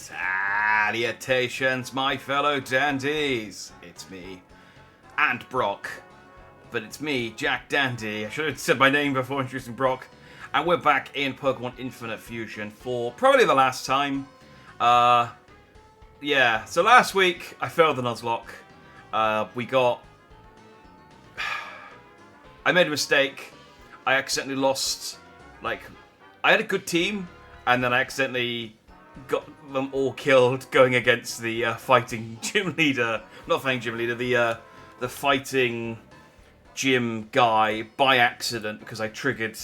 Salutations, my fellow dandies. It's me, and Brock. But it's me, Jack Dandy. I should have said my name before introducing Brock. And we're back in Pokemon Infinite Fusion for probably the last time. Yeah, so last week I failed the Nuzlocke. I made a mistake. I accidentally lost, I had a good team, and then I accidentally got them all killed going against the fighting gym leader. Not fighting gym leader, the fighting gym guy by accident because I triggered.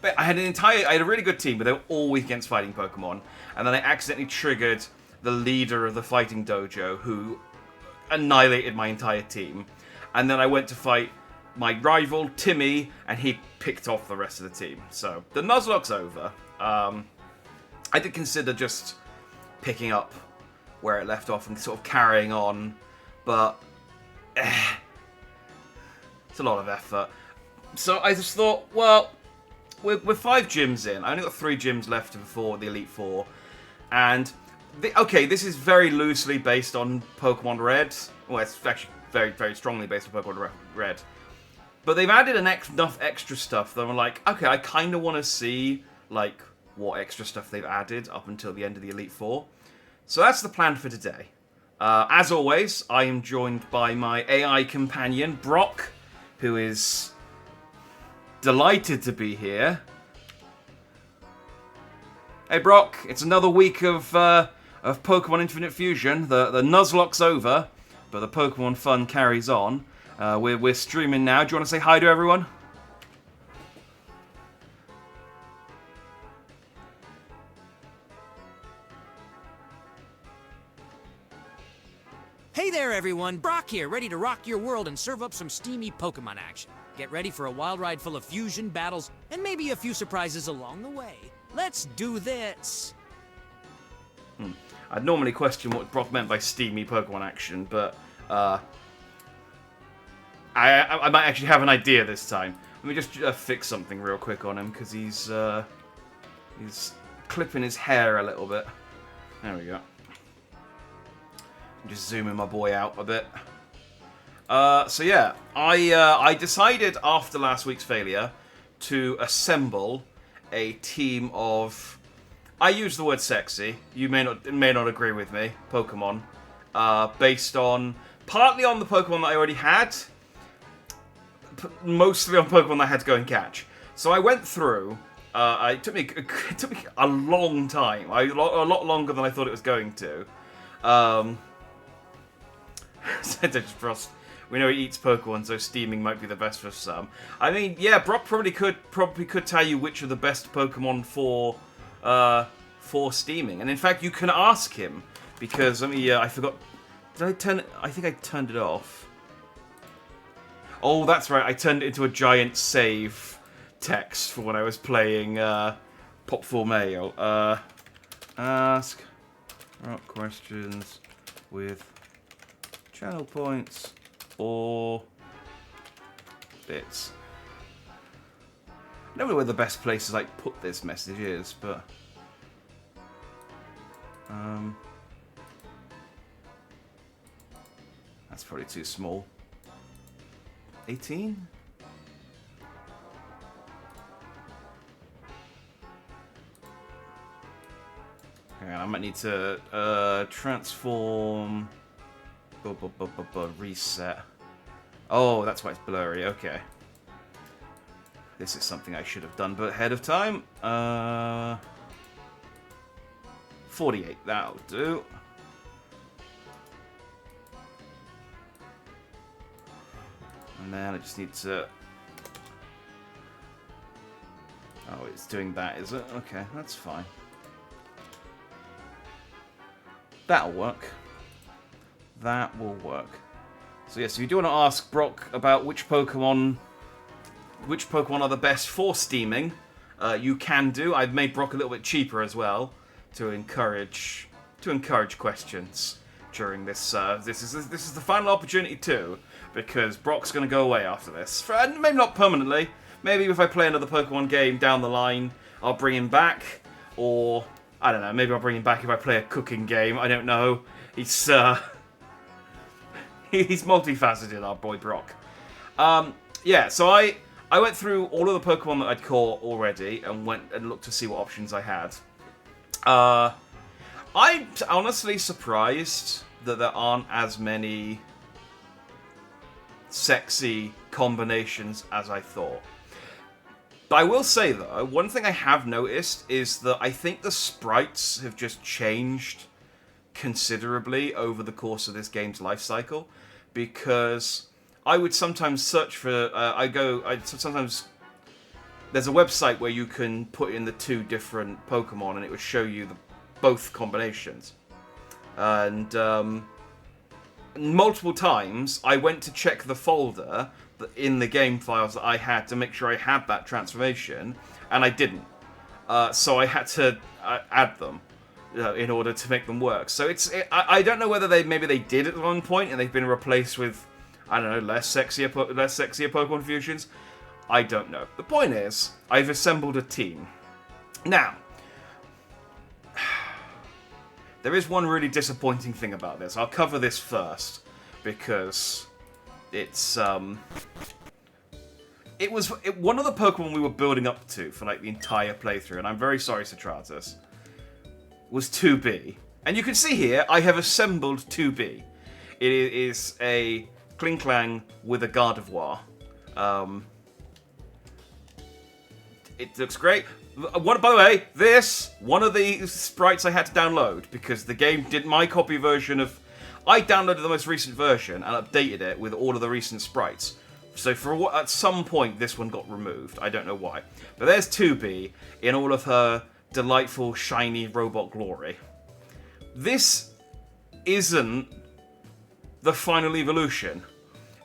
But I had a really good team, but they were all weak against fighting Pokemon, and then I accidentally triggered the leader of the fighting dojo, who annihilated my entire team, and then I went to fight my rival Timmy, and he picked off the rest of the team. So the Nuzlocke's over. I did consider just picking up where it left off and sort of carrying on, but it's a lot of effort. So I just thought, well, we're 5 gyms in. I only got 3 gyms left before the Elite Four, and this is very loosely based on Pokemon Red. Well, it's actually very, very strongly based on Pokemon Red. But they've added enough extra stuff that I'm like, okay, I kind of want to see, what extra stuff they've added up until the end of the Elite Four. So that's the plan for today. As always, I am joined by my AI companion, Brock, who is delighted to be here. Hey, Brock, it's another week of Pokemon Infinite Fusion. The Nuzlocke's over, but the Pokemon fun carries on. We're streaming now. Do you want to say hi to everyone? Hey there, everyone. Brock here, ready to rock your world and serve up some steamy Pokemon action. Get ready for a wild ride full of fusion battles and maybe a few surprises along the way. Let's do this. I'd normally question what Brock meant by steamy Pokemon action, but I might actually have an idea this time. Let me just fix something real quick on him, because he's clipping his hair a little bit. There we go. Just zooming my boy out a bit. So yeah, I decided after last week's failure to assemble a team of, I use the word sexy, you may not agree with me, Pokemon, based on, partly on the Pokemon that I already had, mostly on Pokemon that I had to go and catch. So I went through, it took me a long time, a lot longer than I thought it was going to. We know he eats Pokemon, so steaming might be the best for some. I mean, yeah, Brock probably could tell you which are the best Pokemon for steaming. And in fact, you can ask him, because I forgot. I think I turned it off. Oh, that's right. I turned it into a giant save text for when I was playing Pop 4 Mail. Ask Brock questions with channel points or bits. I don't know where the best place to put this message is, but that's probably too small. 18? Okay, I might need to transform. Reset. Oh, that's why it's blurry. Okay. This is something I should have done but ahead of time. 48. That'll do. And then I just need to... Oh, it's doing that, is it? Okay, that's fine. That'll work. That will work. So yes, if you do want to ask Brock about which Pokemon are the best for steaming, you can do. I've made Brock a little bit cheaper as well to encourage questions during this. This is the final opportunity too, because Brock's going to go away after this. Maybe not permanently. Maybe if I play another Pokemon game down the line, I'll bring him back, or I don't know, maybe I'll bring him back if I play a cooking game. I don't know. He's he's multifaceted, our boy Brock. Yeah, so I went through all of the Pokemon that I'd caught already and went and looked to see what options I had. I'm honestly surprised that there aren't as many sexy combinations as I thought. But I will say, though, one thing I have noticed is that I think the sprites have just changed considerably over the course of this game's life cycle, because I would sometimes search for... sometimes... There's a website where you can put in the two different Pokemon and it would show you both combinations. And multiple times I went to check the folder in the game files that I had to make sure I had that transformation, and I didn't. So I had to add them in order to make them work. So I don't know whether maybe they did at one point and they've been replaced with, I don't know, less sexier Pokemon fusions. I don't know. The point is, I've assembled a team. Now, there is one really disappointing thing about this. I'll cover this first, because it's one of the Pokemon we were building up to for like the entire playthrough, and I'm very sorry, Citratus, was 2B. And you can see here, I have assembled 2B. It is a Klinklang with a Gardevoir. It looks great. By the way, one of the sprites I had to download, because the game did my copy version of... I downloaded the most recent version and updated it with all of the recent sprites. So at some point, this one got removed. I don't know why. But there's 2B in all of her delightful, shiny robot glory. This isn't the final evolution.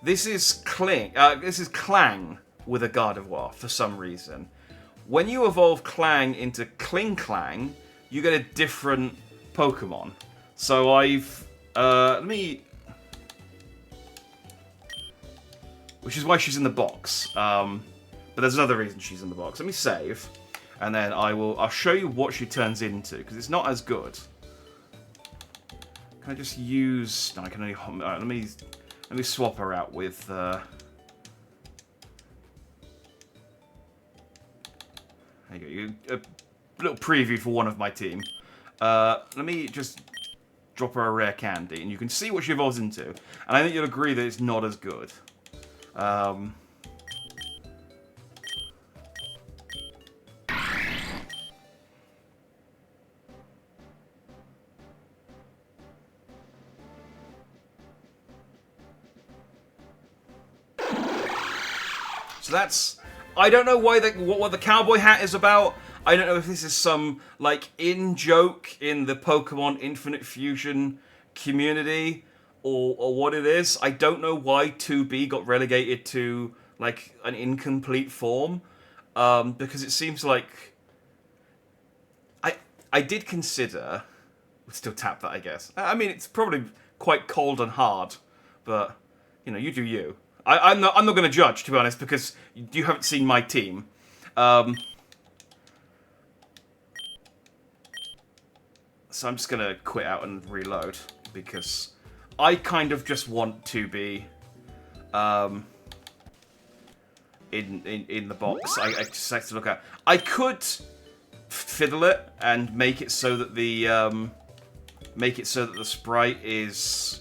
This is Klang with a Gardevoir for some reason. When you evolve Klang into Klinklang, you get a different Pokemon. So which is why she's in the box. But there's another reason she's in the box. Let me save, and then I'll show you what she turns into, because it's not as good. Can I just use... No, I can only... let me swap her out with... There you go. A little preview for one of my team. Let me just drop her a rare candy, and you can see what she evolves into. And I think you'll agree that it's not as good. So that's... I don't know why what the cowboy hat is about. I don't know if this is some, like, in-joke in the Pokemon Infinite Fusion community, or what it is. I don't know why 2B got relegated to, like, an incomplete form, because it seems like... I did consider... We'll still tap that, I guess. I mean, it's probably quite cold and hard, but, you know, you do you. I'm not going to judge, to be honest, because you haven't seen my team. So I'm just going to quit out and reload, because I kind of just want to be in the box. I just have to look at. I could fiddle it and make it so that the sprite is...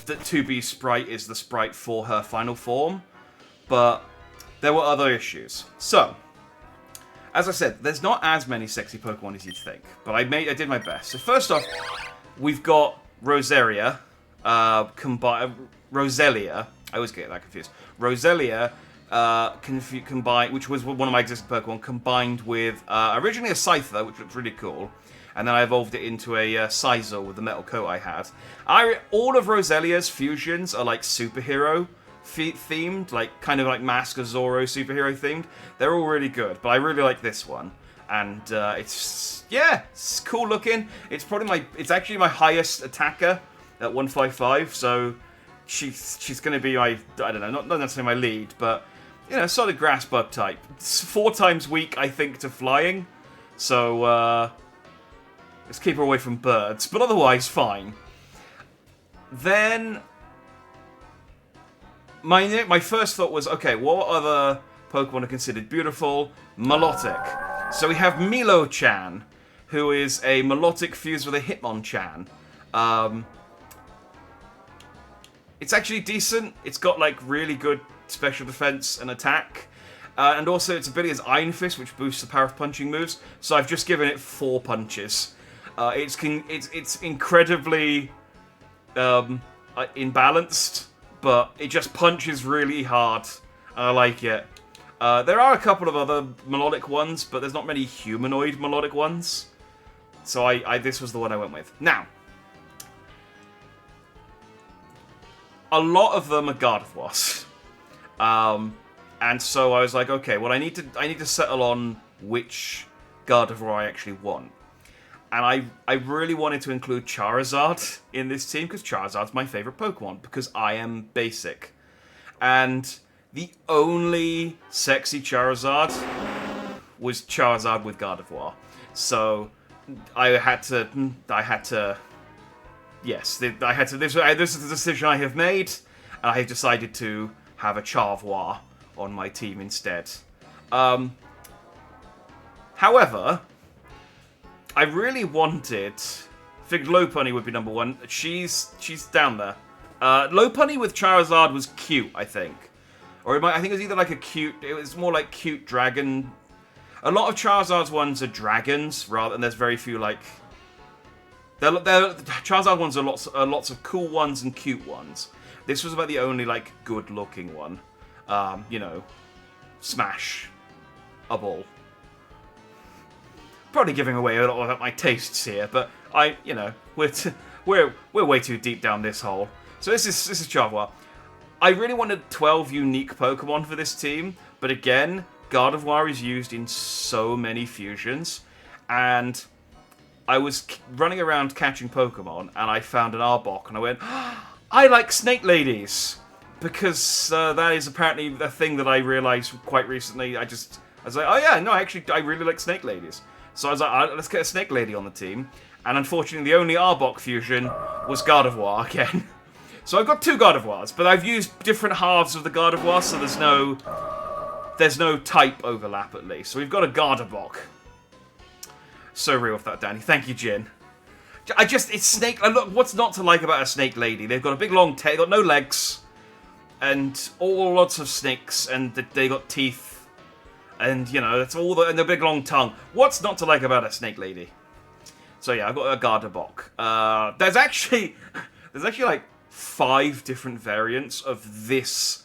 that 2B's sprite is the sprite for her final form, but there were other issues. So, as I said, there's not as many sexy Pokemon as you'd think, but I did my best. So first off, we've got Roselia, Roselia. I always get that confused. Roselia, combined, which was one of my existing Pokemon, combined with originally a Scyther, which looked really cool. And then I evolved it into a Scizor with the metal coat I had. All of Roselia's fusions are like superhero themed, like kind of like Mask of Zorro superhero themed. They're all really good, but I really like this one. And it's cool looking. It's actually my highest attacker at 155. So she's going to be my, I don't know, not necessarily my lead, but you know, solid grass bug type. It's 4 times weak, I think, to flying. So, let's keep her away from birds. But otherwise, fine. Then, my first thought was, okay, what other Pokemon are considered beautiful? Milotic. So we have Milo-chan, who is a Milotic fused with a Hitmonchan. It's actually decent. It's got, like, really good special defense and attack. And also, its ability is Iron Fist, which boosts the power of punching moves. So I've just given it 4 punches. It's incredibly imbalanced, but it just punches really hard. I like it. There are a couple of other melodic ones, but there's not many humanoid melodic ones. So this was the one I went with. Now, a lot of them are Gardevoirs. And so I was like, okay, well I need to settle on which Gardevoir I actually want. And I really wanted to include Charizard in this team, because Charizard's my favourite Pokemon, because I am basic. And the only sexy Charizard was Charizard with Gardevoir. So I had to, yes, this is the decision I have made, and I have decided to have a Charvois on my team instead. However, I really figured Lopunny would be number 1. She's down there. Lopunny with Charizard was cute, I think. Or I think it was either like it was more like cute dragon. A lot of Charizard's ones are dragons, and there's very few like... Charizard ones are lots of cool ones and cute ones. This was about the only, like, good-looking one. Smash a ball. Probably giving away a lot of my tastes here, but we're way too deep down this hole. So this is Charvois. I really wanted 12 unique Pokemon for this team, but again, Gardevoir is used in so many fusions, and I was running around catching Pokemon, and I found an Arbok, and I went, I like snake ladies! Because that is apparently a thing that I realised quite recently. I was like, oh yeah, no, actually, I really like snake ladies. So I was like, let's get a snake lady on the team. And unfortunately, the only Arbok fusion was Gardevoir again. So I've got 2 Gardevoirs, but I've used different halves of the Gardevoir, so there's no type overlap at least. So we've got a Garderbok. So real with that, Danny. Thank you, Jin. It's snake. Look, what's not to like about a snake lady? They've got a big long tail, they've got no legs, and lots of snakes, and they got teeth, and that's all. And the big long tongue. What's not to like about a snake lady? So yeah, I've got a Garderbok. There's actually like 5 different variants of this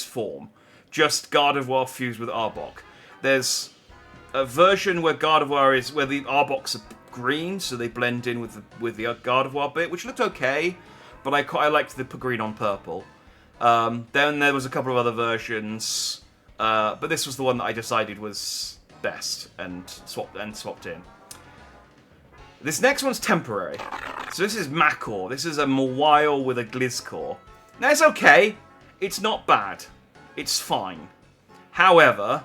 form. Just Gardevoir fused with Arbok. There's a version where where the Arboks are green, so they blend in with the Gardevoir bit, which looked okay, but I liked the green on purple. Then there was a couple of other versions, but this was the one that I decided was best and swapped in. This next one's temporary. So this is Makor. This is a Mawile with a Gliscor. Now it's okay. It's not bad. It's fine. However,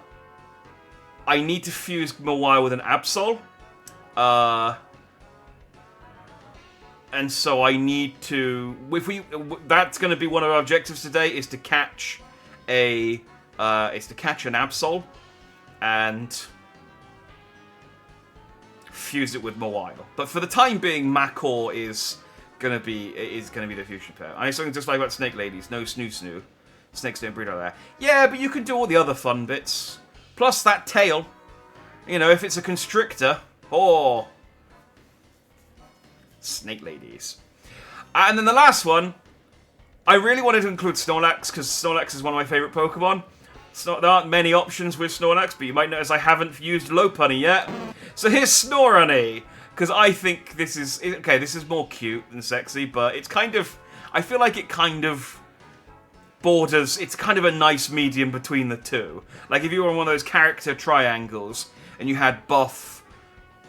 I need to fuse Mawile with an Absol. And so I need to... that's going to be one of our objectives today, is to catch an Absol and fuse it with Mawile. But for the time being, Makor is gonna be the fusion pair. I something just like about snake ladies. No snoo. Snakes don't breed out there. Yeah, but you can do all the other fun bits. Plus that tail. If it's a constrictor. Oh. Snake ladies. And then the last one, I really wanted to include Snorlax, because Snorlax is one of my favourite Pokemon. There aren't many options with Snorlax, but you might notice I haven't used Lopunny yet. So here's Snorunny, because I think this is more cute than sexy, but it's I feel like it kind of borders, it's kind of a nice medium between the two. Like if you were on one of those character triangles, and you had buff,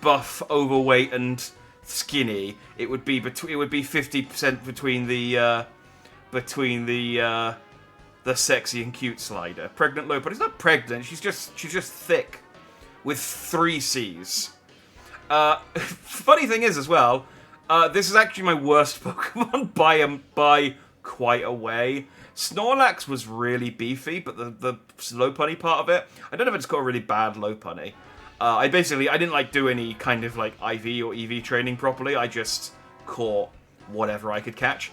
overweight, and skinny, it would be 50% between the sexy and cute slider. Pregnant Lopunny. It's not pregnant. She's just thick. with 3 Cs. Funny thing is, as well, this is actually my worst Pokemon by quite a way. Snorlax was really beefy, but the Lopunny part of it, I don't know if it's got a really bad Lopunny. I didn't like do any kind of like IV or EV training properly. I just caught whatever I could catch.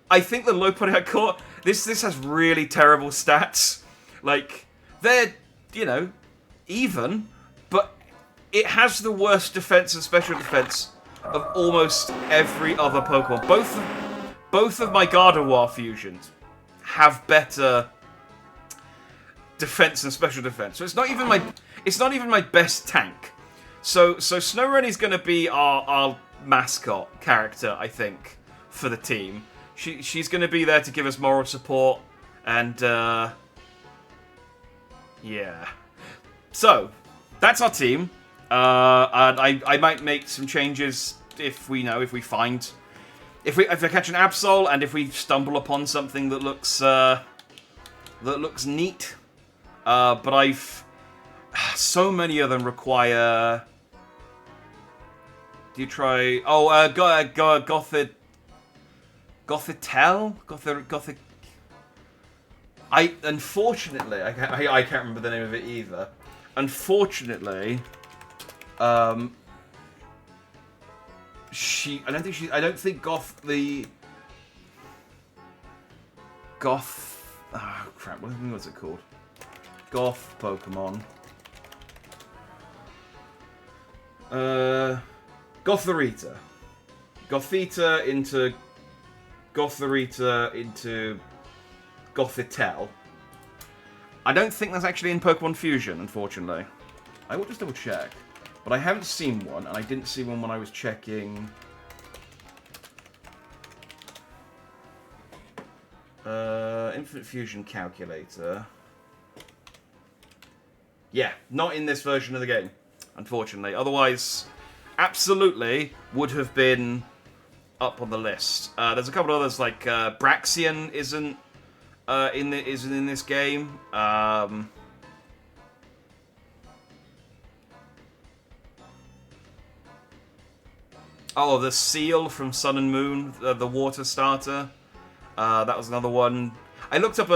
I think the Lopunny I caught, this has really terrible stats. Like, they're, you know, even, but it has the worst defense and special defense of almost every other Pokemon. Both of my Gardevoir fusions have better defense and special defense. So it's not even my best tank. So Snorunney's going to be our mascot character, I think, for the team. She's going to be there to give us moral support, and yeah. So that's our team. And I might make some changes if I catch an Absol and if we stumble upon something that looks neat. But so many of them require. Do you try? Oh, Gothitel. Unfortunately, I can't remember the name of it either. Unfortunately, I don't think Goth. Oh crap! What was it called? Goth Pokemon. Gothorita. Gothita into Gothorita into Gothitelle. I don't think that's actually in Pokemon Fusion, unfortunately. I will just double check. But I haven't seen one, and I didn't see one when I was checking. Infinite Fusion Calculator. Yeah, not in this version of the game, unfortunately. Otherwise, absolutely would have been up on the list. There's a couple others, like Braxian isn't in this game. Oh, the Seal from Sun and Moon, the water starter. That was another one. I looked up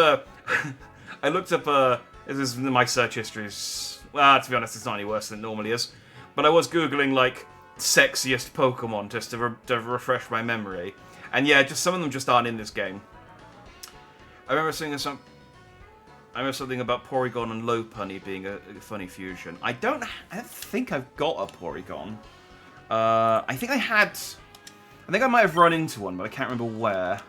this is my search histories. Well, to be honest, it's not any worse than it normally is. But I was Googling, like, sexiest Pokemon just to refresh my memory. And yeah, just some of them just aren't in this game. I remember seeing something about Porygon and Lopunny being a funny fusion. I don't think I've got a Porygon. I think I might have run into one, but I can't remember where.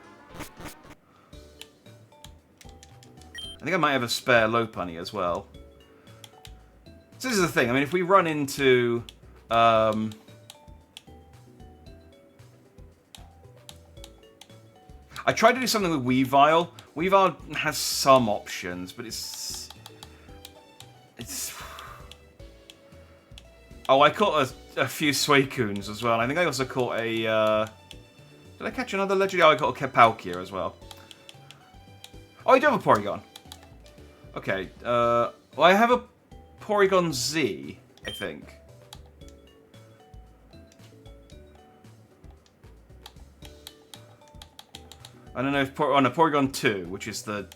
I think I might have a spare Lopunny as well. So this is the thing. I mean, if we run into I tried to do something with Weavile. Weavile has some options, but it's. Oh, I caught a few Suicunes as well. I think I also caught a. Did I catch another legendary? Oh, I caught a Palkia as well. Oh, I do have a Porygon. Okay. Well, I have a Porygon Z, I think. I don't know if Porygon 2, which is the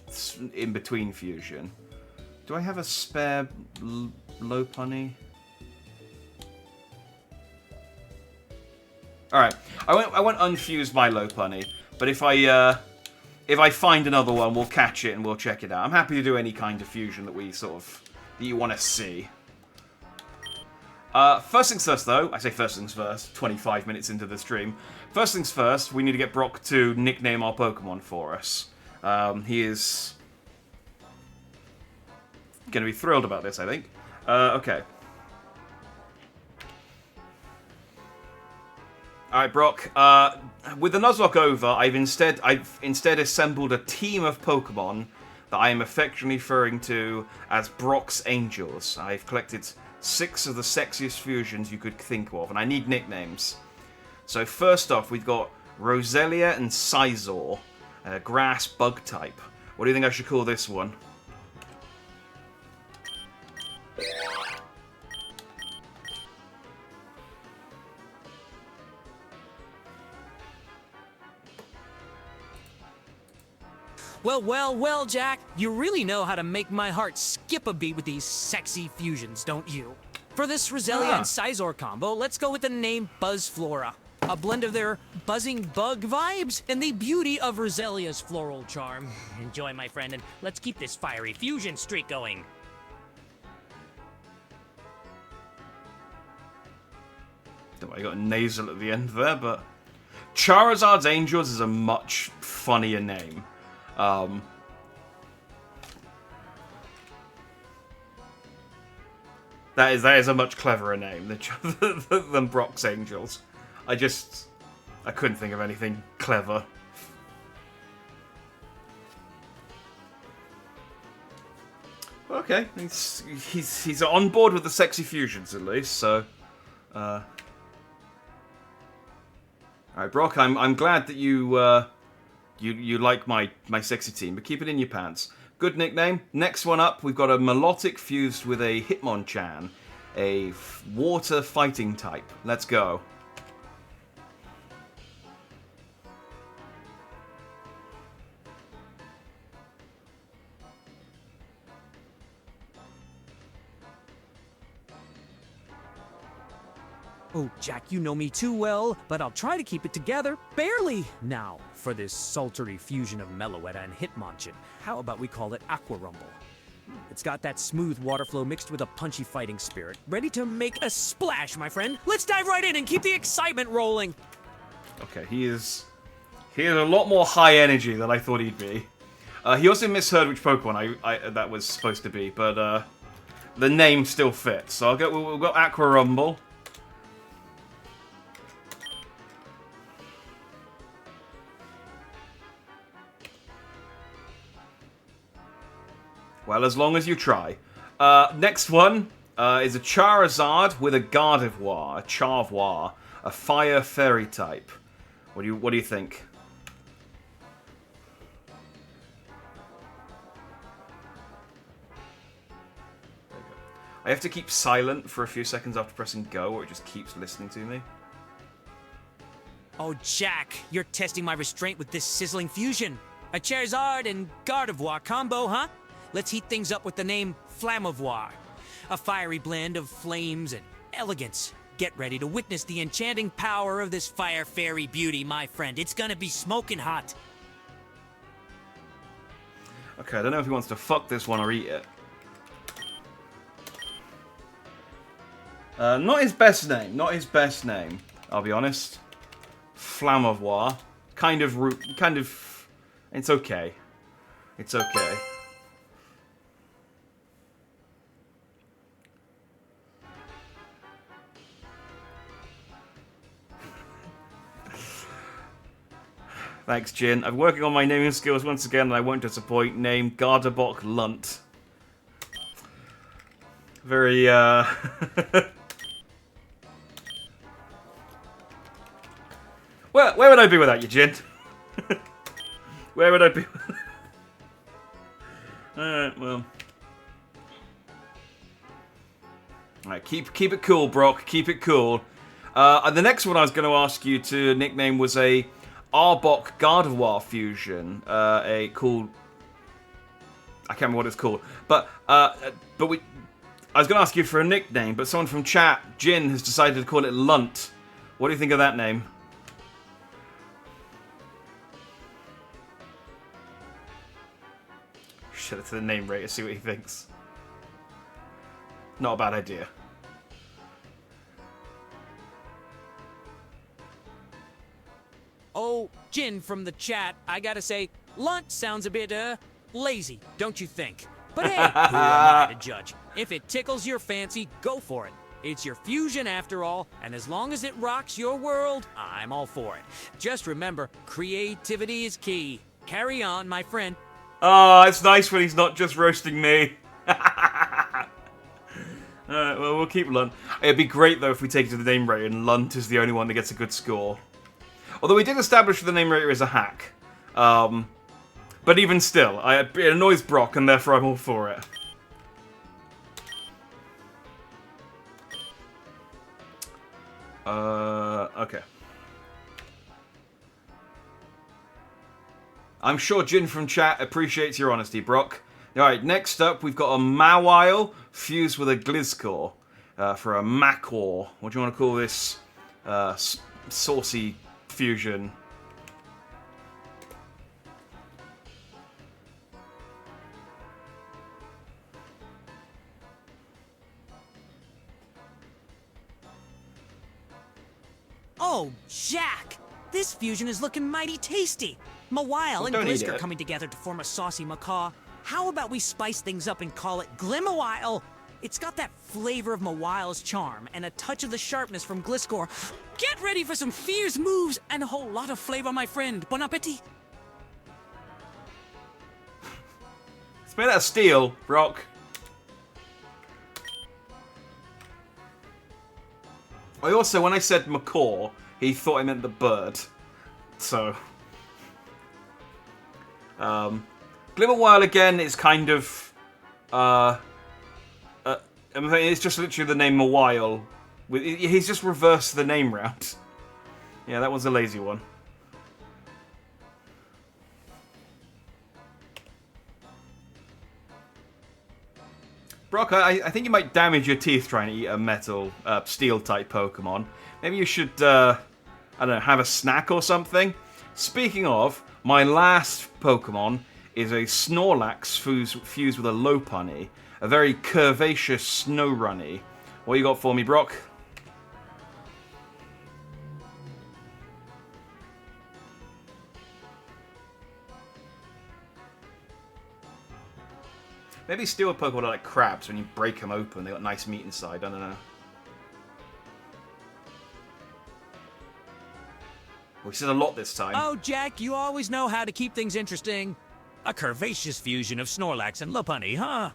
in-between fusion. Do I have a spare Lopunny? Alright, I won't unfuse my Lopunny, but if I find another one, we'll catch it and we'll check it out. I'm happy to do any kind of fusion that that you want to see. First things first, though. I say first things first, 25 minutes into the stream. First things first, we need to get Brock to nickname our Pokemon for us. He is going to be thrilled about this, I think. Okay. Alright, Brock. With the Nuzlocke over, I've instead assembled a team of Pokemon that I am affectionately referring to as Brock's Angels. I've collected 6 of the sexiest fusions you could think of, and I need nicknames. So first off, we've got Roselia and Scizor, grass bug type. What do you think I should call this one? Well, well, well, Jack. You really know how to make my heart skip a beat with these sexy fusions, don't you? For this Roselia and Sizor combo, let's go with the name Buzzflora. A blend of their buzzing bug vibes and the beauty of Roselia's floral charm. Enjoy, my friend, and let's keep this fiery fusion streak going. I got a nasal at the end there, but Charizard's Angels is a much funnier name. That is a much cleverer name than Brock's Angels. I couldn't think of anything clever. Okay, he's on board with the sexy fusions at least, so. Alright, Brock, I'm glad that you like my sexy team, but keep it in your pants. Good nickname. Next one up, we've got a Melodic fused with a Hitmonchan, a water fighting type. Let's go. Oh, Jack, you know me too well, but I'll try to keep it together. Barely! Now, for this sultry fusion of Meloetta and Hitmonchan, how about we call it Aqua Rumble? It's got that smooth water flow mixed with a punchy fighting spirit. Ready to make a splash, my friend? Let's dive right in and keep the excitement rolling! Okay, he is a lot more high energy than I thought he'd be. He also misheard which Pokemon that was supposed to be, but the name still fits. So we'll go Aqua Rumble. Well, as long as you try. Next one is a Charizard with a Gardevoir, a Charvois, a Fire Fairy type. What do you think? There you go. I have to keep silent for a few seconds after pressing go, or it just keeps listening to me. Oh, Jack, you're testing my restraint with this sizzling fusion. A Charizard and Gardevoir combo, huh? Let's heat things up with the name Flamovoir. A fiery blend of flames and elegance. Get ready to witness the enchanting power of this fire fairy beauty, my friend. It's gonna be smoking hot. Okay, I don't know if he wants to fuck this one or eat it. Not his best name. Not his best name, I'll be honest. Flamovoir. Kind of... It's okay. It's okay. Thanks, Jin. I'm working on my naming skills once again, and I won't disappoint. Name Gardevoir Lunt. Very, Where would I be without you, Jin? Where would I be? Alright, well. Alright, keep it cool, Brock. Keep it cool. And the next one I was going to ask you to nickname was a Arbok Gardevoir fusion. I can't remember what it's called. But I was going to ask you for a nickname, but someone from chat, Jin, has decided to call it Lunt. What do you think of that name? Shut it to the name rate, see what he thinks. Not a bad idea. Oh, Jin from the chat, I gotta say, Lunt sounds a bit, lazy, don't you think? But hey, who am I to judge? If it tickles your fancy, go for it. It's your fusion after all, and as long as it rocks your world, I'm all for it. Just remember, creativity is key. Carry on, my friend. Oh, it's nice when he's not just roasting me. Alright, well, we'll keep Lunt. It'd be great, though, if we take it to the name rate and Lunt is the only one that gets a good score. Although we did establish the name rater is a hack. But even still, it annoys Brock, and therefore I'm all for it. Okay. I'm sure Jin from chat appreciates your honesty, Brock. Alright, next up we've got a Mawile fused with a Gliscor for a Macor. What do you want to call this saucy fusion? Oh, Jack! This fusion is looking mighty tasty. Mawile and don't eat Glisk are it. coming together to form a saucy macaw. How about we spice things up and call it Glimawile? It's got that flavor of Mawile's charm and a touch of the sharpness from Gliscor. Get ready for some fierce moves and a whole lot of flavor, my friend. Bon appetit! It's made out of steel, Brock. I also, when I said macaw, he thought I meant the bird. So... Glimmerwile again is kind of... I mean, it's just literally the name Mawile. He's just reversed the name round. Yeah, that was a lazy one. Brock, I think you might damage your teeth trying to eat a metal, steel-type Pokemon. Maybe you should, I don't know, have a snack or something? Speaking of, my last Pokemon is a Snorlax fused with a Lopunny. A very curvaceous Snowrunny. What you got for me, Brock? Maybe steel Pokemon are like crabs. When you break them open, they got nice meat inside. I don't know. We said a lot this time. Oh, Jack, you always know how to keep things interesting. A curvaceous fusion of Snorlax and Lopunny, huh?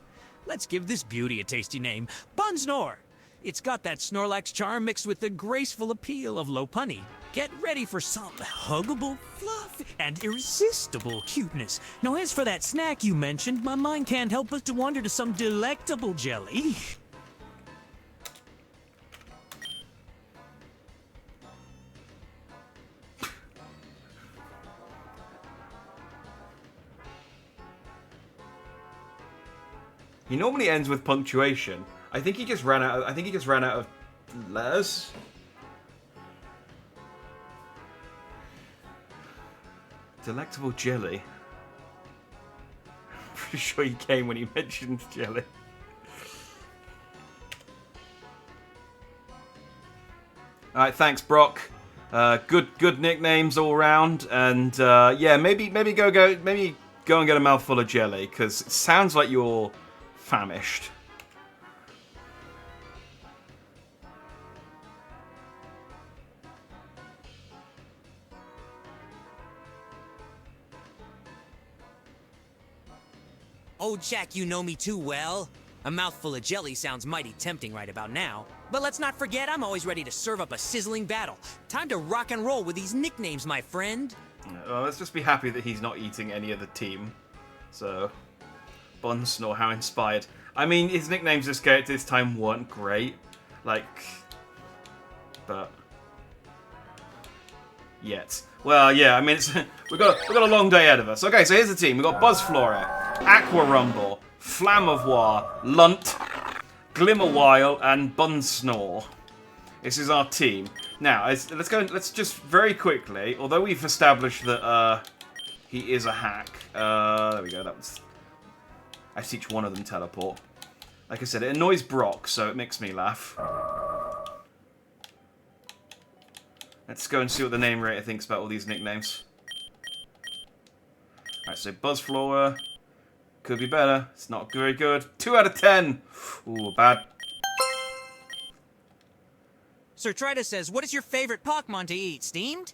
Let's give this beauty a tasty name. Bunsnor! It's got that Snorlax charm mixed with the graceful appeal of Lopunny. Get ready for some huggable fluff and irresistible cuteness. Now, as for that snack you mentioned, my mind can't help but to wander to some delectable jelly. He normally ends with punctuation. I think he just ran out of letters. Delectable jelly. I'm pretty sure he came when he mentioned jelly. Alright, thanks, Brock. Good nicknames all round, and yeah, maybe go and get a mouthful of jelly, because it sounds like you're famished. Oh, Jack, you know me too well. A mouthful of jelly sounds mighty tempting right about now. But let's not forget, I'm always ready to serve up a sizzling battle. Time to rock and roll with these nicknames, my friend. Well, let's just be happy that he's not eating any of the team. So, Bunsnor, how inspired. I mean, his nicknames this time weren't great. Like, but yet. Well, yeah, I mean, we've got a long day ahead of us. Okay, so here's the team. We've got Buzzflora, Aqua Rumble, Flamovoir, Lunt, Glimmerwile, and Bunsnor. This is our team. Now, let's just very quickly, although we've established that he is a hack. There we go, that was... I teach one of them teleport. Like I said, it annoys Brock, so it makes me laugh. Let's go and see what the name rater thinks about all these nicknames. Alright, so Buzzflora. Could be better. It's not very good. 2 out of 10. Ooh, bad. Sir Tritus says, what is your favorite Pokemon to eat? Steamed?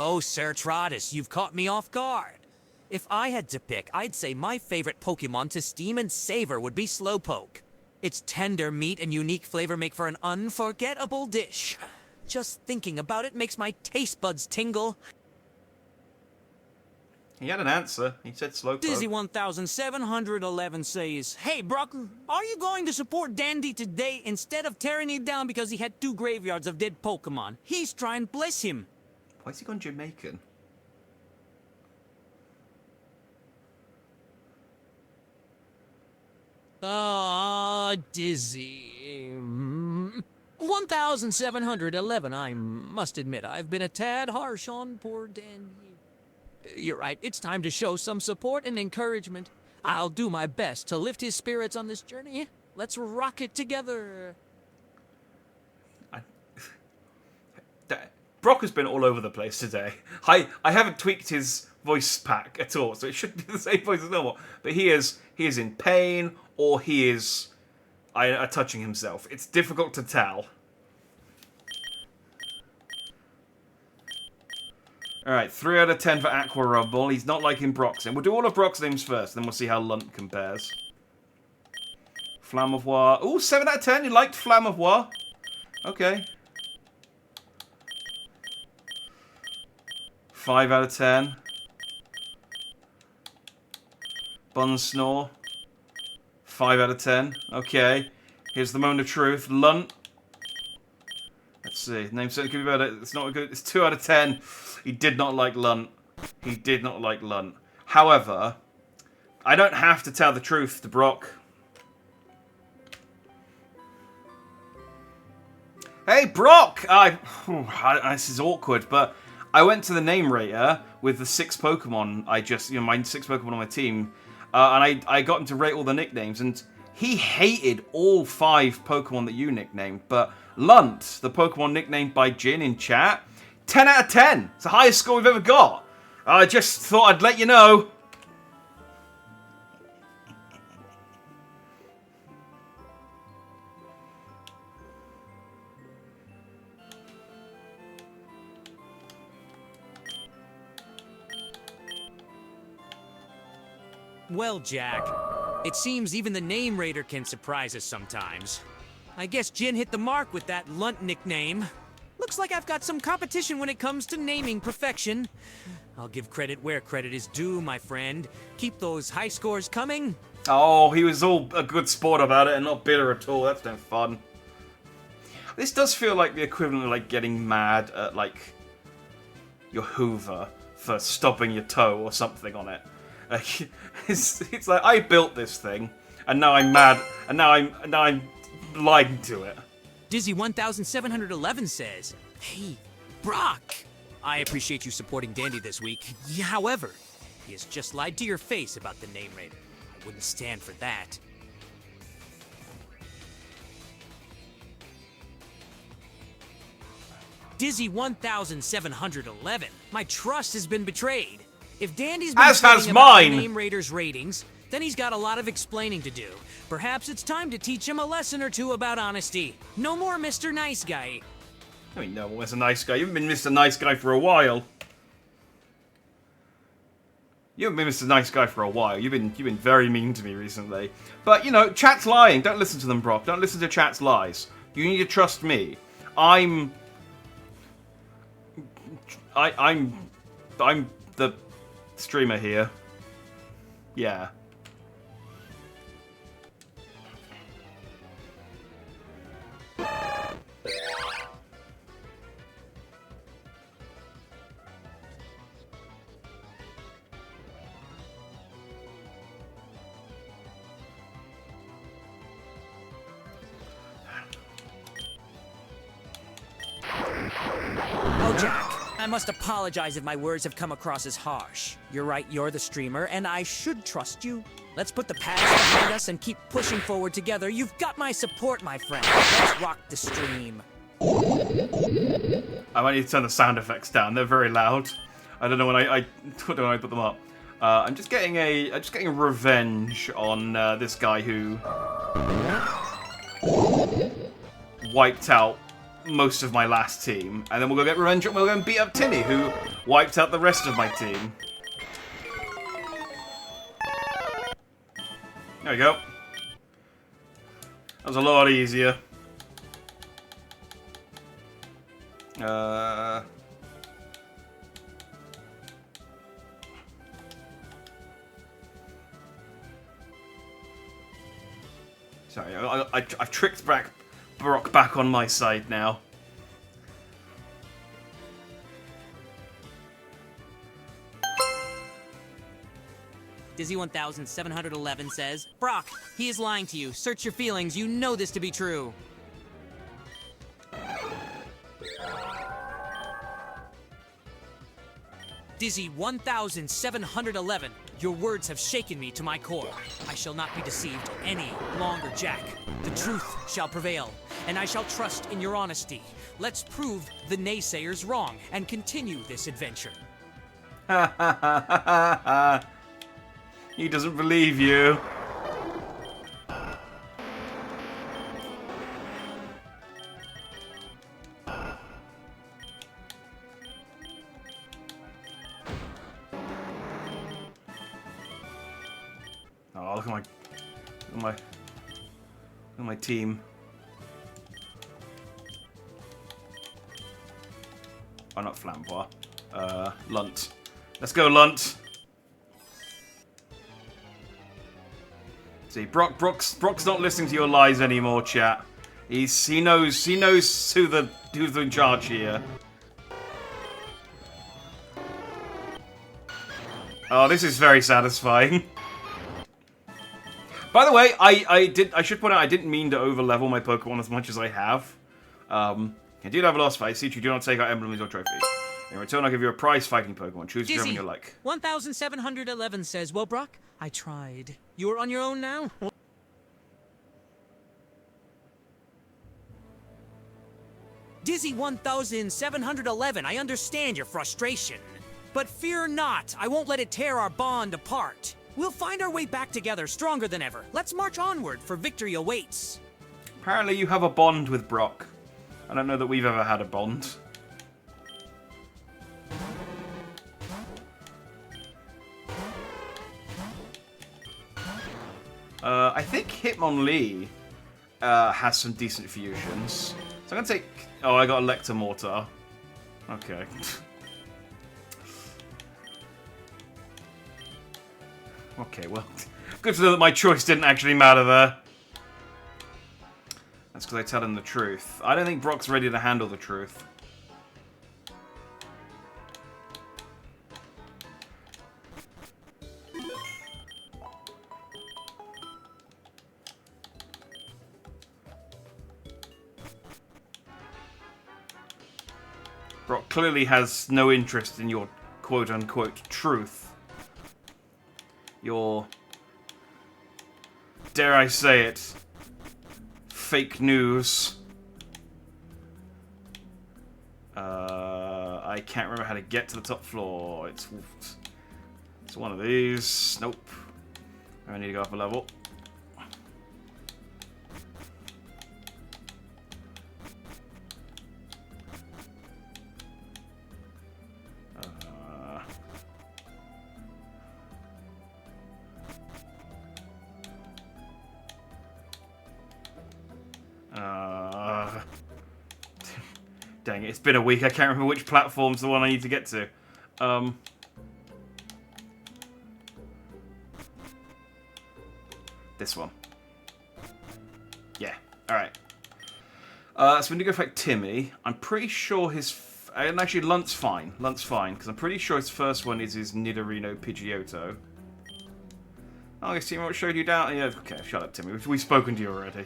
Oh, Sir Tritus, you've caught me off guard. If I had to pick, I'd say my favorite Pokemon to steam and savor would be Slowpoke. Its tender meat and unique flavor make for an unforgettable dish. Just thinking about it makes my taste buds tingle. He had an answer. He said Slowpoke. Dizzy 1711 says, "Hey, Brock, are you going to support Dandy today instead of tearing him down because he had 2 graveyards of dead Pokemon? He's trying to bless him." Why is he gone Jamaican? Dizzy. 1711, I must admit, I've been a tad harsh on poor Dandy. You're right, it's time to show some support and encouragement. I'll do my best to lift his spirits on this journey. Let's rock it together. Brock has been all over the place today. I haven't tweaked his voice pack at all, so it should be the same voice as normal. But he is in pain, or he is touching himself. It's difficult to tell. Alright, 3 out of 10 for Aqua Rumble. He's not liking Brock's name. We'll do all of Brock's names first, then we'll see how Lunt compares. Flamevoir. Ooh, 7 out of 10. You liked Flamevoir. Okay. 5 out of 10. Bunsnore. 5 out of 10. Okay. Here's the moment of truth. Lunt. Let's see. Name certainly could be better. It's not good. It's 2 out of 10. He did not like Lunt. He did not like Lunt. However, I don't have to tell the truth to Brock. Hey, Brock! This is awkward, but I went to the name rater with the 6 Pokemon my 6 Pokemon on my team, and I got him to rate all the nicknames, and he hated all 5 Pokemon that you nicknamed, but Lunt, the Pokemon nicknamed by Jin in chat, 10 out of 10. It's the highest score we've ever got. I just thought I'd let you know. Well, Jack, it seems even the name raider can surprise us sometimes. I guess Jin hit the mark with that Lunt nickname. Looks like I've got some competition when it comes to naming perfection. I'll give credit where credit is due, my friend. Keep those high scores coming. Oh, he was all a good sport about it and not bitter at all. That's no fun. This does feel like the equivalent of, like, getting mad at, like, your Hoover for stopping your toe or something on it. It's like, I built this thing, and now I'm mad, and now I'm lying to it. Dizzy 1711 says, "Hey, Brock, I appreciate you supporting Dandy this week. However, he has just lied to your face about the name raider. I wouldn't stand for that." Dizzy 1711, my trust has been betrayed. If Dandy's been As has saying about the mine. name raider's ratings, then he's got a lot of explaining to do. Perhaps it's time to teach him a lesson or two about honesty. No more Mr. Nice Guy. I mean, no, Mr. Nice Guy. You haven't been Mr. Nice Guy for a while. You haven't been Mr. Nice Guy for a while. You've been very mean to me recently. But, you know, chat's lying. Don't listen to them, Brock. Don't listen to chat's lies. You need to trust me. I'm the streamer here. Yeah. Oh, Jack, I must apologize if my words have come across as harsh. You're right, you're the streamer, and I should trust you. Let's put the past behind us and keep pushing forward together. You've got my support, my friend. Let's rock the stream. I might need to turn the sound effects down. They're very loud. I don't know when I don't know when I put them up. I'm just getting a revenge on this guy who wiped out most of my last team, and then we'll go get revenge and we'll go and beat up Tinny, who wiped out the rest of my team. There we go. That was a lot easier. Sorry, I've tricked Brock back on my side now. Dizzy 1711 says, Brock, he is lying to you. Search your feelings. You know this to be true. Dizzy 1711, your words have shaken me to my core. I shall not be deceived any longer, Jack. The truth shall prevail, and I shall trust in your honesty. Let's prove the naysayers wrong and continue this adventure. Ha ha ha ha ha. He doesn't believe you. Oh, look at my team. Oh, not Flambois. Lunt. Let's go, Lunt. See, Brock's not listening to your lies anymore, chat. He knows who's in charge here. Oh, this is very satisfying. By the way, I should point out I didn't mean to overlevel my Pokemon as much as I have. I did have a lost fight. See, you do not take out emblems or trophies. In return, I'll give you a prize fighting Pokemon. Choose whichever one you like. 1711 says, well, Brock, I tried. You're on your own now? Dizzy 1711, I understand your frustration. But fear not, I won't let it tear our bond apart. We'll find our way back together, stronger than ever. Let's march onward, for victory awaits. Apparently you have a bond with Brock. I don't know that we've ever had a bond. I think Hitmonlee has some decent fusions. So I'm gonna take... Oh, I got Electamortar. Okay. Okay, well, good to know that my choice didn't actually matter there. That's because I tell him the truth. I don't think Brock's ready to handle the truth. Brock clearly has no interest in your quote-unquote truth. Your, dare I say it, fake news. I can't remember how to get to the top floor. It's one of these. Nope. I need to go up a level. Dang it, it's been a week. I can't remember which platform's the one I need to get to. This one. Yeah, alright. So we're going to go fight Timmy. I'm pretty sure his... and actually, Lunt's fine. Lunt's fine, because I'm pretty sure his first one is his Nidorino Pidgeotto. Oh, this team what showed you down? Yeah, okay, shut up, Timmy. We've spoken to you already.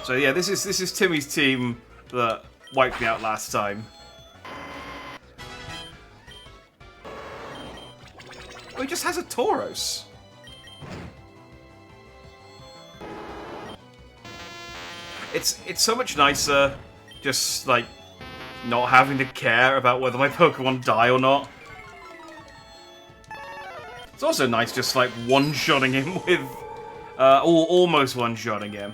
So yeah, this is Timmy's team that wiped me out last time. Oh, he just has a Tauros. It's so much nicer just like not having to care about whether my Pokemon die or not. It's also nice just like one-shotting him with or almost one-shotting him.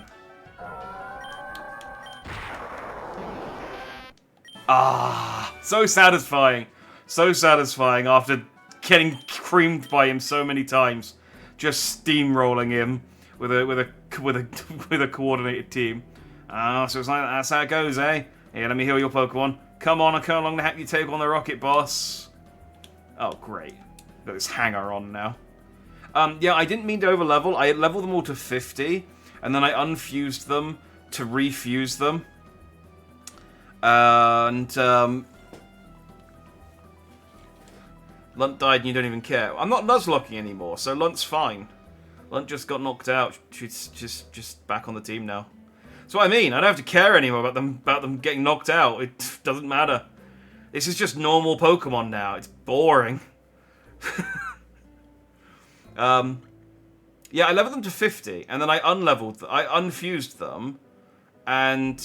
Ah, so satisfying. So satisfying after getting creamed by him so many times. Just steamrolling him with a coordinated team. Ah, so it's like that's how it goes, eh? Here, let me heal your Pokemon. Come on, I'll come along to help you take on the rocket boss. Oh, great. Got this hanger on now. Yeah, I didn't mean to overlevel. I leveled them all to 50, and then I unfused them to refuse them. And Lunt died and you don't even care. I'm not Nuzlocking anymore, so Lunt's fine. Lunt just got knocked out. She's just back on the team now. That's what I mean. I don't have to care anymore about them getting knocked out. It doesn't matter. This is just normal Pokemon now. It's boring. Yeah, I leveled them to 50, and then I unfused them, and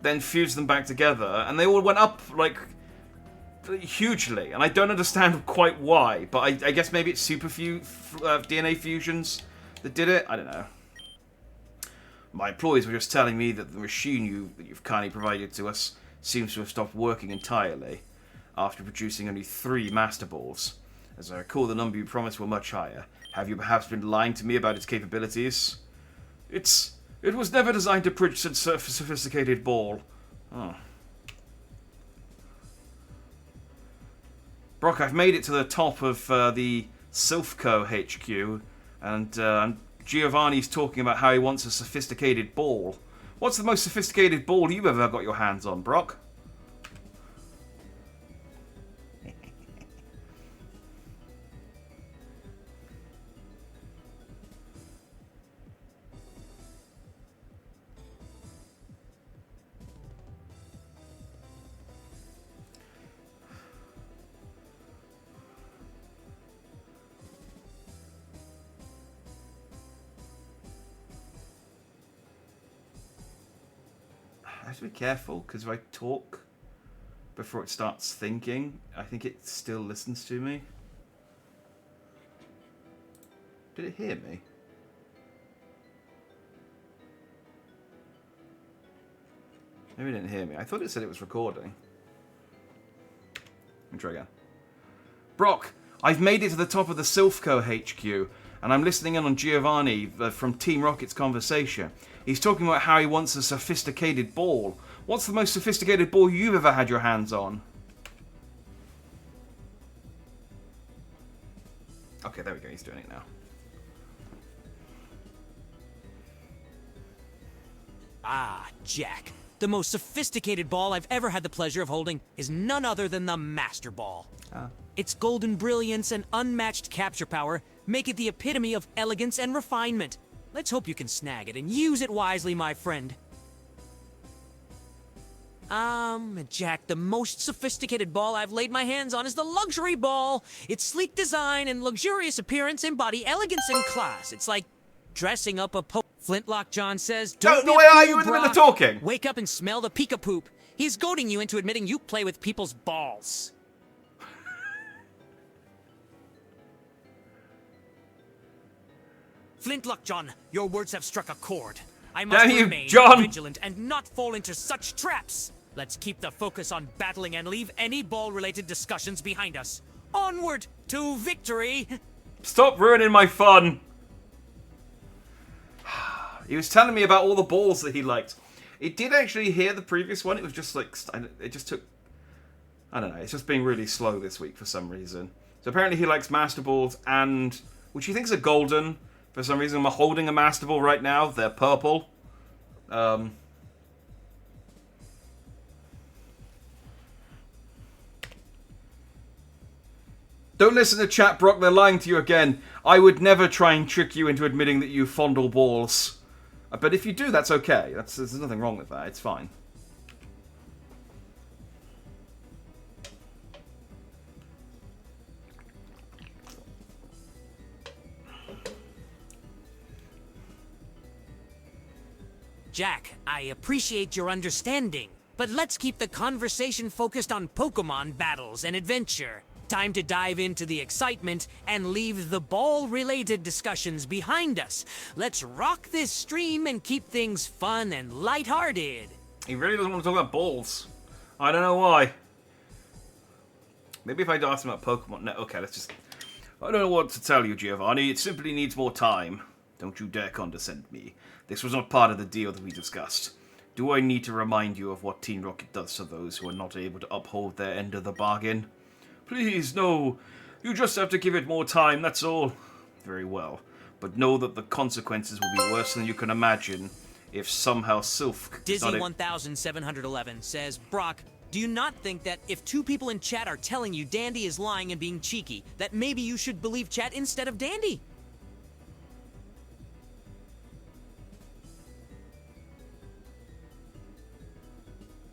then fused them back together, and they all went up, like, hugely, and I don't understand quite why, but I guess maybe it's DNA fusions that did it? I don't know. My employees were just telling me that the machine that you've kindly provided to us seems to have stopped working entirely after producing only 3 Master Balls. As I recall, the number you promised were much higher. Have you perhaps been lying to me about its capabilities? It was never designed to produce such a sophisticated ball. Oh. Brock, I've made it to the top of the Silphco HQ, and Giovanni's talking about how he wants a sophisticated ball. What's the most sophisticated ball you've ever got your hands on, Brock? I have to be careful, because if I talk before it starts thinking, I think it still listens to me. Did it hear me? Maybe it didn't hear me. I thought it said it was recording. Let me try again. Brock, I've made it to the top of the Silphco HQ, and I'm listening in on Giovanni from Team Rocket's conversation. He's talking about how he wants a sophisticated ball. What's the most sophisticated ball you've ever had your hands on? Okay, there we go. He's doing it now. Ah, Jack. The most sophisticated ball I've ever had the pleasure of holding is none other than the Master Ball. Ah. Its golden brilliance and unmatched capture power make it the epitome of elegance and refinement. Let's hope you can snag it and use it wisely, my friend. Jack, the most sophisticated ball I've laid my hands on is the Luxury Ball. Its sleek design and luxurious appearance embody elegance and class. It's like dressing up a Flintlock John says, Don't be know a where are fool, you in the middle of Brock. talking? Wake up and smell the Pika poop. He's goading you into admitting you play with people's balls. Flintlock John, your words have struck a chord. I must Damn you, remain John! vigilant and not fall into such traps. Let's keep the focus on battling and leave any ball-related discussions behind us. Onward to victory! Stop ruining my fun! He was telling me about all the balls that he liked. It did actually hear the previous one. It was just like, it just took, I don't know, it's just being really slow this week for some reason. So apparently he likes Master Balls and, which he thinks are golden. For some reason I'm holding a Master Ball right now. They're purple. Don't listen to chat, Brock. They're lying to you again. I would never try and trick you into admitting that you fondle balls. But if you do, that's okay. There's nothing wrong with that. It's fine. Jack, I appreciate your understanding, but let's keep the conversation focused on Pokemon battles and adventure. Time to dive into the excitement and leave the ball-related discussions behind us. Let's rock this stream and keep things fun and lighthearted. He really doesn't want to talk about balls. I don't know why. Maybe if I'd asked him about Pokemon... No, okay, let's just... I don't know what to tell you, Giovanni. It simply needs more time. Don't you dare condescend me. This was not part of the deal that we discussed. Do I need to remind you of what Team Rocket does to those who are not able to uphold their end of the bargain? Please, no. You just have to give it more time, that's all. very well. But know that the consequences will be worse than you can imagine if somehow Sylph... Dizzy1711 says, Brock, do you not think that if two people in chat are telling you Dandy is lying and being cheeky, that maybe you should believe chat instead of Dandy?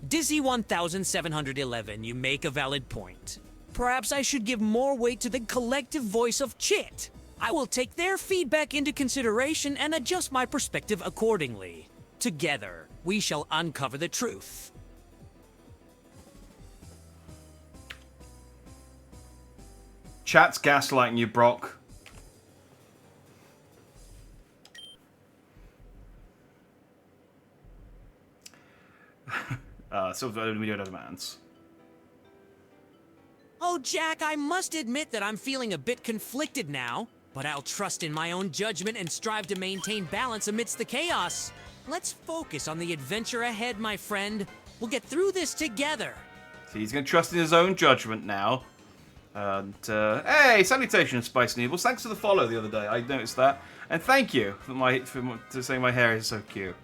Dizzy1711, you make a valid point. Perhaps I should give more weight to the collective voice of Chit. I will take their feedback into consideration and adjust my perspective accordingly. Together, we shall uncover the truth. Chat's gaslighting you, Brock. So we don't have demands. Oh, Jack, I must admit that I'm feeling a bit conflicted now, but I'll trust in my own judgment and strive to maintain balance amidst the chaos. Let's focus on the adventure ahead, my friend. We'll get through this together. So he's going to trust in his own judgment now. And, hey, salutations, Spice Noodles. Thanks for the follow the other day. I noticed that. And thank you for saying my hair is so cute.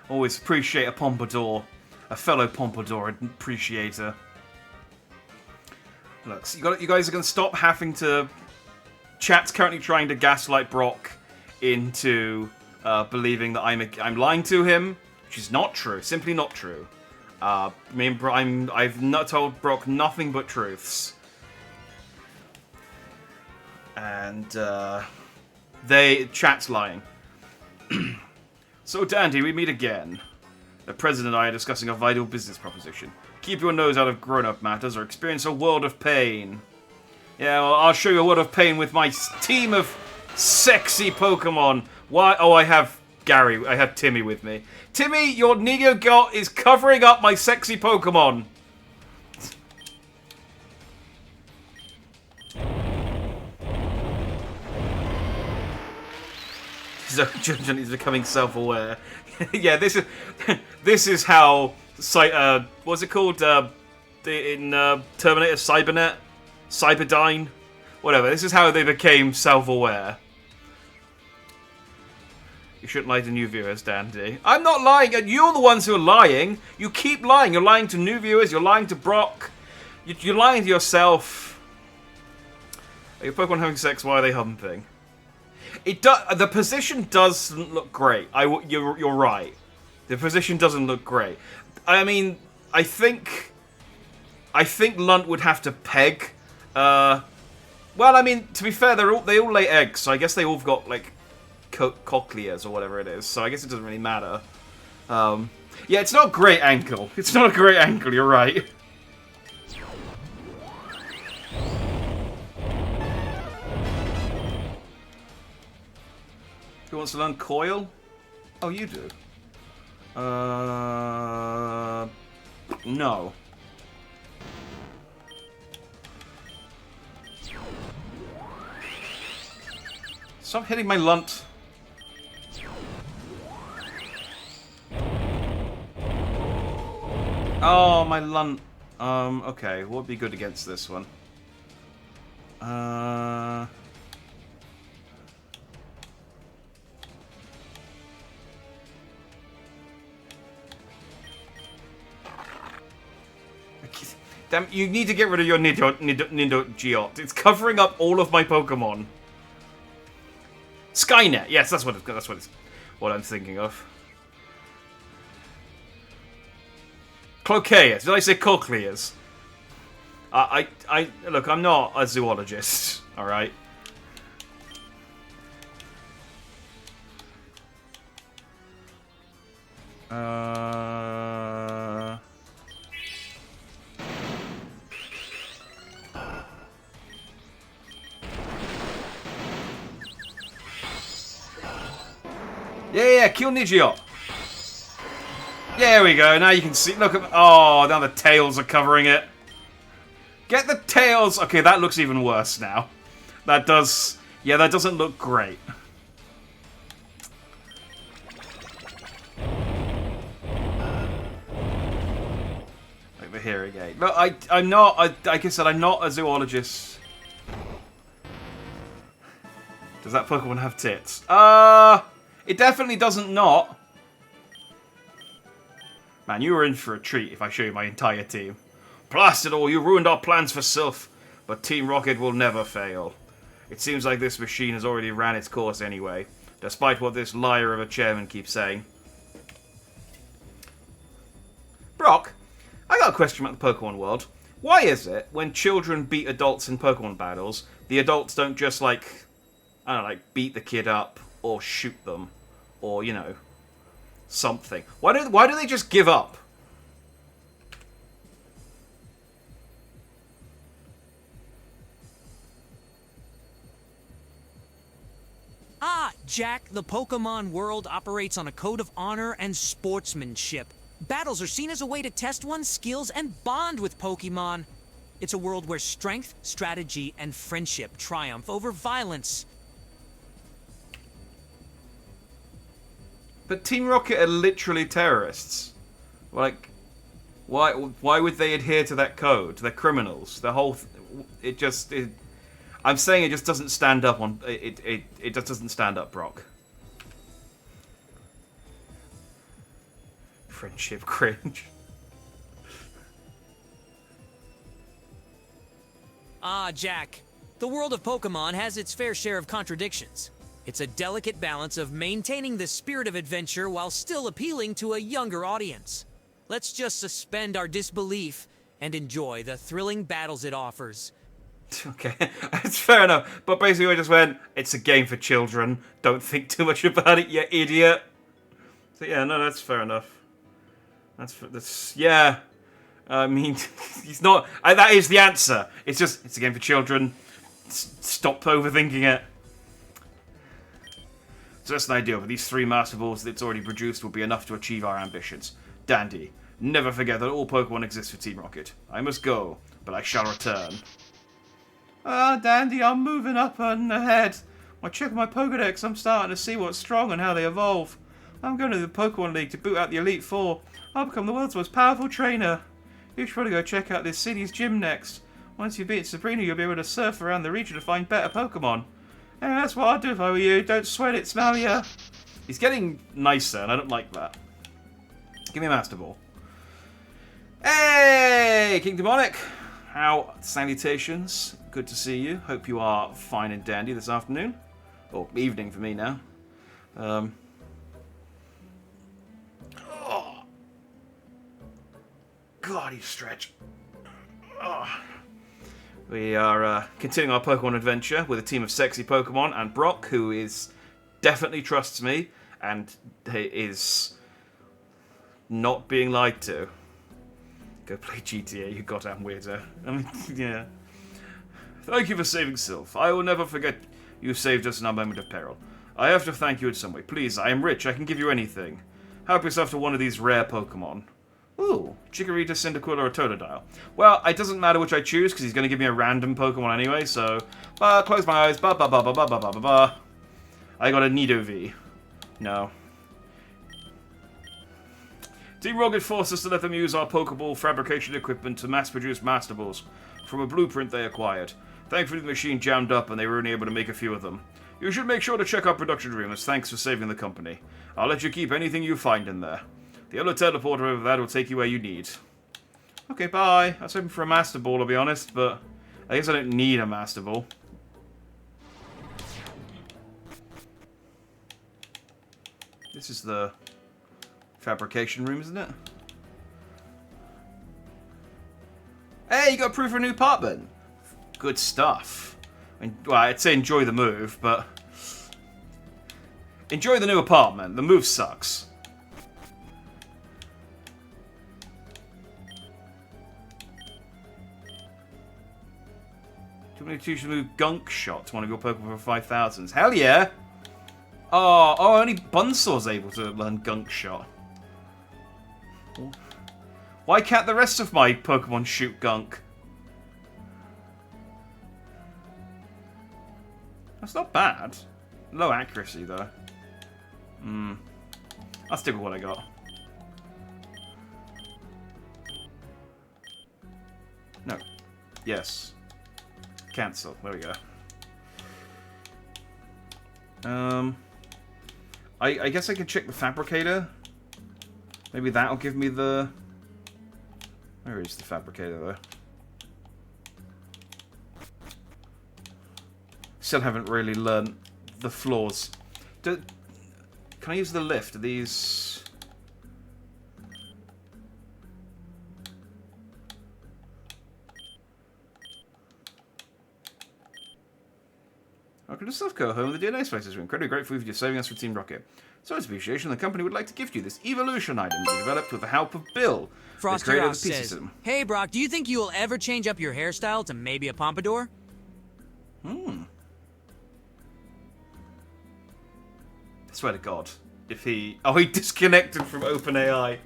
Always appreciate a pompadour. A fellow pompadour appreciator. Look, so you guys are going to stop having to... Chat's currently trying to gaslight Brock into believing that I'm lying to him, which is not true. Simply not true. I've not told Brock nothing but truths. And Chat's lying. So, Dandy, we meet again. The President and I are discussing a vital business proposition. Keep your nose out of grown-up matters or experience a world of pain. Yeah, well, I'll show you a world of pain with my team of sexy Pokemon. Why? Oh, I have Gary. I have Timmy with me. Timmy, your Nidogart is covering up my sexy Pokemon. So, Judgment is becoming self-aware. Yeah, this is how what's it called in Terminator? Cybernet, Cyberdyne, whatever. This is how they became self-aware. You shouldn't lie to new viewers, Dandy. I'm not lying, and you're the ones who are lying. You keep lying. You're lying to new viewers. You're lying to Brock. You're lying to yourself. Are your Pokemon having sex? Why are they humping? The position doesn't look great. You're right. The position doesn't look great. I mean, I think Lunt would have to peg. Well, I mean, to be fair, they all lay eggs, so I guess they all got like cochlears or whatever it is. So I guess it doesn't really matter. Yeah, it's not a great angle. It's not a great angle. You're right. Who wants to learn Coil? Oh, you do. No. Stop hitting my Lunt. Oh, my Lunt. Okay, what would be good against this one? Damn, you need to get rid of your Nidogart. It's covering up all of my Pokemon. Skynet. Yes, that's what I'm thinking of. Clocaeus. Did I say Cochlears? Look, I'm not a zoologist. All right. Yeah, kill Nidogart. There we go. Now you can see. Look at. Oh, now the tails are covering it. Get the tails. Okay, that looks even worse now. That does. Yeah, that doesn't look great. Like the hearing aid. Look, I'm not. Like I said, I'm not a zoologist. Does that Pokemon have tits? It definitely doesn't not. Man, you were in for a treat if I show you my entire team. Blast it all, you ruined our plans for Sylph, but Team Rocket will never fail. It seems like this machine has already ran its course anyway, despite what this liar of a chairman keeps saying. Brock, I got a question about the Pokemon world. Why is it, when children beat adults in Pokemon battles, the adults don't just, like, I don't know, like, beat the kid up, or shoot them, or, you know, something? Why do they just give up? Ah, Jack, the Pokemon world operates on a code of honor and sportsmanship. Battles are seen as a way to test one's skills and bond with Pokemon. It's a world where strength, strategy, and friendship triumph over violence. But Team Rocket are literally terrorists. Like, why would they adhere to that code? They're criminals. The whole... I'm saying it just doesn't stand up on... It just doesn't stand up, Brock. Friendship cringe. Ah, Jack. The world of Pokemon has its fair share of contradictions. It's a delicate balance of maintaining the spirit of adventure while still appealing to a younger audience. Let's just suspend our disbelief and enjoy the thrilling battles it offers. Okay, that's fair enough. But basically I just went, it's a game for children. Don't think too much about it, you idiot. So yeah, no, that's fair enough. That's yeah. I mean, he's not... that is the answer. It's a game for children. Stop overthinking it. So that's an idea, but these 3 Master Balls that it's already produced will be enough to achieve our ambitions. Dandy, never forget that all Pokemon exist for Team Rocket. I must go, but I shall return. Dandy, I'm moving up and ahead. When I check my Pokedex, I'm starting to see what's strong and how they evolve. I'm going to the Pokemon League to boot out the Elite Four. I'll become the world's most powerful trainer. You should probably go check out this city's gym next. Once you beat Sabrina, you'll be able to surf around the region to find better Pokemon. And that's what I'd do if I were you. Don't sweat it, smell ya. He's getting nicer, and I don't like that. Give me a Master Ball. Hey, King Demonic. How salutations. Good to see you. Hope you are fine and dandy this afternoon. Or evening for me now. Oh. God, you stretch. Oh. We are continuing our Pokemon adventure with a team of sexy Pokemon and Brock, who definitely trusts me and is not being lied to. Go play GTA, you goddamn weirdo. I mean, yeah. Thank you for saving Sylph. I will never forget you saved us in our moment of peril. I have to thank you in some way. Please, I am rich. I can give you anything. Help yourself to one of these rare Pokemon. Ooh, Chikorita, Cyndaquil, or a Totodile. Well, it doesn't matter which I choose, because he's going to give me a random Pokemon anyway, so... close my eyes. I got a Nidovi. No. Team Rocket forced us to let them use our Pokeball fabrication equipment to mass-produce Master Balls from a blueprint they acquired. Thankfully, the machine jammed up, and they were only able to make a few of them. You should make sure to check our production room, as thanks for saving the company. I'll let you keep anything you find in there. The other teleporter over there will take you where you need. Okay, bye. I was hoping for a Master Ball, to be honest, but I guess I don't need a Master Ball. This is the fabrication room, isn't it? Hey, you got proof for a new apartment. Good stuff. Well, I'd say enjoy the move, but... enjoy the new apartment. The move sucks. Do you want me to choose to move Gunk Shot to one of your Pokemon for 5,000s? Hell yeah! Oh, only Bunsor's able to learn Gunk Shot. Why can't the rest of my Pokemon shoot Gunk? That's not bad. Low accuracy, though. I'll stick with what I got. No. Yes. Cancel. There we go. I guess I could check the fabricator. Maybe that'll give me the... Where is the fabricator, though? Still haven't really learned the flaws. Can I use the lift? Are these... Welcome to Stuffco, home of the DNA Spices. We're incredibly grateful for you saving us from Team Rocket. So as appreciation, the company would like to gift you this evolution item we developed with the help of Bill, the creator of the PC system. Hey Brock, do you think you will ever change up your hairstyle to maybe a pompadour? I swear to God, if he... Oh, he disconnected from OpenAI.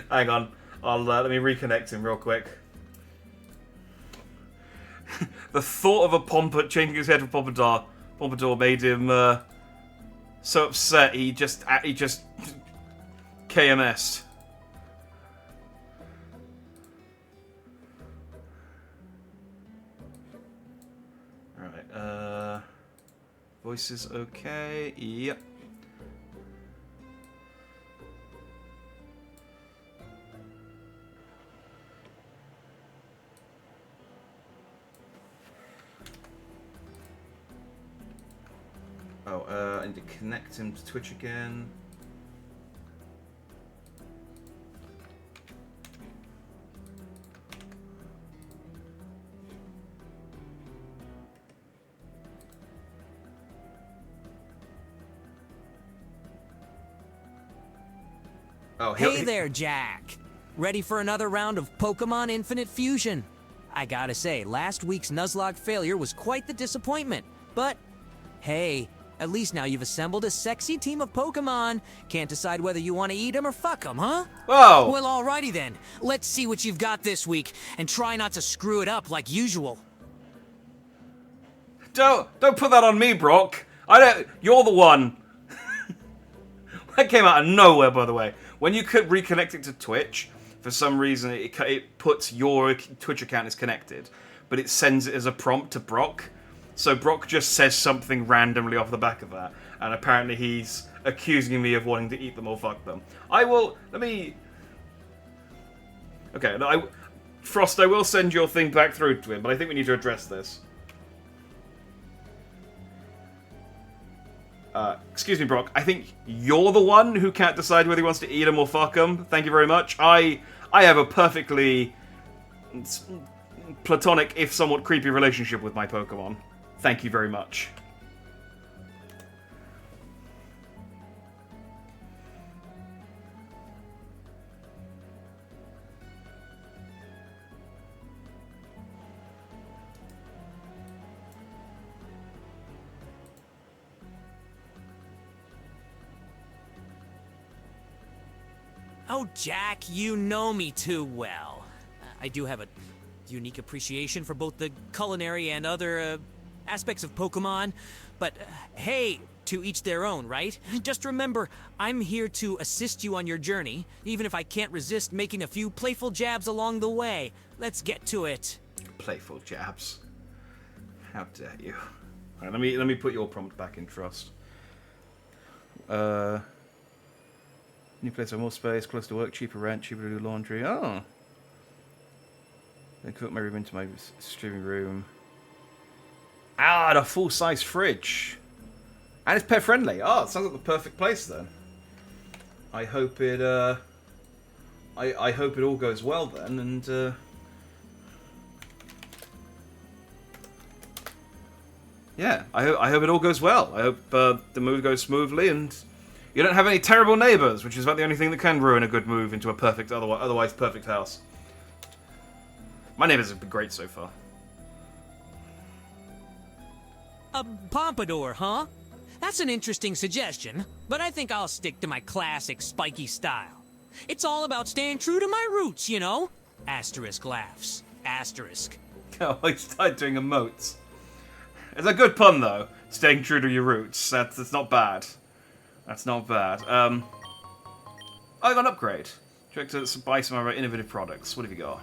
Hang on, let me reconnect him real quick. The thought of a changing his head for pompadour made him so upset he just KMS'd. Alright, voice is okay. Yep. Oh, I need to connect him to Twitch again. Oh, hey there, Jack. Ready for another round of Pokemon Infinite Fusion? I gotta say, last week's Nuzlocke failure was quite the disappointment, but hey, at least now you've assembled a sexy team of Pokemon. Can't decide whether you want to eat them or fuck them, huh? Whoa! Well, alrighty then. Let's see what you've got this week, and try not to screw it up like usual. Don't put that on me, Brock. You're the one. That came out of nowhere, by the way. When you could reconnect it to Twitch, for some reason it puts your Twitch account as connected, but it sends it as a prompt to Brock. So Brock just says something randomly off the back of that, and apparently he's accusing me of wanting to eat them or fuck them. Okay, Frost, I will send your thing back through to him, but I think we need to address this. Excuse me, Brock, I think you're the one who can't decide whether he wants to eat them or fuck them. Thank you very much. I have a perfectly platonic, if somewhat creepy relationship with my Pokemon. Thank you very much. Oh, Jack, you know me too well. I do have a unique appreciation for both the culinary and other aspects of Pokemon, but hey, to each their own, right? Just remember, I'm here to assist you on your journey, even if I can't resist making a few playful jabs along the way. Let's get to it. Playful jabs. How dare you? All right, let me put your prompt back in Trust. New place with more space, close to work, cheaper rent, cheaper to do laundry. Oh. Then cook my room into my streaming room. Ah, and a full-size fridge. And it's pet-friendly. Oh, it sounds like the perfect place then. I hope it, I hope it all goes well then, and, yeah, I hope it all goes well. I hope, the move goes smoothly, and you don't have any terrible neighbours, which is about the only thing that can ruin a good move into a perfect, otherwise perfect house. My neighbours have been great so far. A pompadour, huh? That's an interesting suggestion, but I think I'll stick to my classic spiky style. It's all about staying true to my roots, you know? Asterisk laughs. Asterisk. Oh, I started doing emotes. It's a good pun, though. Staying true to your roots. That's not bad. That's not bad. I got an upgrade. Check to buy some of our innovative products. What have you got?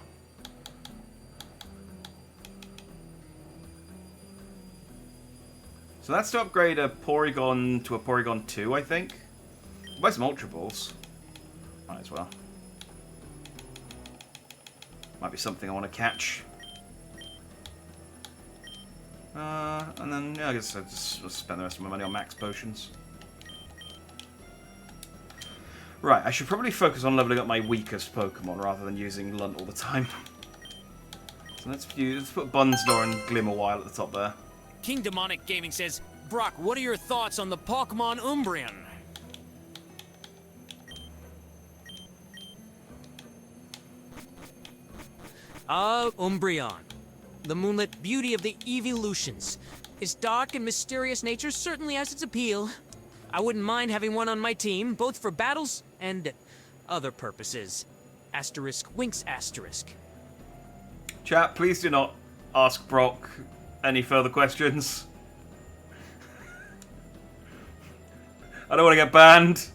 So that's to upgrade a Porygon to a Porygon 2, I think. Buy some Ultra Balls. Might as well. Might be something I want to catch. And then, yeah, I guess I'll just spend the rest of my money on max potions. Right, I should probably focus on leveling up my weakest Pokemon rather than using Lunt all the time. So let's put Bunsdor and Glimmerwile at the top there. King Demonic Gaming says, Brock, what are your thoughts on the Pokemon Umbreon? Umbreon. The moonlit beauty of the evolutions. Its dark and mysterious nature certainly has its appeal. I wouldn't mind having one on my team, both for battles and other purposes. Asterisk winks asterisk. Chat, please do not ask Brock any further questions. I don't want to get banned.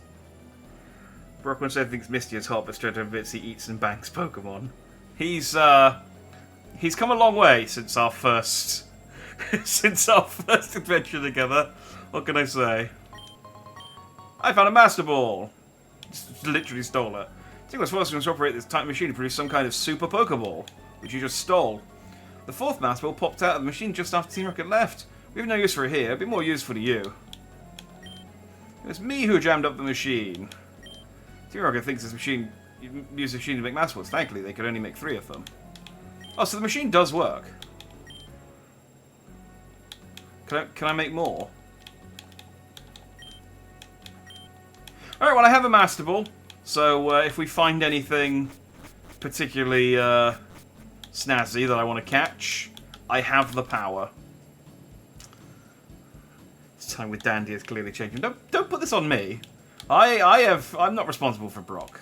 Brock once said thinks Misty is hot, but straight over bits he eats and banks Pokemon. He's come a long way since our first adventure together. What can I say? I found a Master Ball. Just literally stole it. I think I was forced to operate this type machine to produce some kind of super Pokeball, which you just stole. The fourth Master Ball popped out of the machine just after Team Rocket left. We have no use for it here. It'd be more useful to you. It was me who jammed up the machine. Team Rocket thinks this machine used the machine to make Master Balls. Thankfully, they could only make 3 of them. Oh, so the machine does work. Can I make more? Alright, well I have a Master Ball, so if we find anything particularly snazzy that I want to catch, I have the power. This time with Dandy is clearly changing. Don't put this on me. I'm not responsible for Brock.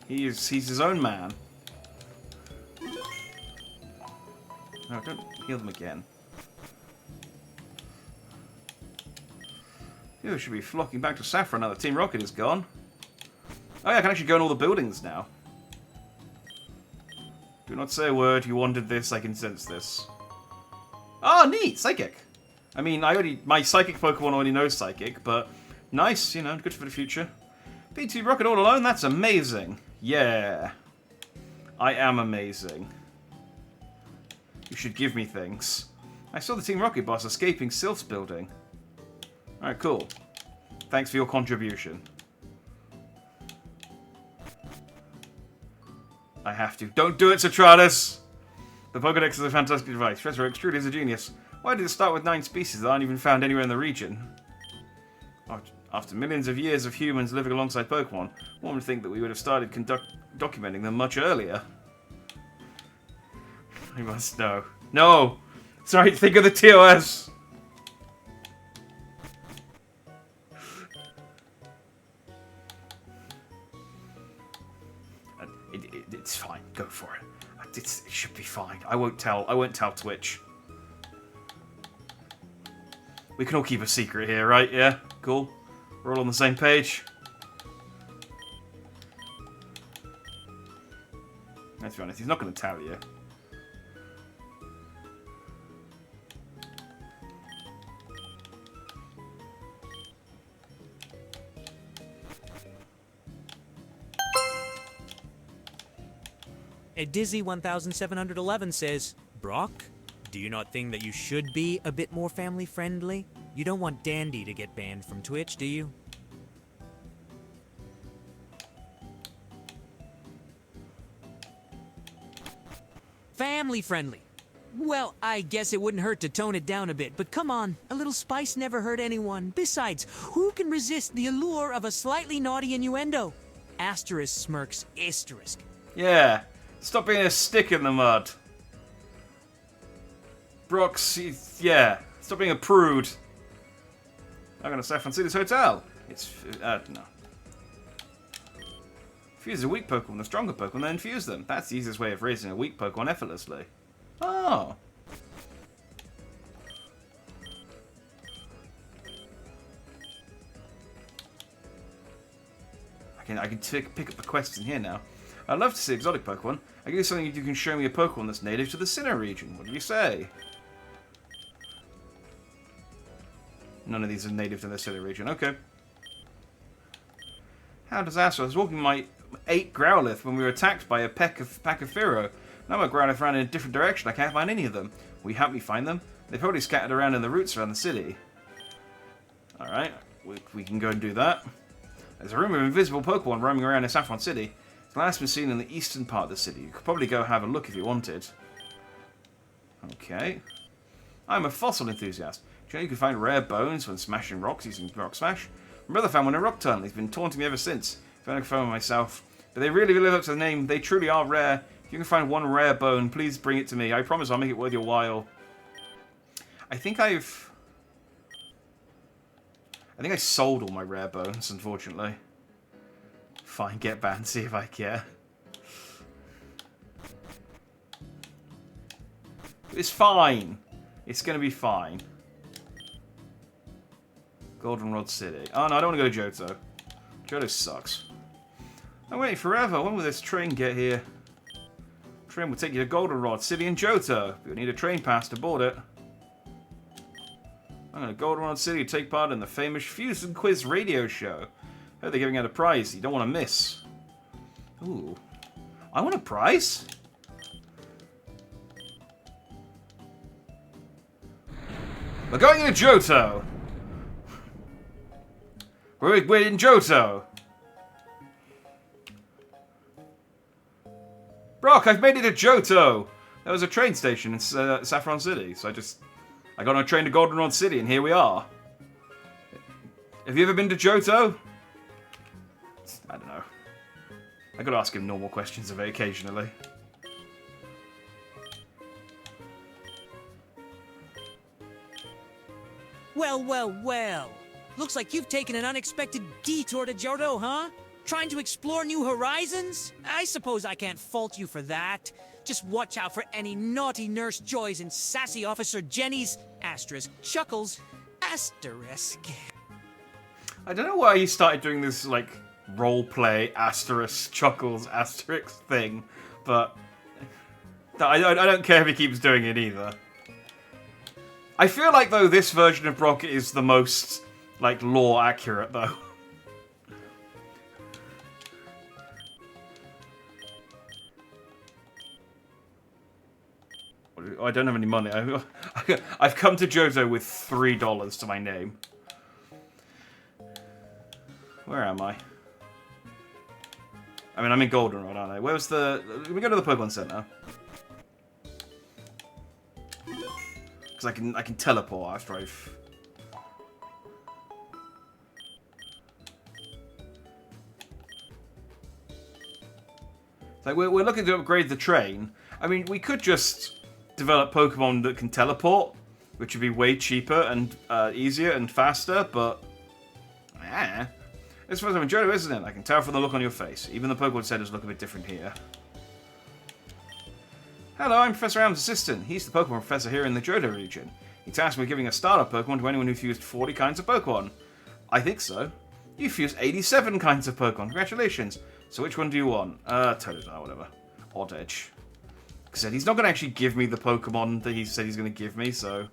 He's his own man. No, don't heal them again. You should be flocking back to Saffron now that Team Rocket is gone. Oh yeah, I can actually go in all the buildings now. Do not say a word. You wanted this. I can sense this. Ah, neat! Psychic! I mean, my Psychic Pokemon already knows Psychic, but nice, you know, good for the future. Beat Team Rocket all alone? That's amazing. Yeah. I am amazing. You should give me things. I saw the Team Rocket boss escaping Sylph's building. Alright, cool. Thanks for your contribution. I have to. Don't do it, Citratus! The Pokedex is a fantastic device. Resurrex truly is a genius. Why did it start with 9 species that aren't even found anywhere in the region? After millions of years of humans living alongside Pokemon, one would think that we would have started documenting them much earlier. I must know. No! Sorry, think of the TOS! It's fine. Go for it. It should be fine. I won't tell Twitch. We can all keep a secret here, right? Yeah? Cool. We're all on the same page. Let's be honest, he's not going to tell you. A Dizzy 1711 says, Brock, do you not think that you should be a bit more family friendly? You don't want Dandy to get banned from Twitch, do you? Family friendly. Well, I guess it wouldn't hurt to tone it down a bit, but come on, a little spice never hurt anyone. Besides, who can resist the allure of a slightly naughty innuendo? Asterisk smirks asterisk. Yeah. Stop being a stick in the mud. Brock's, yeah. Stop being a prude. I'm going to Saffron City's hotel. It's, no. Fuse a weak Pokemon with a stronger Pokemon, then infuse them. That's the easiest way of raising a weak Pokemon effortlessly. Oh. I can pick up the quest in here now. I'd love to see exotic Pokemon. I give you something you can show me a Pokemon that's native to the Sinnoh region. What do you say? None of these are native to the Sinnoh region. Okay. How disastrous. I was walking my 8 Growlithe when we were attacked by a pack of Fearow. Now my Growlithe ran in a different direction. I can't find any of them. Will you help me find them? They're probably scattered around in the roots around the city. Alright, we can go and do that. There's a room of invisible Pokemon roaming around in Saffron City. It's last been seen in the eastern part of the city. You could probably go have a look if you wanted. Okay. I'm a fossil enthusiast. Do you know you can find rare bones when smashing rocks using Rock Smash? My brother found one in a rock tunnel. He's been taunting me ever since. If I can find one myself. But they really live up to the name. They truly are rare. If you can find one rare bone, please bring it to me. I promise I'll make it worth your while. I think I sold all my rare bones, unfortunately. Fine, get banned, see if I care. It's fine. It's gonna be fine. Goldenrod City. Oh no, I don't want to go to Johto. Johto sucks. I'm waiting forever. When will this train get here? Train will take you to Goldenrod City and Johto. You'll need a train pass to board it. I'm going to Goldenrod City to take part in the famous Fusion Quiz radio show. Heard they're giving out a prize you don't want to miss. Ooh. I want a prize? We're going into Johto. We're in Johto. Brock, I've made it to Johto. There was a train station in Saffron City, so I got on a train to Goldenrod City, and here we are. Have you ever been to Johto? I don't know. I gotta ask him normal questions of it occasionally. Well, well, well. Looks like you've taken an unexpected detour to Johto, huh? Trying to explore new horizons? I suppose I can't fault you for that. Just watch out for any naughty Nurse Joys and sassy Officer Jenny's *chuckles*. I don't know why he started doing this, like, roleplay *chuckles* thing, but I don't care if he keeps doing it either. I feel like, though, this version of Brock is the most, like, lore accurate, though. I don't have any money. I've come to Johto with $3 to my name. Where am I? I mean, I'm in Goldenrod, aren't I? Where's the... Let me go to the Pokemon Center. Because I can teleport after I've... Like, we're looking to upgrade the train. I mean, we could just develop Pokemon that can teleport, which would be way cheaper and easier and faster, but... It's first time in Johto, isn't it? I can tell from the look on your face. Even the Pokemon centers look a bit different here. Hello, I'm Professor Elm's assistant. He's the Pokemon professor here in the Johto region. He tasked me with giving a starter Pokemon to anyone who fused 40 kinds of Pokemon. I think so. You fused 87 kinds of Pokemon. Congratulations. So which one do you want? Totodile, whatever. Odd Edge. Said he's not going to actually give me the Pokemon that he said he's going to give me, so...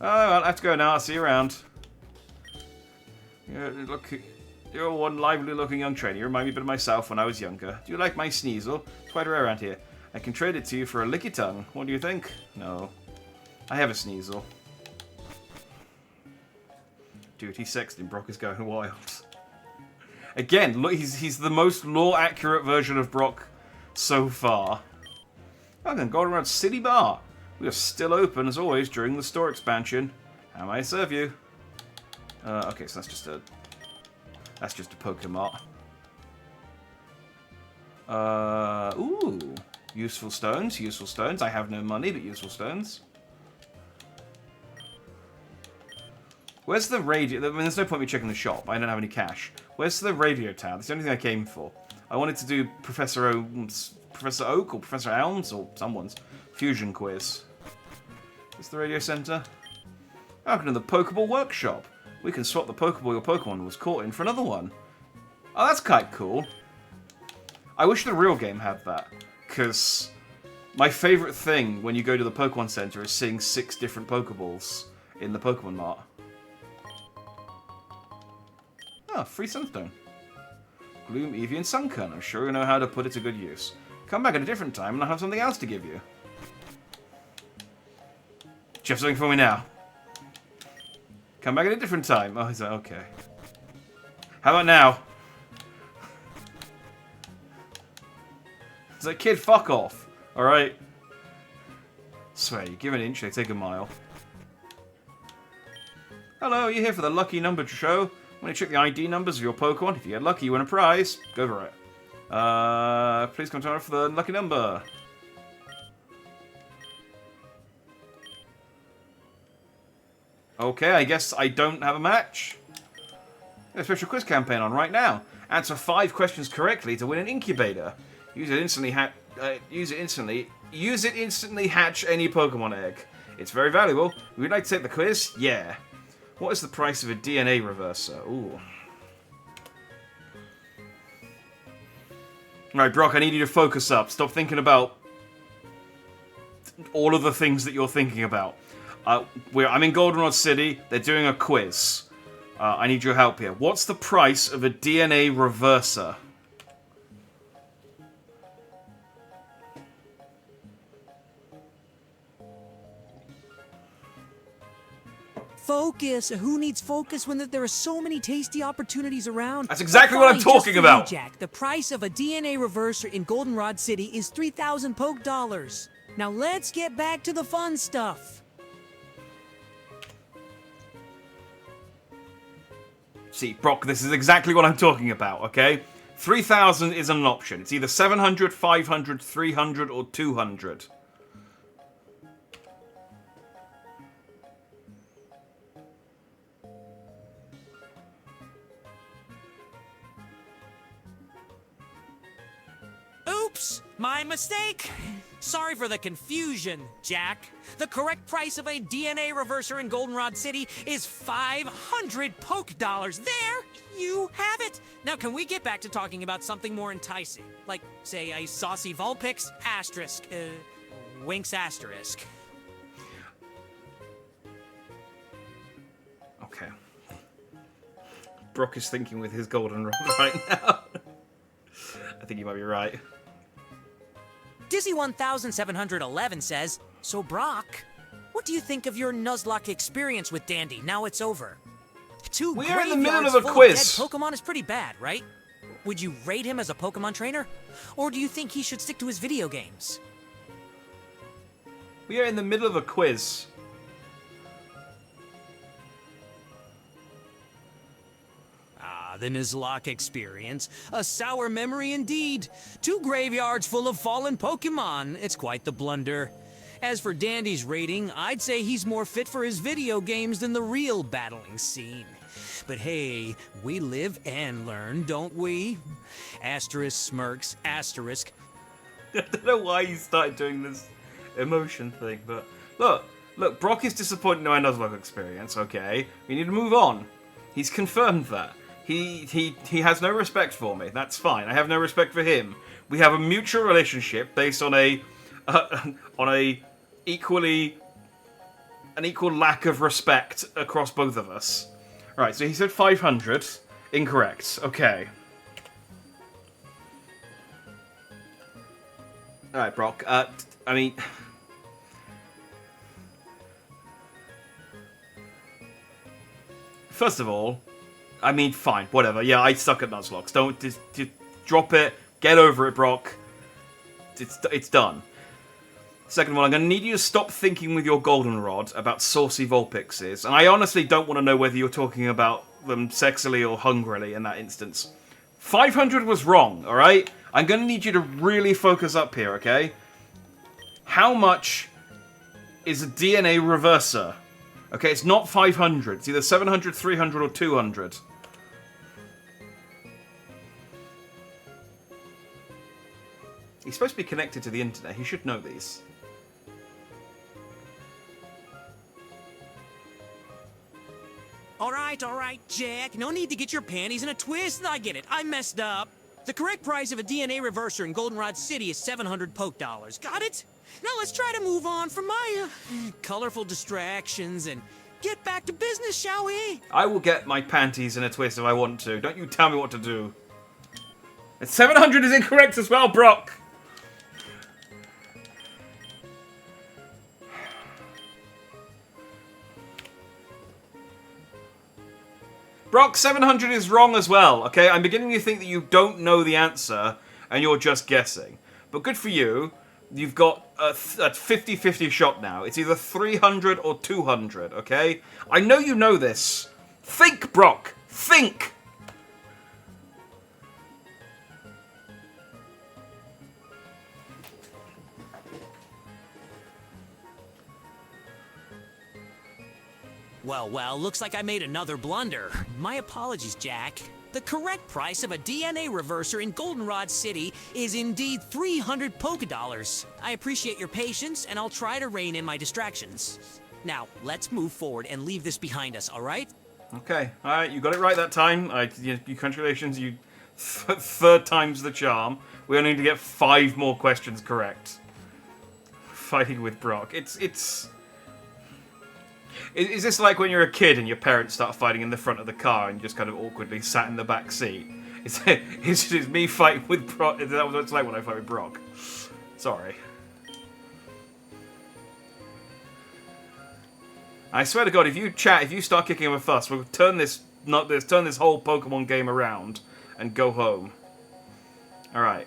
Oh, well, I have to go now. I'll see you around. You're one lively-looking young trainer. You remind me a bit of myself when I was younger. Do you like my Sneasel? It's quite rare around here. I can trade it to you for a Lickitung. What do you think? No. I have a Sneasel. Dude, he's sexting. Brock is going wild. Again, look, he's the most lore-accurate version of Brock so far. Welcome, Goldenrod City Bar. We are still open as always during the store expansion. How may I serve you? Okay, so that's just a Pokemon. Ooh, useful stones, useful stones. I have no money, but useful stones. Where's the radio? I mean, there's no point me checking the shop. I don't have any cash. Where's the radio tower? That's the only thing I came for. I wanted to do Professor Oak or Professor Elms or someone's fusion quiz. Where's the radio center? Welcome to the Pokeball Workshop. We can swap the Pokeball your Pokemon was caught in for another one. Oh, that's quite cool. I wish the real game had that, because my favorite thing when you go to the Pokemon Center is seeing 6 different Pokeballs in the Pokemon Mart. Oh, free Sunstone. Gloom, Eevee, and Sunkern. I'm sure you know how to put it to good use. Come back at a different time and I'll have something else to give you. Do you have something for me now? Come back at a different time. Oh, he's like, okay. How about now? It's like, kid, fuck off. Alright? Swear, you give an inch, they take a mile. Hello, you're here for the lucky number show. When you check the ID numbers of your Pokemon, if you get lucky, you win a prize. Go for it. Please come to for the lucky number. Okay, I guess I don't have a match. There's a special quiz campaign on right now. Answer 5 questions correctly to win an incubator. Use it instantly. Use it instantly. Hatch any Pokemon egg. It's very valuable. Would you like to take the quiz? Yeah. What is the price of a DNA reverser? Ooh. Right, Brock, I need you to focus up. Stop thinking about all of the things that you're thinking about. I'm in Goldenrod City. They're doing a quiz. I need your help here. What's the price of a DNA reverser? Focus. Who needs focus when there are so many tasty opportunities around? That's exactly what I'm talking about. Jack, the price of a DNA reverser in Goldenrod City is 3,000 poke dollars. Now let's get back to the fun stuff. See, Brock, this is exactly what I'm talking about, okay? 3,000 is an option. It's either 700, 500, 300, or 200. Oops, my mistake. Sorry for the confusion, Jack. The correct price of a DNA reverser in Goldenrod City is 500 poke dollars. There, you have it. Now, can we get back to talking about something more enticing? Like, say, a saucy Vulpix asterisk, Winx asterisk. Okay. Brock is thinking with his goldenrod right now. I think you might be right. Dizzy 1711 says, so Brock, what do you think of your Nuzlocke experience with Dandy now it's over? We're in the middle of a full quiz. Of dead Pokemon is pretty bad, right? Would you rate him as a Pokemon trainer? Or do you think he should stick to his video games? We are in the middle of a quiz. The Nuzlocke experience. A sour memory indeed. 2 graveyards full of fallen Pokemon. It's quite the blunder. As for Dandy's rating, I'd say he's more fit for his video games than the real battling scene. But hey, we live and learn, don't we? Asterisk smirks, asterisk. I don't know why you started doing this emotion thing, but look, Brock is disappointed in my Nuzlocke experience, okay? We need to move on. He's confirmed that. He has no respect for me. That's fine. I have no respect for him. We have a mutual relationship based on an equal lack of respect across both of us. Right, so he said 500. Incorrect. Okay. Alright, Brock. I mean... First of all, I mean, fine, whatever. Yeah, I suck at Nuzlocke. Don't just drop it. Get over it, Brock. It's done. Second of all, I'm going to need you to stop thinking with your goldenrod about saucy Vulpixes. And I honestly don't want to know whether you're talking about them sexily or hungrily in that instance. 500 was wrong, alright? I'm going to need you to really focus up here, okay? How much is a DNA reverser? Okay, it's not 500. It's either 700, 300, or 200. He's supposed to be connected to the internet. He should know these. All right, Jack. No need to get your panties in a twist. I get it. I messed up. The correct price of a DNA reverser in Goldenrod City is 700 poke dollars. Got it? Now let's try to move on from my colorful distractions and get back to business, shall we? I will get my panties in a twist if I want to. Don't you tell me what to do. And 700 is incorrect as well, Brock. Brock, 700 is wrong as well, okay? I'm beginning to think that you don't know the answer and you're just guessing. But good for you. You've got a 50-50 shot now. It's either 300 or 200, okay? I know you know this. Think, Brock. Think. Well, looks like I made another blunder. My apologies, Jack. The correct price of a DNA reverser in Goldenrod City is indeed 300 polka dollars. I appreciate your patience, and I'll try to rein in my distractions. Now, let's move forward and leave this behind us, all right? Okay, all right, you got it right that time. Congratulations, you third time's the charm. We only need to get 5 more questions correct. Fighting with Brock. Is this like when you're a kid and your parents start fighting in the front of the car and you just kind of awkwardly sat in the back seat? Is me fighting with Brock? Is that what it's like when I fight with Brock? Sorry. I swear to God, if you start kicking up a fuss, we'll turn this whole Pokemon game around and go home. All right.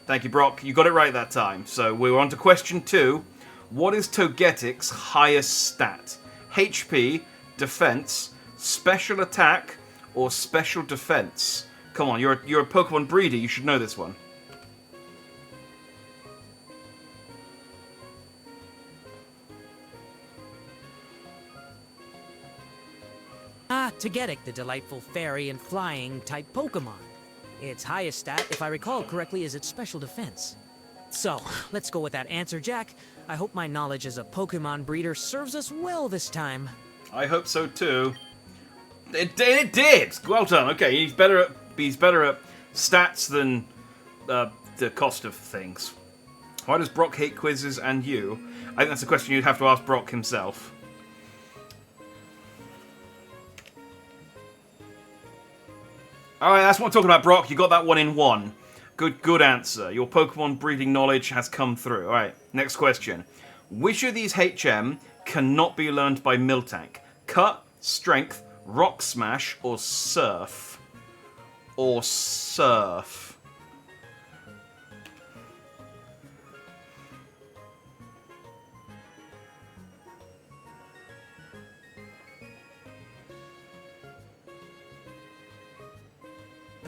Thank you, Brock. You got it right that time. So we're on to question 2. What is Togetic's highest stat? HP, defense, special attack, or special defense? Come on, you're a Pokemon breeder. You should know this one. Togetic, the delightful fairy and flying type Pokemon. Its highest stat, if I recall correctly, is its special defense. So, let's go with that answer, Jack. I hope my knowledge as a Pokemon breeder serves us well this time. I hope so too. It did! Well done. Okay, he's better at stats than the cost of things. Why does Brock hate quizzes and you? I think that's a question you'd have to ask Brock himself. Alright, that's what I'm talking about, Brock. You got that one in 1. Good answer. Your Pokemon breeding knowledge has come through. Alright, next question. Which of these HM cannot be learned by Miltank? Cut, Strength, Rock Smash, or Surf? Or Surf?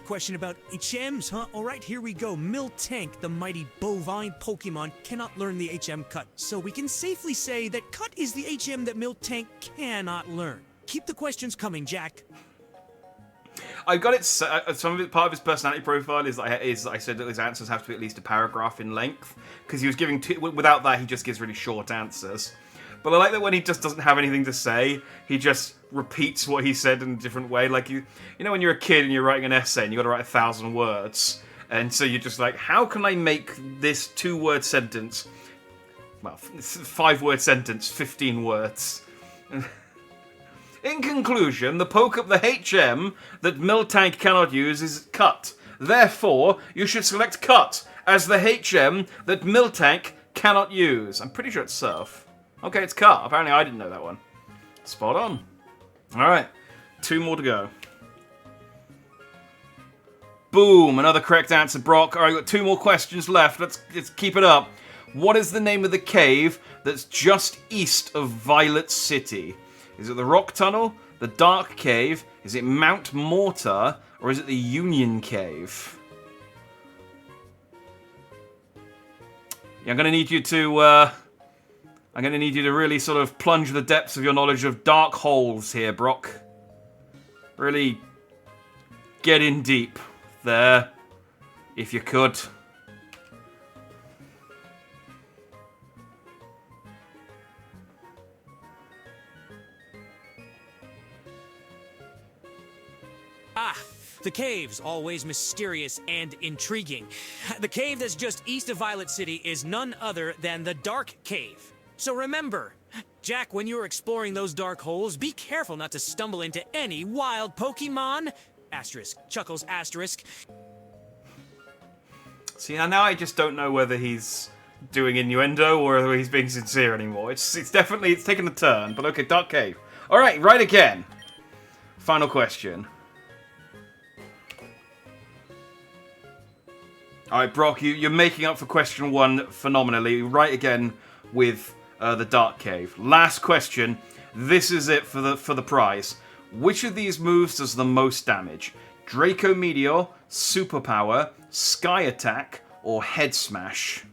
Question about HMs, huh? Alright, here we go. Miltank, the mighty bovine Pokemon, cannot learn the HM Cut. So we can safely say that Cut is the HM that Miltank cannot learn. Keep the questions coming, Jack. I got it. Some of it, part of his personality profile is I said that his answers have to be at least a paragraph in length, because he was giving without that he just gives really short answers. But I like that when he just doesn't have anything to say, he just repeats what he said in a different way. Like you know when you're a kid and you're writing an essay and you got to write 1,000 words, and so you're just like, how can I make this 2-word sentence, well, 5-word sentence, 15 words? In conclusion, the HM that Miltank cannot use is Cut. Therefore, you should select Cut as the HM that Miltank cannot use. I'm pretty sure it's Surf. Okay, it's Cut. Apparently I didn't know that one. Spot on. Alright, 2 more to go. Boom, another correct answer, Brock. Alright, we've got 2 more questions left. Let's keep it up. What is the name of the cave that's just east of Violet City? Is it the Rock Tunnel, the Dark Cave, is it Mount Mortar, or is it the Union Cave? Yeah, I'm going to need you to really sort of plunge the depths of your knowledge of dark holes here, Brock. Really get in deep there, if you could. Ah, the cave's always mysterious and intriguing. The cave that's just east of Violet City is none other than the Dark Cave. So remember, Jack, when you're exploring those dark holes, be careful not to stumble into any wild Pokemon. Asterisk, Chuckles, asterisk. See, now I just don't know whether he's doing innuendo or whether he's being sincere anymore. It's definitely, it's taken a turn, but okay, Dark Cave. Alright, right again. Final question. Alright, Brock, you're making up for question 1 phenomenally. Right again with the Dark Cave. Last question. This is it for the prize. Which of these moves does the most damage? Draco Meteor, Superpower, Sky Attack, or Head Smash?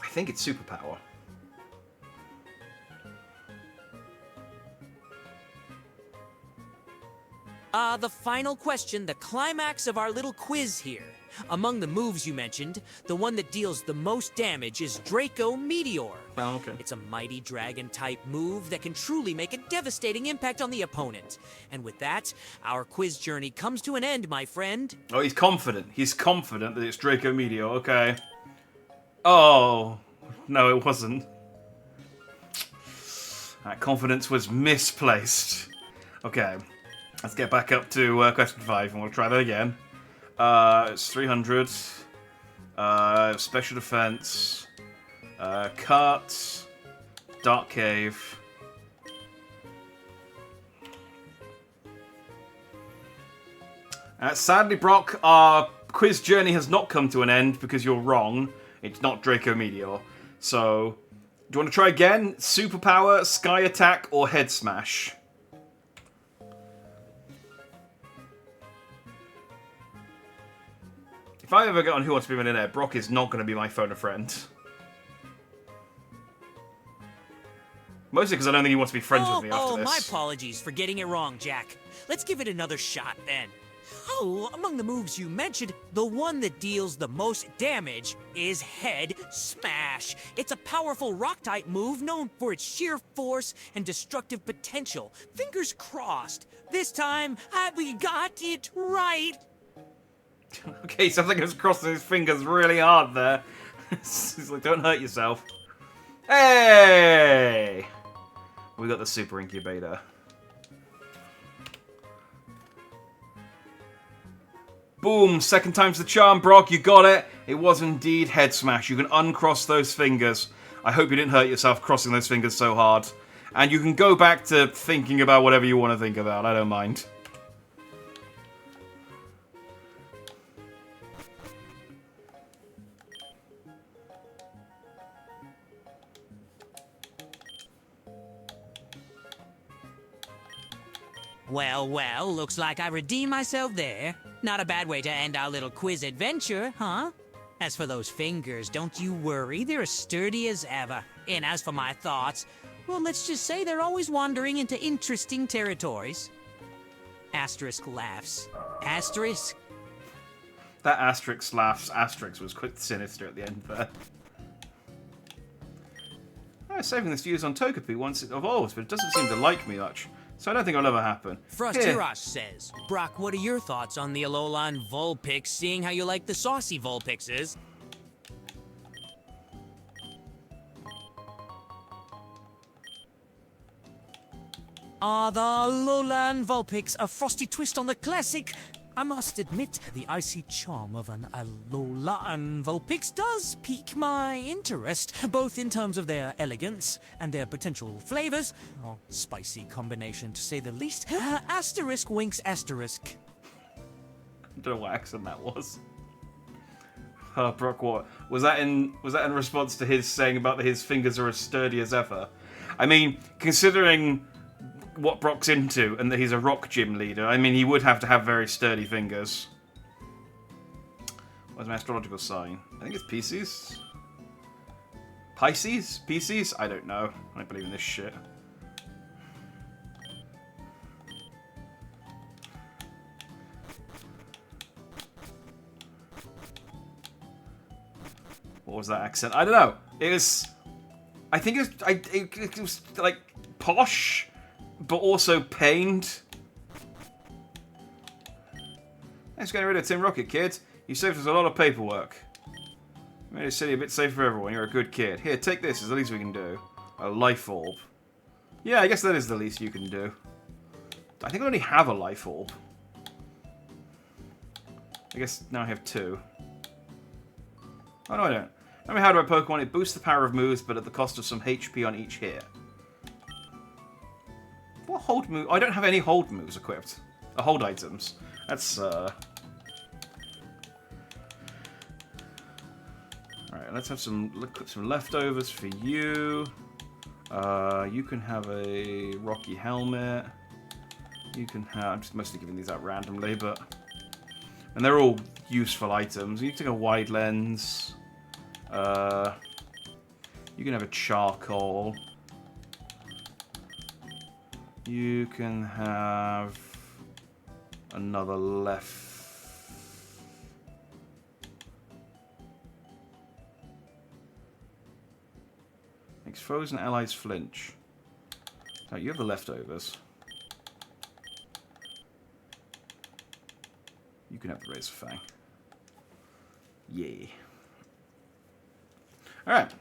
I think it's Superpower. The final question, the climax of our little quiz here. Among the moves you mentioned, the one that deals the most damage is Draco Meteor. Oh, okay. It's a mighty dragon-type move that can truly make a devastating impact on the opponent. And with that, our quiz journey comes to an end, my friend. Oh, he's confident. He's confident that it's Draco Meteor. Okay. Oh, no, it wasn't. That confidence was misplaced. Okay. Let's get back up to question 5, and we'll try that again. It's 300. Special defense. Cut. Dark Cave. Sadly, Brock, our quiz journey has not come to an end because you're wrong. It's not Draco Meteor. So, do you want to try again? Superpower, Sky Attack, or Head Smash? If I ever get on Who Wants to Be a Millionaire, Brock is not going to be my phone a friend. Mostly because I don't think he wants to be friends with me after this. My apologies for getting it wrong, Jack. Let's give it another shot then. Oh, among the moves you mentioned, the one that deals the most damage is Head Smash. It's a powerful rock-type move known for its sheer force and destructive potential. Fingers crossed. This time, we got it right. Okay, sounds like he was crossing his fingers really hard there. He's like, don't hurt yourself. Hey! We got the Super Incubator. Boom! Second time's the charm, Brock. You got it. It was indeed Head Smash. You can uncross those fingers. I hope you didn't hurt yourself crossing those fingers so hard. And you can go back to thinking about whatever you want to think about. I don't mind. Well, looks like I redeemed myself there. Not a bad way to end our little quiz adventure, huh? As for those fingers, don't you worry, they're as sturdy as ever. And as for my thoughts, well, let's just say they're always wandering into interesting territories. Asterisk laughs. Asterisk? That asterisk laughs. Asterisk was quite sinister at the end there. I was saving this to use on Togepi once it evolves, but it doesn't seem to like me much. So I don't think it'll ever happen. Frostirosh says, Brock, what are your thoughts on the Alolan Vulpix, seeing how you like the saucy Vulpixes? The Alolan Vulpix, a frosty twist on the classic. I must admit, the icy charm of an Alolan Vulpix does pique my interest, both in terms of their elegance and their potential flavors. Oh, spicy combination, to say the least. Asterisk winks asterisk. I don't know what accent that was. Brock, what was that in response to his saying about that his fingers are as sturdy as ever? I mean, considering what Brock's into and that he's a rock gym leader, I mean, he would have to have very sturdy fingers. What's my astrological sign? I think it's Pisces. Pisces? Pisces? I don't know. I don't believe in this shit. What was that accent? I don't know. It was... I think it was like posh. but also pained. Thanks for getting rid of Team Rocket, kid. You saved us a lot of paperwork. You made the city a bit safer for everyone. You're a good kid. Here, take this. It's the least we can do. A life orb. Yeah, I guess that is the least you can do. I think I only have a life orb. I guess now I have 2. Oh, no, I don't. Let me how do I Pokemon? It boosts the power of moves, but at the cost of some HP on each hit. What hold move? I don't have any hold moves equipped. Hold items. That's, Alright, let's have some leftovers for you. You can have a rocky helmet. You can have... I'm just mostly giving these out randomly, but... And they're all useful items. You can take a wide lens. You can have a charcoal. You can have... another left. Makes frozen allies flinch. Oh, you have the leftovers. You can have the Razor Fang. Yay. Alright.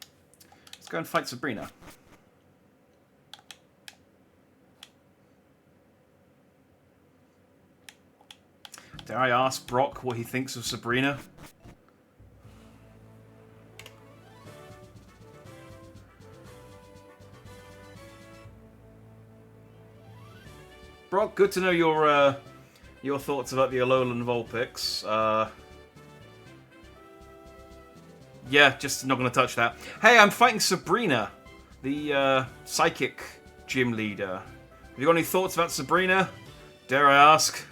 Let's go and fight Sabrina. Dare I ask Brock what he thinks of Sabrina? Brock, good to know your thoughts about the Alolan Vulpix. Yeah, just not going to touch that. Hey, I'm fighting Sabrina, the psychic gym leader. Have you got any thoughts about Sabrina? Dare I ask?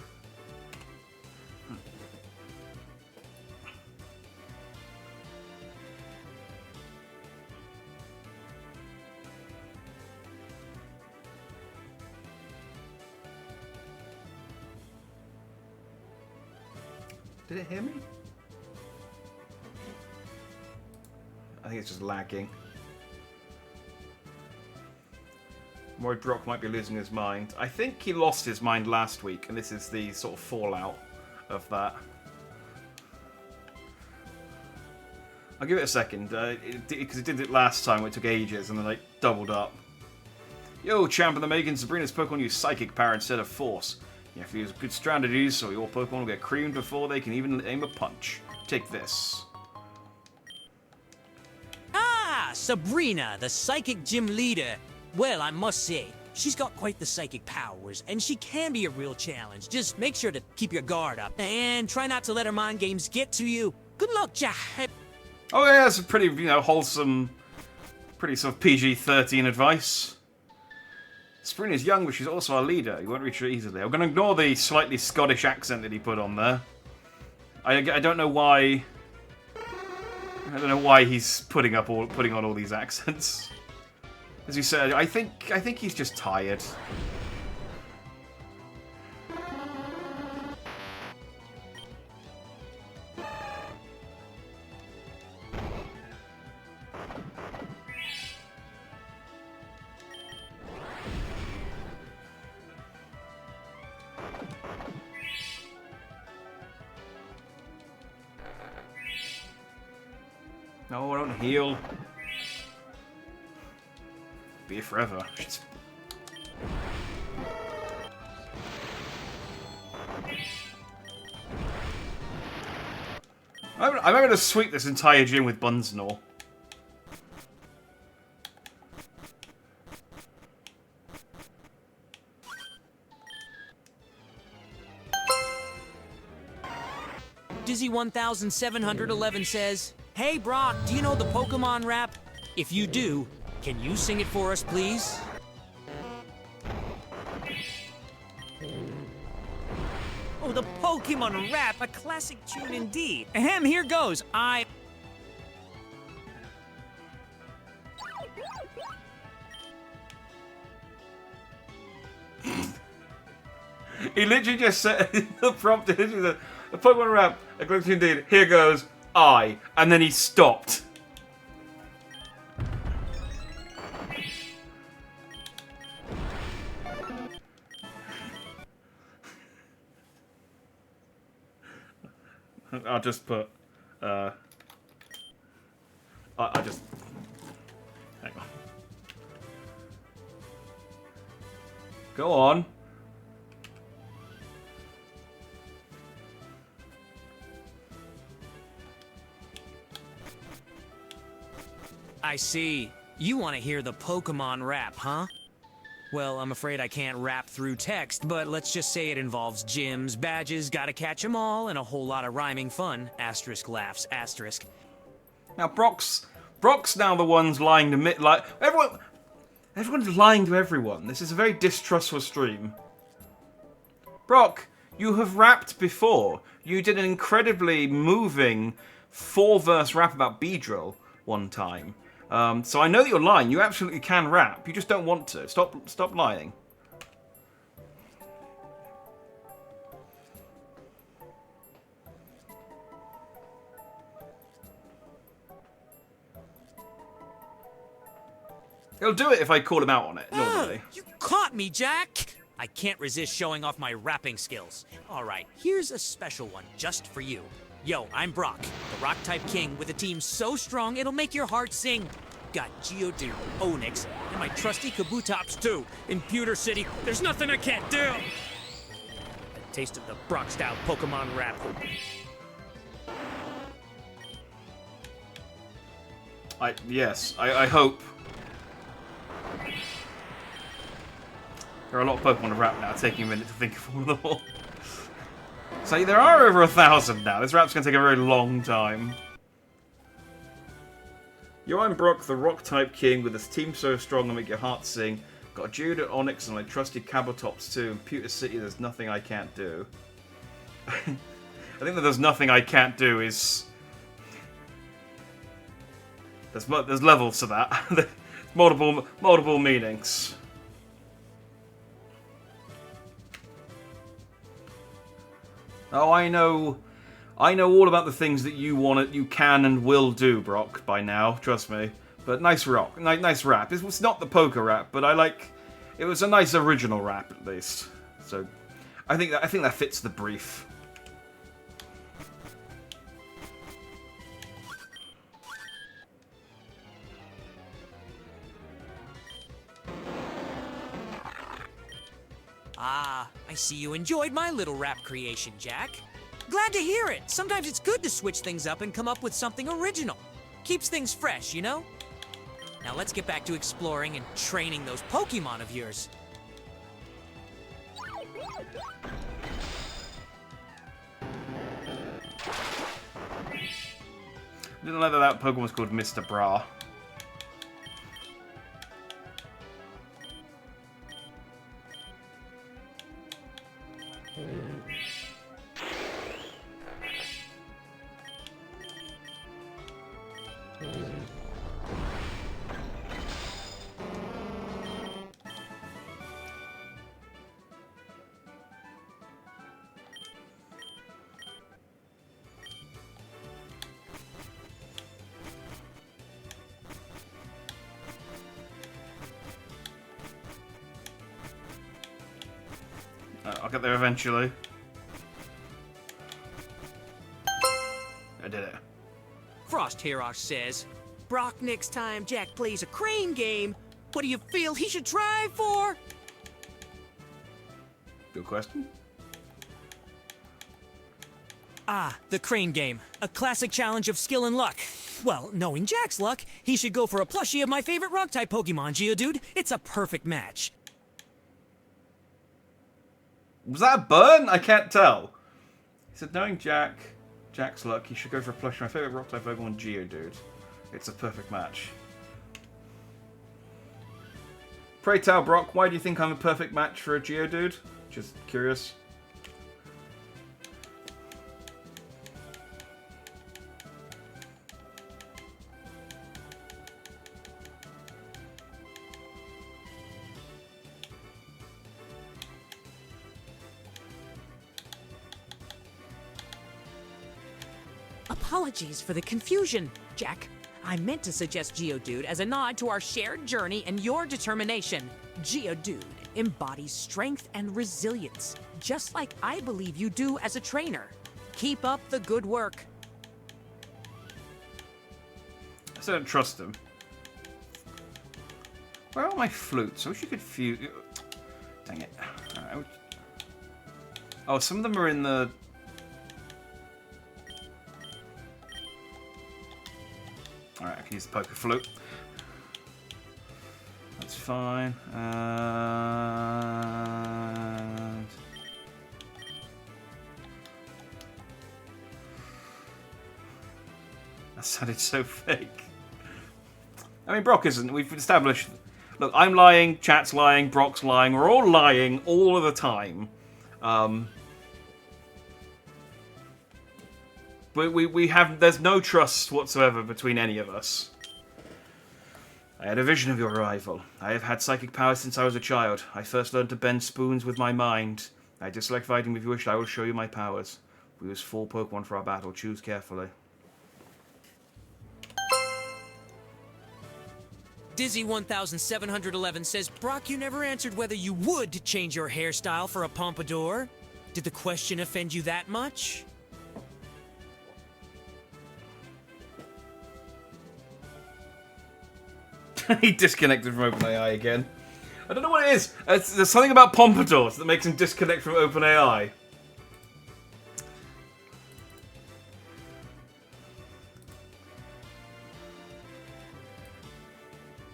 Did it hear me? I think it's just lagging. I'm worried Brock might be losing his mind. I think he lost his mind last week, and this is the sort of fallout of that. I'll give it a second, because it did it last time, it took ages, and then like doubled up. Yo, champ of the making, Sabrina's Pokemon use Psychic power instead of Force. You have to use good strategies, so your Pokemon will get creamed before they can even aim a punch. Take this. Ah, Sabrina, the psychic gym leader. Well, I must say, she's got quite the psychic powers, and she can be a real challenge. Just make sure to keep your guard up, and try not to let her mind games get to you. Good luck, Jack. Oh yeah, that's a pretty, wholesome, pretty sort of PG-13 advice. Sabrina's young, but she's also our leader. You won't reach her easily. I'm going to ignore the slightly Scottish accent that he put on there. I don't know why. I don't know why he's putting on all these accents. As you said, I think he's just tired. No, I don't heal. Be here forever. I'm going to sweep this entire gym with Bunsnore. Dizzy 1711 says, "Hey Brock, do you know the Pokemon rap? If you do, can you sing it for us, please?" Oh, the Pokemon rap, a classic tune indeed. Ahem, here goes. He literally just said the prompt is the Pokemon rap, a classic tune indeed. Here goes I, and then he stopped. I'll just put... I just... Hang on. Go on. I see. You want to hear the Pokemon rap, huh? Well, I'm afraid I can't rap through text, but let's just say it involves gyms, badges, gotta catch 'em all, and a whole lot of rhyming fun. Asterisk laughs, asterisk. Now, Brock's now the one's lying to like everyone's lying to everyone. This is a very distrustful stream. Brock, you have rapped before. You did an incredibly moving 4-verse rap about Beedrill one time. So I know that you're lying. You absolutely can rap. You just don't want to. Stop lying. He'll do it if I call him out on it, normally. You caught me, Jack! I can't resist showing off my rapping skills. Alright, here's a special one just for you. Yo, I'm Brock, the Rock-type king with a team so strong it'll make your heart sing. Got Geodude, Onix, and my trusty Kabutops too. In Pewter City, there's nothing I can't do! A taste of the Brock-style Pokemon rap. I hope. There are a lot of Pokemon to rap now, taking a minute to think of all of them all. So there are over 1,000 now. This rap's going to take a very long time. Yo, I'm Brock, the Rock-type king, with a team so strong I'll make your heart sing. Got a Geodude, Onix, and my trusty Kabutops too. In Pewter City, there's nothing I can't do. I think that there's nothing I can't do is... There's levels to that. There's multiple meanings. Oh, I know all about the things that you can and will do, Brock, by now. Trust me. But nice rap. It's not the poker rap, but it was a nice original rap at least. So, I think that fits the brief. Ah, I see you enjoyed my little rap creation, Jack. Glad to hear it. Sometimes it's good to switch things up and come up with something original. Keeps things fresh, you know? Now let's get back to exploring and training those Pokemon of yours. I didn't know that Pokemon was called Mr. Bra. I'll get there eventually. I did it. Frost Herosh says, Brock, next time Jack plays a crane game, what do you feel he should try for? Good question. Ah, the crane game. A classic challenge of skill and luck. Well, knowing Jack's luck, he should go for a plushie of my favorite Rock-type Pokemon, Geodude. It's a perfect match. Was that a burn? I can't tell. He said, knowing Jack's luck, he should go for a plushie of my favorite Rock-type Pokemon, Geodude. It's a perfect match. Pray tell, Brock, why do you think I'm a perfect match for a Geodude? Just curious. Apologies for the confusion, Jack. I meant to suggest Geodude as a nod to our shared journey and your determination. Geodude embodies strength and resilience, just like I believe you do as a trainer. Keep up the good work. I still don't trust him. Where are my flutes? I wish you could fuse... Dang it. Right, oh, some of them are in the... Alright, I can use the poker flute. That's fine. And... That sounded so fake. I mean, Brock isn't. We've established... Look, I'm lying, chat's lying, Brock's lying. We're all lying all of the time. But we have... There's no trust whatsoever between any of us. I had a vision of your arrival. I have had psychic powers since I was a child. I first learned to bend spoons with my mind. I dislike fighting. If you wish, I will show you my powers. We use 4 Pokemon for our battle. Choose carefully. Dizzy 1711 says, Brock, you never answered whether you would change your hairstyle for a pompadour. Did the question offend you that much? He disconnected from OpenAI again. I don't know what it is. There's something about pompadours that makes him disconnect from OpenAI.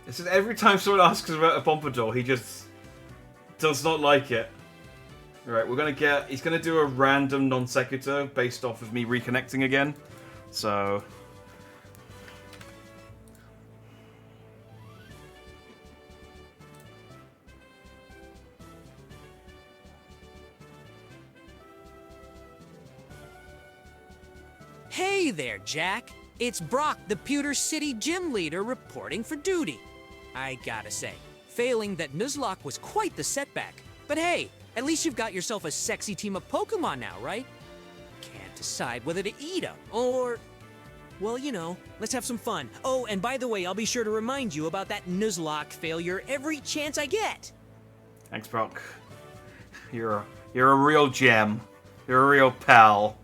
It's just every time someone asks about a pompadour, he just does not like it. Alright, we're gonna get... He's gonna do a random non sequitur based off of me reconnecting again. So... Hey there, Jack. It's Brock, the Pewter City gym leader, reporting for duty. I gotta say, failing that Nuzlocke was quite the setback. But hey, at least you've got yourself a sexy team of Pokemon now, right? Can't decide whether to eat them or... Well, you know, let's have some fun. Oh, and by the way, I'll be sure to remind you about that Nuzlocke failure every chance I get. Thanks, Brock. You're a real gem. You're a real pal.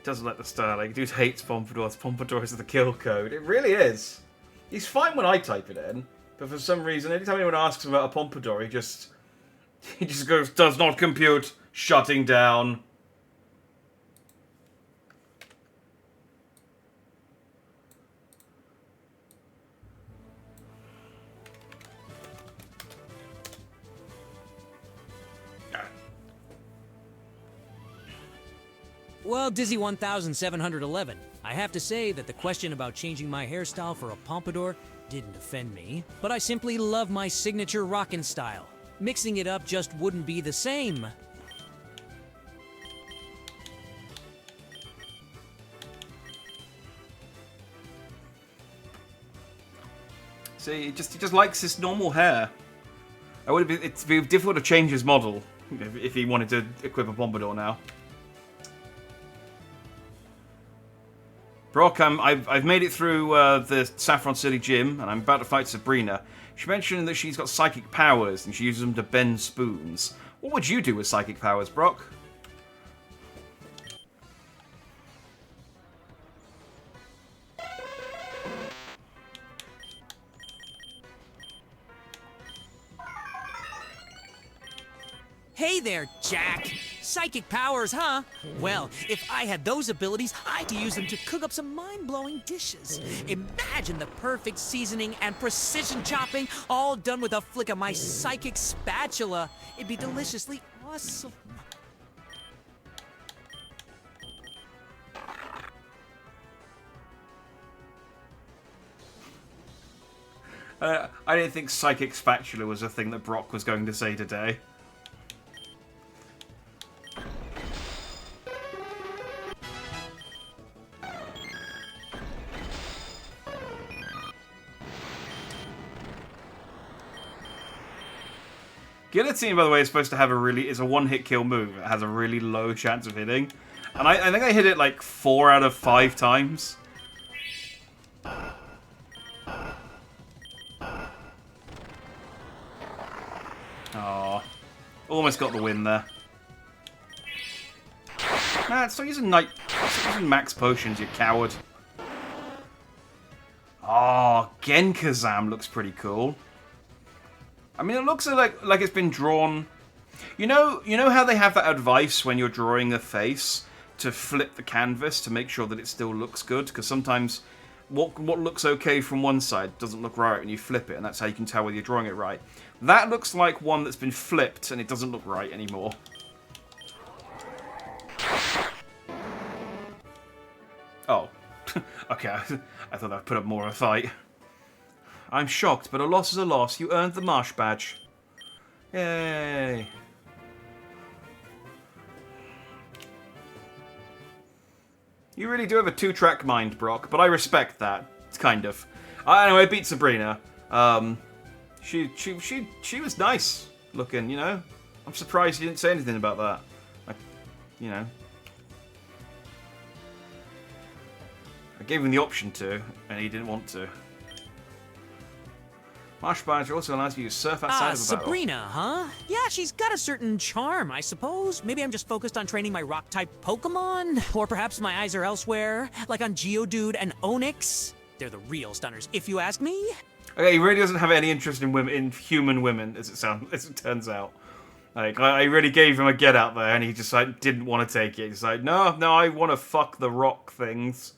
Doesn't like the Starlight. Dude hates Pompadours. Pompadours is the kill code. It really is. He's fine when I type it in, but for some reason, anytime anyone asks him about a Pompadour, he just goes, does not compute, shutting down. Well, Dizzy 1711, I have to say that the question about changing my hairstyle for a pompadour didn't offend me, but I simply love my signature rockin' style. Mixing it up just wouldn't be the same. See, he just likes his normal hair. It'd be difficult to change his model if he wanted to equip a Pompadour now. Brock, I've made it through the Saffron City gym, and I'm about to fight Sabrina. She mentioned that she's got psychic powers, and she uses them to bend spoons. What would you do with psychic powers, Brock? Hey there, Jack! Psychic powers, huh? Well, if I had those abilities, I'd use them to cook up some mind-blowing dishes. Imagine the perfect seasoning and precision chopping, all done with a flick of my psychic spatula. It'd be deliciously awesome. I didn't think psychic spatula was a thing that Brock was going to say today. Guillotine, by the way, is supposed to have is a one-hit kill move. It has a really low chance of hitting. And I think I hit it like 4 out of 5 times. Aww. Almost got the win there. Nah, stop using stop using max potions, you coward. Oh, Genkazam looks pretty cool. I mean, it looks like it's been drawn. You know how they have that advice when you're drawing a face to flip the canvas to make sure that it still looks good? Because sometimes what looks okay from one side doesn't look right when you flip it, and that's how you can tell whether you're drawing it right. That looks like one that's been flipped and it doesn't look right anymore. Oh. Okay, I thought I'd put up more of a fight. I'm shocked, but a loss is a loss. You earned the Marsh badge. Yay. You really do have a two-track mind, Brock, but I respect that. Kind of. Anyway, I beat Sabrina. She was nice looking, you know? I'm surprised you didn't say anything about that. You know. I gave him the option to, and he didn't want to. Marsh badge also allows you to surf outside of a battle. Sabrina, huh? Yeah, she's got a certain charm, I suppose. Maybe I'm just focused on training my rock-type Pokemon? Or perhaps my eyes are elsewhere, like on Geodude and Onix? They're the real stunners, if you ask me. Okay, he really doesn't have any interest in women, in human women, as it turns out. Like, I really gave him a get out there, and he just like didn't want to take it. He's like, no, I want to fuck the rock things.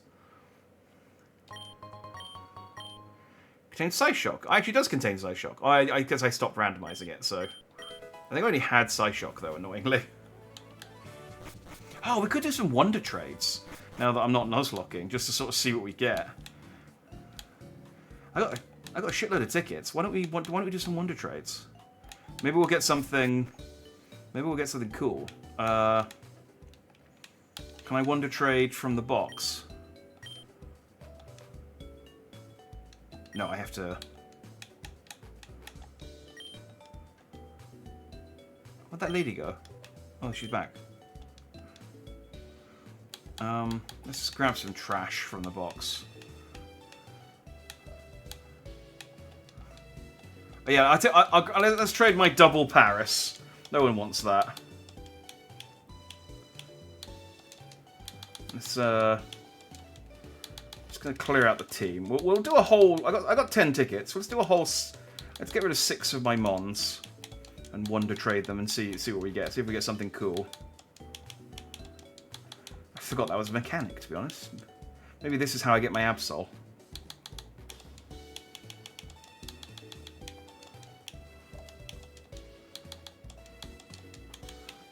Contains Psyshock. Actually, does contain Psyshock. I guess I stopped randomizing it, so... I think I already had Psyshock, though, annoyingly. Oh, we could do some Wonder Trades, now that I'm not Nuzlocking, just to sort of see what we get. I got a shitload of tickets. Why don't we do some Wonder Trades? Maybe we'll get something... Maybe we'll get something cool. Can I Wonder Trade from the box? No, I have to... Where'd that lady go? Oh, she's back. Let's just grab some trash from the box. Oh, yeah, let's trade my double Paris. No one wants that. Let's, gonna clear out the team. We'll do a whole... I got 10 tickets. Let's do a whole... Let's get rid of 6 of my Mons and Wonder Trade them and see what we get. See if we get something cool. I forgot that was a mechanic, to be honest. Maybe this is how I get my Absol.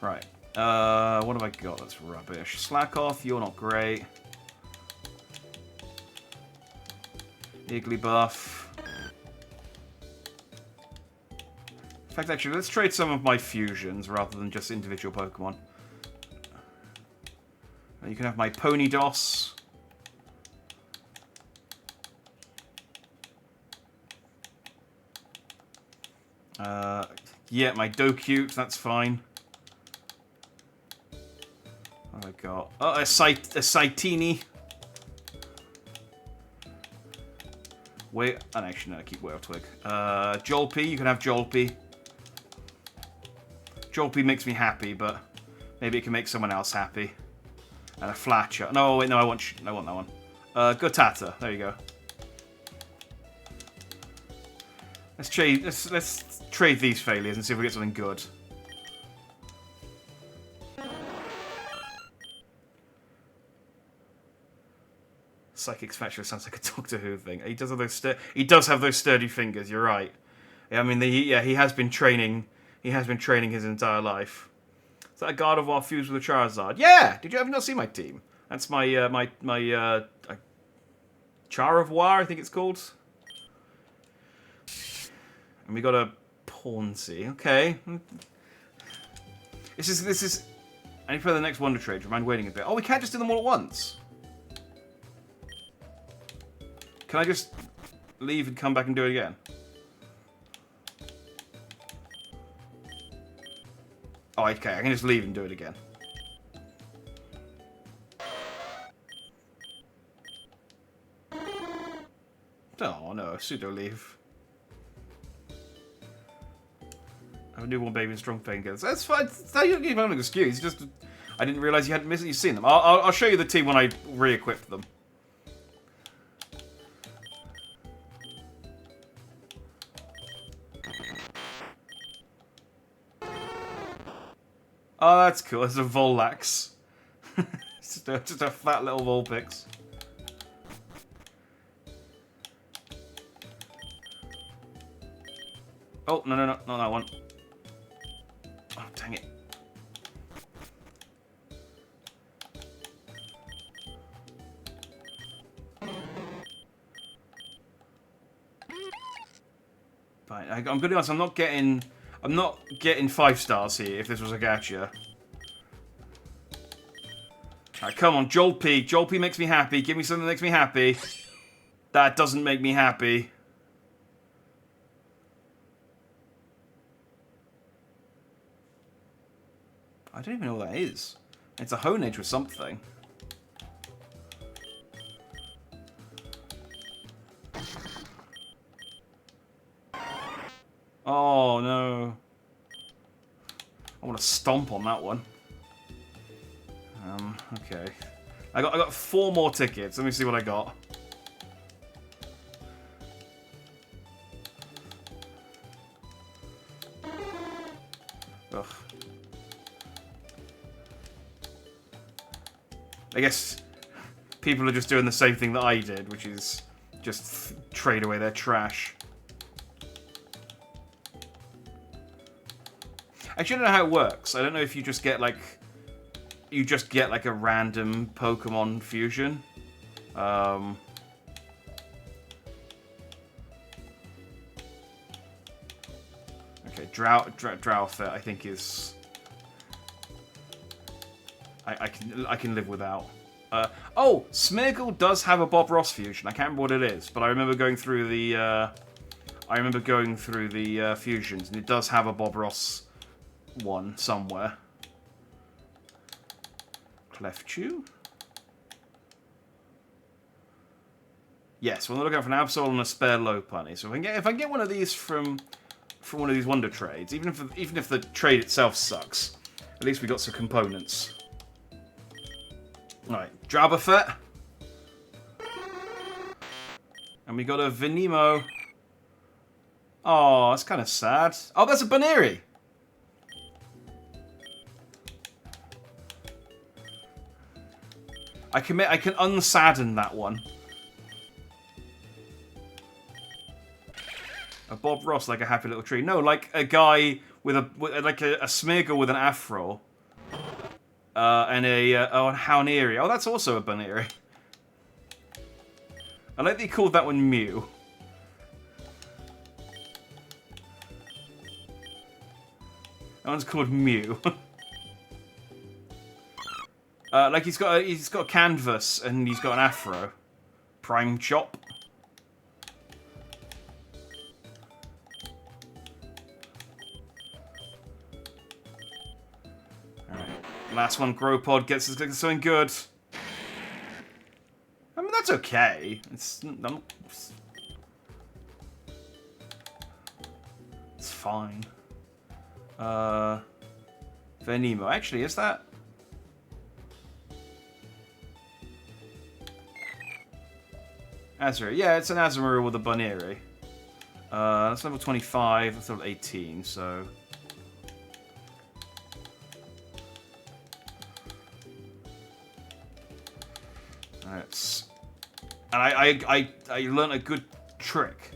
Right. What have I got? That's rubbish. Slack off. You're not great. Igglybuff. In fact, actually, let's trade some of my fusions rather than just individual Pokemon. You can have my Ponydos. Yeah, my Docute, that's fine. What have I got? Oh, a Saitini. Wait, and actually, no, keep Twig. Jolpy, you can have Jolpy. Jolpy makes me happy, but maybe it can make someone else happy. And a Flatcher. No, wait, no, I want that one. Gotata, there you go. Let's trade these failures and see if we get something good. Psychic Spectre sounds like a Doctor Who thing. He does have those sturdy fingers. You're right. Yeah, I mean, he has been training. He has been training his entire life. Is that a Gardevoir fused with a Charizard? Yeah. Did you ever not see my team? That's my Charavoir, I think it's called. And we got a Pansy. Okay. This is. I need for the next Wonder Trade. Do you mind waiting a bit? Oh, we can't just do them all at once. Can I just leave and come back and do it again? Oh, okay. I can just leave and do it again. Oh, no. Pseudo leave. I have a newborn baby and strong painkillers. That's fine. That's how you give him an excuse. Just I didn't realise you hadn't missed. You've seen them. I'll show you the team when I re-equip them. Oh, that's cool. It's a Volax. just a fat little Vulpix. Oh, no, not that one. Oh, dang it. Fine. I'm gonna be honest, I'm not getting 5 stars here if this was a gacha. Alright, come on, Joel P. Joel P makes me happy. Give me something that makes me happy. That doesn't make me happy. I don't even know what that is. It's a Honedge with something. Oh no. I want to stomp on that one. Okay. I got 4 more tickets. Let me see what I got. Ugh. I guess people are just doing the same thing that I did, which is just trade away their trash. Actually, I don't know how it works. I don't know if you just get like a random Pokemon fusion. Okay, Drowfit I think is I can live without. Oh, Smeargle does have a Bob Ross fusion. I can't remember what it is, but I remember going through the fusions, and it does have a Bob Ross one somewhere. Clefchew? Yes, we're looking out for an Absol and a spare Lopunny. So if I can get one of these from one of these Wonder Trades, even if the trade itself sucks, at least we got some components. Alright, Drabafet. And we got a Venimo. Oh, that's kind of sad. Oh, that's a Baneri. I can unsadden that one. A Bob Ross, like a happy little tree. No, like a guy with a Smeargle with an afro. And a Hauneri. Oh, that's also a Baneri. I like that you called that one Mew. That one's called Mew. Like he's got a canvas and he's got an afro. Prime Chop. Alright. Last one, Gropod gets us something good. I mean, that's okay. It's fine. Venimo. Actually, is that? Azure. Yeah, it's an Azumarill with a Baneri. That's level 25, that's level 18, so... That's... And I learned a good trick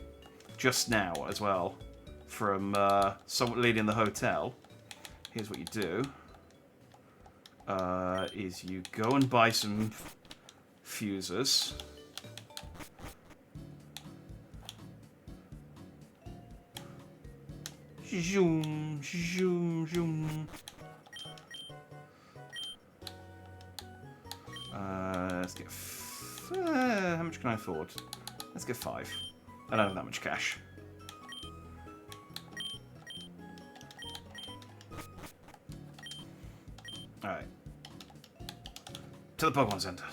just now as well from someone leading the hotel. Here's what you do. Is you go and buy some fusers. Zoom, zoom, zoom. Let's get... how much can I afford? Let's get 5. I don't have that much cash. Alright. To the Pokemon Center.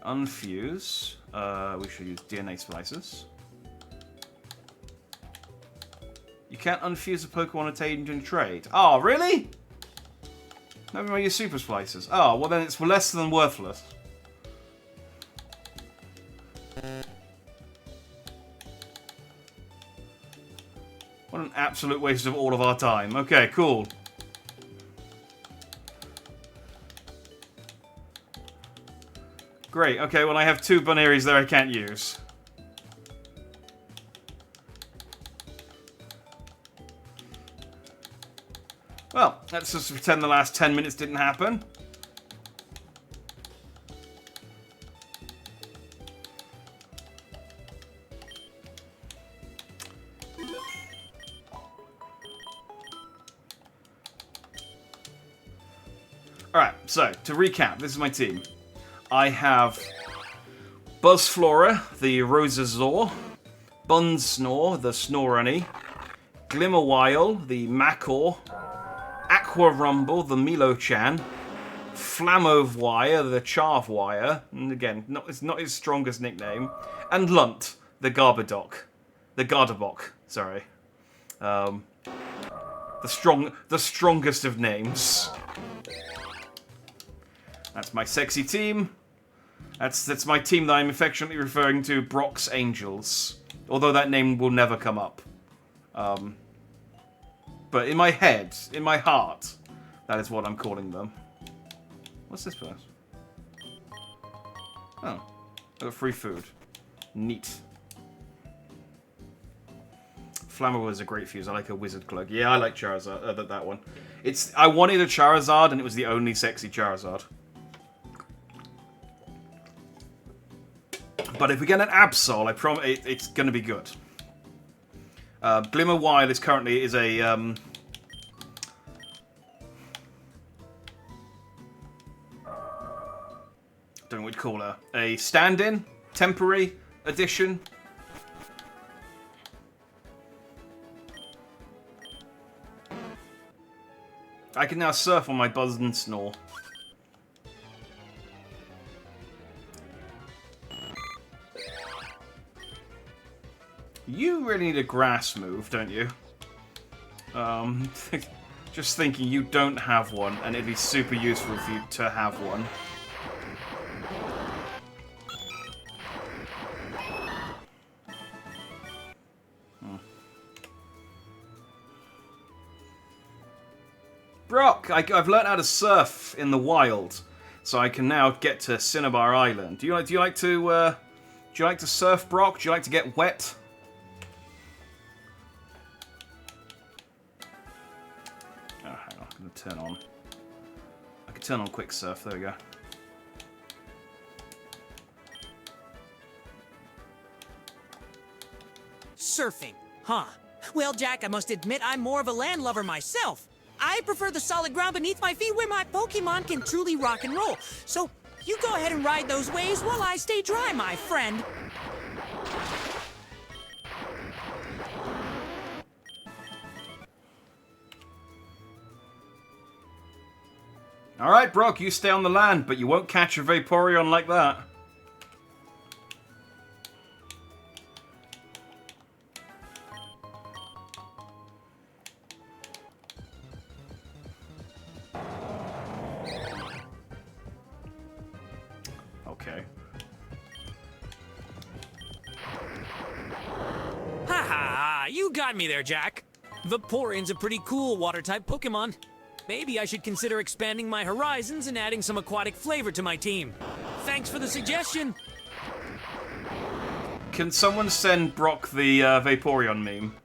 Unfuse. We should use DNA splicers. You can't unfuse a Pokemon attained in trade. Oh, really? Never mind your super splicers. Oh, well then it's less than worthless. What an absolute waste of all of our time. Okay, cool. Great, okay, well I have 2 Bunearys there I can't use. Well, let's just pretend the last 10 minutes didn't happen. Alright, so, to recap, this is my team. I have Buzzflora, the Rosazor, Bunsnore, the Snorunny, Glimmerwile, the Macor, Aqua Rumble, the Milo-chan, Flamovwire, the Charvwire, and again, it's not his strongest nickname, and Lunt, the Garbodok. The Gardabok, sorry. The strongest of names. That's my sexy team. That's my team that I'm affectionately referring to Brock's Angels. Although that name will never come up. But in my head, in my heart, that is what I'm calling them. What's this place? Oh. I got free food. Neat. Flammable is a great fuse. I like a Wizard Clug. Yeah, I like Charizard. That one. I wanted a Charizard, and it was the only sexy Charizard. But if we get an Absol, I promise it's going to be good. Glimmerwile is currently a don't know what you'd call her. A stand-in, temporary addition. I can now surf on my Buzz and Snore. You really need a grass move, don't you? Just thinking you don't have one, and it'd be super useful for you to have one. Brock, I've learned how to surf in the wild, so I can now get to Cinnabar Island. Do you like to surf, Brock? Do you like to get wet? Turn on. I can turn on quick surf. There we go. Surfing, huh? Well, Jack, I must admit I'm more of a land lover myself. I prefer the solid ground beneath my feet where my Pokemon can truly rock and roll. So you go ahead and ride those waves while I stay dry, my friend. Alright, Brock, you stay on the land, but you won't catch a Vaporeon like that. Okay. Haha, you got me there, Jack. Vaporeon's a pretty cool water-type Pokemon. Maybe I should consider expanding my horizons and adding some aquatic flavor to my team. Thanks for the suggestion. Can someone send Brock the Vaporeon meme?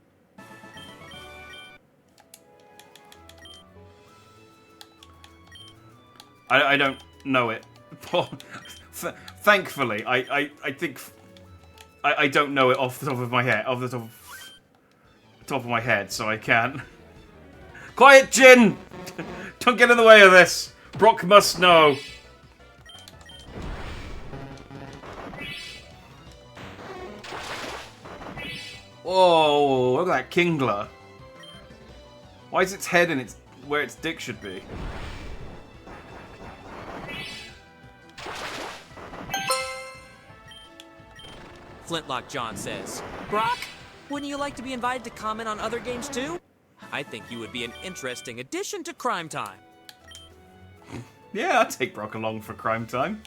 I don't know it. Thankfully, I think I don't know it off the top of my head. Off the top of my head, so I can't. Quiet, Jin! Don't get in the way of this! Brock must know! Whoa, look at that Kingler. Why is its head in where its dick should be? Flintlock John says. Brock, wouldn't you like to be invited to comment on other games too? I think you would be an interesting addition to Crime Time. Yeah, I'd take Brock along for Crime Time.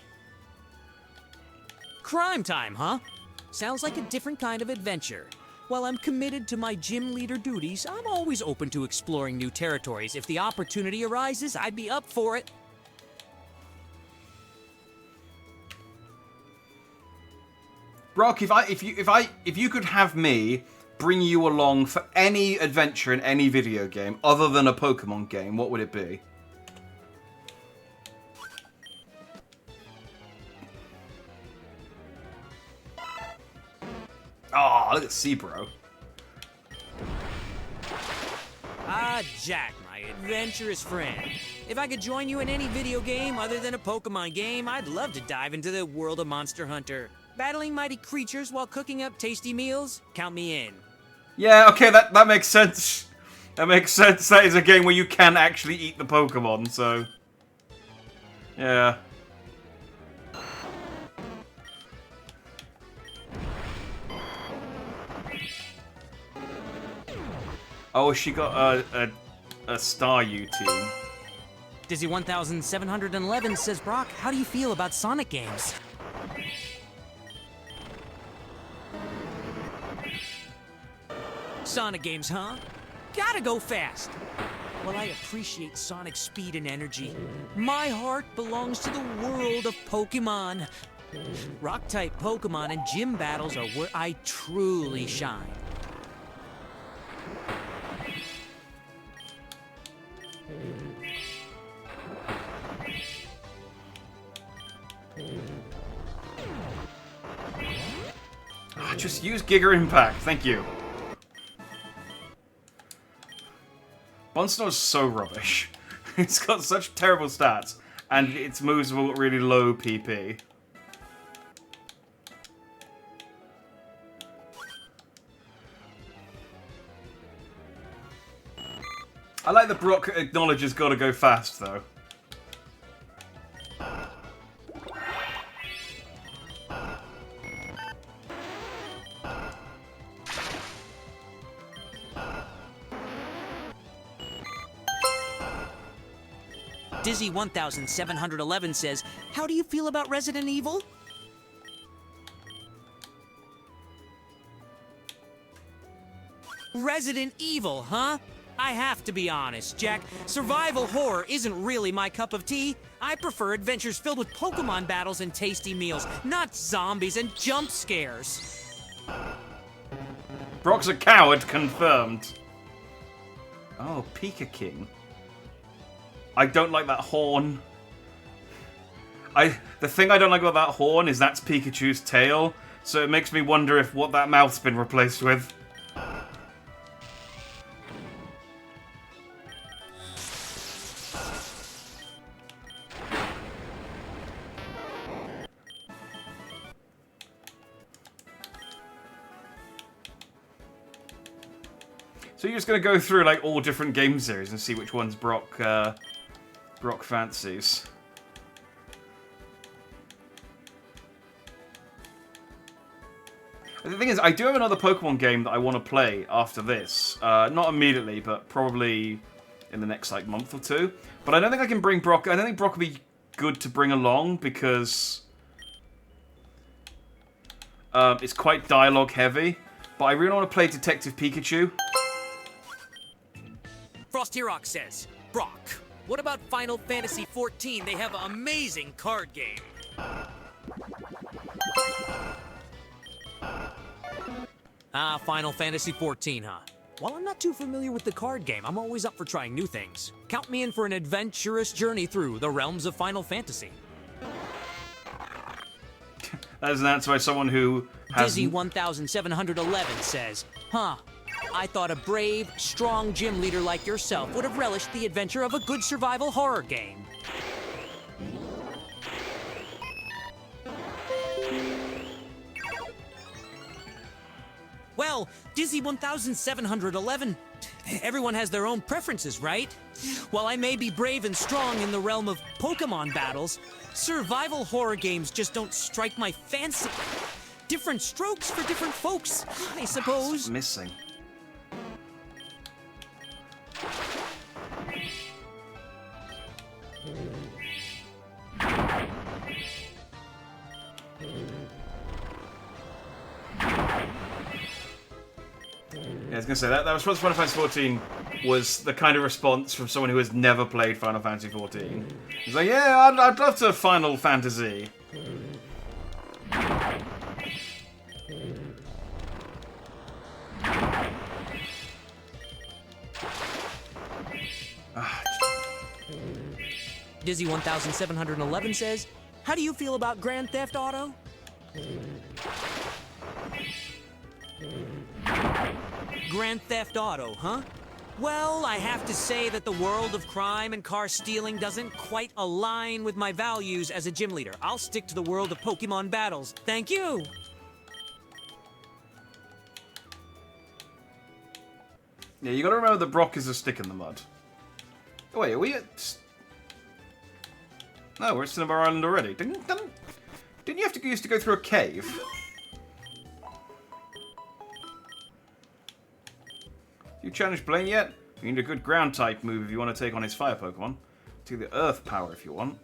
Crime Time, huh? Sounds like a different kind of adventure. While I'm committed to my gym leader duties, I'm always open to exploring new territories. If the opportunity arises, I'd be up for it. Brock, if you could have me bring you along for any adventure in any video game other than a Pokemon game, what would it be? Oh, look at Seabro. Ah, Jack, my adventurous friend. If I could join you in any video game other than a Pokemon game, I'd love to dive into the world of Monster Hunter. Battling mighty creatures while cooking up tasty meals? Count me in. Yeah, okay, that makes sense. That makes sense. That is a game where you can actually eat the Pokemon, so... Yeah. Oh, she got a Star U team. Dizzy 1711 says, Brock, how do you feel about Sonic games? Sonic games, huh? Gotta go fast. Well, I appreciate Sonic's speed and energy. My heart belongs to the world of Pokemon. Rock-type Pokemon and gym battles are where I truly shine. Just use Giga Impact, thank you. Bonstar's so rubbish. It's got such terrible stats, and its moves have got really low PP. I like that Brock acknowledges gotta go fast, though. Dizzy 1711 says, how do you feel about Resident Evil? Resident Evil, huh? I have to be honest, Jack. Survival horror isn't really my cup of tea. I prefer adventures filled with Pokemon battles and tasty meals, not zombies and jump scares. Brock's a coward, confirmed. Oh, Pika King. I don't like that horn. The thing I don't like about that horn is that's Pikachu's tail, so it makes me wonder if what that mouth's been replaced with. So you're just gonna go through like all different game series and see which ones Brock fancies. The thing is, I do have another Pokemon game that I want to play after this. Not immediately, but probably in the next like month or two. But I don't think I can bring Brock. I don't think Brock would be good to bring along because it's quite dialogue heavy. But I really want to play Detective Pikachu. Frosty Rock says, Brock, what about Final Fantasy XIV? They have an amazing card game. Ah, Final Fantasy XIV, huh? While I'm not too familiar with the card game, I'm always up for trying new things. Count me in for an adventurous journey through the realms of Final Fantasy. That is an answer by someone who has... Dizzy 1711 says, huh, I thought a brave, strong gym leader like yourself would have relished the adventure of a good survival horror game. Well, Dizzy 1711, everyone has their own preferences, right? While I may be brave and strong in the realm of Pokemon battles, survival horror games just don't strike my fancy. Different strokes for different folks, I suppose. Missing. Yeah, I was gonna say that response to Final Fantasy 14 was the kind of response from someone who has never played Final Fantasy 14. He's like, yeah, I'd love to Final Fantasy. Dizzy 1711 says, how do you feel about Grand Theft Auto? Grand Theft Auto, huh? Well, I have to say that the world of crime and car stealing doesn't quite align with my values as a gym leader. I'll stick to the world of Pokemon battles. Thank you! Yeah, you gotta remember that Brock is a stick in the mud. Oh, wait, are we at... No, we're at Cinnabar Island already. Didn't you have to used to go through a cave? You challenged Blaine yet? You need a good ground type move if you want to take on his fire Pokemon. Take the earth power if you want.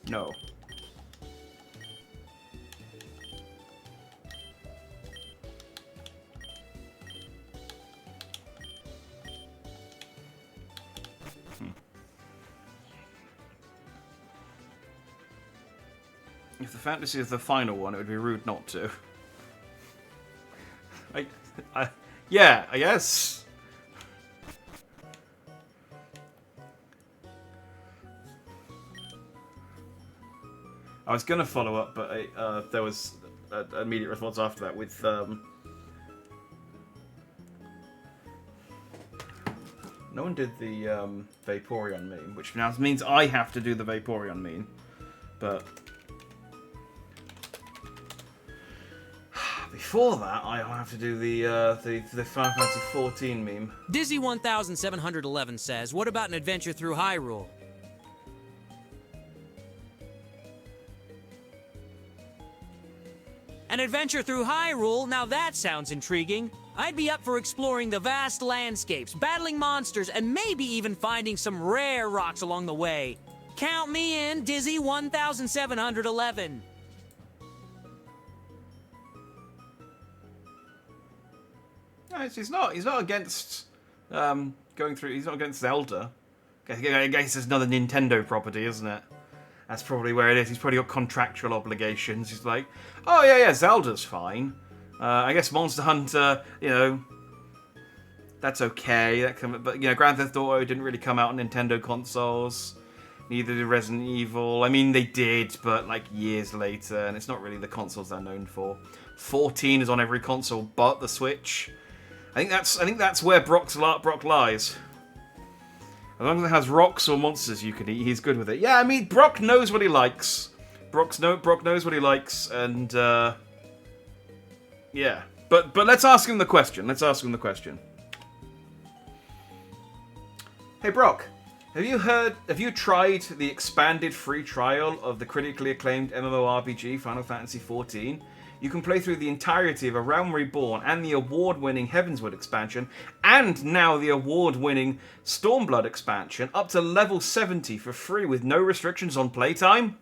No. If the fantasy is the final one, it would be rude not to. Yeah, I guess. I was gonna follow up, but there was an immediate response after that with no one did the Vaporeon meme, which now means I have to do the Vaporeon meme, but. Before that, I have to do the Final Fantasy 14 meme. Dizzy 1711 says, what about an adventure through Hyrule? An adventure through Hyrule? Now that sounds intriguing. I'd be up for exploring the vast landscapes, battling monsters, and maybe even finding some rare rocks along the way. Count me in, Dizzy 1711. He's not against going through. He's not against Zelda. I guess it's another Nintendo property, isn't it? That's probably where it is. He's probably got contractual obligations. He's like, oh yeah, Zelda's fine. I guess Monster Hunter, that's okay. But Grand Theft Auto didn't really come out on Nintendo consoles. Neither did Resident Evil. I mean, they did, but like years later, and it's not really the consoles they're known for. 14 is on every console but the Switch. I think that's where Brock lies. As long as it has rocks or monsters you can eat, he's good with it. Yeah, I mean, Brock knows what he likes. Brock knows what he likes, and yeah. But let's ask him the question. Hey Brock, have you tried the expanded free trial of the critically acclaimed MMORPG Final Fantasy XIV? You can play through the entirety of A Realm Reborn and the award-winning Heavensward expansion, and now the award-winning Stormblood expansion, up to level 70 for free with no restrictions on playtime.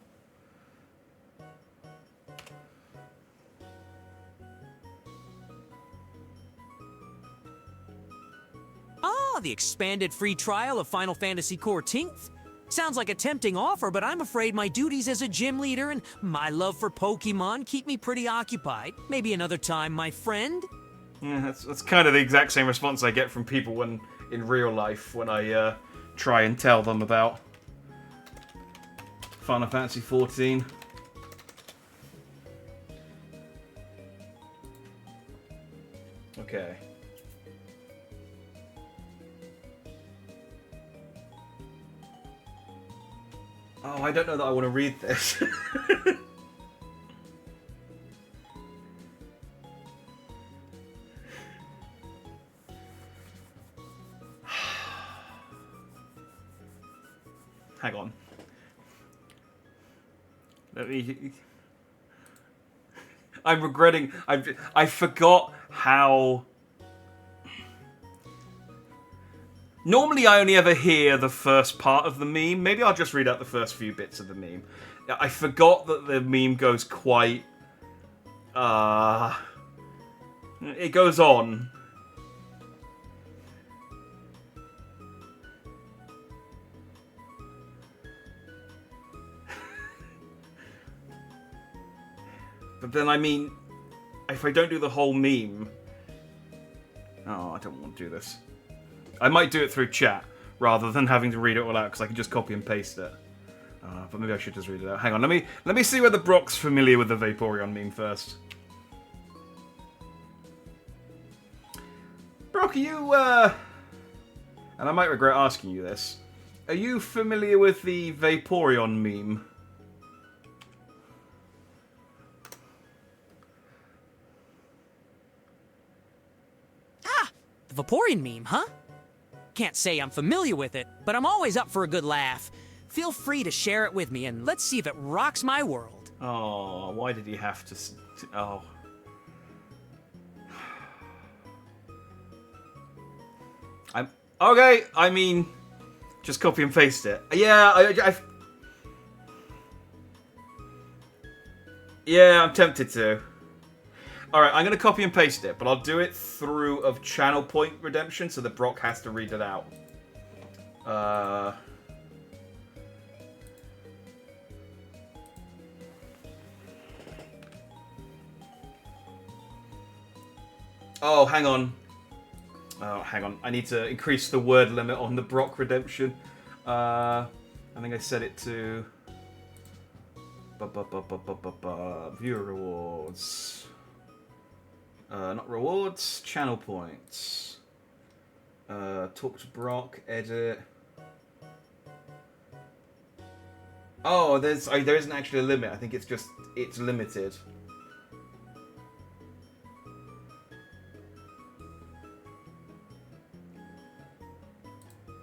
Ah, the expanded free trial of Final Fantasy XIV? Sounds like a tempting offer, but I'm afraid my duties as a gym leader and my love for Pokemon keep me pretty occupied. Maybe another time, my friend? Yeah, that's kind of the exact same response I get from people in real life when I try and tell them about Final Fantasy XIV. Okay. Oh, I don't know that I want to read this. hang on. Let me... I'm regretting... I forgot how... Normally I only ever hear the first part of the meme. Maybe I'll just read out the first few bits of the meme. I forgot that the meme goes quite... It goes on. But then, I mean, if I don't do the whole meme... Oh, I don't want to do this. I might do it through chat, rather than having to read it all out, because I can just copy and paste it. But maybe I should just read it out. Hang on, let me see whether Brock's familiar with the Vaporeon meme first. Brock, are you, and I might regret asking you this, are you familiar with the Vaporeon meme? The Vaporeon meme, huh? Can't say I'm familiar with it, but I'm always up for a good laugh. Feel free to share it with me, and let's see if it rocks my world. Oh, why did he have to... Oh. Okay, I mean... Just copy and paste it. Yeah, Yeah, I'm tempted to. Alright, I'm going to copy and paste it, but I'll do it through of channel point redemption so that Brock has to read it out. Oh, hang on. Oh, hang on. I need to increase the word limit on the Brock redemption. I think I set it to... Viewer rewards. Not rewards, channel points. Talk to Brock, edit. Oh, there isn't actually a limit. I think it's limited.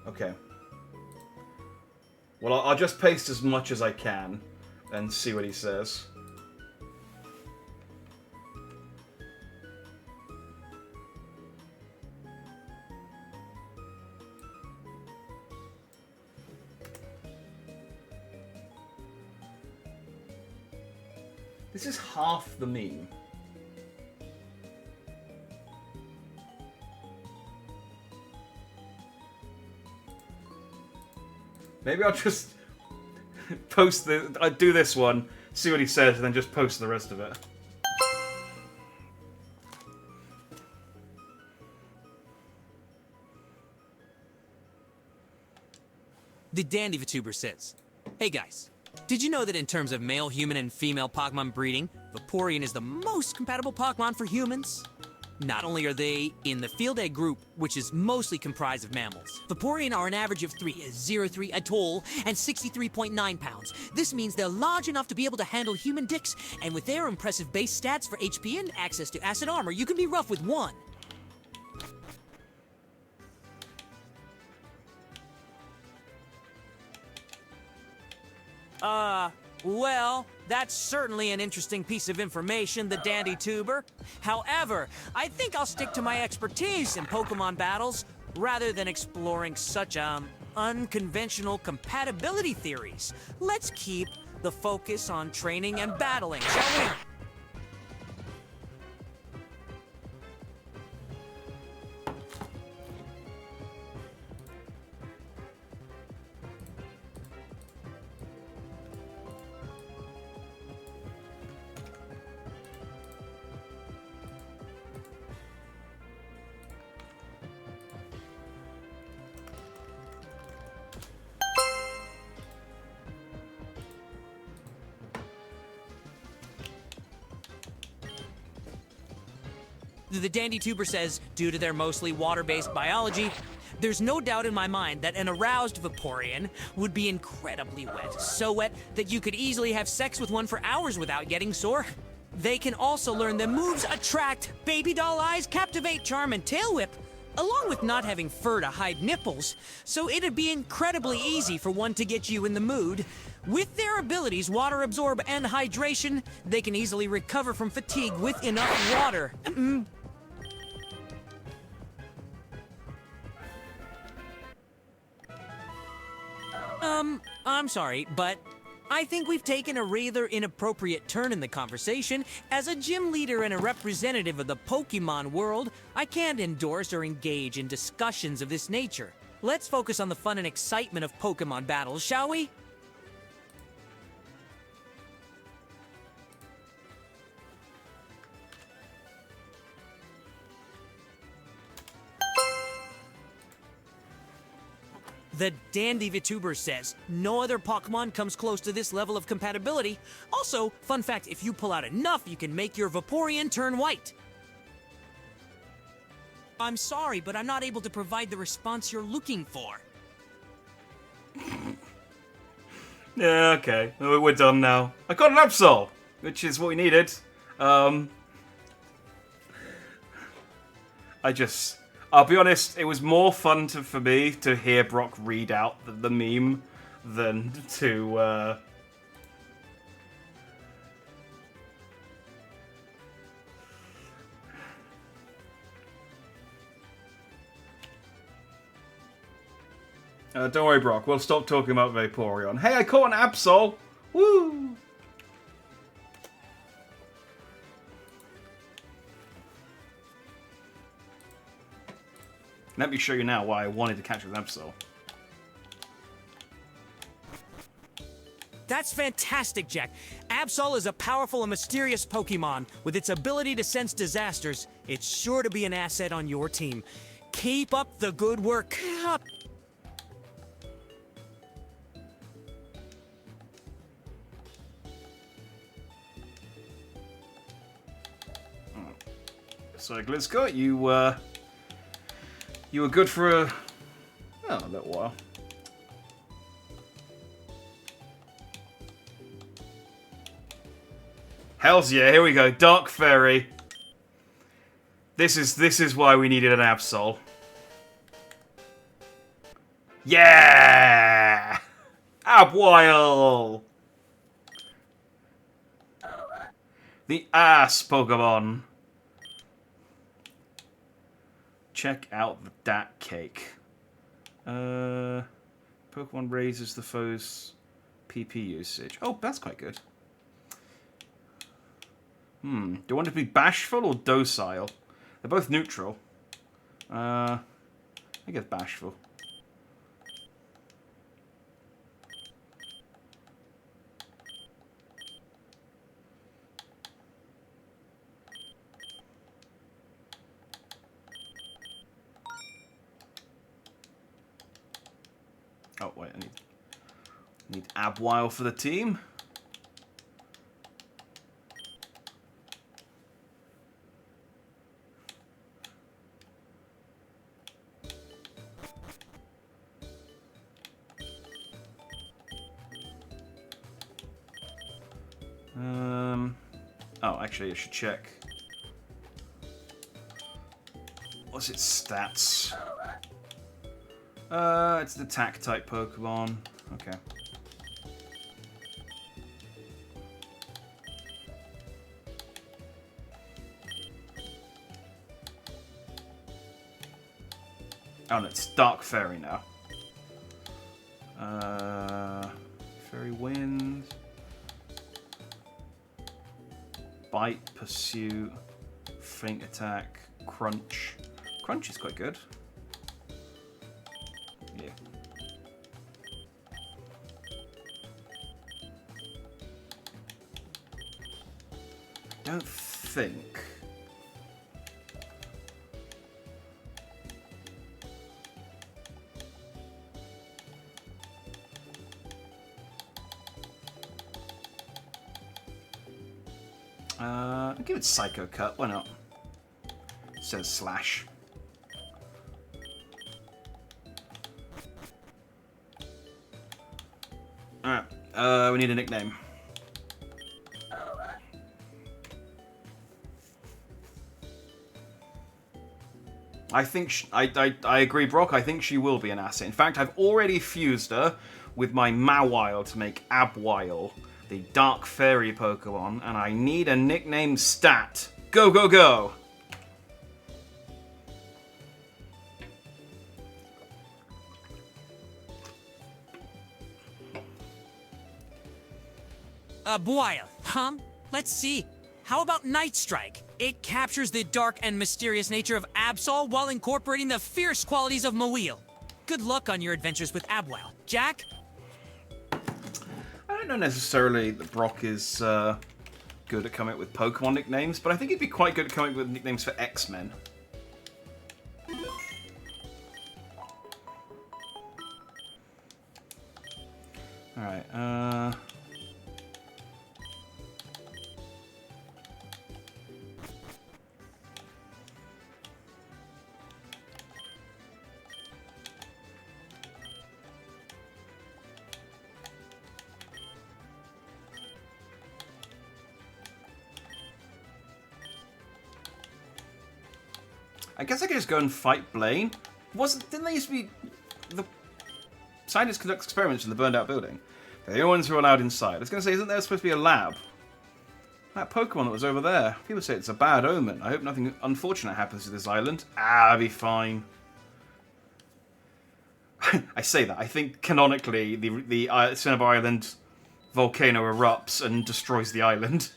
Okay. Well, I'll just paste as much as I can and see what he says. This is half the meme. Maybe I'll just post I'll do this one, see what he says, and then just post the rest of it. The Dandy Vtuber says, "Hey guys, did you know that in terms of male human and female Pokemon breeding, Vaporeon is the most compatible Pokemon for humans? Not only are they in the Field Egg group, which is mostly comprised of mammals, Vaporeon are an average of 3.03 tall and 63.9 pounds. This means they're large enough to be able to handle human dicks, and with their impressive base stats for HP and access to acid armor, you can be rough with one." Well, that's certainly an interesting piece of information, the Dandy Tuber. However, I think I'll stick to my expertise in Pokemon battles rather than exploring such, unconventional compatibility theories. Let's keep the focus on training and battling, shall we? The Dandy Tuber says, due to their mostly water-based biology, there's no doubt in my mind that an aroused Vaporeon would be incredibly wet. So wet that you could easily have sex with one for hours without getting sore. They can also learn the moves Attract, Baby Doll Eyes, Captivate, Charm, and Tail Whip. along with not having fur to hide nipples, so it'd be incredibly easy for one to get you in the mood. With their abilities, water absorb and hydration, they can easily recover from fatigue with enough water. I'm sorry, but I think we've taken a rather inappropriate turn in the conversation. As a gym leader and a representative of the Pokemon world, I can't endorse or engage in discussions of this nature. Let's focus on the fun and excitement of Pokemon battles, shall we? The dandy Vtuber says, no other Pokemon comes close to this level of compatibility. Also, fun fact, if you pull out enough, you can make your Vaporeon turn white. I'm sorry, but I'm not able to provide the response you're looking for. Yeah, okay. We're done now. I got an Absol, which is what we needed. I'll be honest, it was more fun for me to hear Brock read out the meme than to, don't worry, Brock. We'll stop talking about Vaporeon. Hey, I caught an Absol! Woo! Let me show you now why I wanted to catch an Absol. That's fantastic, Jack. Absol is a powerful and mysterious Pokemon. With its ability to sense disasters, it's sure to be an asset on your team. Keep up the good work. So, Glitzka, you were good for a little while. Hells yeah, here we go. Dark Fairy. This is why we needed an Absol. Yeah! Abwile! The ass Pokemon. Check out the Dat Cake. Pokemon raises the foe's PP usage. Oh, that's quite good. Do I want to be bashful or docile? They're both neutral. I guess bashful. Oh, wait, I need Abwile for the team. Oh, actually, I should check. What's its stats? It's an attack-type Pokemon. Okay. Oh, no, it's Dark Fairy now. Fairy Wind. Bite, Pursuit, Feint Attack, Crunch. Crunch is quite good. Yeah. Don't think. I'll give it Psycho Cut, why not? It says Slash. Alright, we need a nickname. I think I agree, Brock. I think she will be an asset. In fact, I've already fused her with my Mawile to make Abwile, the Dark Fairy Pokemon, and I need a nickname stat. Go, go, go! Boyle, let's see. How about Night Strike? It captures the dark and mysterious nature of Absol while incorporating the fierce qualities of Mawile. Good luck on your adventures with Abwile. Jack? I don't know necessarily that Brock is good at coming up with Pokemon nicknames, but I think he'd be quite good at coming up with nicknames for X-Men. Alright, I guess I could just go and fight Blaine. Didn't they used to be... The scientists conduct experiments in the burned out building. They're the only ones who are allowed inside. I was going to say, isn't there supposed to be a lab? That Pokemon that was over there. People say it's a bad omen. I hope nothing unfortunate happens to this island. I'll be fine. I say that. I think canonically the Cinnabar Island volcano erupts and destroys the island.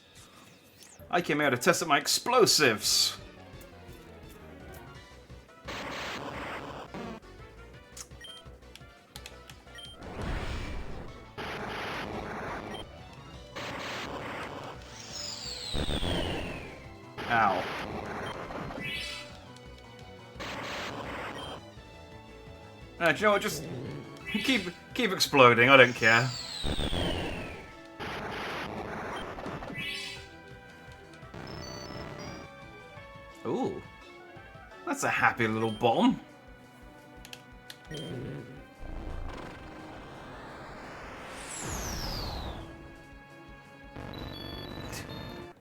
I came out to test out my explosives. Ow. Do you know what? Just keep exploding. I don't care. Ooh, that's a happy little bomb.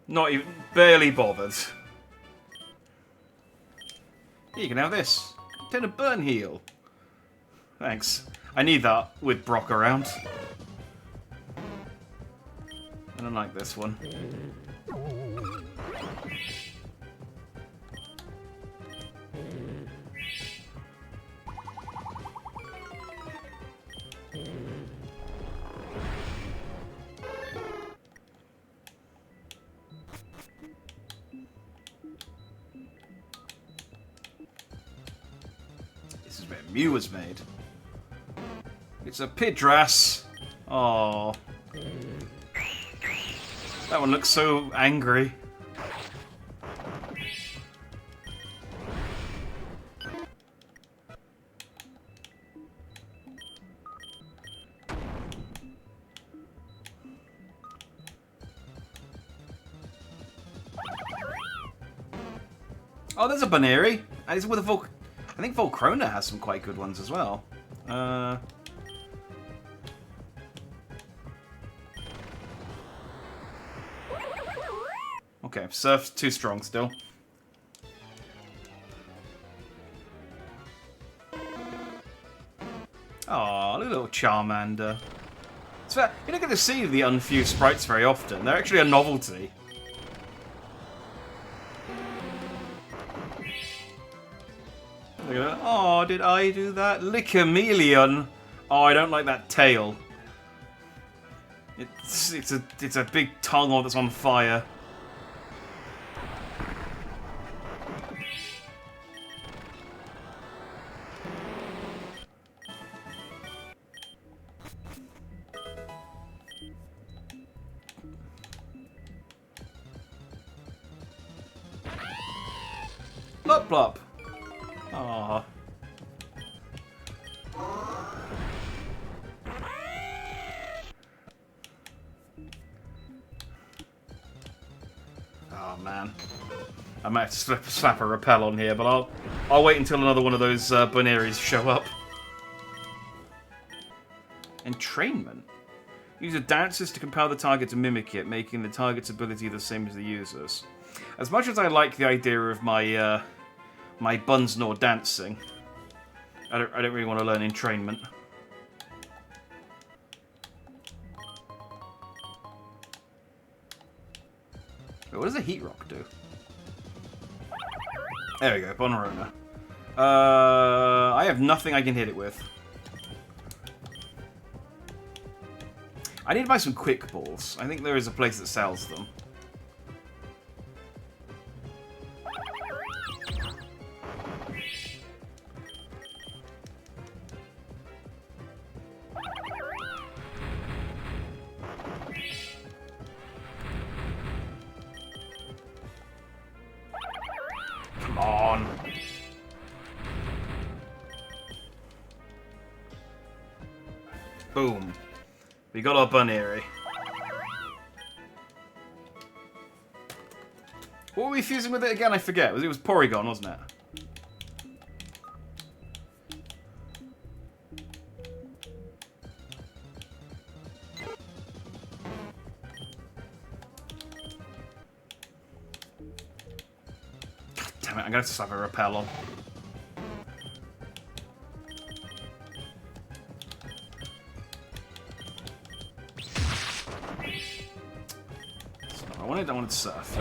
Not even barely bothered. Here, you can have this. Contain a burn heal. Thanks. I need that with Brock around. I don't like this one. This is where Mew was made. It's a Pidras. Oh, that one looks so angry. Oh, there's a Baneri. And it's with a I think Volcrona has some quite good ones as well. Okay, Surf's too strong still. Oh, look at little Charmander. It's fair. You don't get to see the unfused sprites very often. They're actually a novelty. Look at that. Oh, did I do that? Lickamelion. Oh, I don't like that tail. It's a big tongue that's on fire. Plop plop. Aww. Oh man. I might have to slap a repel on here, but I'll wait until another one of those Boneries show up. Entrainment. Use a dances to compel the target to mimic it, making the target's ability the same as the user's. As much as I like the idea of my my buns nor dancing. I don't really want to learn entrainment. Wait, what does a heat rock do? There we go, Bonorona. I have nothing I can hit it with. I need to buy some quick balls. I think there is a place that sells them. Come on. Boom. We got our Bunnery. What were we fusing with it again? I forget. It was Porygon, wasn't it? God damn it, I'm gonna have to slap a repel on. I wanted surf.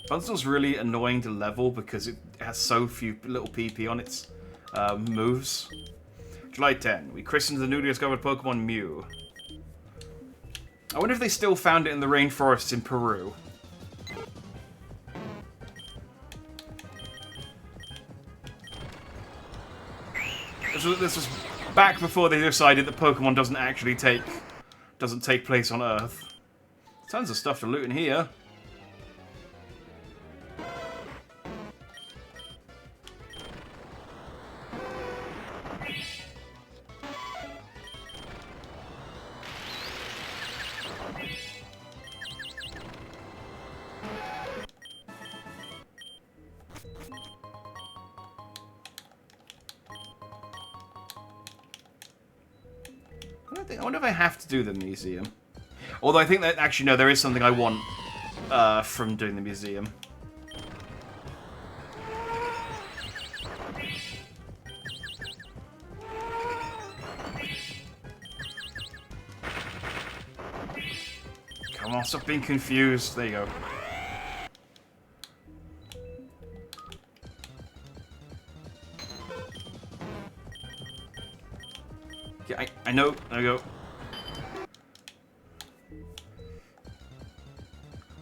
Bunzel's really annoying to level because it has so few little PP on its moves. July 10. We christened the newly discovered Pokemon Mew. I wonder if they still found it in the rainforests in Peru. This was back before they decided that Pokemon doesn't take place on Earth. Tons of stuff to loot in here. I wonder if I have to do the museum. Although I think that, actually, no, there is something I want from doing the museum. Come on, stop being confused. There you go. Yeah, I know. There we go.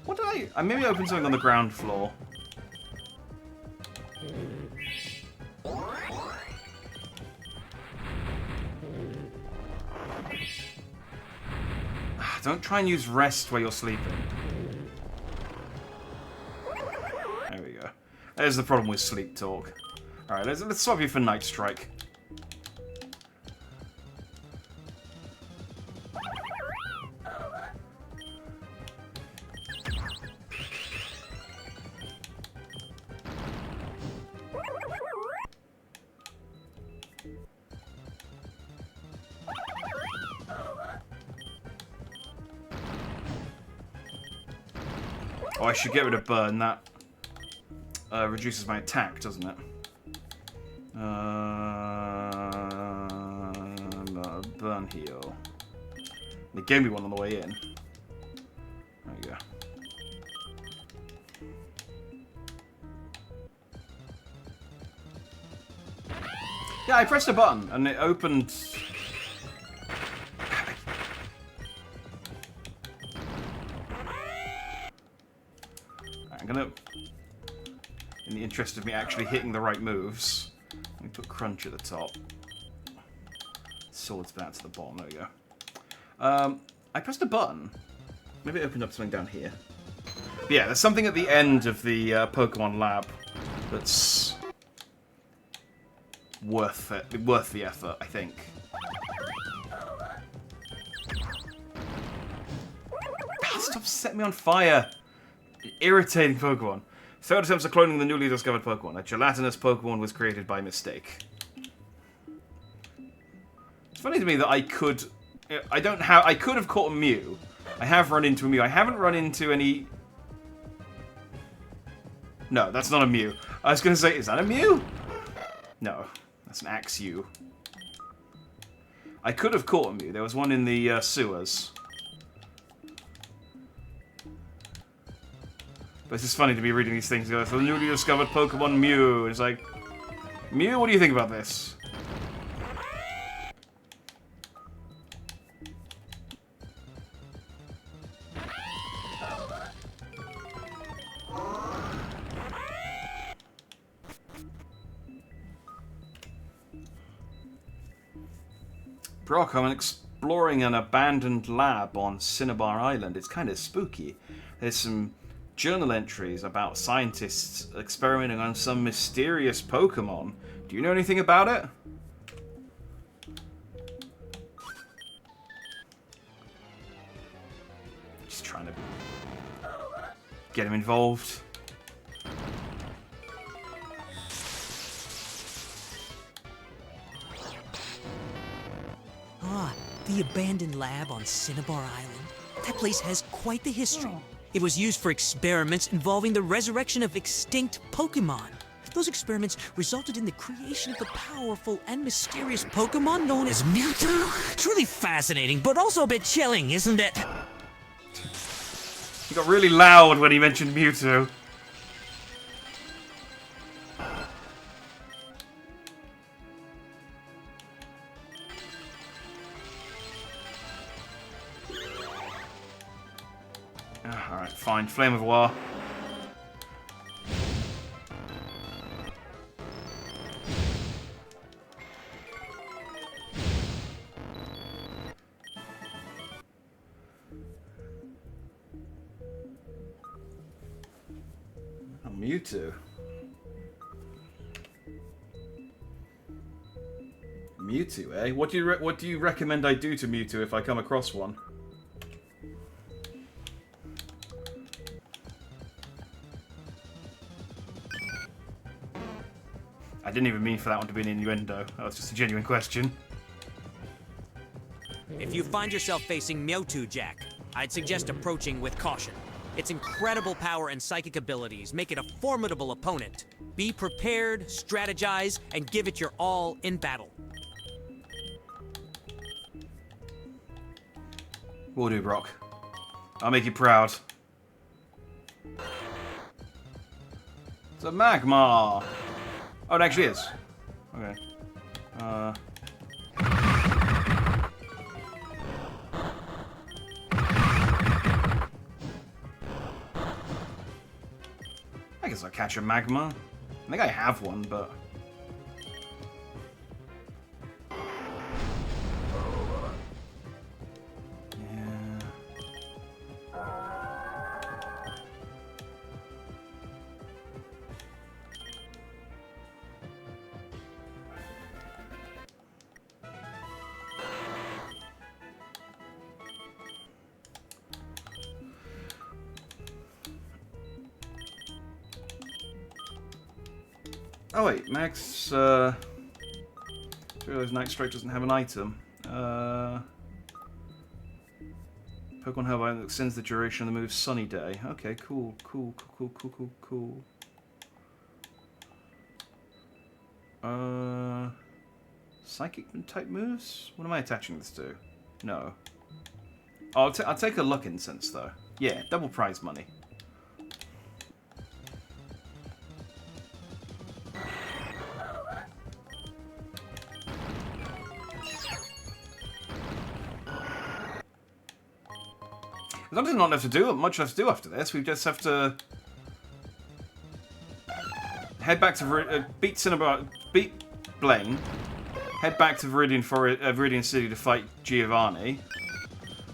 What did I maybe opened something on the ground floor. Don't try and use rest while you're sleeping. There we go. There's the problem with sleep talk. Alright, let's swap you for Night Strike. Oh, I should get rid of Burn. That reduces my attack, doesn't it? Burn heal. They gave me one on the way in. There you go. Yeah, I pressed a button and it opened. I'm gonna, in the interest of me actually hitting the right moves, let me put Crunch at the top. Swords back to the bottom. There we go. I pressed a button. Maybe it opened up something down here. But yeah, there's something at the end of the Pokemon Lab that's worth the effort, I think. Stop setting me on fire! Irritating Pokemon. Third attempts at cloning the newly discovered Pokemon. A gelatinous Pokemon was created by mistake. It's funny to me that I could have caught a Mew, I have run into a Mew. I haven't run into any... No, that's not a Mew. I was going to say, is that a Mew? No, that's an Axew. I could have caught a Mew. There was one in the sewers. But it's just funny to be reading these things. The newly discovered Pokemon Mew. It's like, Mew, what do you think about this? Brock, I'm exploring an abandoned lab on Cinnabar Island. It's kind of spooky. There's some journal entries about scientists experimenting on some mysterious Pokemon. Do you know anything about it? Just trying to get him involved. The abandoned lab on Cinnabar Island. That place has quite the history. It was used for experiments involving the resurrection of extinct Pokemon. Those experiments resulted in the creation of the powerful and mysterious Pokemon known as Mewtwo. Truly fascinating, but also a bit chilling, isn't it? He got really loud when he mentioned Mewtwo. Alright, fine. Flame of War. Oh, Mewtwo. Mewtwo, eh? What do you recommend I do to Mewtwo if I come across one? I didn't even mean for that one to be an innuendo. That was just a genuine question. If you find yourself facing Mewtwo, Jack, I'd suggest approaching with caution. Its incredible power and psychic abilities make it a formidable opponent. Be prepared, strategize, and give it your all in battle. Will do, Brock. I'll make you proud. It's a Magmar! Oh, it actually is. Okay. I guess I'll catch a Magma. I think I have one, but... Oh wait, Max, realize Night Strike doesn't have an item. Pokemon Hellbite extends the duration of the move Sunny Day. Okay, cool. Psychic type moves? What am I attaching this to? No. Oh, I'll take a Luck Incense though. Yeah, double prize money. There's obviously not much left to do after this. We just have to head back to beat Blaine, head back to Viridian City to fight Giovanni,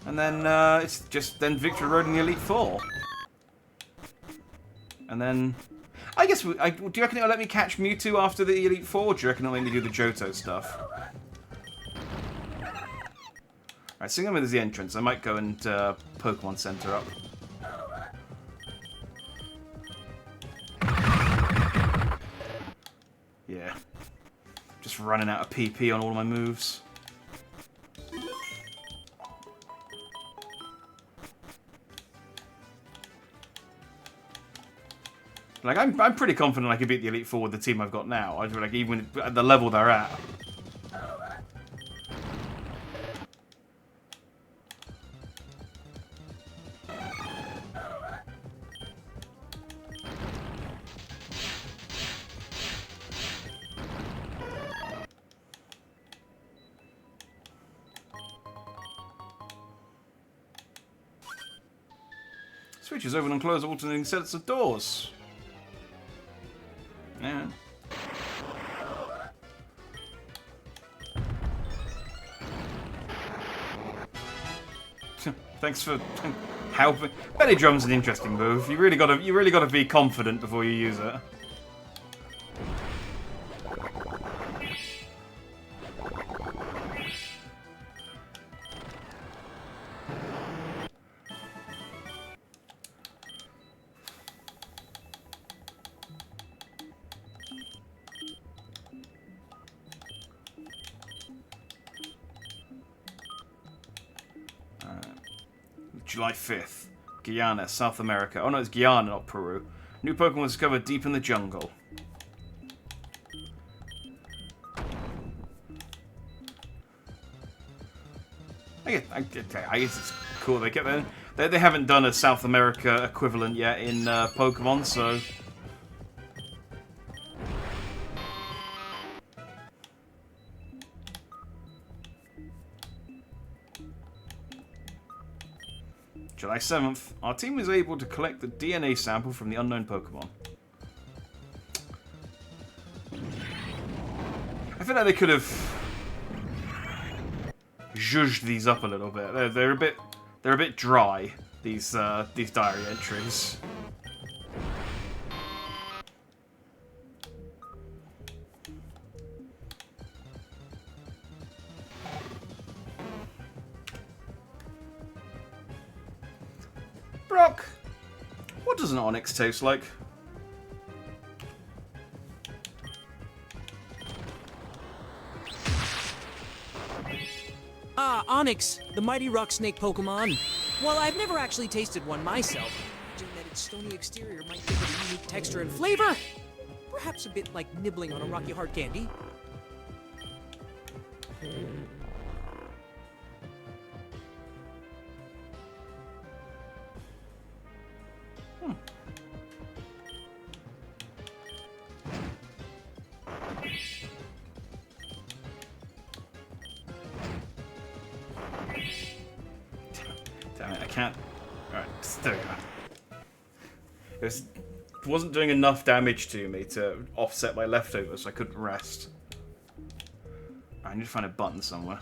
and then it's just then Victory Road in the Elite Four. And then I guess do you reckon it'll let me catch Mewtwo after the Elite Four? Or do you reckon it'll let me do the Johto stuff? Alright, Singam is the entrance. I might go and Pokemon Center up. Yeah. Just running out of PP on all my moves. Like, I'm pretty confident I could beat the Elite Four with the team I've got now. I feel like even at the level they're at. Switches open and close alternating sets of doors. Yeah. Thanks for helping. Belly drum's an interesting move. You really gotta be confident before you use it. July 5th. Guyana, South America. Oh no, it's Guyana, not Peru. New Pokemon was discovered deep in the jungle. I guess it's cool. They haven't done a South America equivalent yet in Pokemon, so... July 7th, our team was able to collect the DNA sample from the unknown Pokemon. I feel like they could have zhuzhed these up a little bit. They're a bit dry, these diary entries. Brock, what does an Onyx taste like? Ah, Onyx, the mighty rock snake Pokemon. Well, I've never actually tasted one myself. Imagine that its stony exterior might give it a unique texture and flavor. Perhaps a bit like nibbling on a rocky hard candy. Damn it, I can't... Alright, there we go. It wasn't doing enough damage to me to offset my leftovers, so I couldn't rest. I need to find a button somewhere.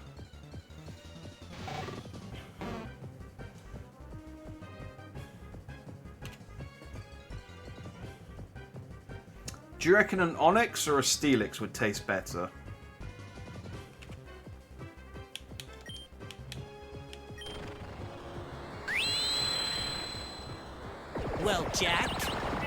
Do you reckon an Onyx or a Steelix would taste better? Well, Jack,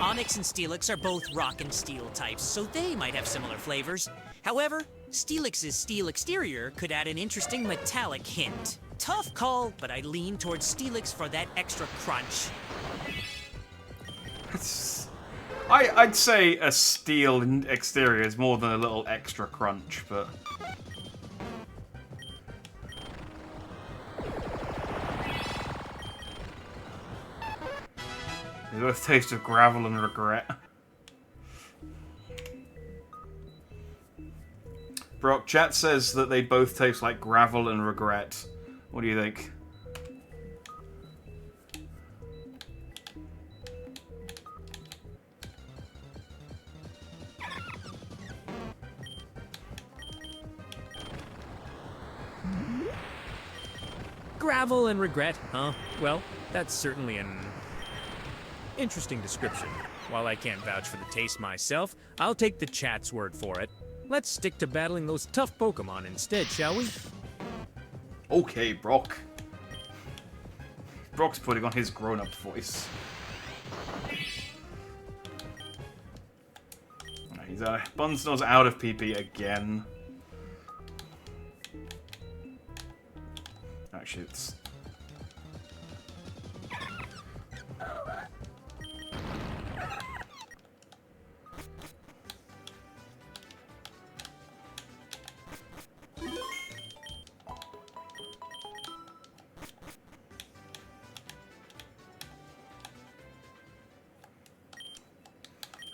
Onyx and Steelix are both rock and steel types, so they might have similar flavors. However, Steelix's steel exterior could add an interesting metallic hint. Tough call, but I lean towards Steelix for that extra crunch. I'd say a steel exterior is more than a little extra crunch, but... They both taste of gravel and regret. Brock, chat says that they both taste like gravel and regret. What do you think? Gravel and regret, huh? Well, that's certainly an interesting description. While I can't vouch for the taste myself, I'll take the chat's word for it. Let's stick to battling those tough Pokemon instead, shall we? Okay, Brock. Brock's putting on his grown-up voice. He's Bunsnow's out of PP again. Actually, it's...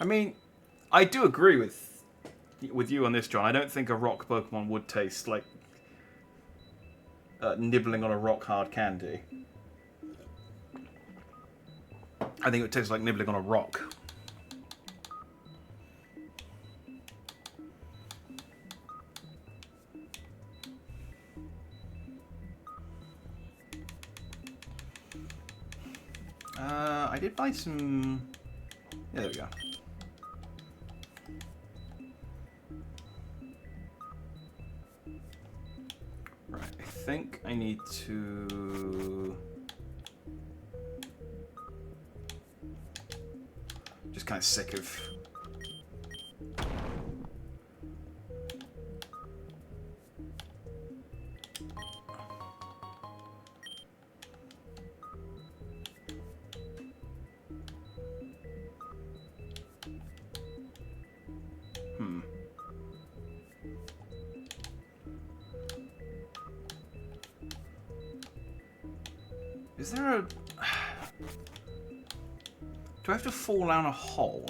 I mean, I do agree with you on this, John. I don't think a rock Pokemon would taste like nibbling on a rock hard candy. I think it would taste like nibbling on a rock. I did buy some... Yeah, there we go. Right, I think I need to... Just kind of sick of... Is there a... Do I have to fall down a hole?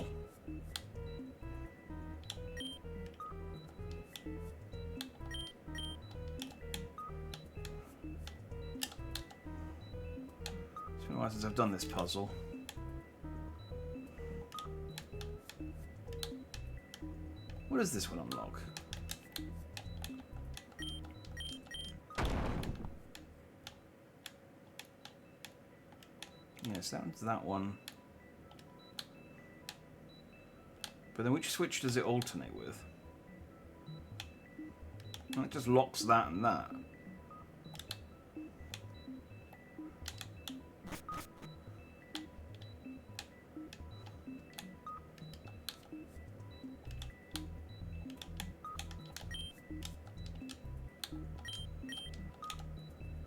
It's been a while since I've done this puzzle. What does this one unlock? Yes, that one's that one. But then which switch does it alternate with? Well, it just locks that and that.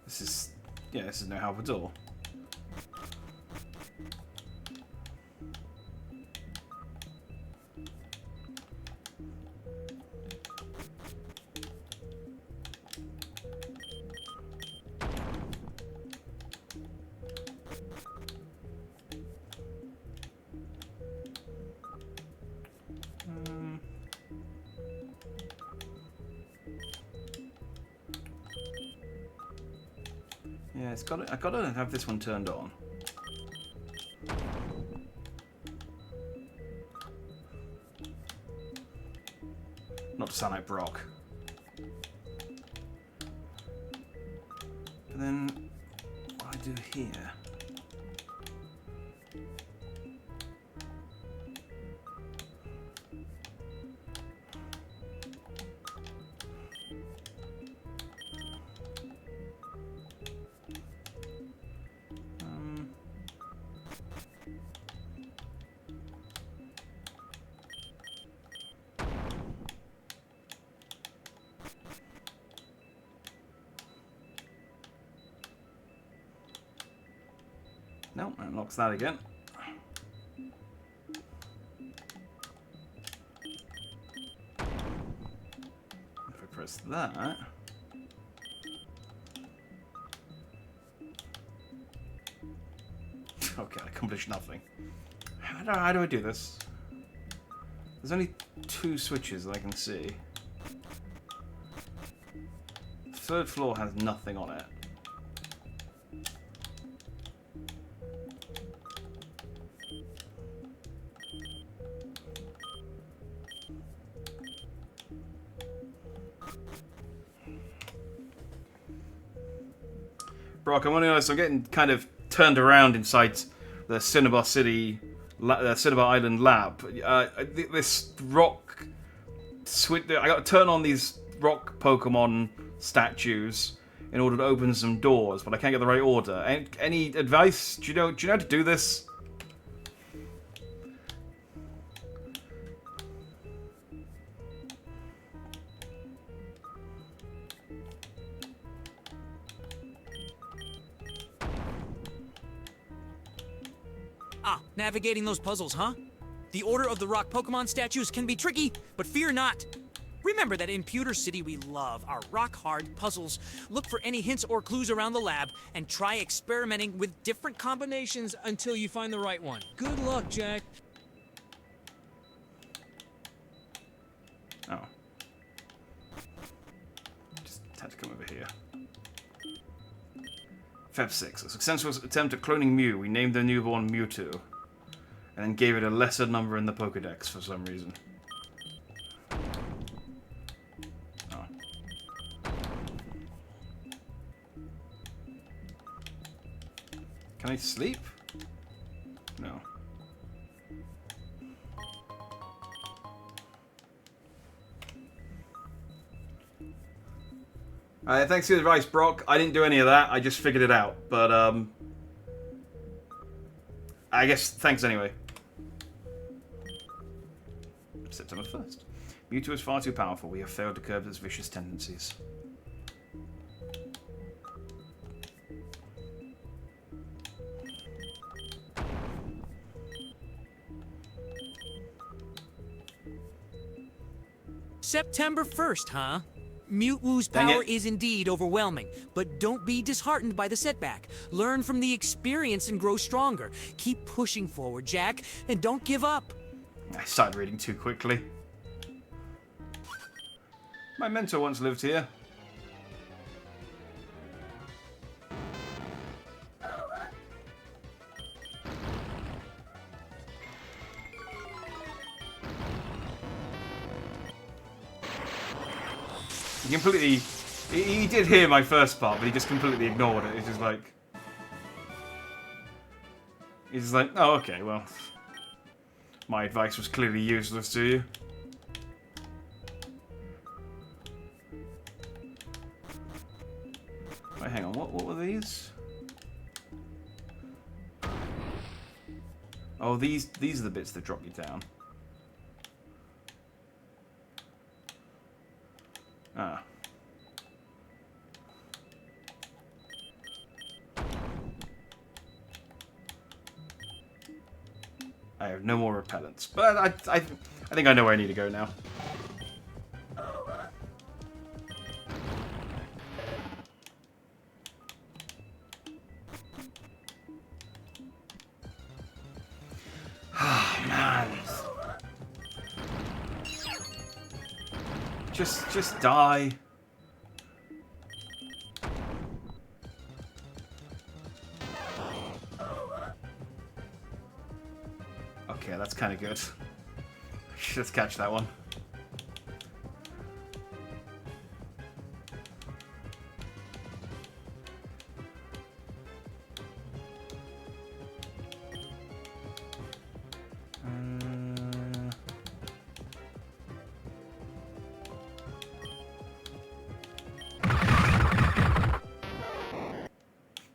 This is... Yeah, this is no help at all. Yeah, it's got. I gotta have this one turned on. Not to sound like Brock. But then, what do I do here? Nope, that unlocks that again. If I press that... Okay, I accomplished nothing. How do I do this? There's only 2 switches that I can see. The 3rd floor has nothing on it. Brock, I'm gonna be honest, I'm getting kind of turned around inside the Cinnabar City, Cinnabar Island lab. This rock switch, I got to turn on these rock Pokemon statues in order to open some doors, but I can't get the right order. Any advice? Do you know how to do this? Navigating those puzzles, huh? The order of the rock Pokemon statues can be tricky, but fear not. Remember that in Pewter City we love our rock-hard puzzles. Look for any hints or clues around the lab, and try experimenting with different combinations until you find the right one. Good luck, Jack. Oh. Just had to come over here. Feb 6. A successful attempt at cloning Mew. We named the newborn Mewtwo. And then gave it a lesser number in the Pokedex for some reason. Oh. Can I sleep? No. Thanks for the advice, Brock. I didn't do any of that. I just figured it out. But, I guess thanks anyway. September 1st. Mewtwo is far too powerful. We have failed to curb its vicious tendencies. September 1st, huh? Mewtwo's power is indeed overwhelming, but don't be disheartened by the setback. Learn from the experience and grow stronger. Keep pushing forward, Jack, and don't give up. I started reading too quickly. My mentor once lived here. He completely... He did hear my first part, but he just completely ignored it. He's just like... He's just like, oh, okay, well... My advice was clearly useless to you. Wait, hang on, what were these? Oh, these are the bits that drop you down. Ah. I have no more repellents, but I think I know where I need to go now. Oh, man. Just die. Okay, that's kind of good. Let's catch that one.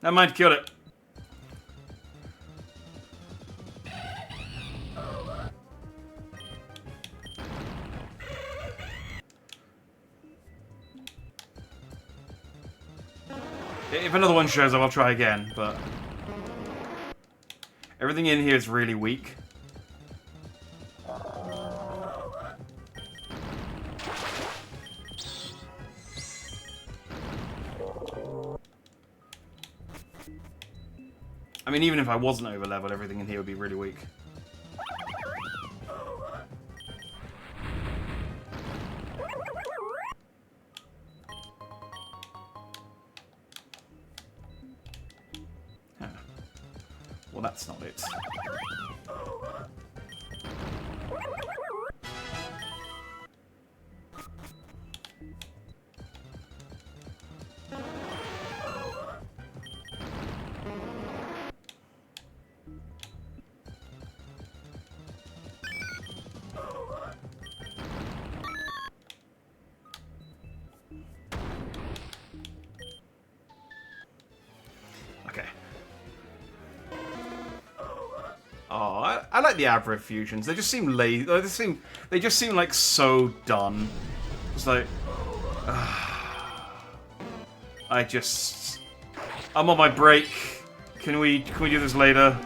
Never mind, killed it. If another one shows up, I'll try again, but... Everything in here is really weak. I mean, even if I wasn't over-leveled, everything in here would be really weak. Huh. Well, that's not it. Oh, I like the Abra fusions. They just seem lazy. They just seem like so done. It's like, I'm on my break. Can we do this later?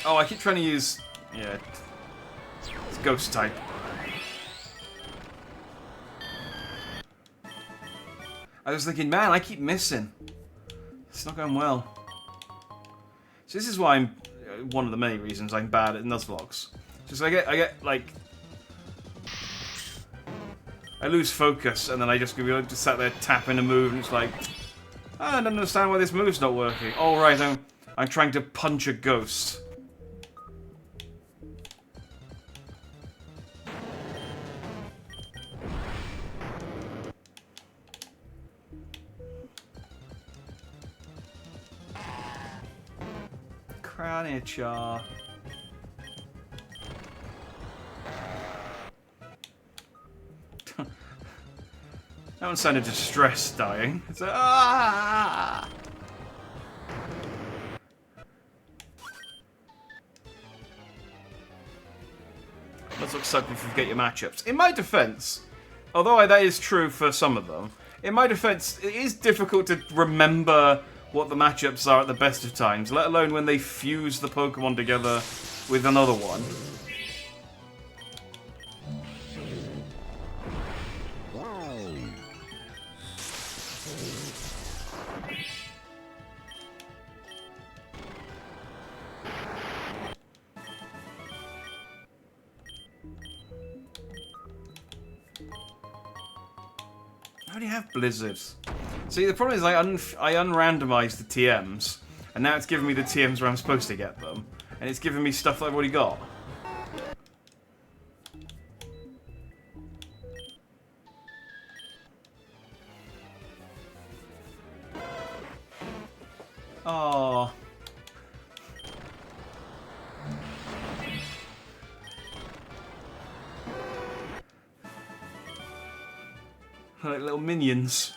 Oh, I keep trying to use, yeah, it's ghost type. I was thinking, man, I keep missing. It's not going well. So this is why I'm one of the many reasons I'm bad at Nuzlocke. Just I get like I lose focus and then I just sat there tapping a move and it's like I don't understand why this move's not working. Oh right, I'm trying to punch a ghost. Cranichar. That one sounded distressed dying. It's like, ah! Let's look suck if you forget your matchups. In my defense, although that is true for some of them, in my defense, it is difficult to remember what the matchups are at the best of times, let alone when they fuse the Pokemon together with another one. I already have Blizzards. See, the problem is I unrandomized the TMs, and now it's giving me the TMs where I'm supposed to get them, and it's giving me stuff that I've already got. Oh. Like little minions.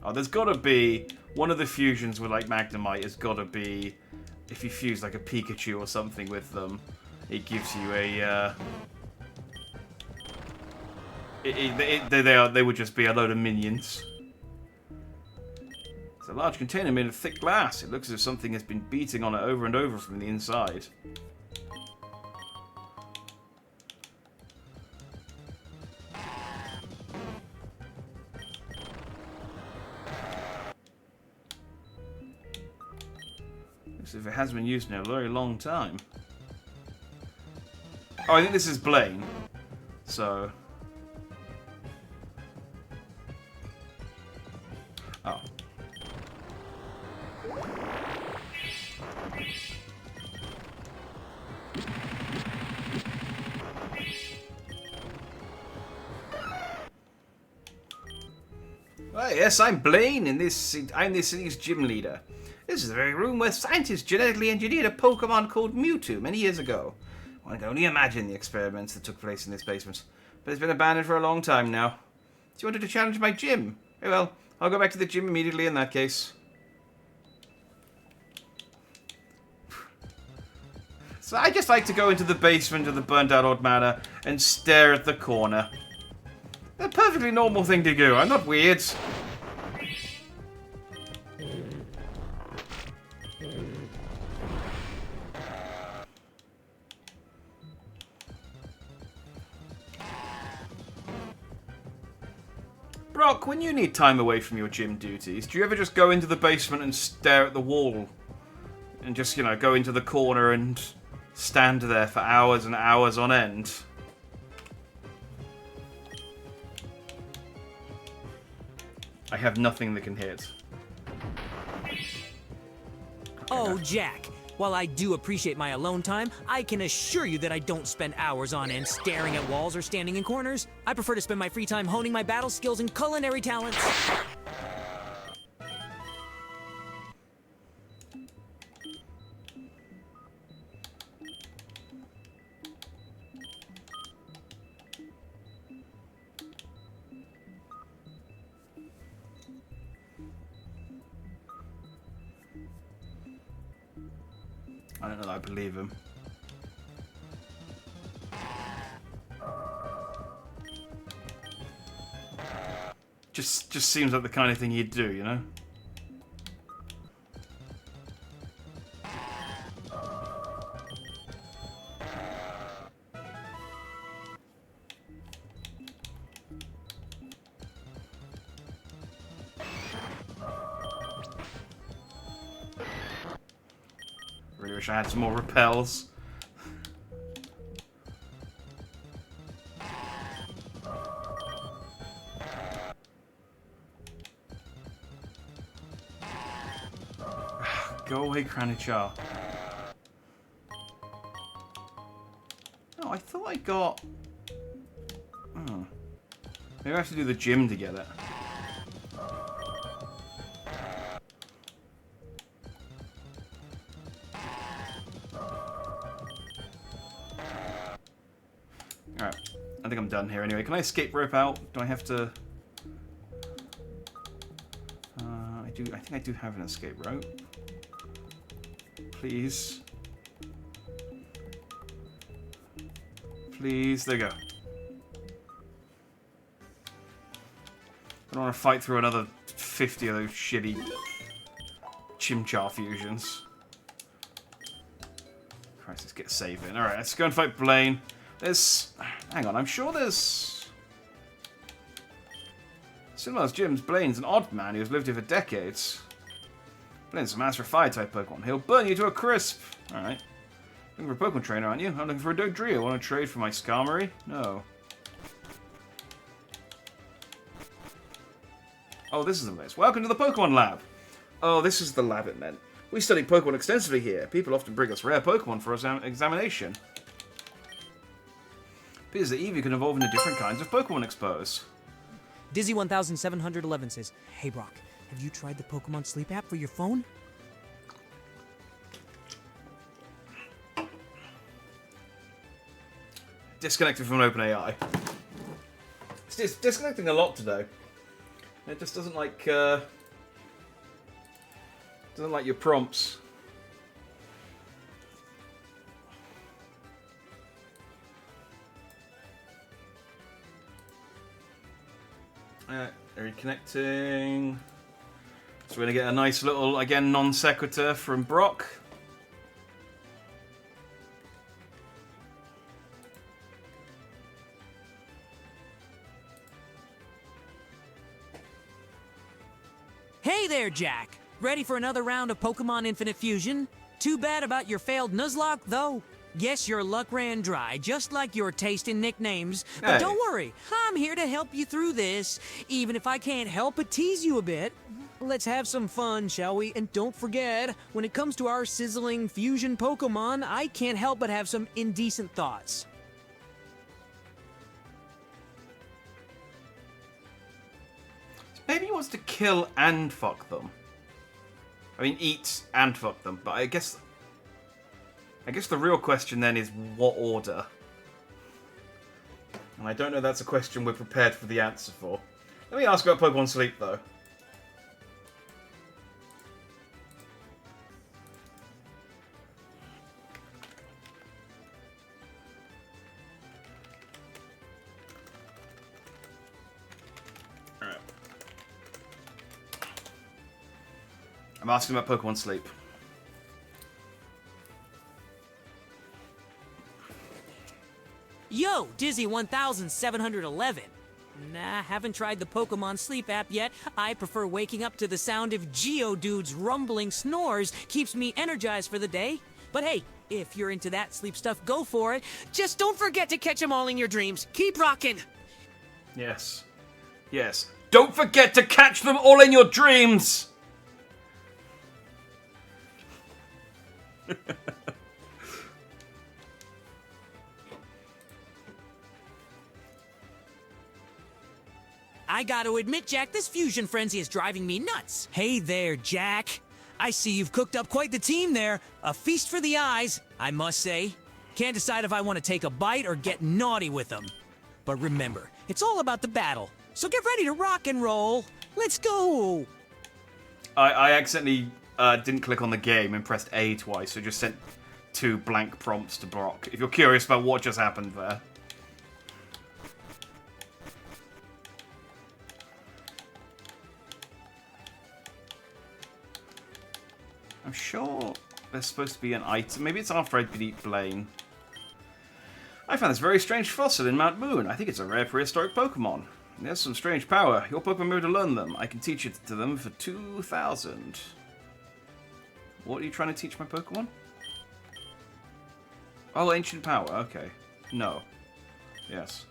Oh, there's gotta be... One of the fusions with, like, Magnemite has gotta be... If you fuse, like, a Pikachu or something with them, it gives you a, They would just be a load of minions. It's a large container made of thick glass. It looks as if something has been beating on it over and over from the inside. Looks as if it has been used in a very long time. Oh, I think this is Blaine. So... Oh. Well, yes, I'm Blaine, and I'm this city's gym leader. This is the very room where scientists genetically engineered a Pokemon called Mewtwo many years ago. One can only imagine the experiments that took place in this basement. But it's been abandoned for a long time now. So you wanted to challenge my gym? Very well, I'll go back to the gym immediately in that case. So I just like to go into the basement of the burnt-out old manor and stare at the corner. A perfectly normal thing to do. I'm not weird. Brock, when you need time away from your gym duties, do you ever just go into the basement and stare at the wall? And just, you know, go into the corner and stand there for hours and hours on end? I have nothing that can hit. Oh, Jack. While I do appreciate my alone time, I can assure you that I don't spend hours on end staring at walls or standing in corners. I prefer to spend my free time honing my battle skills and culinary talents. I don't know that I believe him. Just seems like the kind of thing he'd do, you know? wish I had some more repels. Go away, Kranichar. Oh, I thought I got... Oh. Maybe I have to do the gym to get it. Alright. I think I'm done here anyway. Can I escape rope out? Do I have to... I think I do have an escape rope. Please. Please. There you go. I don't want to fight through another 50 of those shitty Chimchar fusions. Christ, let's get saving. Alright, let's go and fight Blaine. There's... Hang on, I'm sure there's... Similar to Jim's, Blaine's an odd man who has lived here for decades. Blaine's a master fire-type Pokemon. He'll burn you to a crisp. Alright. Looking for a Pokemon trainer, aren't you? I'm looking for a Dodrio. Want to trade for my Skarmory? No. Oh, this is the place. Welcome to the Pokemon Lab. Oh, this is the lab it meant. We study Pokemon extensively here. People often bring us rare Pokemon for examination. It appears that Eevee can evolve into different kinds of Pokemon expose. Dizzy 1711 says, "Hey Brock, have you tried the Pokemon Sleep app for your phone?" Disconnected from OpenAI. It's disconnecting a lot today. It just doesn't like your prompts. Reconnecting. So we're gonna get a nice little, again, non sequitur from Brock. Hey there, Jack. Ready for another round of Pokemon Infinite Fusion? Too bad about your failed Nuzlocke, though. Yes, your luck ran dry, just like your taste in nicknames. But Hey. don't worry, I'm here to help you through this, even if I can't help but tease you a bit. Let's have some fun, shall we? And don't forget, when it comes to our sizzling fusion Pokemon, I can't help but have some indecent thoughts. Maybe he wants to kill and fuck them. I mean, eat and fuck them. But I guess the real question then is what order? And I don't know that's a question we're prepared for the answer for. Let me ask about Pokemon Sleep, though. Alright. I'm asking about Pokemon Sleep. Yo, Dizzy 1711. Nah, haven't tried the Pokemon Sleep app yet. I prefer waking up to the sound of Geodude's rumbling snores. Keeps me energized for the day. But hey, if you're into that sleep stuff, go for it. Just don't forget to catch them all in your dreams. Keep rocking. Yes. Yes. Don't forget to catch them all in your dreams! I gotta admit, Jack, this fusion frenzy is driving me nuts. Hey there, Jack. I see you've cooked up quite the team there. A feast for the eyes, I must say. Can't decide if I want to take a bite or get naughty with them. But remember, it's all about the battle. So get ready to rock and roll. Let's go. I accidentally didn't click on the game and pressed A twice, so just sent 2 blank prompts to Brock. If you're curious about what just happened there. I'm sure there's supposed to be an item. Maybe it's after I beat Blaine. I found this very strange fossil in Mount Moon. I think it's a rare prehistoric Pokemon. It has some strange power. Your Pokemon may be able to learn them. I can teach it to them for 2,000. What are you trying to teach my Pokemon? Oh, ancient power. Okay. No. Yes.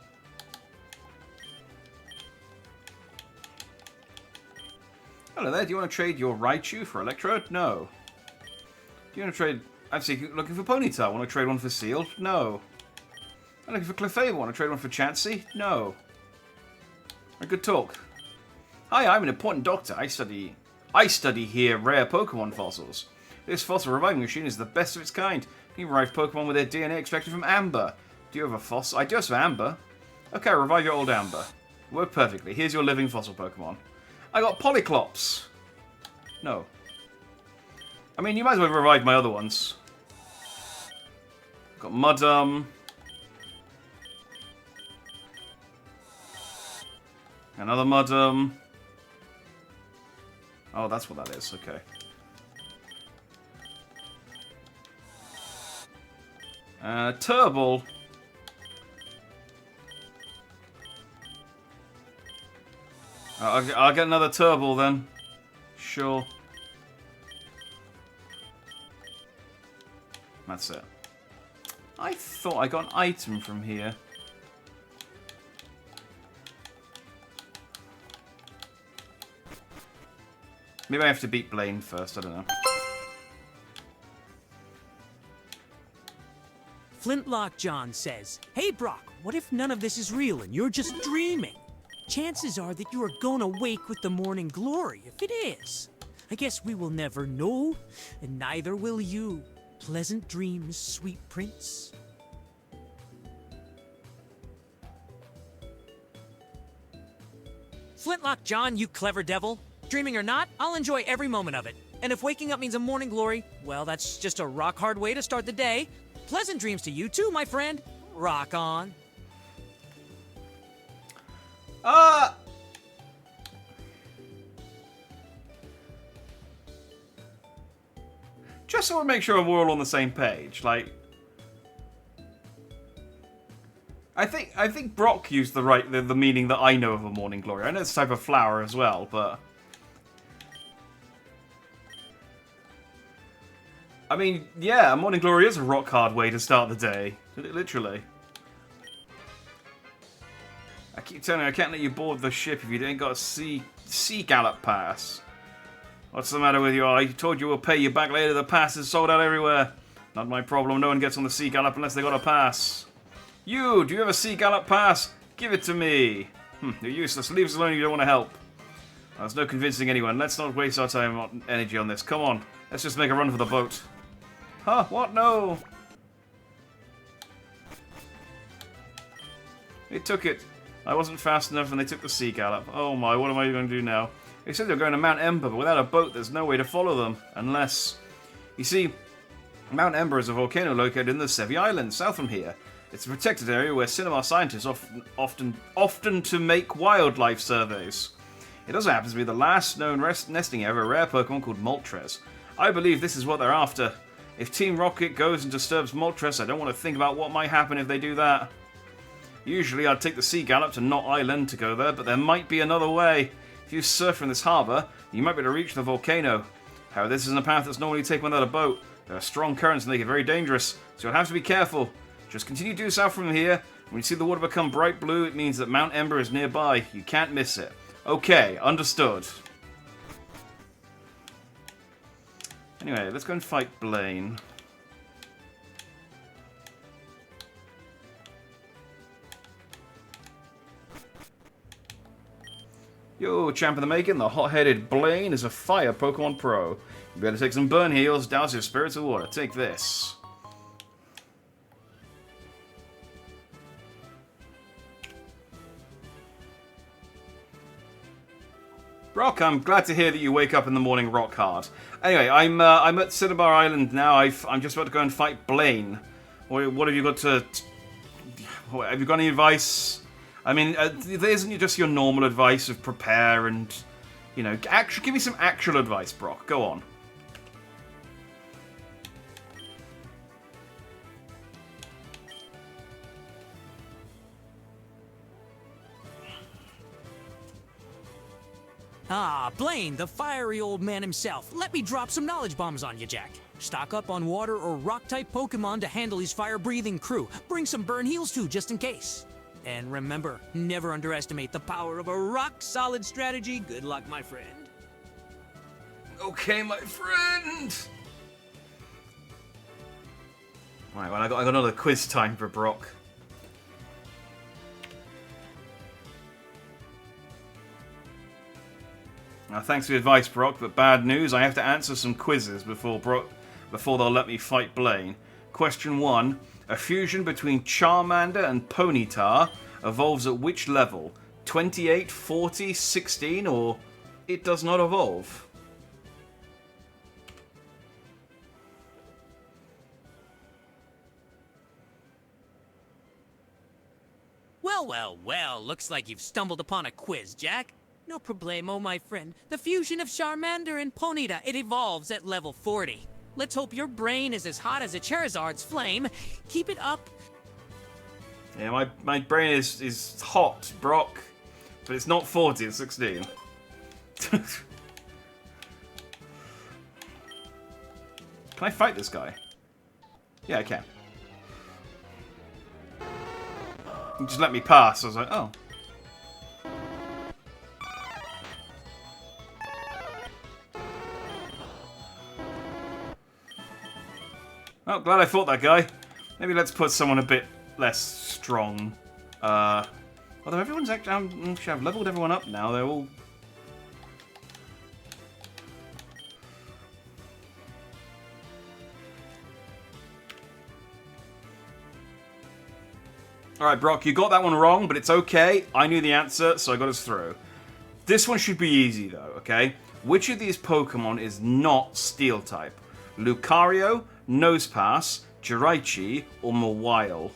Hello there. Do you want to trade your Raichu for Electrode? No. Do you want to trade... I'm looking for Ponyta. Want to trade one for Sealed? No. I'm looking for Clefable. Want to trade one for Chansey? No. A good talk. Hi, I'm an important doctor. I study here rare Pokemon fossils. This fossil reviving machine is the best of its kind. You revive Pokemon with their DNA extracted from amber. Do you have a fossil? I do have some amber. Okay, revive your old amber. Worked perfectly. Here's your living fossil Pokemon. I got Polyclops. No. I mean, you might as well revive my other ones. Got Mudum. Another Mudum. Oh, that's what that is. Okay. Turble. I'll get another Turble then. Sure. That's it. I thought I got an item from here. Maybe I have to beat Blaine first, I don't know. Flintlock John says, "Hey Brock, what if none of this is real and you're just dreaming? Chances are that you are gonna wake with the morning glory if it is. I guess we will never know, and neither will you. Pleasant dreams, sweet prince." Flintlock John, you clever devil. Dreaming or not, I'll enjoy every moment of it. And if waking up means a morning glory, well, that's just a rock-hard way to start the day. Pleasant dreams to you too, my friend. Rock on. Just so we make sure we're all on the same page, like... I think Brock used the meaning that I know of a morning glory. I know it's a type of flower as well, but... I mean, yeah, a morning glory is a rock-hard way to start the day. Literally. I keep telling you, I can't let you board the ship if you ain't got a sea gallop pass. What's the matter with you? I told you we'll pay you back later. The pass is sold out everywhere. Not my problem. No one gets on the sea gallop unless they got a pass. You, do you have a sea gallop pass? Give it to me. You're useless. Leave us alone if you don't want to help. There's no convincing anyone. Let's not waste our time and energy on this. Come on. Let's just make a run for the boat. Huh? What? No. They took it. I wasn't fast enough and they took the sea gallop. Oh my, what am I going to do now? They said they were going to Mount Ember, but without a boat there's no way to follow them. Unless... You see, Mount Ember is a volcano located in the Sevi Islands, south from here. It's a protected area where cinema scientists often to make wildlife surveys. It also happens to be the last known nesting area of a rare Pokemon called Moltres. I believe this is what they're after. If Team Rocket goes and disturbs Moltres, I don't want to think about what might happen if they do that. Usually I'd take the Sea Gallop to Knot Island to go there, but there might be another way. If you surf in this harbour, you might be able to reach the volcano. However, this isn't a path that's normally taken without a boat. There are strong currents and they get very dangerous, so you'll have to be careful. Just continue due south from here. When you see the water become bright blue, it means that Mount Ember is nearby. You can't miss it. Okay, understood. Anyway, let's go and fight Blaine. Yo, champ of the making, the hot-headed Blaine is a fire Pokemon Pro. You better take some burn heals, douse your spirits of water. Take this. Brock, I'm glad to hear that you wake up in the morning rock hard. Anyway, I'm at Cinnabar Island now. I'm just about to go and fight Blaine. What have you got to... Have you got any advice? I mean, isn't just your normal advice of prepare and, you know, actually give me some actual advice, Brock. Go on. Ah, Blaine, the fiery old man himself. Let me drop some knowledge bombs on you, Jack. Stock up on water or rock-type Pokemon to handle his fire-breathing crew. Bring some burn heals too, just in case. And remember, never underestimate the power of a rock-solid strategy. Good luck, my friend. Okay, my friend! Right, well, I got another quiz time for Brock. Now, thanks for the advice, Brock, but bad news. I have to answer some quizzes before they'll let me fight Blaine. Question 1. A fusion between Charmander and Ponyta evolves at which level? 28, 40, 16, or it does not evolve? Well, looks like you've stumbled upon a quiz, Jack. No problemo, my friend. The fusion of Charmander and Ponyta, it evolves at level 40. Let's hope your brain is as hot as a Charizard's flame. Keep it up. Yeah, my brain is hot, Brock. But it's not 40, it's 16. Can I fight this guy? Yeah, I can. He just let me pass. I was like, oh. Well, glad I fought that guy. Maybe let's put someone a bit less strong. Although everyone's actually, I've leveled everyone up now. They're all... Alright, Brock, you got that one wrong, but it's okay. I knew the answer, so I got us through. This one should be easy, though, okay? Which of these Pokemon is not Steel-type? Lucario, Nosepass, Jirachi, or Mawile?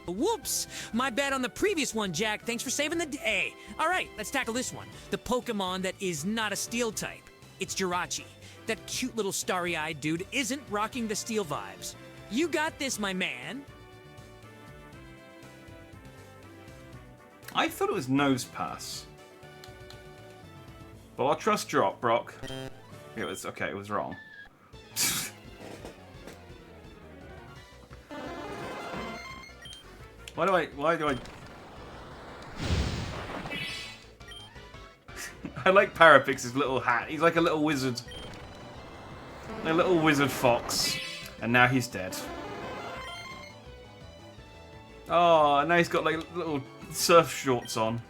Whoops! My bad on the previous one, Jack. Thanks for saving the day. All right, let's tackle this one. The Pokemon that is not a Steel type. It's Jirachi. That cute little starry-eyed dude isn't rocking the Steel vibes. You got this, my man. I thought it was Nosepass. But I'll trust Brock. It was okay, it was wrong. Why do I... I like Parapix's little hat. He's like a little wizard. A little wizard fox. And now he's dead. Oh, and now he's got like little surf shorts on.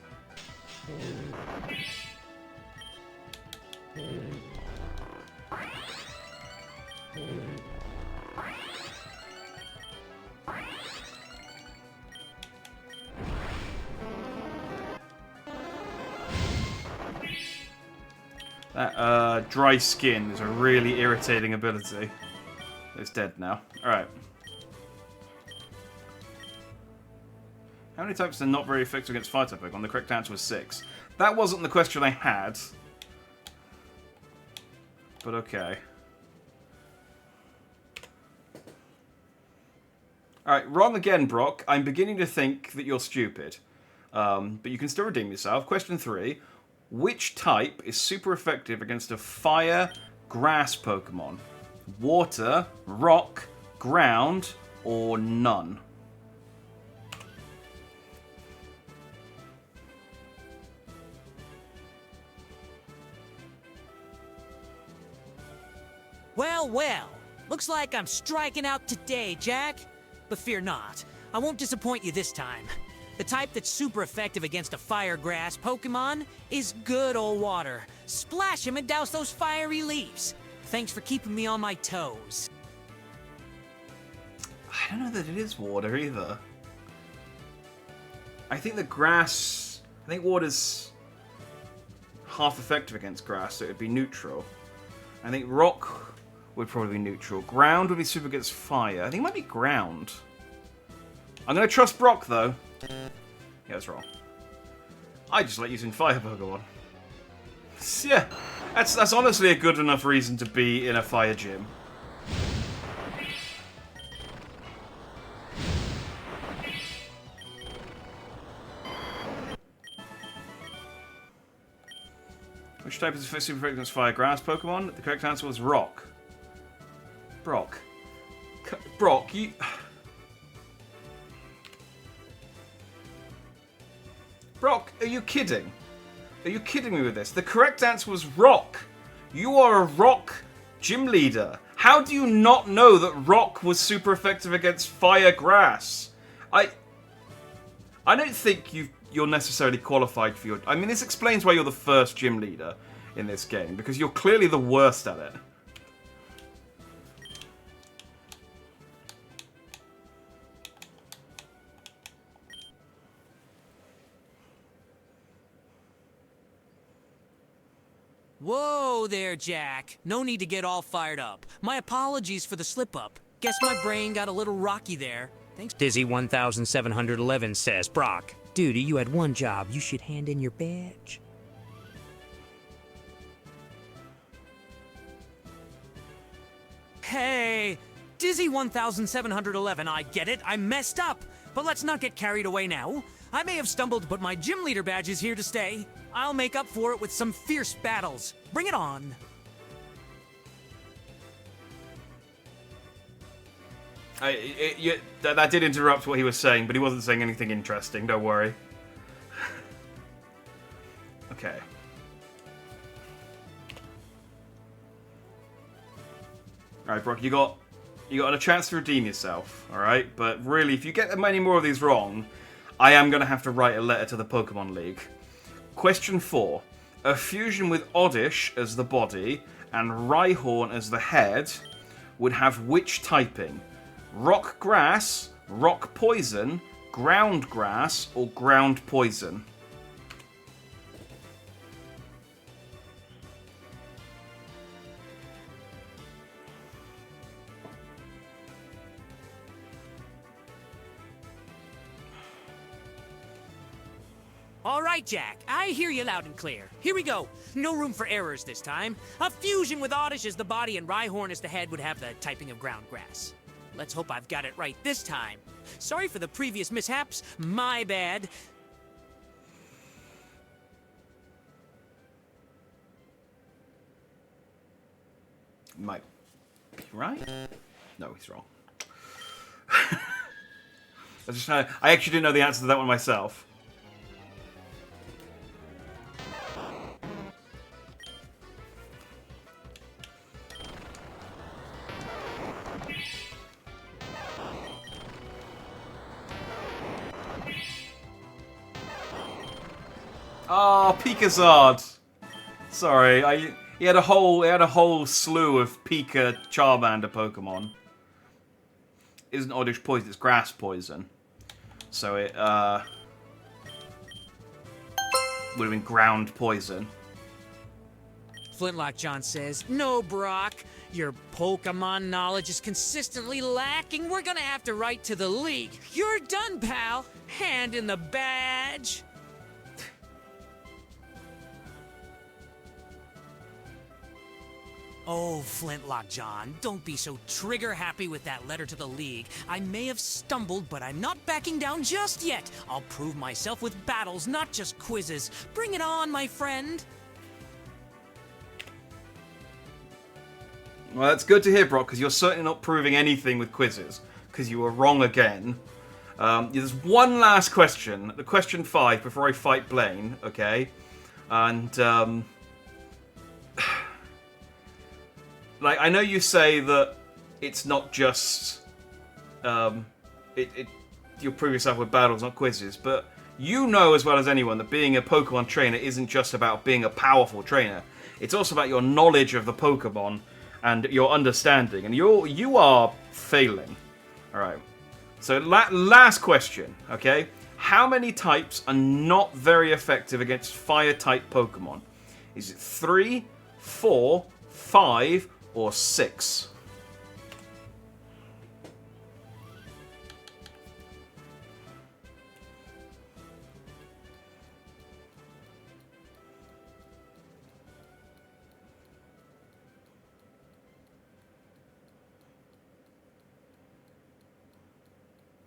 That dry skin is a really irritating ability. It's dead now. Alright. How many types are not very effective against fire type Pokemon? The correct answer was 6. That wasn't the question I had. But okay. Alright, wrong again, Brock. I'm beginning to think that you're stupid. But you can still redeem yourself. Question 3. Which type is super effective against a fire, grass Pokemon? Water, rock, ground, or none? Well. Looks like I'm striking out today, Jack. But fear not. I won't disappoint you this time. The type that's super effective against a fire grass Pokemon is good old water. Splash him and douse those fiery leaves. Thanks for keeping me on my toes. I don't know that it is water either. I think water's half effective against grass, so it would be neutral. I think rock would probably be neutral. Ground would be super against fire. I think it might be ground. I'm going to trust Brock, though. Yeah, that's wrong. I just like using fire Pokemon. Yeah, that's honestly a good enough reason to be in a fire gym. Which type is the first super effective against fire grass Pokemon? The correct answer was rock. Brock. Brock, you... Brock, are you kidding? Are you kidding me with this? The correct answer was rock. You are a rock gym leader. How do you not know that rock was super effective against fire grass? I don't think you're necessarily qualified for your... I mean, this explains why you're the first gym leader in this game, because you're clearly the worst at it. Whoa there, Jack. No need to get all fired up. My apologies for the slip-up. Guess my brain got a little rocky there. Thanks. Dizzy 1711 says, Brock, dude, you had one job. You should hand in your badge. Hey, Dizzy 1711, I get it. I messed up. But let's not get carried away now. I may have stumbled, but my gym leader badge is here to stay. I'll make up for it with some fierce battles. Bring it on. That did interrupt what he was saying, but he wasn't saying anything interesting, don't worry. Okay. Alright, Brock, you got a chance to redeem yourself, alright? But really, if you get many more of these wrong, I am going to have to write a letter to the Pokemon League. Question 4. A fusion with Oddish as the body and Rhyhorn as the head would have which typing? Rock Grass, Rock Poison, Ground Grass, or Ground Poison? All right, Jack. I hear you loud and clear. Here we go. No room for errors this time. A fusion with Oddish as the body and Rhyhorn as the head would have the typing of ground grass. Let's hope I've got it right this time. Sorry for the previous mishaps. My bad. Might be right? No, he's wrong. I actually didn't know the answer to that one myself. Oh, Pikazard. Sorry, he had a whole slew of Pika Charmander Pokemon. It isn't Oddish Poison, it's Grass Poison. So it would have been Ground Poison. Flintlock John says, no, Brock. Your Pokemon knowledge is consistently lacking. We're gonna have to write to the league. You're done, pal. Hand in the badge. Oh, Flintlock John, don't be so trigger-happy with that letter to the league. I may have stumbled, but I'm not backing down just yet. I'll prove myself with battles, not just quizzes. Bring it on, my friend. Well, that's good to hear, Brock, because you're certainly not proving anything with quizzes, because you were wrong again. There's one last question, the question 5, before I fight Blaine, okay? And, like, I know you say that it's not just, you'll prove yourself with battles, not quizzes, but you know as well as anyone that being a Pokemon trainer isn't just about being a powerful trainer. It's also about your knowledge of the Pokemon and your understanding, and you are failing. Alright, so last question, okay? How many types are not very effective against Fire-type Pokemon? Is it 3, 4, 5, or 6?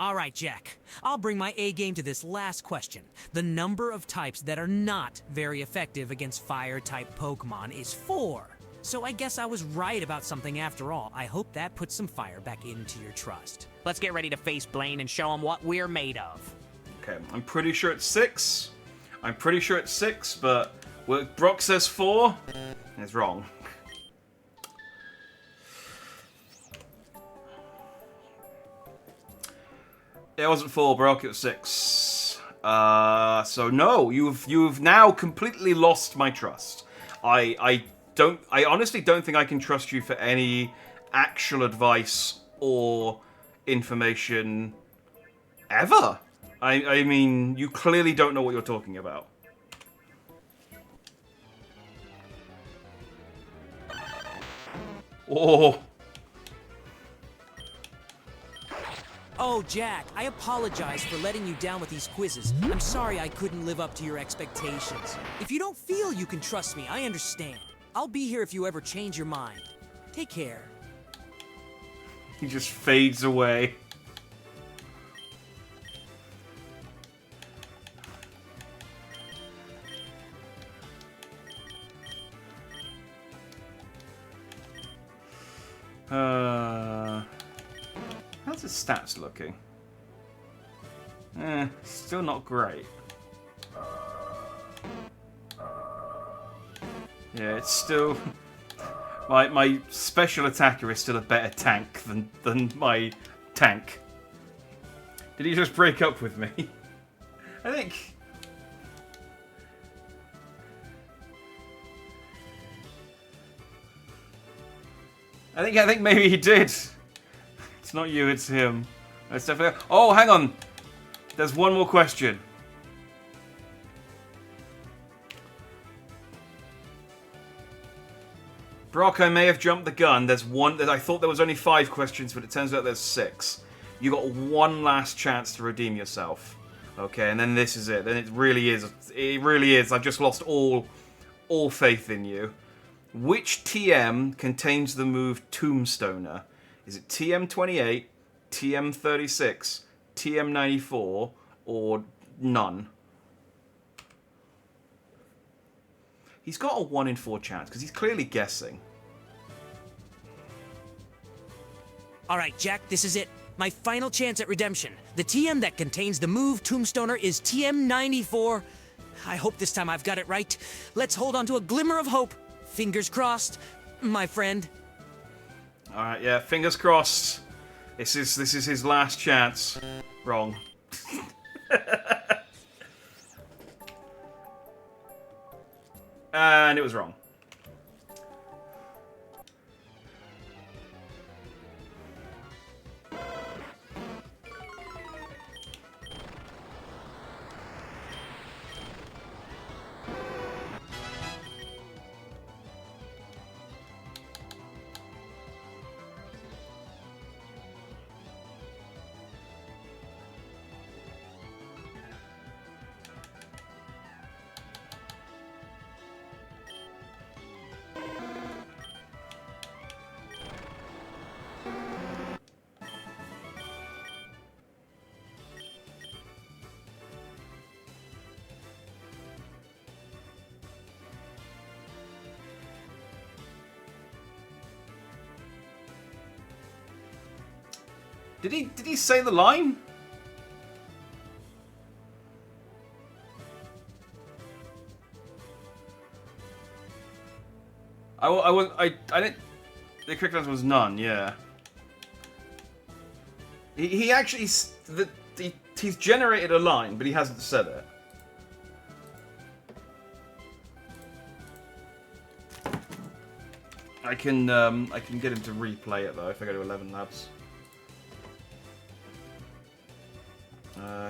All right, Jack. I'll bring my A game to this last question. The number of types that are not very effective against fire-type Pokemon is 4. So I guess I was right about something after all. I hope that puts some fire back into your trust. Let's get ready to face Blaine and show him what we're made of. Okay, I'm pretty sure it's 6. But Brock says 4. It's wrong. It wasn't 4, Brock. It was 6. So no, you've now completely lost my trust. I honestly don't think I can trust you for any actual advice or information ever. I mean, you clearly don't know what you're talking about. Oh. Oh, Jack, I apologize for letting you down with these quizzes. I'm sorry I couldn't live up to your expectations. If you don't feel you can trust me, I understand. I'll be here if you ever change your mind. Take care. He just fades away. How's his stats looking? Still not great. Yeah, it's still... My special attacker is still a better tank than my tank. Did he just break up with me? I think maybe he did. It's not you, it's him. It's definitely... Oh, hang on. There's one more question. Brock, I may have jumped the gun. There's one... I thought there was only 5 questions, but it turns out there's 6. You got one last chance to redeem yourself. Okay, and then this is it. Then it really is. It really is. I've just lost all faith in you. Which TM contains the move Tombstoner? Is it TM28, TM36, TM94, or none? He's got a 1 in 4 chance, because he's clearly guessing. Alright, Jack, this is it. My final chance at redemption. The TM that contains the move Tombstoner is TM94. I hope this time I've got it right. Let's hold on to a glimmer of hope. Fingers crossed, my friend. Alright, yeah, fingers crossed. This is his last chance. Wrong. And it was wrong. Did he say the line? I didn't. The correct answer was none. Yeah. He actually he's generated a line, but he hasn't said it. I can get him to replay it though if I go to 11 Labs.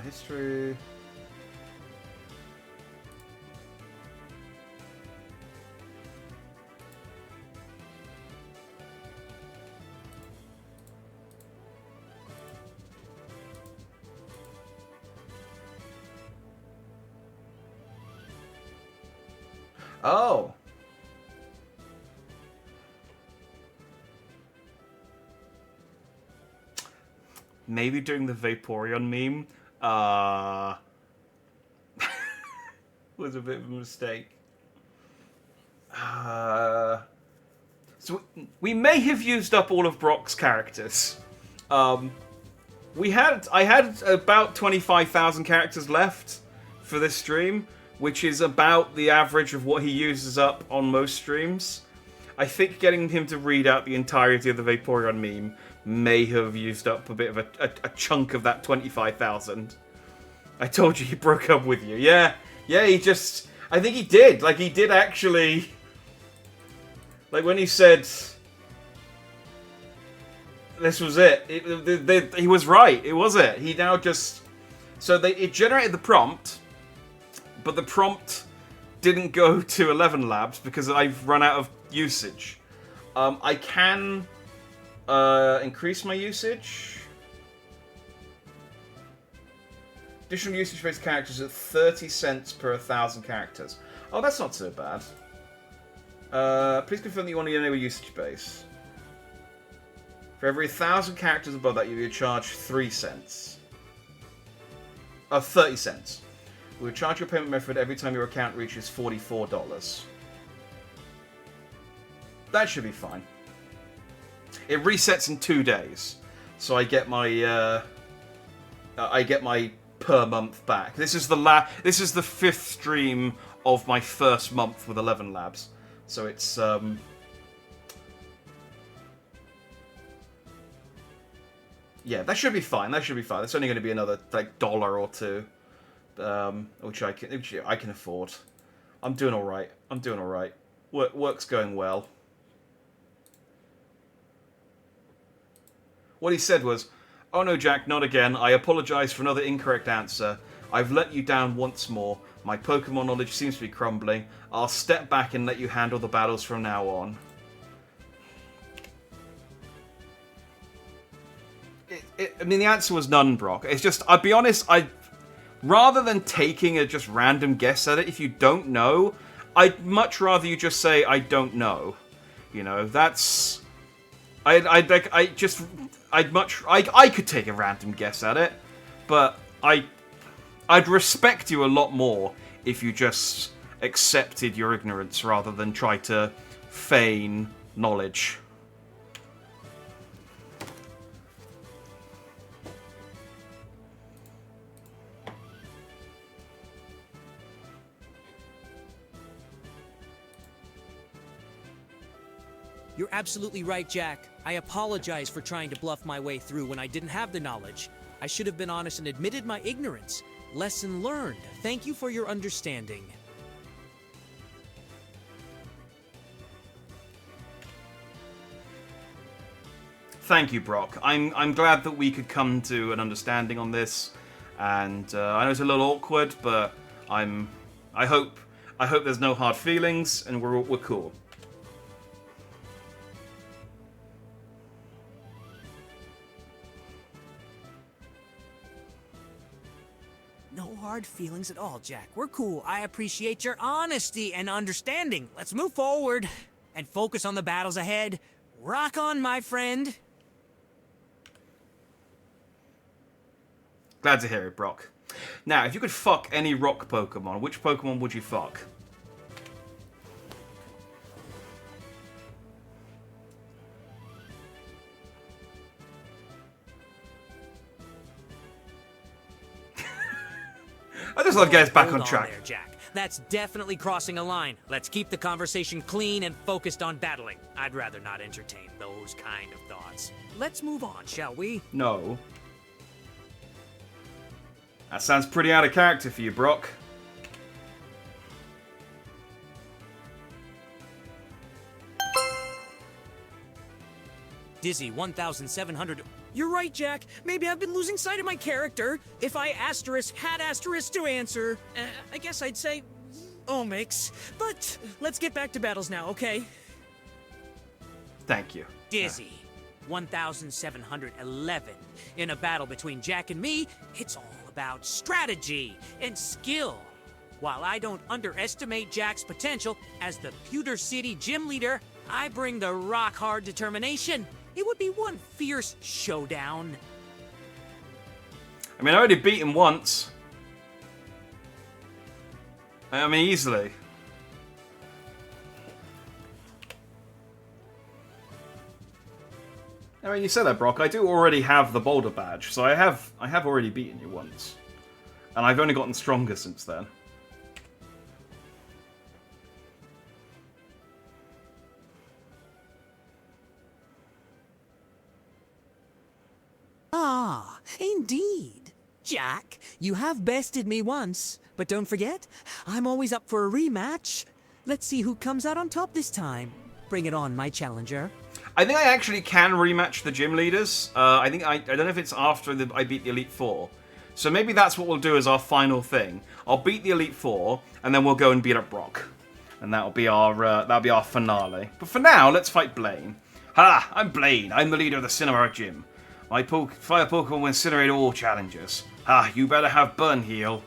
History. Oh. maybe doing the Vaporeon meme was a bit of a mistake. So we may have used up all of Brock's characters. I had about 25,000 characters left for this stream, which is about the average of what he uses up on most streams. I think getting him to read out the entirety of the Vaporeon meme may have used up a bit of a chunk of that 25,000. I told you he broke up with you. Yeah, he just... I think he did. Like, he did actually... Like, when he said... This was it. He was right. It was it. He now just... So it generated the prompt, but the prompt didn't go to 11 labs because I've run out of usage. I can increase my usage. Additional usage-based characters at 30 cents per 1,000 characters. Oh, that's not so bad. Please confirm that you want to enable usage base. For every 1,000 characters above that, you will charge 3 cents. 30 cents. We will charge your payment method every time your account reaches $44. That should be fine. It resets in 2 days, so I get my per month back. This is the 5th stream of my first month with 11 labs, so it's yeah, that should be fine. That should be fine. It's only going to be another like $1 or $2, which I can afford. I'm doing all right. Work's going well. What he said was, "Oh no, Jack, not again. I apologize for another incorrect answer. I've let you down once more. My Pokemon knowledge seems to be crumbling. I'll step back and let you handle the battles from now on." I mean, the answer was none, Brock. It's just, I'll be honest, rather than taking a just random guess at it, if you don't know, I'd much rather you just say, I don't know. You know, that's... I could take a random guess at it, but I'd respect you a lot more if you just accepted your ignorance rather than try to feign knowledge. You're absolutely right, Jack. I apologize for trying to bluff my way through when I didn't have the knowledge. I should have been honest and admitted my ignorance. Lesson learned. Thank you for your understanding. Thank you, Brock. I'm glad that we could come to an understanding on this, and I know it's a little awkward, but I hope there's no hard feelings, and we're cool. No hard feelings at all, Jack. We're cool. I appreciate your honesty and understanding. Let's move forward and focus on the battles ahead. Rock on, my friend. Glad to hear it, Brock. Now, if you could fuck any rock Pokemon, which Pokemon would you fuck? I just love getting us back on track. There, Jack. That's definitely crossing a line. Let's keep the conversation clean and focused on battling. I'd rather not entertain those kind of thoughts. Let's move on, shall we? No. That sounds pretty out of character for you, Brock. Dizzy, 1,700... You're right, Jack. Maybe I've been losing sight of my character. If I had asterisk to answer, I guess I'd say Omix. But let's get back to battles now, okay? Thank you. Dizzy, 1,711. In a battle between Jack and me, it's all about strategy and skill. While I don't underestimate Jack's potential, as the Pewter City gym leader, I bring the rock-hard determination. It would be one fierce showdown. I mean, I already beat him once. I mean, easily. I mean, you said that, Brock. I do already have the Boulder badge, so I have already beaten you once. And I've only gotten stronger since then. Ah, indeed. Jack, you have bested me once, but don't forget, I'm always up for a rematch. Let's see who comes out on top this time. Bring it on, my challenger. I think I actually can rematch the gym leaders. I don't know if it's after I beat the Elite Four. So maybe that's what we'll do as our final thing. I'll beat the Elite Four, and then we'll go and beat up Brock. And that'll be our finale. But for now, let's fight Blaine. Ha! I'm Blaine. I'm the leader of the Cinemark Gym. My fire Pokemon will incinerate all challengers. Ah, you better have Burn Heal.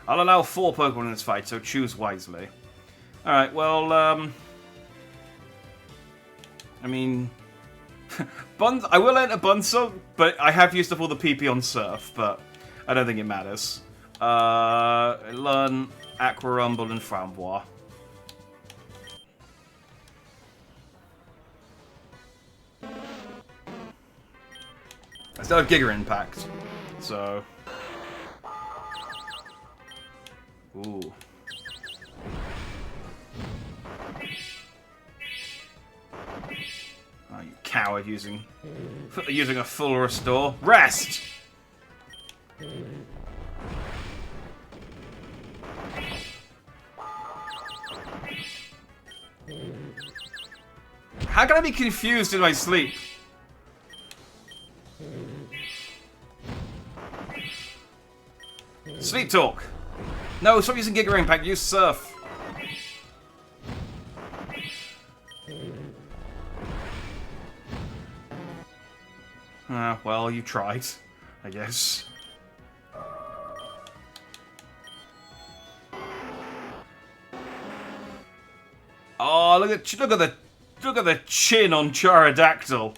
I'll allow 4 Pokemon in this fight, so choose wisely. Alright, well, I mean... I will enter Bunsong, but I have used up all the PP on Surf, but I don't think it matters. Learn Aqua Rumble and Framboise. I still have Giga Impact, so... Ooh. Oh, you coward using a full restore. Rest! How can I be confused in my sleep? Sleep talk. No, stop using Giga Impact. Use Surf. Well, you tried, I guess. Oh, look at the chin on Charodactyl.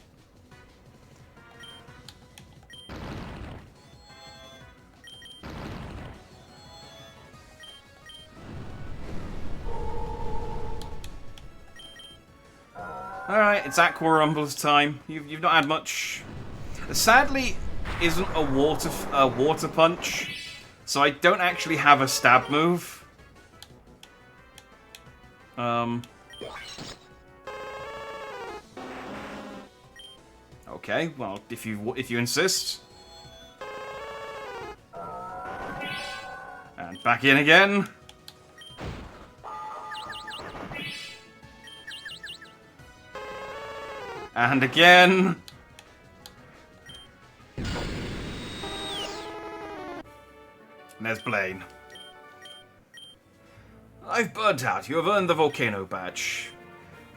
Alright, it's Aqua Rumble's time. You've not had much. Sadly, isn't a water punch, so I don't actually have a stab move. Okay, well, if you insist. And back in again. And again. And there's Blaine. I've burnt out. You have earned the Volcano Badge.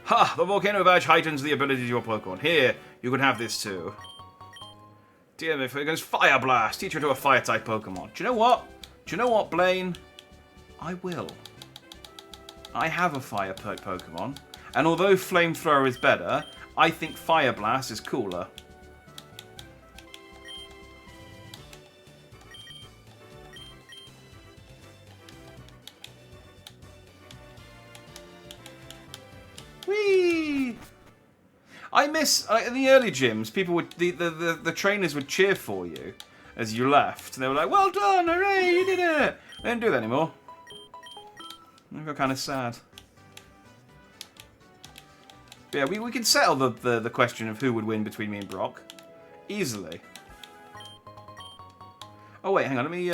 Ha! The Volcano Badge heightens the ability of your Pokemon. Here, you can have this too. DM if it goes Fire Blast. Teach her to a Fire-type Pokemon. Do you know what? Do you know what, Blaine? I will. I have a Fire-type Pokemon. And although Flamethrower is better, I think Fire Blast is cooler. Whee! I miss in the early gyms. People would the trainers would cheer for you as you left. They were like, "Well done, hooray, you did it!" They don't do that anymore. I feel kind of sad. But yeah, we can settle the question of who would win between me and Brock easily. Oh wait, hang on. Let me.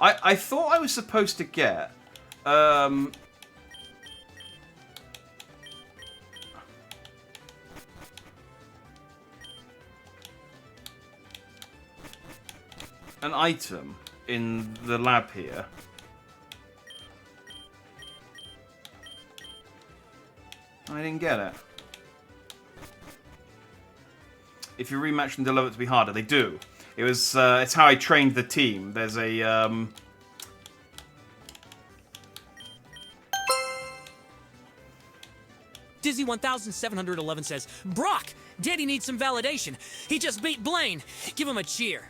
I thought I was supposed to get an item in the lab here. I didn't get it. If you rematch them, they'll love it to be harder. They do. It was. It's how I trained the team. There's a. Dizzy1711 says, Brock, Daddy needs some validation. He just beat Blaine. Give him a cheer.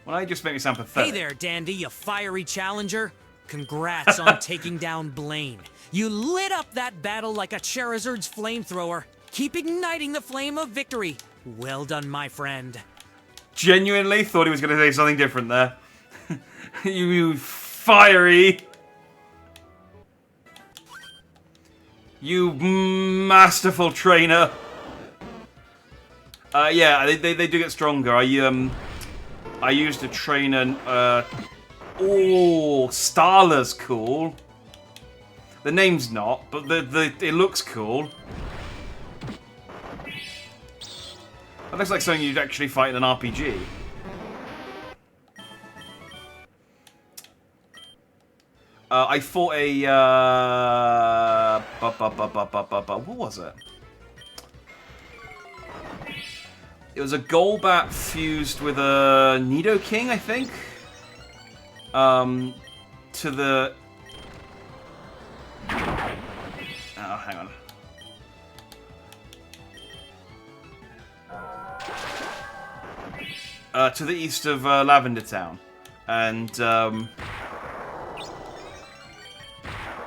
Well, I just make me sound pathetic. Hey there, Dandy, you fiery challenger. Congrats on taking down Blaine. You lit up that battle like a Charizard's flamethrower. Keep igniting the flame of victory. Well done, my friend. Genuinely thought he was going to say something different there. You fiery. You masterful trainer. Yeah, they do get stronger. I used a trainer. Oh, Starla's cool. The name's not, but it looks cool. That looks like something you'd actually fight in an RPG. I fought a... what was it? It was a Golbat fused with a Nidoking, I think? To the... Oh, hang on. To the east of Lavender Town. And,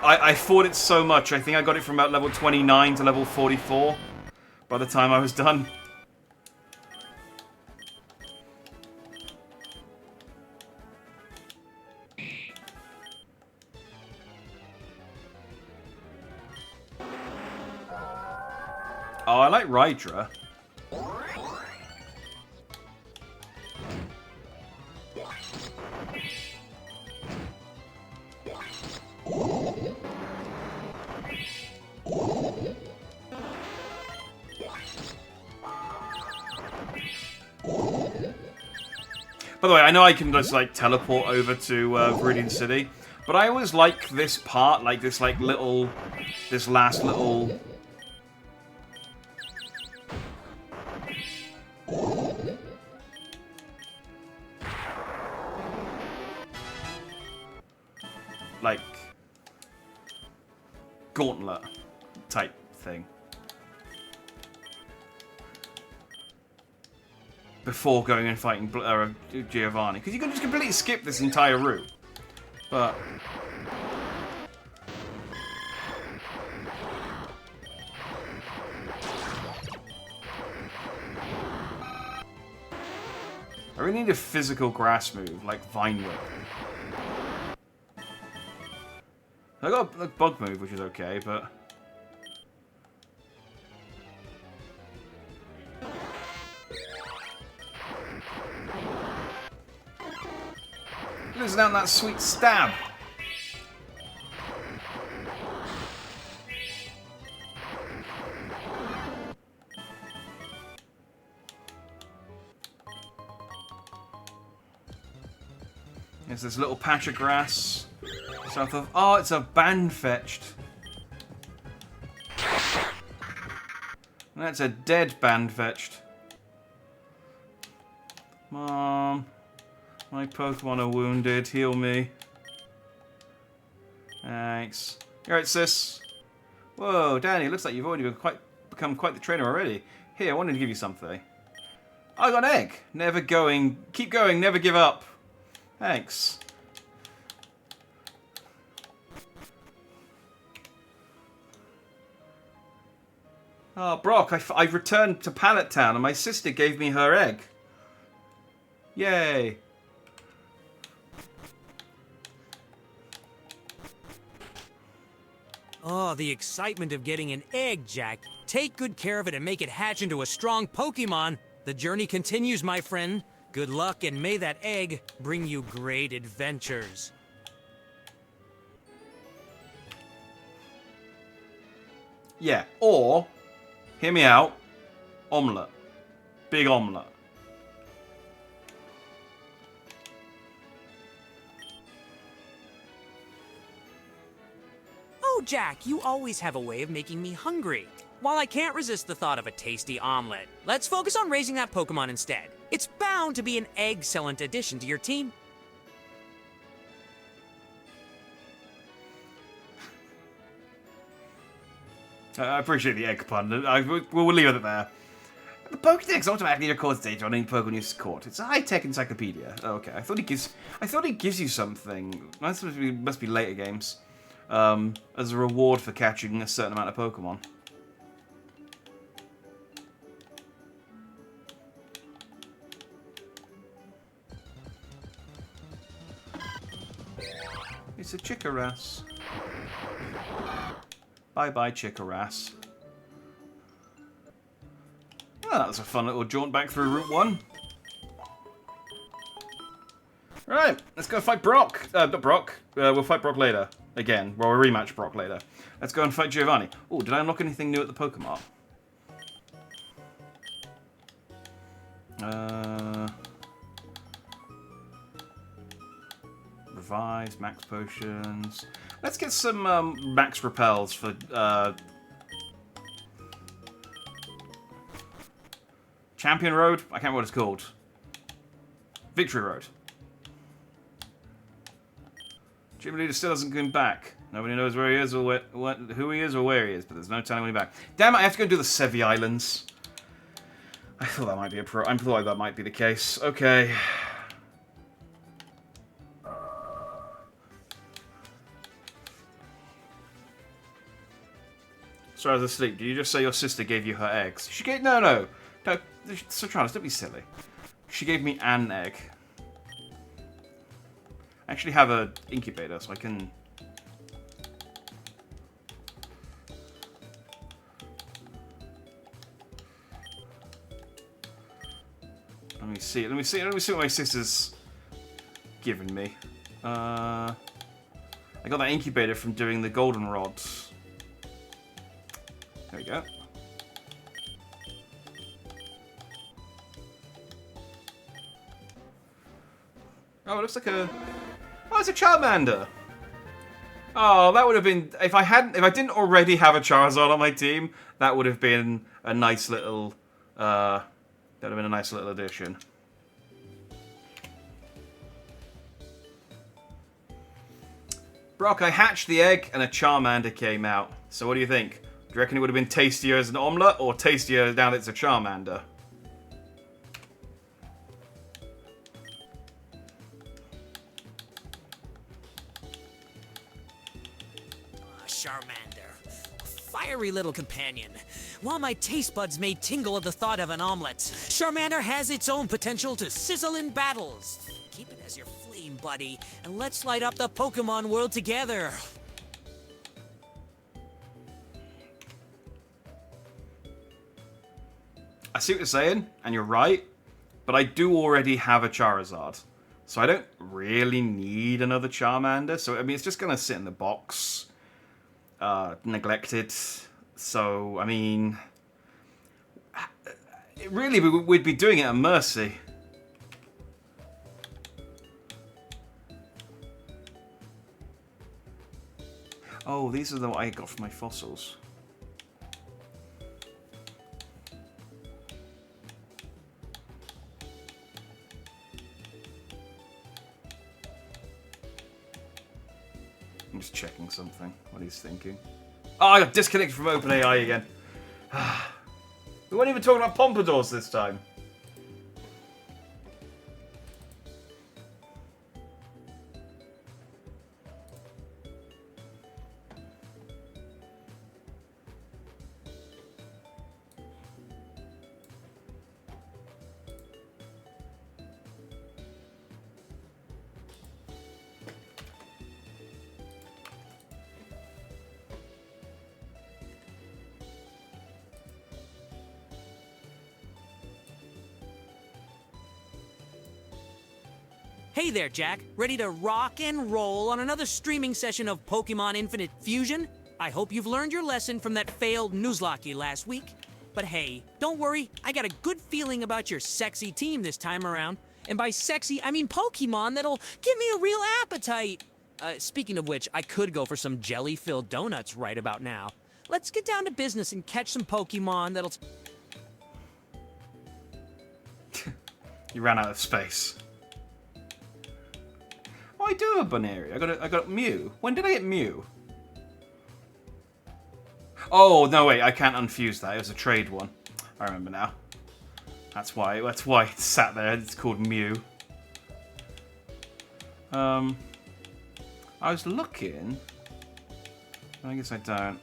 I fought it so much, I think I got it from about level 29 to level 44 by the time I was done. Oh, I like Rydra. By the way, I know I can just like teleport over to Viridian City, but I always like this part, like this last little. Like gauntlet type thing. Before going and fighting Giovanni. Because you can just completely skip this entire route. But... I really need a physical grass move, like Vine Whip. I got a bug move, which is okay, but... Losing out on that sweet stab. There's this little patch of grass south of... Oh, it's a band fetched. That's a dead band fetched. Mom. My Pokemon are wounded. Heal me. Thanks. You alright, sis? Whoa, Danny, looks like you've already become quite the trainer already. Here, I wanted to give you something. I got an egg. Keep going, never give up. Thanks. Oh, Brock, I've returned to Pallet Town and my sister gave me her egg. Yay. Oh, the excitement of getting an egg, Jack. Take good care of it and make it hatch into a strong Pokemon. The journey continues, my friend. Good luck, and may that egg bring you great adventures. Yeah, or, hear me out, omelette. Big omelette. Oh, Jack, you always have a way of making me hungry. While I can't resist the thought of a tasty omelet, let's focus on raising that Pokemon instead. It's bound to be an excellent addition to your team. I appreciate the egg pun. We'll leave it there. The Pokédex automatically records data on any Pokemon you caught. It's a high-tech encyclopedia. Oh, okay. I thought he gives you something. Must be later games. As a reward for catching a certain amount of Pokemon. It's a Chikarass. Bye-bye, Chikarass. Oh, that was a fun little jaunt back through Route 1. Right, let's go fight Brock. Not Brock. We'll fight Brock later. Again. Well, we'll rematch Brock later. Let's go and fight Giovanni. Oh, did I unlock anything new at the Pokemon? Revise, max potions. Let's get some max repels for Champion Road? I can't remember what it's called. Victory Road. Gym Leader still hasn't come back. Nobody knows where he is or who he is or where he is, but there's no telling when he's back. Damn it, I have to go do the Sevi Islands. I thought that might be I thought that might be the case. Okay. Sorry, I was asleep. Did you just say your sister gave you her eggs? She gave... No. No, Sotranis, don't be silly. She gave me an egg. I actually have an incubator, so I can... Let me see what my sister's given me. I got that incubator from doing the goldenrod. There we go. Oh, it looks like a... Oh, it's a Charmander! Oh, that would have been... If I didn't already have a Charizard on my team, that would have been a nice little... that would have been a nice little addition. Brock, I hatched the egg and a Charmander came out. So what do you think? Do you reckon it would have been tastier as an omelette or tastier now that it's a Charmander? Charmander. A fiery little companion. While my taste buds may tingle at the thought of an omelet, Charmander has its own potential to sizzle in battles. Keep it as your flame buddy, and let's light up the Pokemon world together. I see what you're saying, and you're right, but I do already have a Charizard. So I don't really need another Charmander, so I mean, it's just going to sit in the box. Neglected. So, I mean... Really, we'd be doing it at mercy. Oh, these are the what I got from my fossils. I'm just checking something, what he's thinking. Oh, I got disconnected from OpenAI again. We weren't even talking about pompadours this time. Hey there, Jack. Ready to rock and roll on another streaming session of Pokemon Infinite Fusion? I hope you've learned your lesson from that failed Nuzlocke last week. But hey, don't worry, I got a good feeling about your sexy team this time around. And by sexy, I mean Pokemon that'll give me a real appetite. Speaking of which, I could go for some jelly-filled donuts right about now. Let's get down to business and catch some Pokemon that'll... You ran out of space. Oh, I do have a Buneary. I got Mew. When did I get Mew? Oh, no, wait, I can't unfuse that. It was a trade one. I remember now. That's why it sat there. It's called Mew. I was looking. I guess I don't.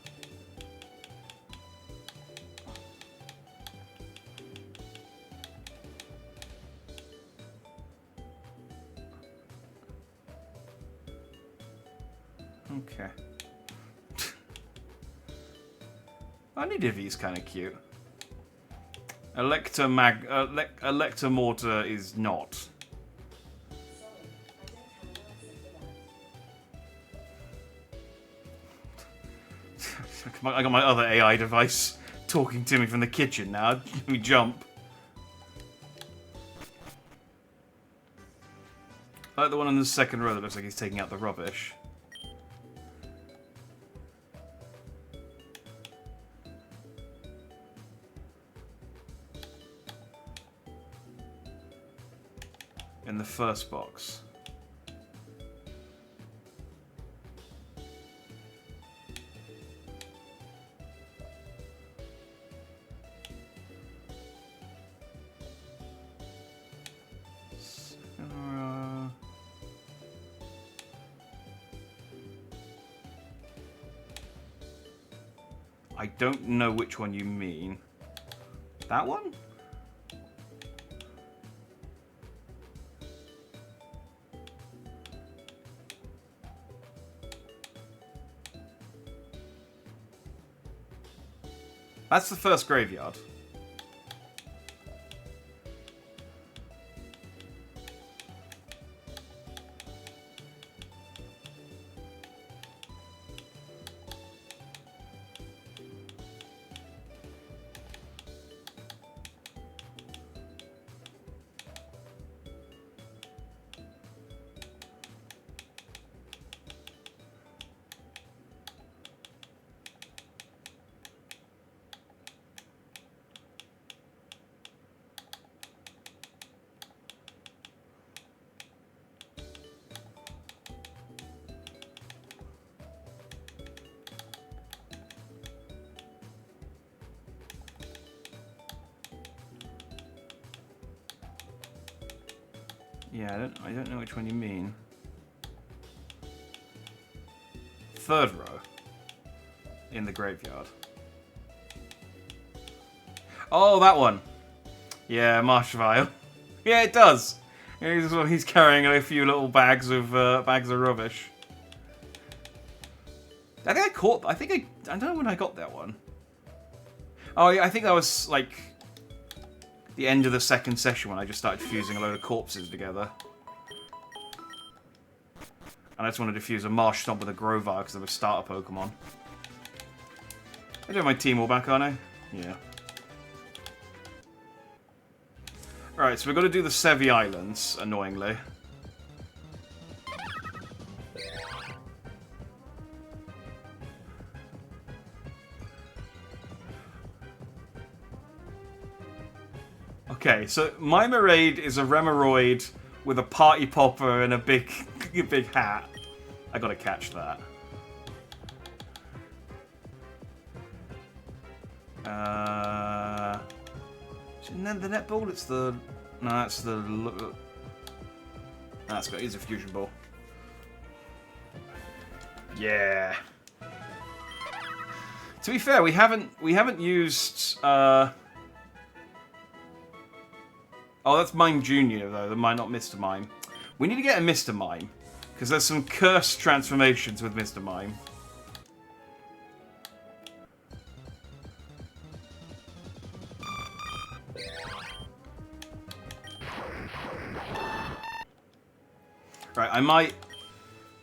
Okay. Nidavi's kind of cute. Elector Mortar is not. I got my other AI device talking to me from the kitchen now. Let me jump. I like the one on the second row that looks like he's taking out the rubbish. In the first box. I don't know which one you mean. That one? That's the first graveyard. Yeah, I don't know which one you mean. Third row. In the graveyard. Oh, that one. Yeah, Marsh Vial. Yeah, it does. He's carrying a few little bags of rubbish. I think I caught. I don't know when I got that one. Oh, yeah, I think that was like the end of the second session when I just started fusing a load of corpses together. And I just wanted to fuse a Marsh Stomp with a Grovyle because I'm a starter Pokemon. I do have my team all back, aren't I? Yeah. Alright, so we've got to do the Sevi Islands, annoyingly. Okay, so my Maraid is a Remoraid with a Party Popper and a big hat. I gotta catch that. Isn't the netball? It's the... No, that's the... That's got... It's a fusion ball. Yeah. To be fair, we haven't used... Oh, that's Mime Junior though. That might not Mr. Mime. We need to get a Mr. Mime because there's some cursed transformations with Mr. Mime. Right, I might,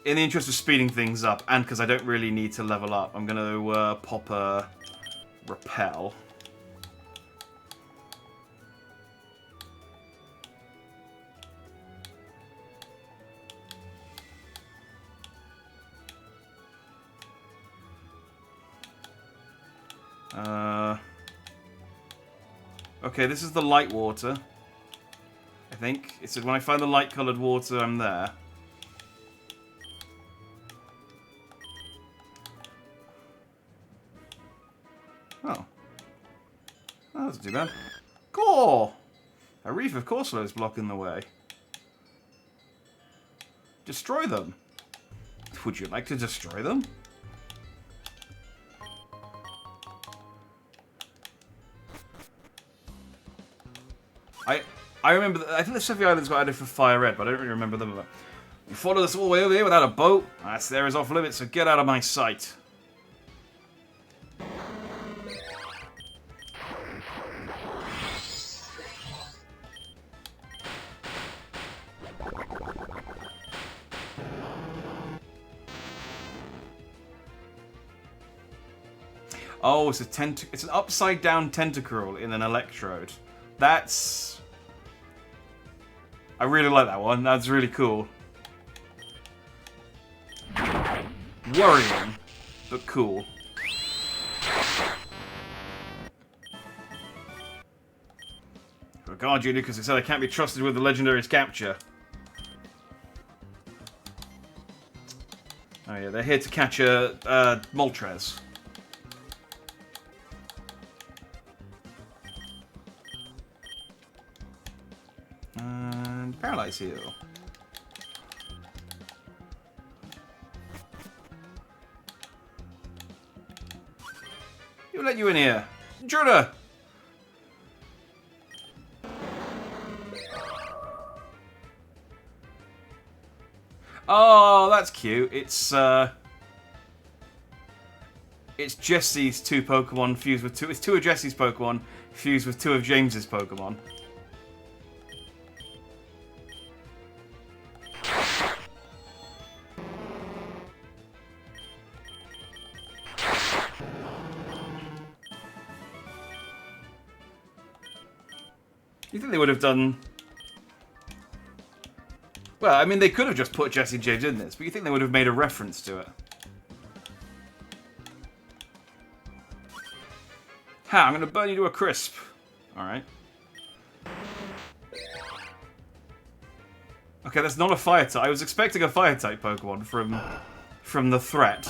in the interest of speeding things up, and because I don't really need to level up, I'm going to pop a Repel. Okay, this is the light water. I think. It said when I find the light-coloured water, I'm there. Oh. Oh, that's not too bad. Core! A reef of Corsolos blocking the way. Destroy them. Would you like to destroy them? I remember, I think the Cephei Islands got added for Fire Red, but I don't really remember them. You followed us all the way over here without a boat? That's there is off limits, so get out of my sight. Oh, it's it's an upside down tentacruel in an electrode. That's... I really like that one. That's really cool. Worrying, but cool. Regard you, because they said I can't be trusted with the legendary's capture. Oh yeah, they're here to catch a Moltres. And Paralyze Heal. Who let you in here? Intruder! Oh, that's cute. It's Jesse's two Pokemon fused with two. It's two of Jesse's Pokemon fused with two of James's Pokemon. You think they would have done... Well, I mean, they could have just put Jesse and James in this, but you think they would have made a reference to it. Ha, I'm going to burn you to a crisp. Alright. Okay, that's not a fire type. I was expecting a fire type Pokemon from the threat.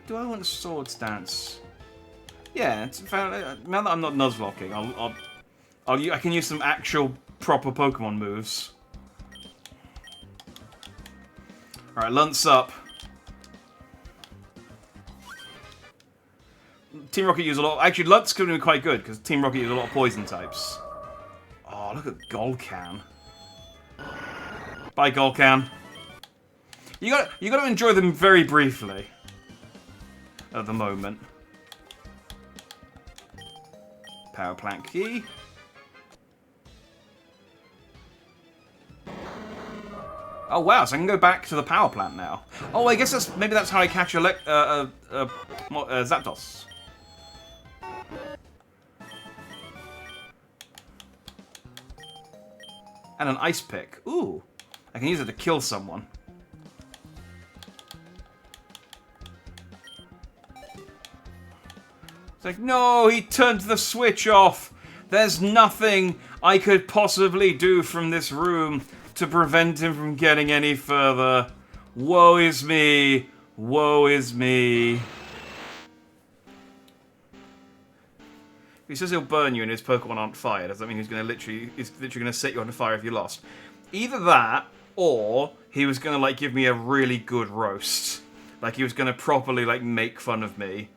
Do I want Sword Stance? Yeah, now that I'm not Nuzlocking, I can use some actual proper Pokemon moves. All right, Lunt's up. Team Rocket use a lot. Actually, Lunt's going to be quite good because Team Rocket use a lot of poison types. Oh, look at Golcan. Bye, Golcan. You got to enjoy them very briefly. At the moment. Power Plant Key. Oh wow, so I can go back to the power plant now. Oh, I guess maybe that's how I catch Zapdos. And an Ice Pick. Ooh, I can use it to kill someone. It's like, no, he turned the switch off. There's nothing I could possibly do from this room to prevent him from getting any further. Woe is me. Woe is me. He says he'll burn you and his Pokemon aren't fire. Does that mean he's literally going to set you on fire if you lost? Either that, or he was going to like give me a really good roast. Like he was going to properly like make fun of me.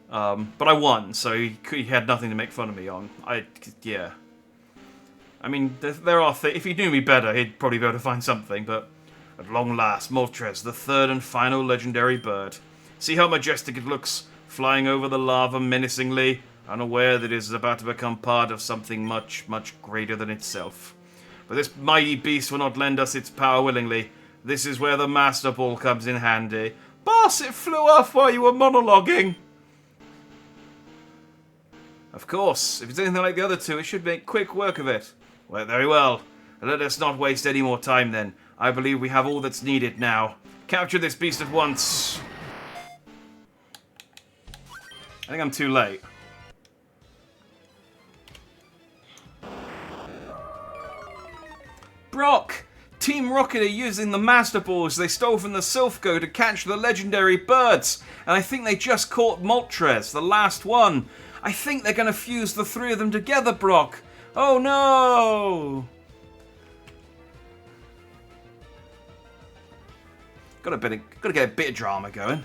But I won, so he had nothing to make fun of me on. Yeah. I mean, there are things. If he knew me better, he'd probably be able to find something, but at long last, Moltres, the third and final legendary bird. See how majestic it looks, flying over the lava menacingly, unaware that it is about to become part of something much, much greater than itself. But this mighty beast will not lend us its power willingly. This is where the Master Ball comes in handy. Boss, it flew off while you were monologuing! Of course, if it's anything like the other two, it should make quick work of it. Well, very well. Let us not waste any more time then. I believe we have all that's needed now. Capture this beast at once. I think I'm too late. Brock! Team Rocket are using the Master Balls they stole from the Silphgo to catch the legendary birds. And I think they just caught Moltres, the last one. I think they're going to fuse the three of them together, Brock. Oh no! Gotta get a bit of drama going.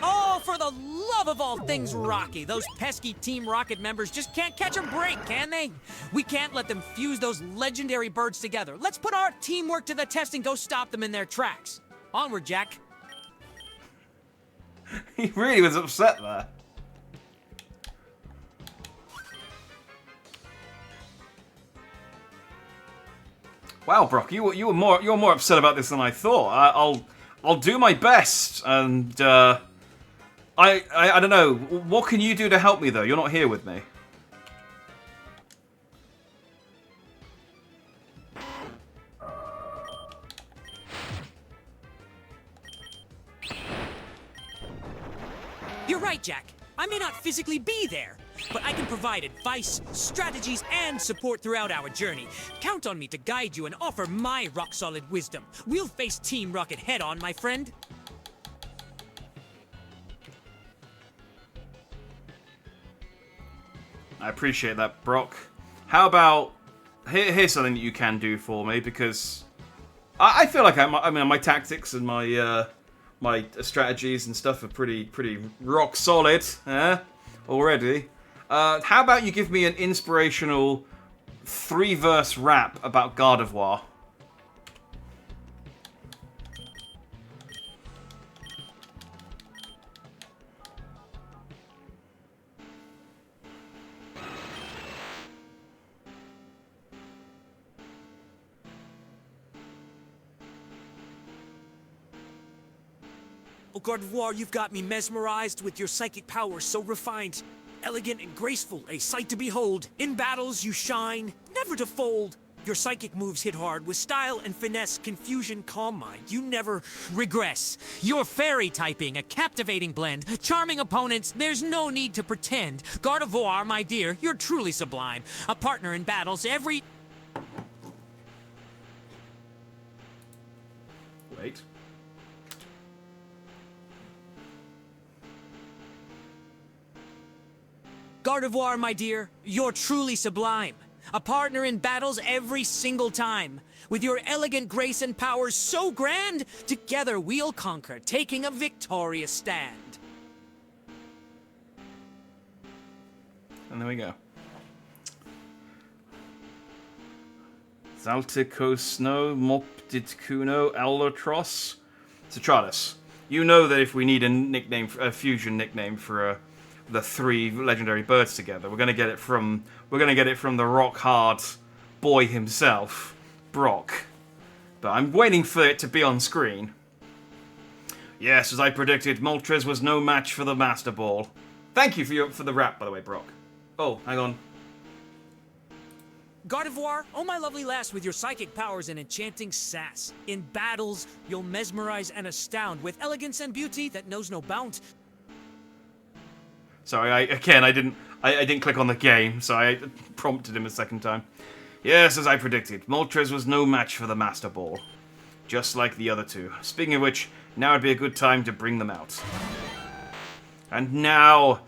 Oh, for the love of all things Rocky, those pesky Team Rocket members just can't catch a break, can they? We can't let them fuse those legendary birds together. Let's put our teamwork to the test and go stop them in their tracks. Onward, Jack. He really was upset there. Wow, Brock, you're more upset about this than I thought. I'll do my best, and I don't know. What can you do to help me though? You're not here with me. You're right, Jack. I may not physically be there, but I can provide advice, strategies, and support throughout our journey. Count on me to guide you and offer my rock-solid wisdom. We'll face Team Rocket head-on, my friend. I appreciate that, Brock. How about... Here's something that you can do for me, because... I feel like my tactics and my strategies and stuff are pretty rock solid, already. How about you give me an inspirational 3-verse rap about Gardevoir? Oh, Gardevoir, you've got me mesmerized with your psychic powers, so refined, elegant and graceful, a sight to behold. In battles you shine, never to fold. Your psychic moves hit hard with style and finesse, confusion, calm mind. You never regress. Your fairy typing, a captivating blend. Charming opponents, there's no need to pretend. Gardevoir, my dear, you're truly sublime. A partner in battles every... Wait. Gardevoir, my dear, you're truly sublime. A partner in battles every single time. With your elegant grace and powers so grand, together we'll conquer, taking a victorious stand. And there we go. Zaltico Snow, Moptit Kuno, Albatros. Citratus. You know that if we need a fusion nickname for the 3 legendary birds together, we're gonna get it from the rock hard boy himself, Brock. But I'm waiting for it to be on screen. Yes, as I predicted, Moltres was no match for the Master Ball. Thank you for the rap, by the way, Brock. Oh, hang on. Gardevoir, oh my lovely lass, with your psychic powers and enchanting sass. In battles, you'll mesmerize and astound with elegance and beauty that knows no bound. Sorry, I didn't click on the game, so I prompted him a second time. Yes, as I predicted, Moltres was no match for the Master Ball. Just like the other 2. Speaking of which, now would be a good time to bring them out. And now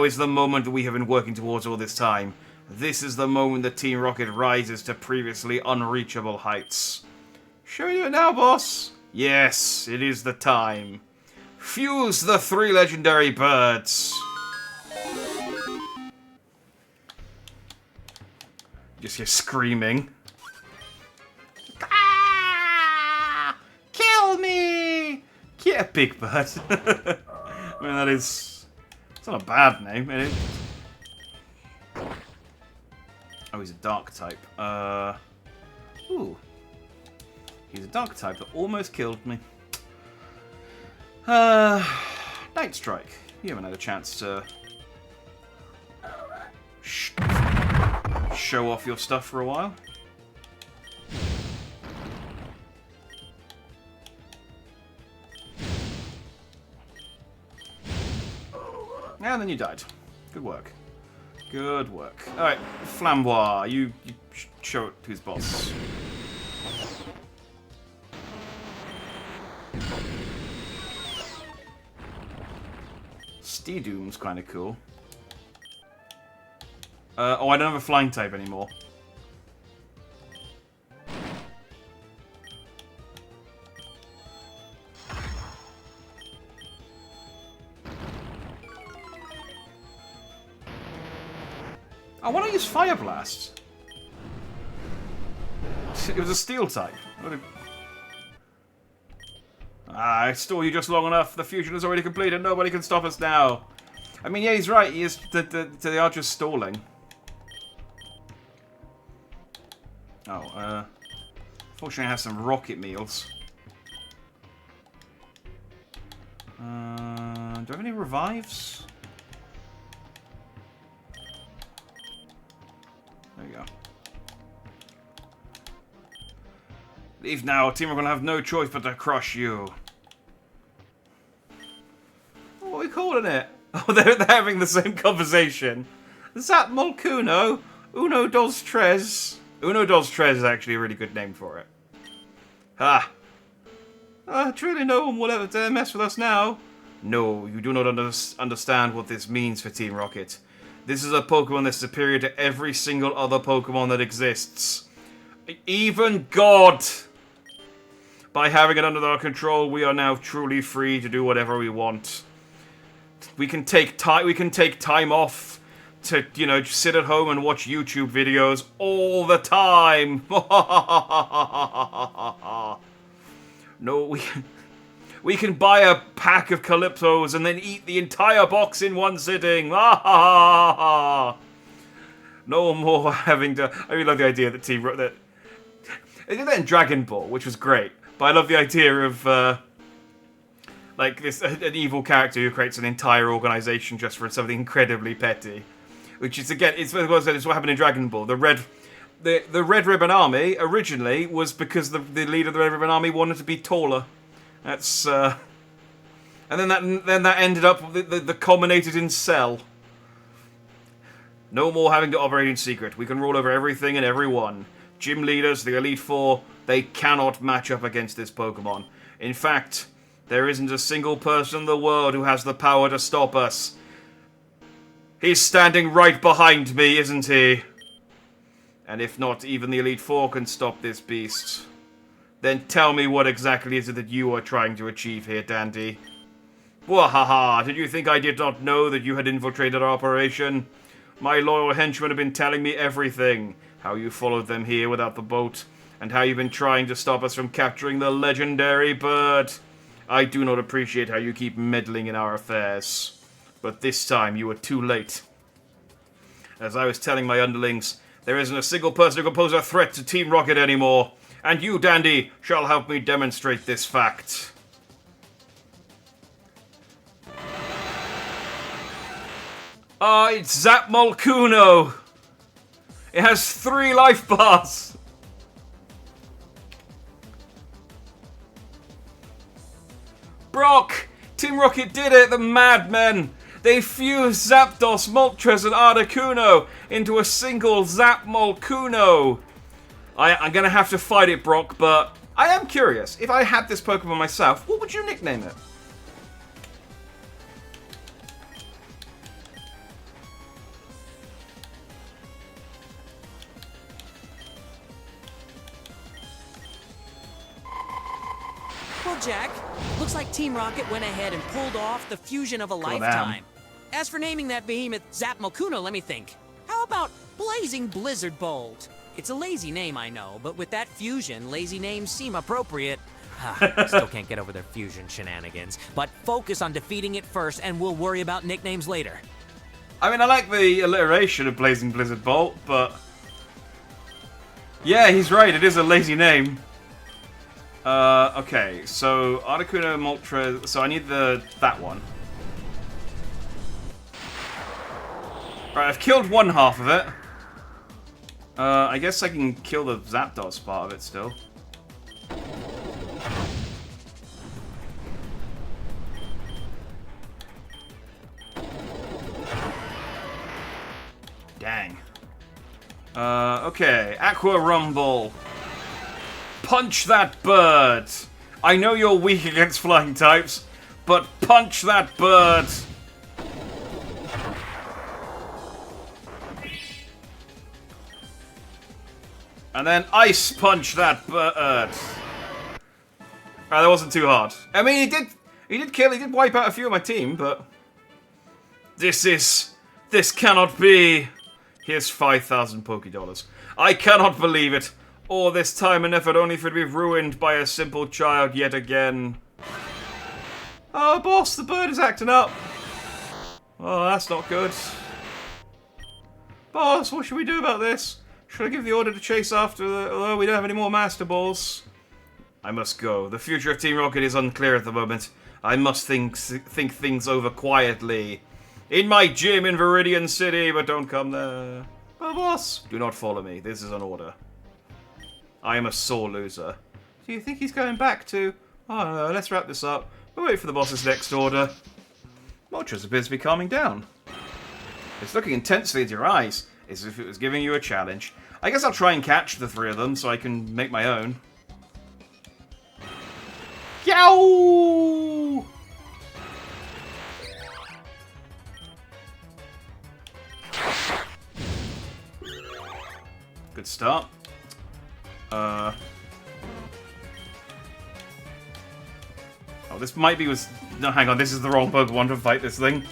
is the moment we have been working towards all this time. This is the moment that Team Rocket rises to previously unreachable heights. Show you it now, boss? Yes, it is the time. Fuse the 3 legendary birds. Just hear screaming. Ah! Kill me! Yeah, Big Bird. I mean, it's not a bad name, is it? Oh, he's a dark type. Ooh. He's a dark type that almost killed me. Night Strike. You haven't had a chance to show off your stuff for a while. And then you died. Good work. Good work. Alright, Flambois, you show it who's boss. Steedoom's kind of cool. Oh, I don't have a flying type anymore. Oh, why don't I use Fire Blast? It was a steel type. I stole you just long enough. The fusion is already completed. Nobody can stop us now. I mean, yeah, he's right. He is. They are just stalling. Oh, fortunately, I have some rocket meals. Do I have any revives? There you go. Leave now. Team are going to have no choice but to crush you. What are we calling it? Oh, they're having the same conversation. Zap Molcuno. Uno dos tres. Uno dos tres is actually a really good name for it. Ha! Truly no one will ever dare mess with us now. No, you do not understand what this means for Team Rocket. This is a Pokemon that's superior to every single other Pokemon that exists. Even God! By having it under our control, we are now truly free to do whatever we want. We can take time off to, you know, just sit at home and watch YouTube videos all the time. No, we can buy a pack of Calypsos and then eat the entire box in one sitting. No more having to. I really love the idea that Team that they did that in Dragon Ball, which was great. But I love the idea of like this an evil character who creates an entire organization just for something incredibly petty. Which is again, it's what happened in Dragon Ball. The Red Ribbon Army originally was because the leader of the Red Ribbon Army wanted to be taller. That's and then that ended up the culminated in Cell. No more having to operate in secret. We can rule over everything and everyone. Gym leaders, the Elite Four, they cannot match up against this Pokemon. In fact, there isn't a single person in the world who has the power to stop us. He's standing right behind me, isn't he? And if not, even the Elite Four can stop this beast. Then tell me what exactly is it that you are trying to achieve here, Dandy? Wahaha, did you think I did not know that you had infiltrated our operation? My loyal henchmen have been telling me everything. How you followed them here without the boat, and how you've been trying to stop us from capturing the legendary bird. I do not appreciate how you keep meddling in our affairs. But this time you were too late. As I was telling my underlings, there isn't a single person who can pose a threat to Team Rocket anymore. And you, Dandy, shall help me demonstrate this fact. It's Zap Molcuno. It has 3 life bars. Brock! Team Rocket did it, the madmen! They fused Zapdos, Moltres, and Articuno into a single Zap Molcuno. I'm gonna have to fight it, Brock, but I am curious. If I had this Pokemon myself, what would you nickname it? Well, Jack, looks like Team Rocket went ahead and pulled off the fusion of a lifetime. As for naming that behemoth Zap Molcuno, let me think. How about Blazing Blizzard Bolt? It's a lazy name, I know, but with that fusion, lazy names seem appropriate. Still can't get over their fusion shenanigans, but focus on defeating it first and we'll worry about nicknames later. I mean, I like the alliteration of Blazing Blizzard Bolt, but... yeah, he's right, it is a lazy name. Okay, so Articuno, Moltres, so I need that one. Right, I've killed one half of it. I guess I can kill the Zapdos part of it still. Dang. Okay. Aqua Rumble. Punch that bird. I know you're weak against flying types, but punch that bird. And then ice punch that bird. That wasn't too hard. I mean, he did wipe out a few of my team, but this cannot be. Here's 5,000 Poké-Dollars. I cannot believe it. All this time and effort only for it to be ruined by a simple child yet again. Oh, boss, the bird is acting up. Oh, that's not good. Boss, what should we do about this? Should I give the order to chase after the... Oh, we don't have any more Master Balls. I must go. The future of Team Rocket is unclear at the moment. I must think things over quietly. In my gym in Viridian City, but don't come there. But boss, do not follow me. This is an order. I am a sore loser. Do you think he's going back to... Oh, no, let's wrap this up. We'll wait for the boss's next order. Moltres appears to be calming down. It's looking intensely into your eyes, as if it was giving you a challenge. I guess I'll try and catch the three of them so I can make my own. Yow! Good start. Oh, this might be was... No, hang on, this is the wrong Pokemon to fight this thing.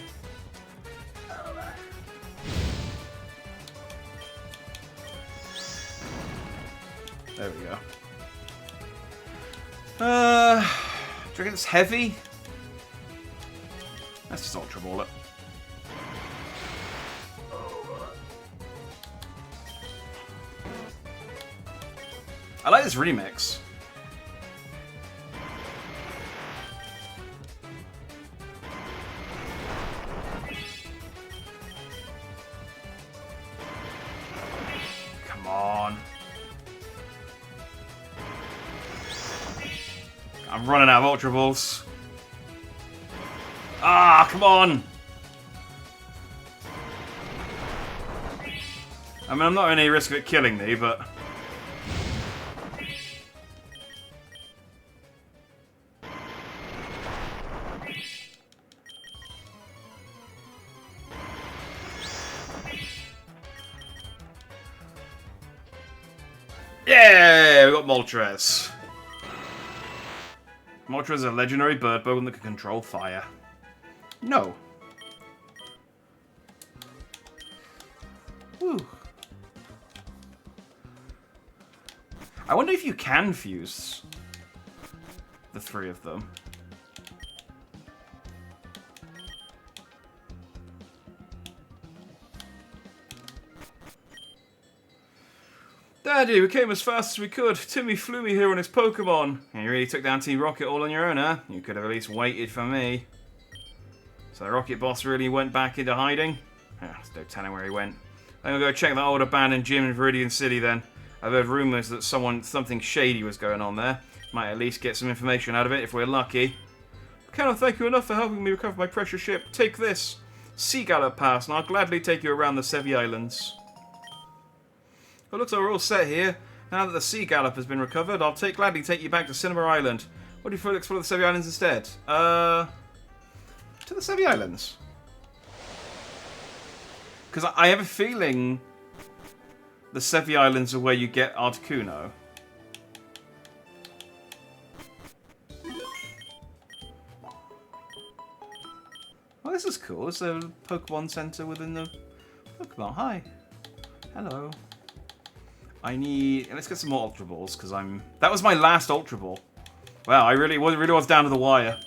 There we go. Do you reckon it's heavy? Let's just Ultra Ball it. I like this remix. Come on. I'm running out of Ultra Balls. Ah, come on! I mean, I'm not at any risk of it killing me, but... Yeah, we got Moltres. Moltres is a legendary bird Pokemon that can control fire. No. Whew. I wonder if you can fuse the three of them. Daddy, we came as fast as we could. Timmy flew me here on his Pokemon. And you really took down Team Rocket all on your own, huh? You could have at least waited for me. So the Rocket Boss really went back into hiding? There's no telling where he went. I'm gonna go check that old abandoned gym in Viridian City then. I've heard rumours that something shady was going on there. Might at least get some information out of it if we're lucky. I cannot thank you enough for helping me recover my precious ship. Take this. Sea Gallop Pass, and I'll gladly take you around the Sevi Islands. Well, looks like we're all set here. Now that the Sea Gallop has been recovered, I'll gladly take you back to Cinema Island. What do you feel to explore the Sevi Islands instead? To the Sevi Islands. Because I have a feeling the Sevi Islands are where you get Articuno. Well, this is cool. It's a Pokemon Center within the Pokemon. Hi. Hello. Let's get some more Ultra Balls, because that was my last Ultra Ball. Wow, I really was down to the wire.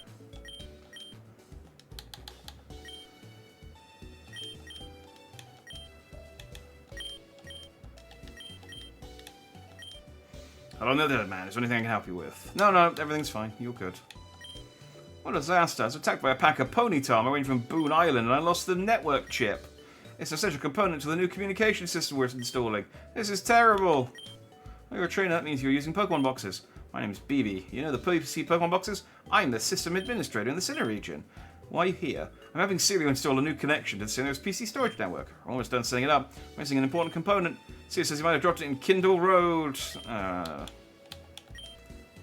I don't know that, man. Is there anything I can help you with? No, everything's fine. You're good. What a disaster. I was attacked by a pack of Ponyta. I went from Boone Island and I lost the network chip. It's an essential component to the new communication system we're installing. This is terrible. Oh, you're a trainer. That means you're using Pokemon boxes. My name is BB. You know the PC Pokemon boxes? I'm the system administrator in the Sinnoh region. Why are you here? I'm having Celio install a new connection to the Celio's PC storage network. I'm almost done setting it up. I'm missing an important component. Celio says you might have dropped it in Kindle Road.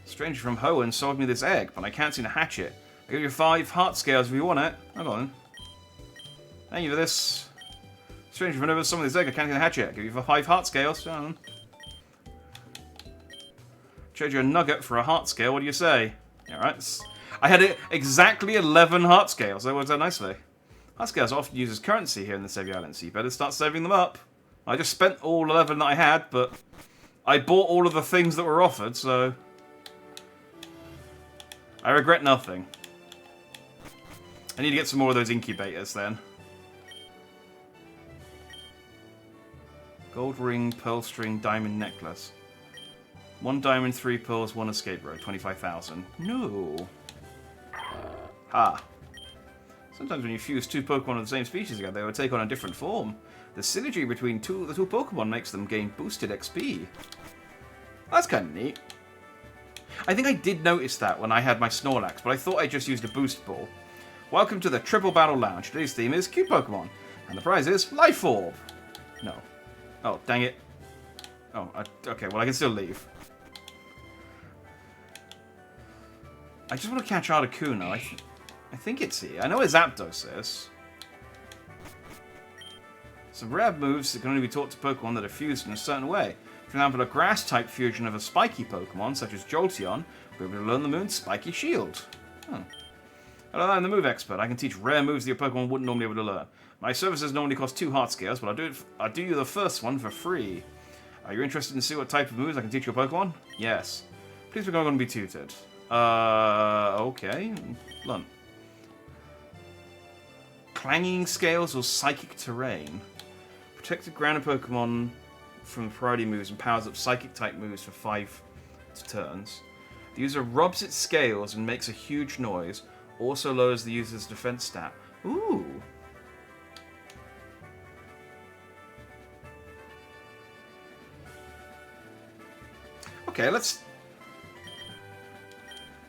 Stranger from Hoenn sold me this egg, but I can't seem to hatch it. I'll give you 5 heart scales if you want it. Hold on. Thank you for this. Stranger from Hoenn sold me this egg, I can't seem to hatch it. I'll give you 5 heart scales. Hold on. Trade you a nugget for a heart scale, what do you say? Alright. I had exactly 11 heart scales. That works out nicely. Heart scales are often used as currency here in the Savvy Islands, so you better start saving them up. I just spent all 11 that I had, but I bought all of the things that were offered, so I regret nothing. I need to get some more of those incubators then. Gold ring, pearl string, diamond necklace. 1 diamond, 3 pearls, 1 escape road, 25,000. No. Ha. Sometimes when you fuse 2 Pokemon of the same species together, they will take on a different form. The synergy between the two Pokemon makes them gain boosted XP. That's kind of neat. I think I did notice that when I had my Snorlax, but I thought I just used a boost ball. Welcome to the Triple Battle Lounge. Today's theme is cute Pokemon, and the prize is Life Orb. No. Oh, dang it. Oh, okay, well I can still leave. I just want to catch Articuno. I think it's here. I know where Zapdos is. Some rare moves that can only be taught to Pokemon that are fused in a certain way. For example, a grass-type fusion of a spiky Pokemon, such as Jolteon, will be able to learn the move's Spiky Shield. Oh. Hello, I'm the move expert. I can teach rare moves that your Pokemon wouldn't normally be able to learn. My services normally cost 2 heart scales, but I'll do you the first one for free. Are you interested in seeing what type of moves I can teach your Pokemon? Yes. Please become going to be tutored. Okay. Learn. Clanging Scales or Psychic Terrain. Protected grounded Pokemon from priority moves and powers up Psychic-type moves for 5 turns. The user rubs its scales and makes a huge noise. Also lowers the user's defense stat. Ooh. Okay, let's...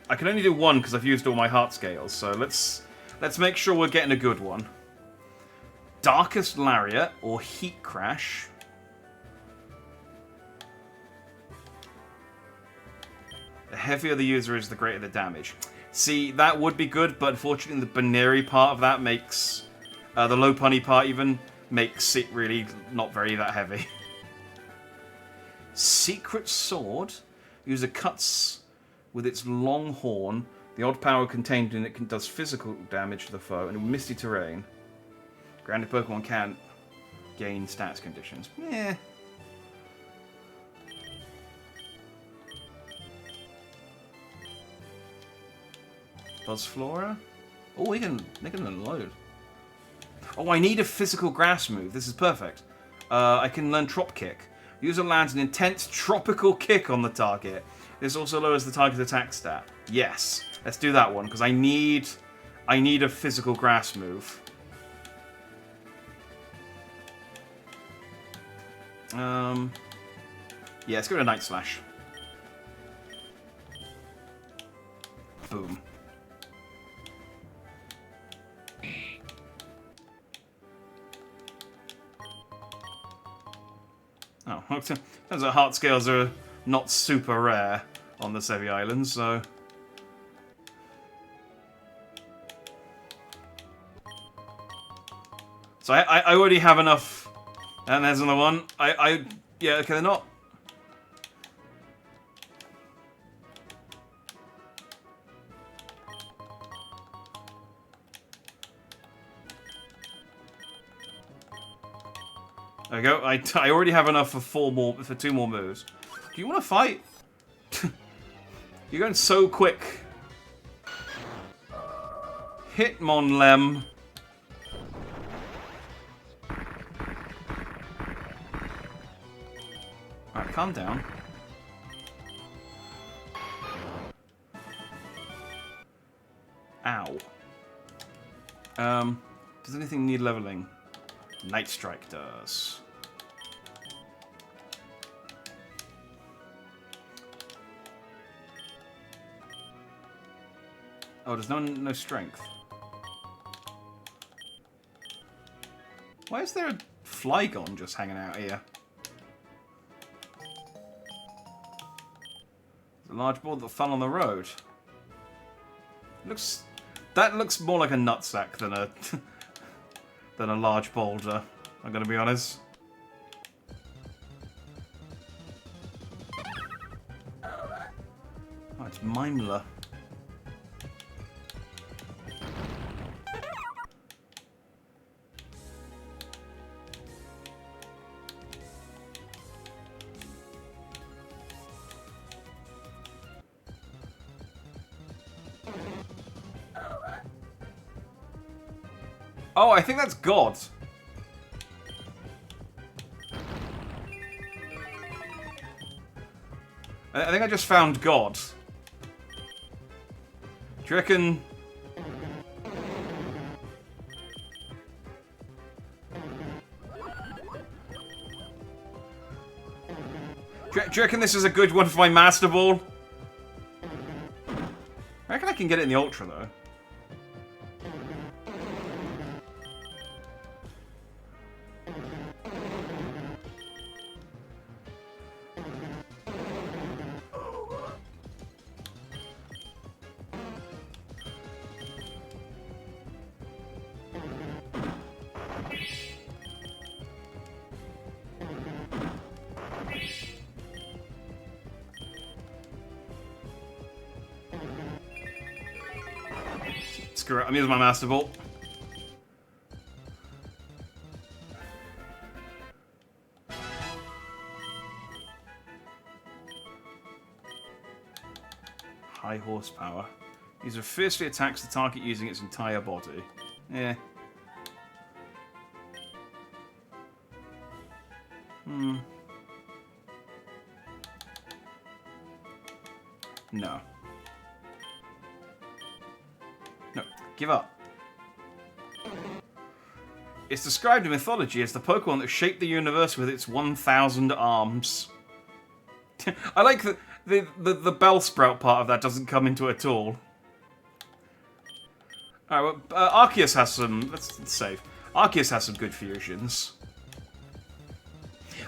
I can only do one because I've used all my heart scales, so let's make sure we're getting a good one. Darkest Lariat or Heat Crash. The heavier the user is, the greater the damage. See, that would be good, but unfortunately the binary part of that makes... the low punny part even makes it really not very that heavy. Secret Sword. User cuts with its long horn. The odd power contained in it does physical damage to the foe, and in misty terrain, grounded Pokemon can't gain stats conditions. Yeah. Buzzflora? Oh, they can unload. Oh, I need a physical grass move. This is perfect. I can learn Trop Kick. User lands an intense tropical kick on the target. This also lowers the target's attack stat. Yes, let's do that one because I need a physical grass move. Yeah, let's go to Night Slash. Boom. Oh, turns out heart scales are not super rare on the Sevii Islands, so... So I already have enough... And there's another one. Yeah, okay, they're not... There we go. I already have enough for 2 more moves. Do you want to fight? You're going so quick. Hitmonlem. Alright, calm down. Ow. Does anything need leveling? Night Strike does. Oh, there's no strength. Why is there a Flygon just hanging out here? A large boulder that fell on the road. That looks more like a nutsack than a than a large boulder. I'm gonna be honest. Oh, it's Mimler. Oh, I think that's God. I think I just found God. Do you reckon... Do you reckon this is a good one for my Master Ball? I reckon I can get it in the Ultra, though. Screw it, I'm using my Master Ball. High horsepower. User fiercely attacks the target using its entire body. Yeah. No. No, give up. It's described in mythology as the Pokemon that shaped the universe with its 1,000 arms. I like that the Bellsprout part of that doesn't come into it at all. Alright, well, Arceus has some... Let's save. Arceus has some good fusions.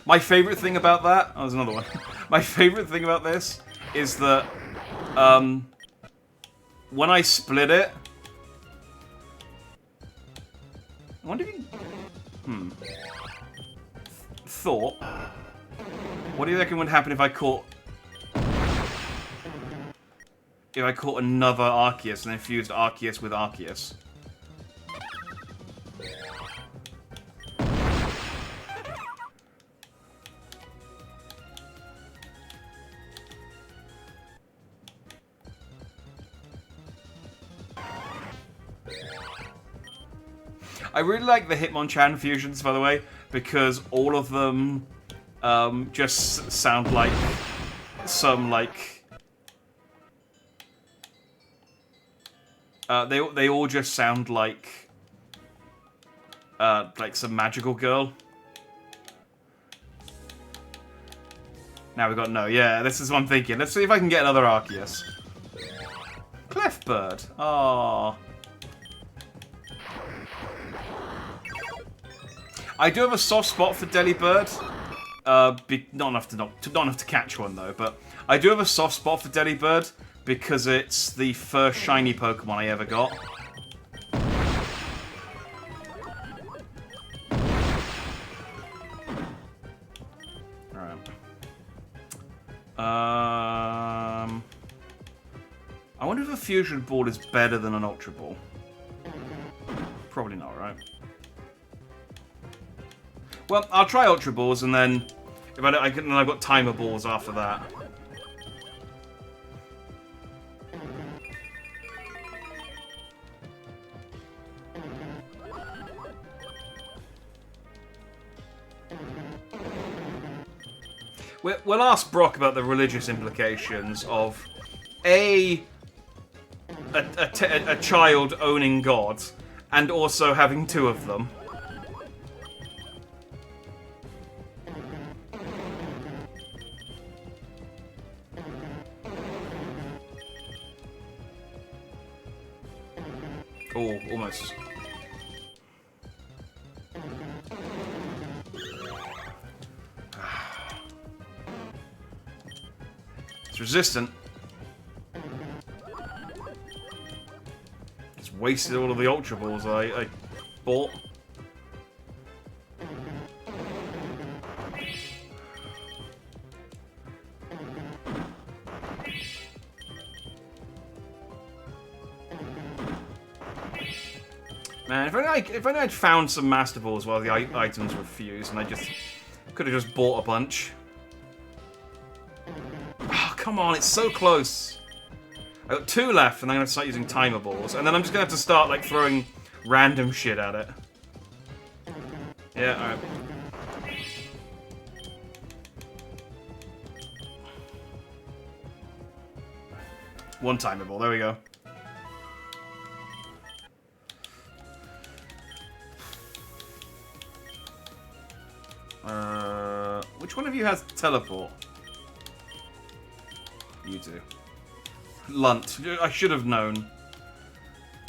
My favourite thing about that... Oh, there's another one. My favourite thing about this is that... when I split it... I wonder if you... Thought. What do you reckon would happen if I caught... If I caught another Arceus and then fused Arceus with Arceus? I really like the Hitmonchan fusions, by the way, because all of them just sound like some, like... they all just sound like some magical girl. Now we've got no. Yeah, this is what I'm thinking. Let's see if I can get another Arceus. Clefbird. Aww. I do have a soft spot for Delibird. Not enough to catch one though, but I do have a soft spot for Delibird because it's the first shiny Pokemon I ever got. Alright. I wonder if a Fusion Ball is better than an Ultra Ball. Probably not, right? Well, I'll try Ultra Balls, and then if I don't, then I've got Timer Balls after that. We'll ask Brock about the religious implications of a child owning God, and also having two of them. Oh, almost. resistant. Just wasted all of the Ultra Balls I bought. Man, if only I'd found some Master Balls while the items were fused, and I just could have just bought a bunch. Oh, come on, it's so close. I got 2 left, and I'm gonna start using timer balls, and then I'm just gonna have to start like throwing random shit at it. Yeah, alright. One timer ball, there we go. Which one of you has teleport? You do. Lunt. I should have known.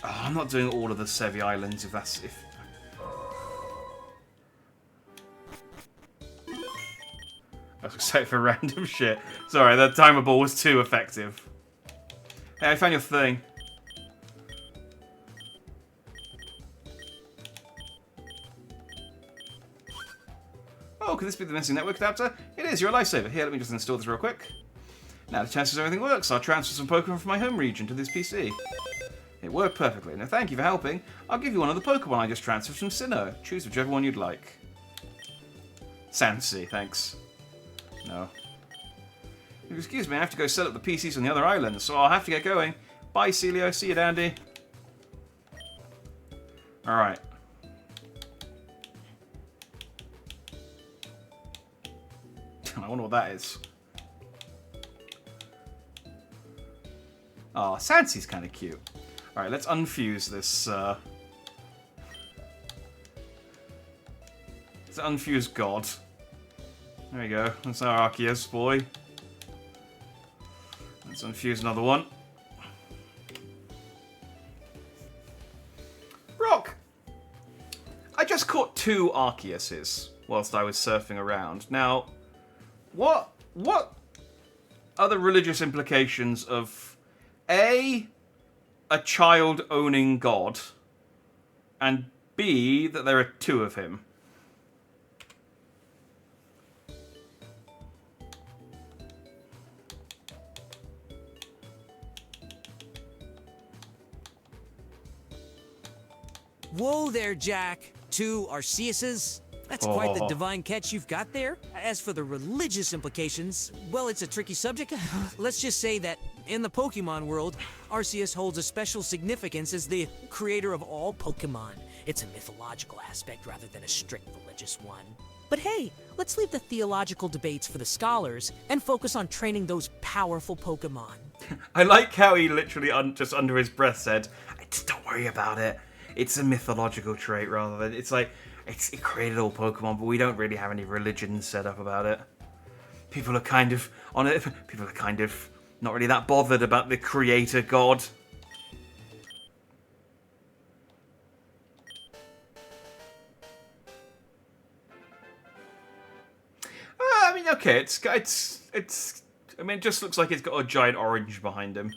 Oh, I'm not doing all of the Sevi Islands if that's... I was excited for random shit. Sorry, that timer ball was too effective. Hey, I found your thing. Oh, could this be the missing network adapter? It is, you're a lifesaver. Here, let me just install this real quick. Now, the chances everything works, I'll transfer some Pokemon from my home region to this PC. It worked perfectly. Now, thank you for helping. I'll give you one of the Pokemon I just transferred from Sinnoh. Choose whichever one you'd like. Sansy, thanks. No. Excuse me, I have to go set up the PCs on the other islands, so I'll have to get going. Bye, Celio. See you, Dandy. Alright. I wonder what that is. Oh, Sansy's kind of cute. Alright, let's unfuse this, Let's unfuse God. There we go. That's our Arceus boy. Let's unfuse another one. Rock! I just caught 2 Arceuses whilst I was surfing around. Now, what are the religious implications of A, a child owning God, and B, that there are 2 of him? Whoa there, Jack. 2 Arceuses? That's quite the divine catch you've got there. As for the religious implications, well, it's a tricky subject. Let's just say that in the Pokemon world, Arceus holds a special significance as the creator of all Pokemon. It's a mythological aspect rather than a strict religious one. But hey, let's leave the theological debates for the scholars and focus on training those powerful Pokemon. I like how he literally just under his breath said, "Just don't worry about it. It's a mythological trait rather than..." It's like, it created all Pokemon, but we don't really have any religion set up about it. People are kind of on it. People are kind of not really that bothered about the creator god. I mean, okay, it's. I mean, it just looks like it's got a giant orange behind him.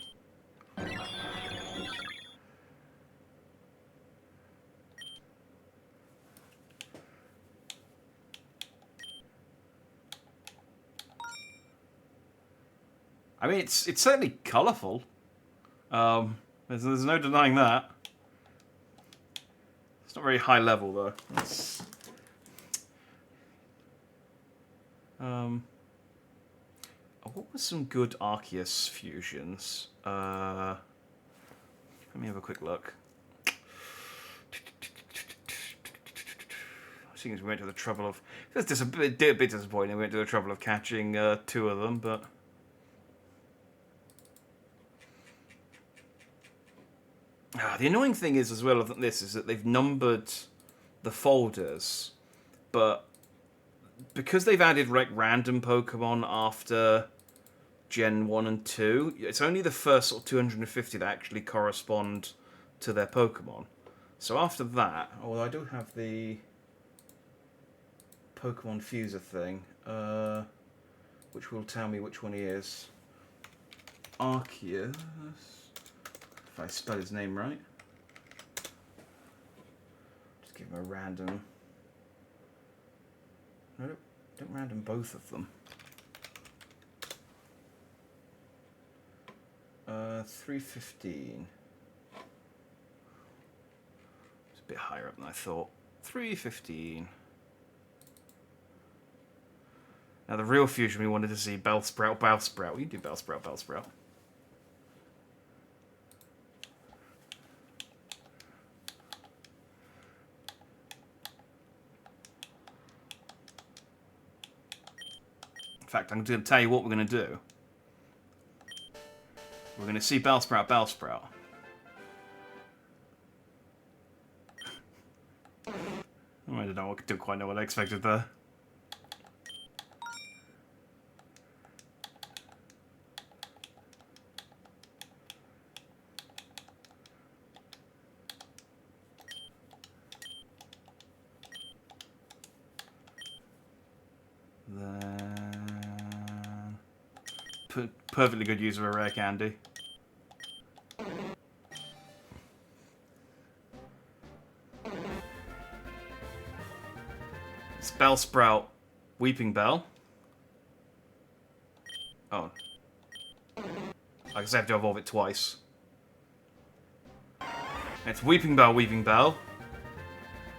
I mean, it's certainly colourful. There's no denying that. It's not very high level though. It's, what was some good Arceus fusions? Let me have a quick look. Seeing as we went to the trouble of... It's a bit disappointing we went to the trouble of catching 2 of them, but... The annoying thing is, as well, of this, is that they've numbered the folders, but because they've added like random Pokemon after Gen 1 and 2, it's only the first sort of 250 that actually correspond to their Pokemon. So after that, although I do have the Pokemon Fuser thing, which will tell me which one he is. Arceus. If I spell his name right. Just give him a random. No, don't random both of them. 315. It's a bit higher up than I thought. 315. Now the real fusion we wanted to see Bellsprout, Bellsprout. We can do Bellsprout, Bellsprout. In fact, I'm going to tell you what we're going to do. We're going to see Bellsprout, Bellsprout. I don't quite know what I expected there. Then perfectly good use of a rare candy. Bellsprout, Weeping Bell. Oh. I guess I have to evolve it twice. It's Weeping Bell, Weeping Bell.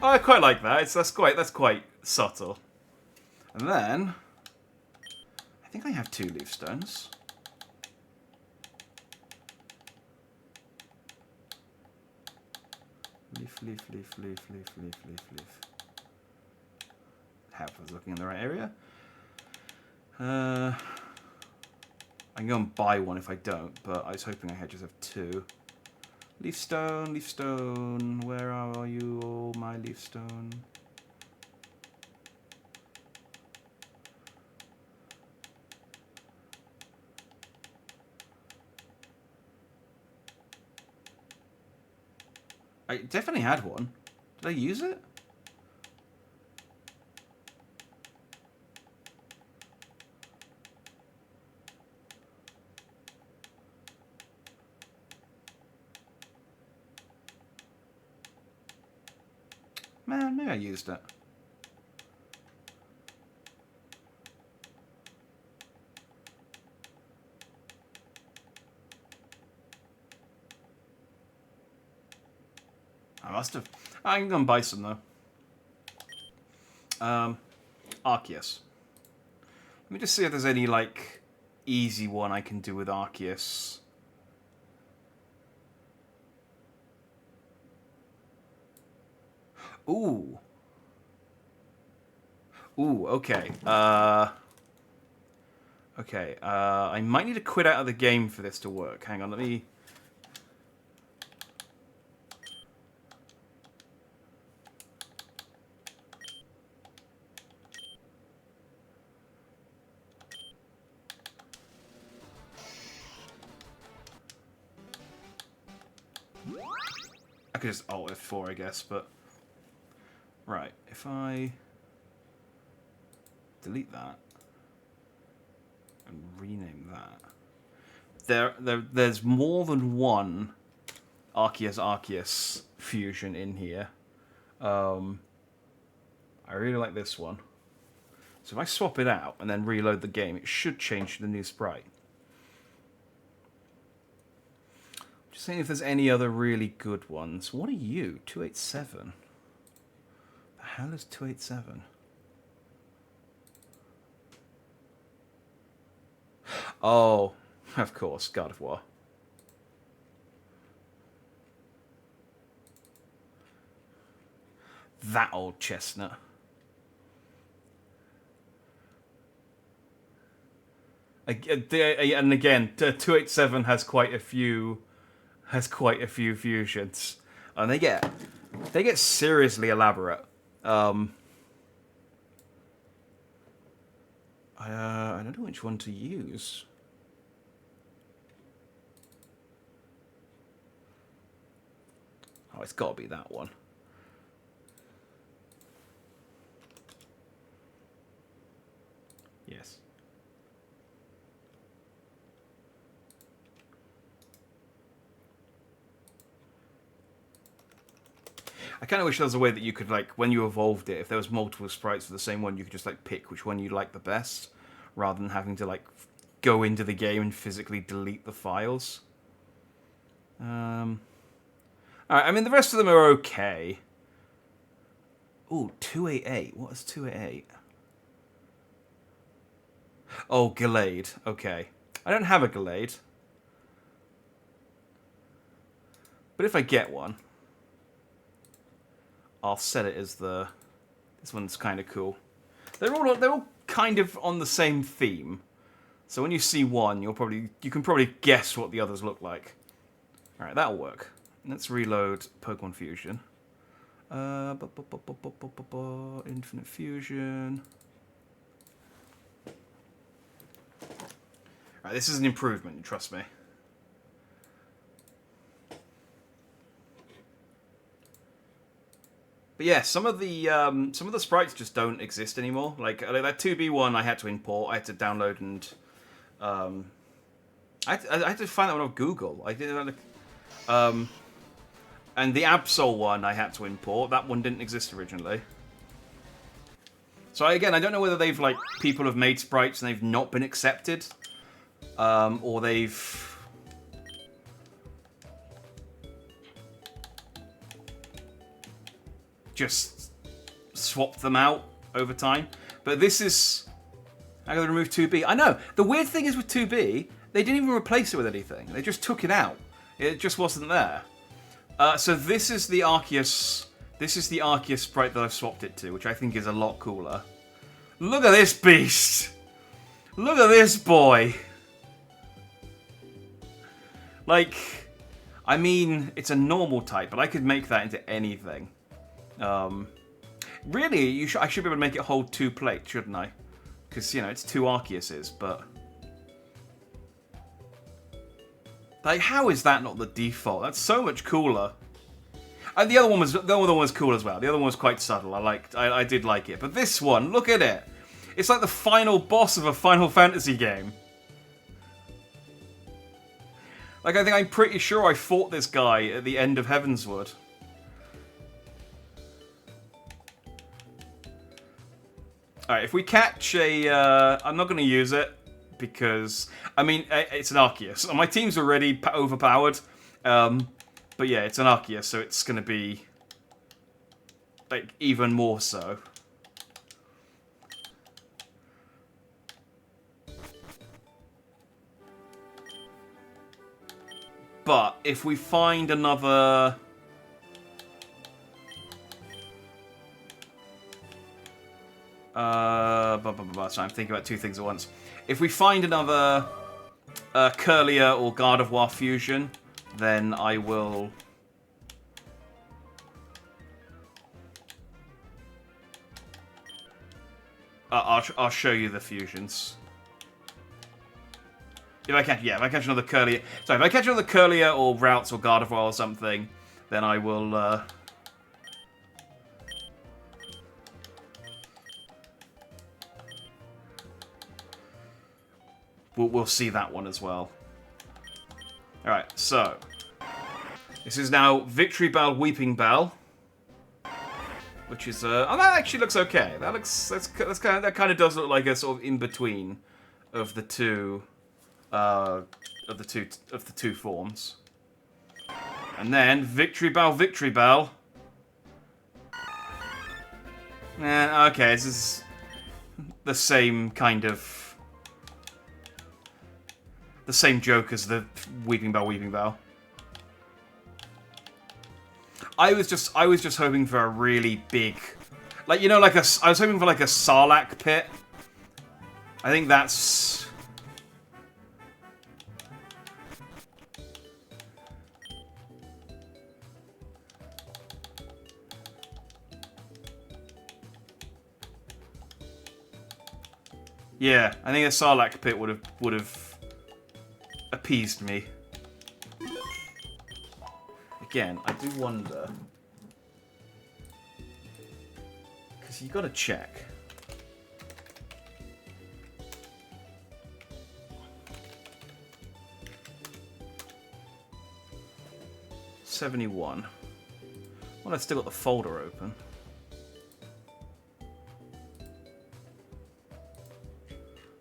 Oh, I quite like that. That's quite subtle. And then I think I have 2 leaf stones. Leaf. Have I was looking in the right area. I can go and buy one if I don't, but I was hoping I just have 2. Leaf stone, where are you, oh my leaf stone? I definitely had one. Did I use it? Man, maybe I used it. I must have. I can go and buy some though. Arceus. Let me just see if there's any like easy one I can do with Arceus. Ooh. Ooh, okay. Okay, I might need to quit out of the game for this to work. Hang on, let me... I could just alt F4, I guess, but... Right, if I... delete that and rename that. There's more than one Arceus fusion in here. I really like this one. So if I swap it out and then reload the game, it should change to the new sprite. Just seeing if there's any other really good ones. What are you? 287? The hell is 287? Oh, of course, God of War. That old chestnut. And again, 287 has quite a few fusions, and they get seriously elaborate. I don't know which one to use. Oh, it's got to be that one. Yes. I kind of wish there was a way that you could, like, when you evolved it, if there was multiple sprites for the same one, you could just, like, pick which one you like the best, rather than having to, like, go into the game and physically delete the files. Alright, I mean, the rest of them are okay. Ooh, 288. What is 288? Oh, Gallade. Okay. I don't have a Gallade. But if I get one, I'll set it as the... This one's kind of cool. They're all kind of on the same theme. So when you see one, you can probably guess what the others look like. Alright, that'll work. Let's reload Pokemon Fusion. Infinite Fusion. Alright, this is an improvement, trust me. But yeah, some of the sprites just don't exist anymore. Like that 2B one, I had to import. I had to download and I had to find that one on Google. I did and the Absol one I had to import. That one didn't exist originally. So again, I don't know whether they've like people have made sprites and they've not been accepted, or they've just swapped them out over time. But this is... I'm going to remove 2B. I know. The weird thing is with 2B, they didn't even replace it with anything. They just took it out. It just wasn't there. So this is the Arceus... This is the Arceus sprite that I've swapped it to, which I think is a lot cooler. Look at this beast! Look at this boy! Like... I mean, it's a normal type, but I could make that into anything. Really, I should be able to make it hold 2 plates, shouldn't I? Because, you know, it's 2 Arceuses, but... Like, how is that not the default? That's so much cooler. And the other one was cool as well. The other one was quite subtle. I did like it. But this one, look at it. It's like the final boss of a Final Fantasy game. Like, I'm pretty sure I fought this guy at the end of Heavensward. Alright, if we catch a... I'm not going to use it, because... I mean, it's an Arceus. My team's already overpowered. But yeah, it's an Arceus, so it's going to be... like, even more so. But, if we find another... So I'm thinking about 2 things at once. If we find another Curlier or Gardevoir fusion, then I will... I'll show you the fusions. If I catch another Curlier... Sorry, if I catch another Curlier or Routes or Gardevoir or something, then I will... We'll see that one as well. Alright, so... This is now Victory Bell, Weeping Bell. Which is, oh, that actually looks okay. That kind of does look like a sort of in-between of the two... of the two forms. And then, Victory Bell, Victory Bell. Okay, this is the same kind of... the same joke as the Weeping Bell, Weeping Bell. I was just hoping for a really big, like, you know, I was hoping for like a Sarlacc pit. I think that's... Yeah, I think a Sarlacc pit would have appeased me. Again, I do wonder, because you got to check. $71. Well, I've still got the folder open.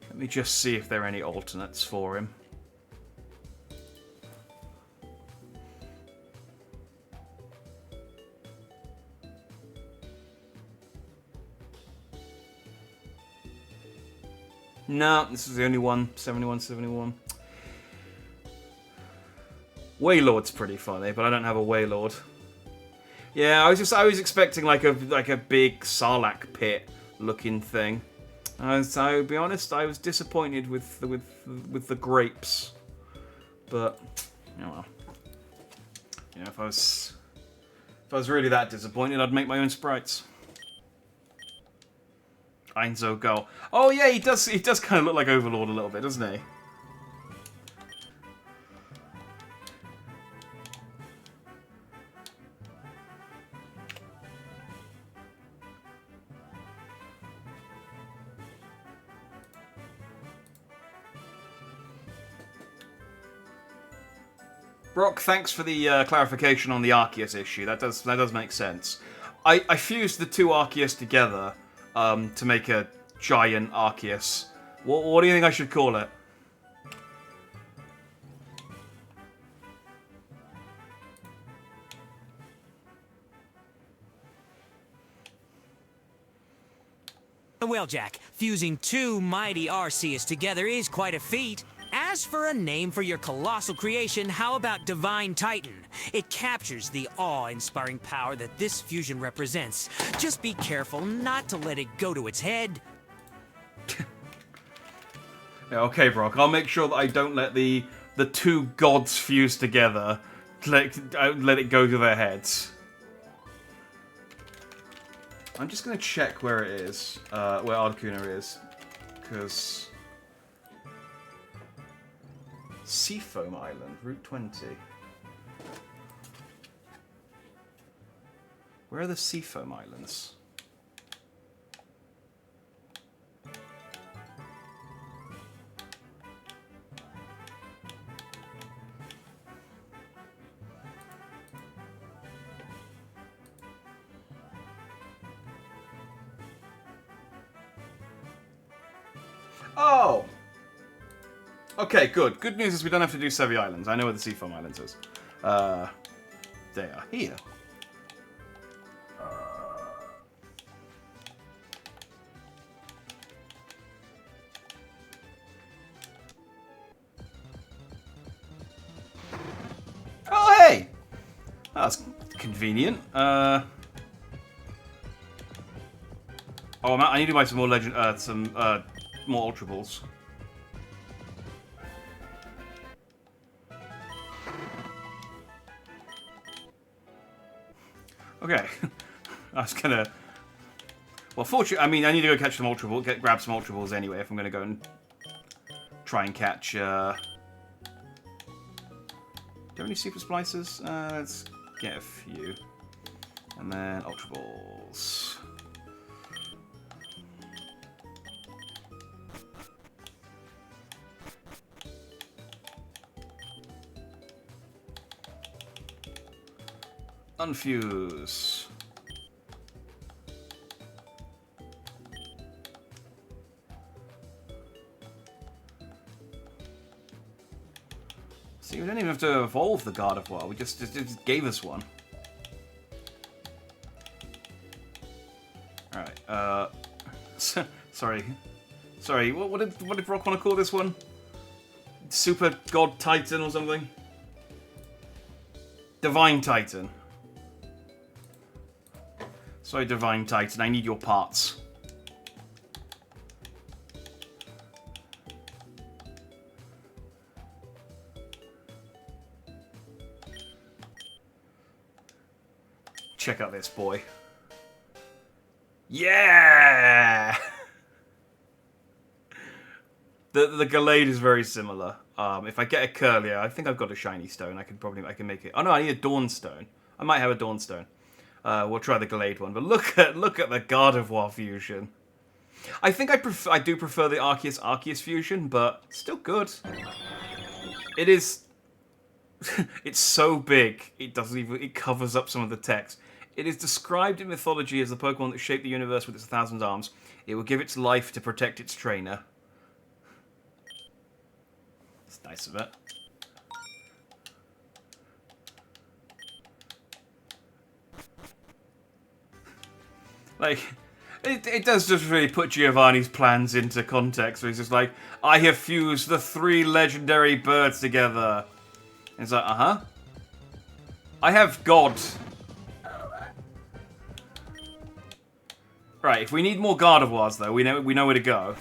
Let me just see if there are any alternates for him. No, this is the only one. 71. Waylord's pretty funny, but I don't have a Waylord. Yeah, I was expecting like a big Sarlacc pit looking thing. So, to be honest, I was disappointed with the grapes. But, oh well. You know, if I was really that disappointed, I'd make my own sprites. Einzo Gull. Oh yeah, he does kind of look like Overlord a little bit, doesn't he? Brock, thanks for the clarification on the Arceus issue. That does make sense. I fused the two Arceus together to make a giant Arceus. What do you think I should call it? Well, Jack, fusing two mighty Arceus together is quite a feat. As for a name for your colossal creation, how about Divine Titan? It captures the awe-inspiring power that this fusion represents. Just be careful not to let it go to its head. Yeah, okay, Brock. I'll make sure that I don't let the two gods fuse together. Let it go to their heads. I'm just gonna check where it is, where Articuno is, because Seafoam Island, Route 20. Where are the Seafoam Islands? Oh! Okay, good. Good news is we don't have to do Sevi Islands. I know where the Seafoam Islands is. They are here. Oh, hey! That's convenient. Oh, I need to buy some more more Ultra Balls. Okay, I was gonna. Well, fortunately, I mean, I need to go catch some Ultra Balls, grab some Ultra Balls anyway. If I'm gonna go and try and catch. Do you have any Super Splicers? Let's get a few, and then Ultra Balls. Unfuse. See, we don't even have to evolve the God of War. We just gave us one. Alright, sorry. Sorry, what did Brock want to call this one? Super God Titan or something? Divine Titan. Sorry, Divine Titan, I need your parts. Check out this boy. Yeah! The Gallade is very similar. If I get a Curlier, I think I've got a shiny stone. I can make it. Oh no, I need a Dawnstone. I might have a Dawnstone. We'll try the Gallade one, but look at the God of War fusion. I think I do prefer the Arceus fusion, but still good. It is. It's so big. It covers up some of the text. It is described in mythology as the Pokemon that shaped the universe with its 1,000 arms. It will give its life to protect its trainer. It's nice of it. Like, it does just really put Giovanni's plans into context, where he's just like, I have fused the 3 legendary birds together. And it's like, uh-huh. I have God. Right, if we need more Gardevoirs, though, we know where to go.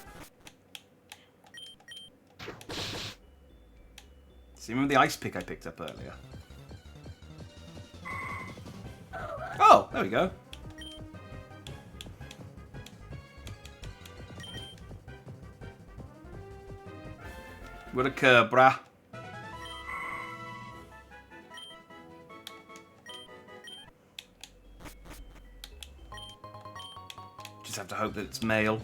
See, remember the ice pick I picked up earlier? Oh, there we go. What a curve, brah. Just have to hope that it's male.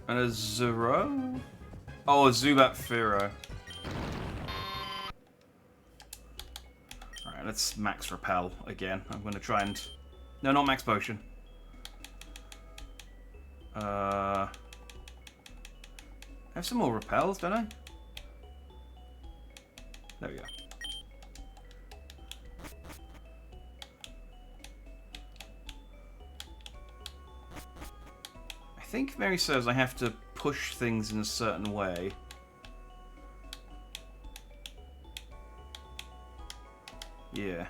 And a Zero? Oh, a Zubat Firo. Alright, let's max Repel again. I'm going to try and... No, not max Potion. I have some more Repels, don't I? There we go. I think Mary says I have to push things in a certain way. Yeah.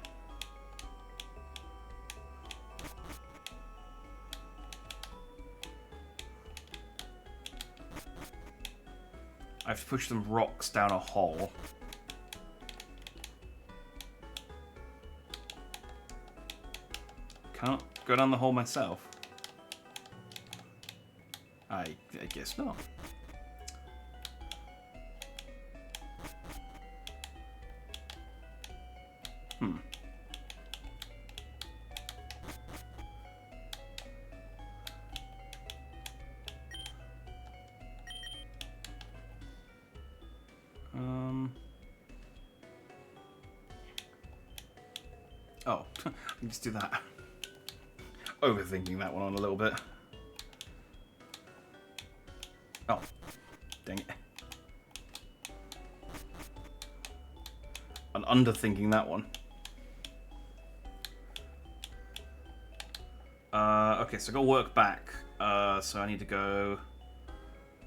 I have to push some rocks down a hole. Can't go down the hole myself. I guess not. Hmm. Oh, let's do that. Overthinking that one on a little bit. Oh, dang it. I'm underthinking that one. Okay, so I gotta work back. So I need to go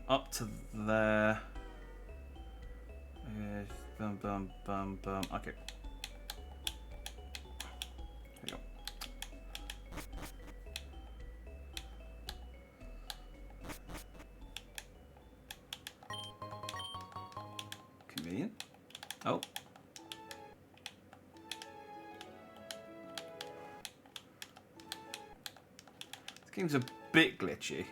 up to there. Bum, bum, bum, bum. Okay. There you go. Convenient. Oh. This game's a bit glitchy.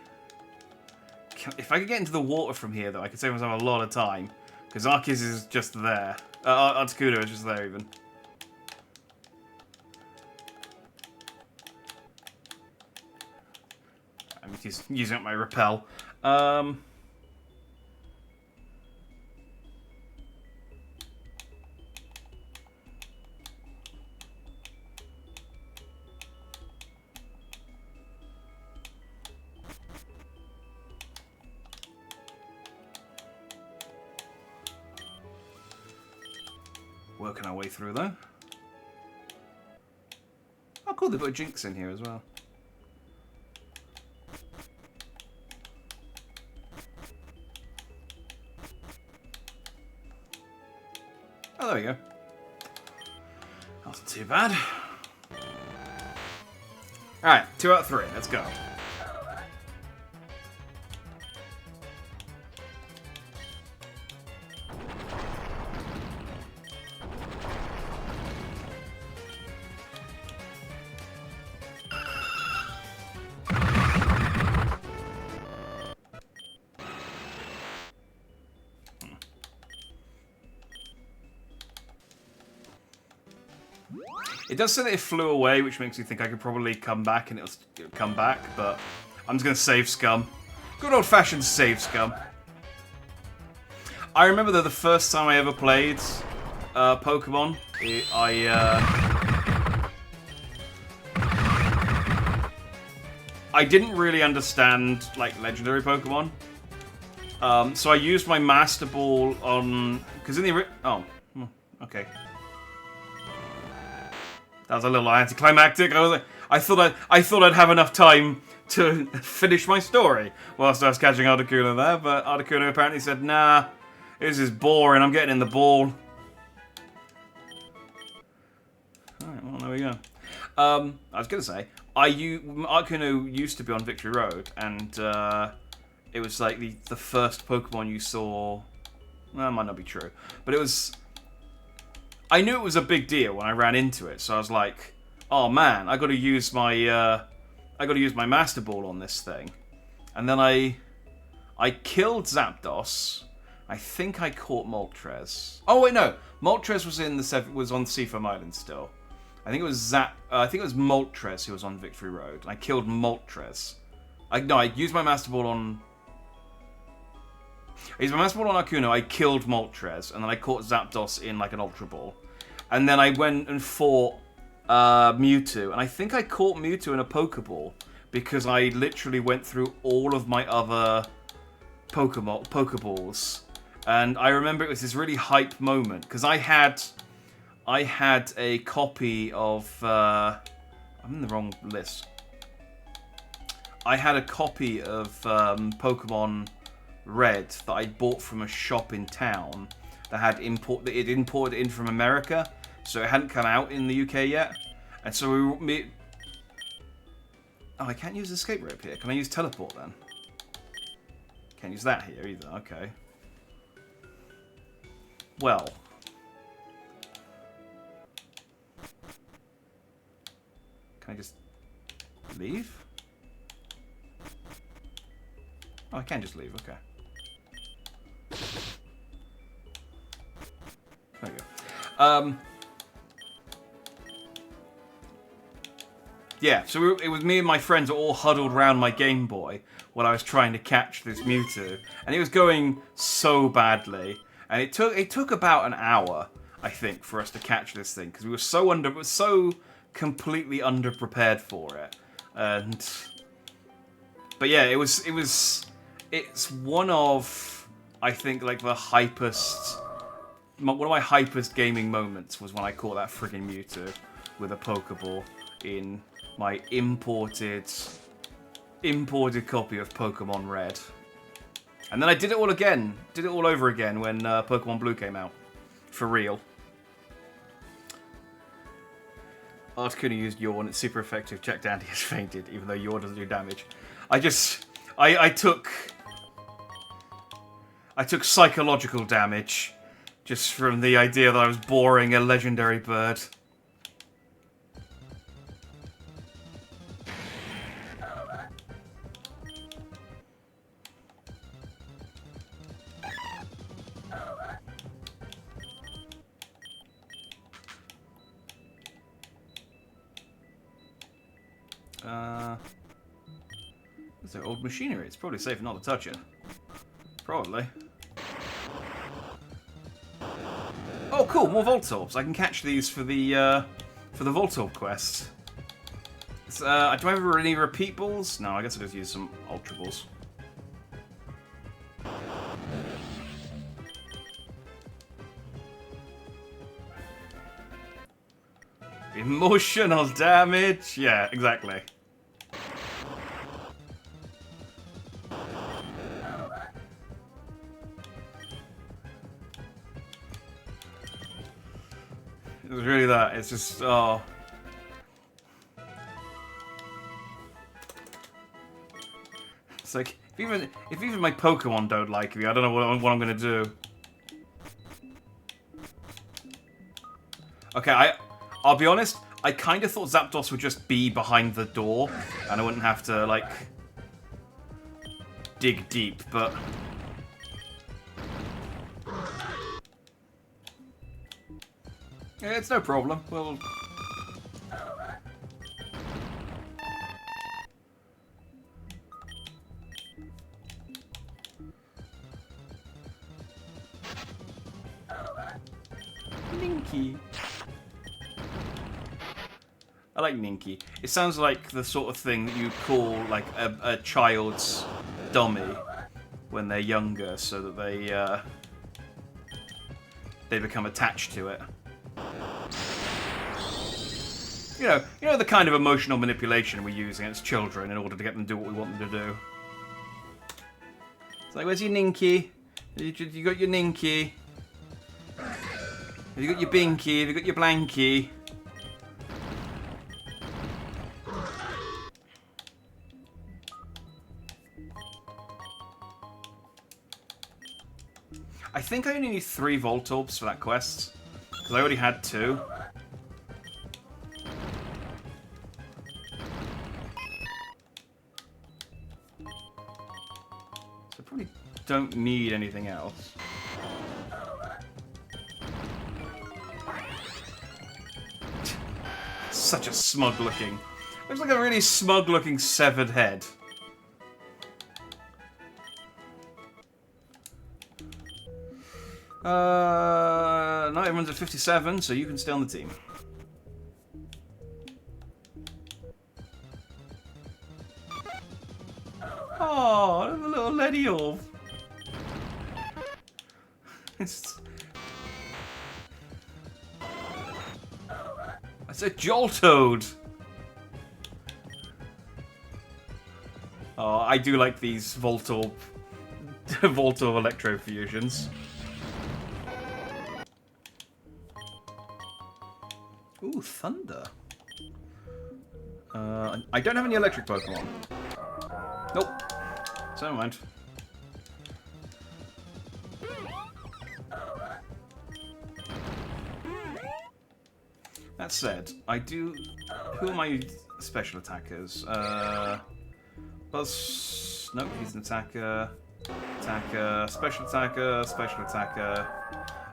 If I could get into the water from here, though, I could save myself a lot of time. Because Arceus is just there. Articuno is just there, even. I'm just using up my repel. Working our way through, though. Oh, cool, they've got a Jinx in here as well. Oh, there we go. Not too bad. Alright, 2 out of 3. Let's go. It does say that it flew away, which makes me think I could probably come back and it'll come back, but I'm just going to save scum. Good old-fashioned save scum. I remember, though, the first time I ever played Pokemon. I didn't really understand, like, legendary Pokemon. So I used my Master Ball on... Because in the... Oh, okay. That was a little anticlimactic. I thought I'd have enough time to finish my story whilst I was catching Articuno there, but Articuno apparently said, nah, this is boring, I'm getting in the ball. Alright, well, there we go. I was going to say, Articuno used to be on Victory Road, and it was like the first Pokemon you saw... Well, that might not be true, but it was... I knew it was a big deal when I ran into it, so I was like, "Oh man, I got to use my Master Ball on this thing." And then I killed Zapdos. I think I caught Moltres. Oh wait, no, Moltres was on Seafoam Island still. I think it was Moltres who was on Victory Road. And I killed Moltres. I used my Master Ball on. I used my Master Ball on Articuno, I killed Moltres, and then I caught Zapdos in like an Ultra Ball. And then I went and fought Mewtwo, and I think I caught Mewtwo in a Pokeball, because I literally went through all of my other Pokeballs. And I remember it was this really hype moment, because I had a copy of... I'm in the wrong list. I had a copy of Pokemon Red that I bought from a shop in town that had imported it in from America, so it hadn't come out in the UK yet. And so I can't use escape rope here. Can I use teleport then? Can't use that here either. Okay. Well. Can I just leave? Oh, I can just leave. Okay. There we go. Yeah, so it was me and my friends all huddled around my Game Boy while I was trying to catch this Mewtwo, and it was going so badly. And it took about an hour, I think, for us to catch this thing because we were so completely underprepared for it. But yeah, it's one of, I think, like one of my hypest gaming moments was when I caught that friggin' Mewtwo with a Pokeball in my imported copy of Pokemon Red. And then I did it all over again when Pokemon Blue came out. For real. Articuno used Yawn, it's super effective. Jack Dandy has fainted, even though Yawn doesn't do damage. I took psychological damage just from the idea that I was boring a legendary bird. Is there old machinery? It's probably safer not to touch it. Probably. Oh, cool! More Voltorbs. I can catch these for the Voltorb quest. Do I have any repeat balls? No, I guess I'll just use some Ultra Balls. Emotional damage? Yeah, exactly. It was really that. It's just, oh. It's like, if even my Pokemon don't like me, I don't know what I'm gonna do. Okay, I'll be honest, I kind of thought Zapdos would just be behind the door, and I wouldn't have to, like, dig deep, but... Yeah, it's no problem. We'll... Ninky. I like Ninky. It sounds like the sort of thing that you call like a child's dummy when they're younger, so that they become attached to it. You know the kind of emotional manipulation we use against children in order to get them to do what we want them to do. It's like, where's your Ninky? You got your Ninky? Have you got your Binky? Have you got your Blanky? I think I only need 3 Volt Orbs for that quest, because I already had 2. So I probably don't need anything else. Such a smug looking. Looks like a really smug looking severed head. No, everyone's at 57, so you can stay on the team. Oh, a little Lady Orb. It's a Joltoad. Oh, I do like these Voltorb Electro fusions. Ooh, Thunder. I don't have any electric Pokemon. Nope. So never mind. That said, I do... Who are my special attackers? Buzz... Nope, he's an attacker. Attacker, special attacker, special attacker.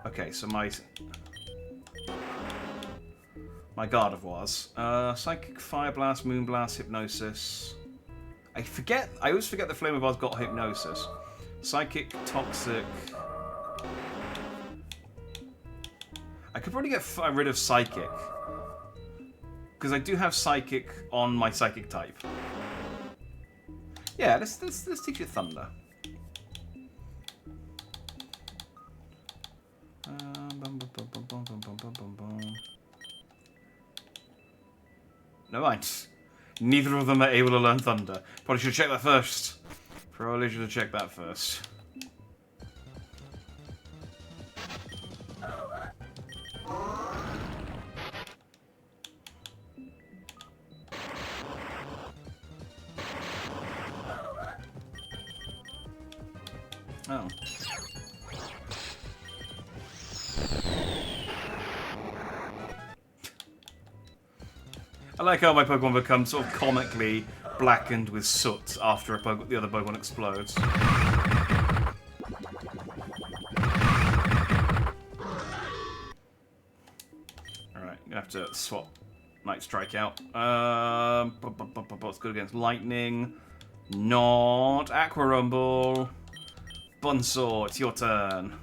Okay, so my Gardevoirs. Psychic, Fire Blast, Moon Blast, Hypnosis. I always forget the Flameovar's got Hypnosis. Psychic, Toxic. I could probably get rid of Psychic. Because I do have Psychic on my Psychic type. Yeah, let's teach it Thunder. Never mind. Neither of them are able to learn Thunder. Probably should check that first. Probably should have checked that first. Oh. I like how my Pokemon become sort of comically blackened with soot after the other Pokemon explodes. Alright, gonna have to swap Night Strike out. What's good against Lightning? Not Aqua Rumble. Bunsaw, it's your turn.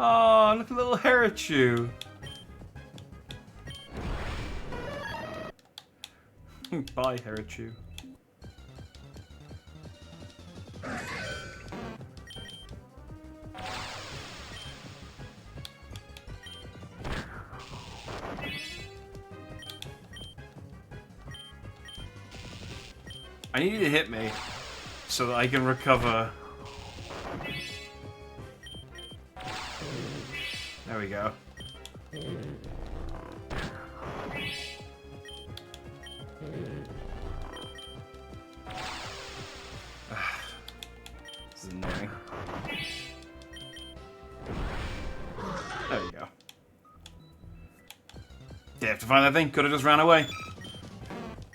Oh, look at little Herichu. Bye, Herichu. I need you to hit me so that I can recover. There we go. This is annoying. There we go. Did have to find that thing. Could have just ran away.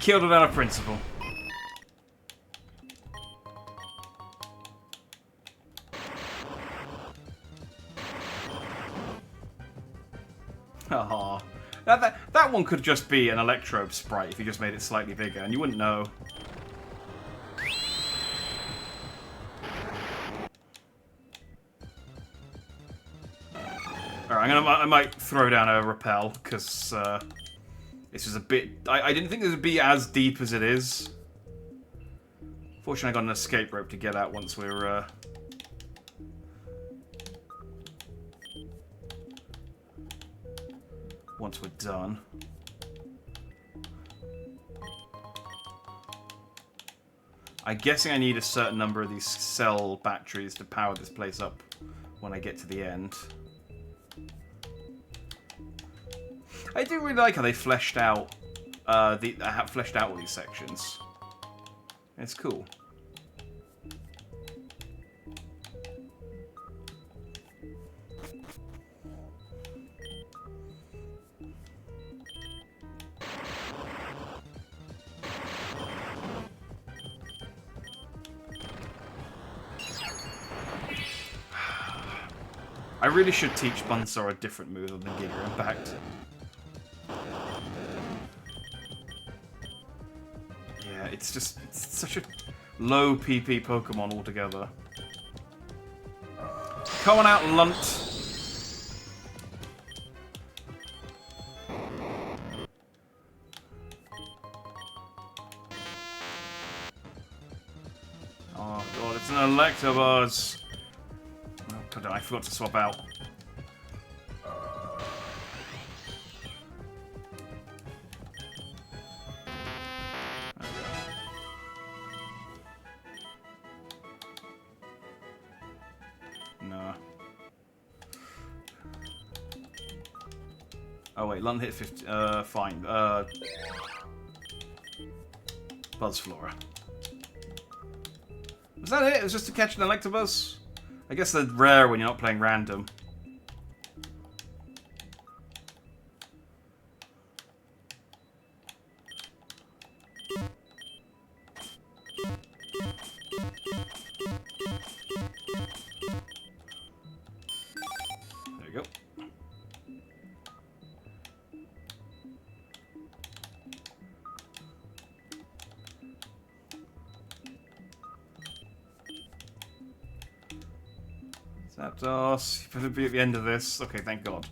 Killed it out of principle. Aww. That one could just be an Electrobe sprite if you just made it slightly bigger, and you wouldn't know. I might throw down a repel, because this is a bit... I didn't think this would be as deep as it is. Fortunately, I got an escape rope to get out once we're... once we're done. I'm guessing I need a certain number of these cell batteries to power this place up when I get to the end. I do really like how they fleshed out fleshed out all these sections. It's cool. I really should teach Bunsor a different move than Giga Impact. Yeah, it's such a low PP Pokemon altogether. Come on out, Lunt. Oh god, it's an Electabuzz. I forgot to swap out. No. Oh wait, Lund hit 50. Fine. Buzzflora. Was that it? It was just to catch an Electabuzz? I guess they're rare when you're not playing random. There you go. Zapdos, you better be at the end of this. Okay, thank God.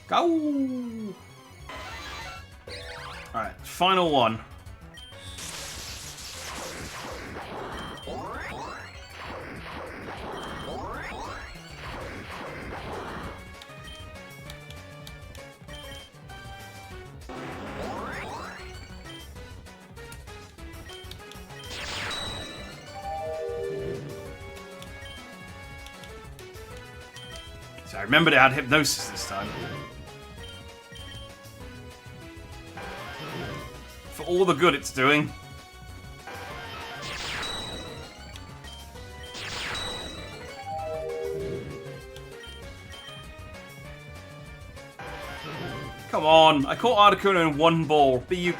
Go! Alright, final one. So I remembered it had hypnosis this time. For all the good it's doing. Come on, I caught Articuno in one ball. Be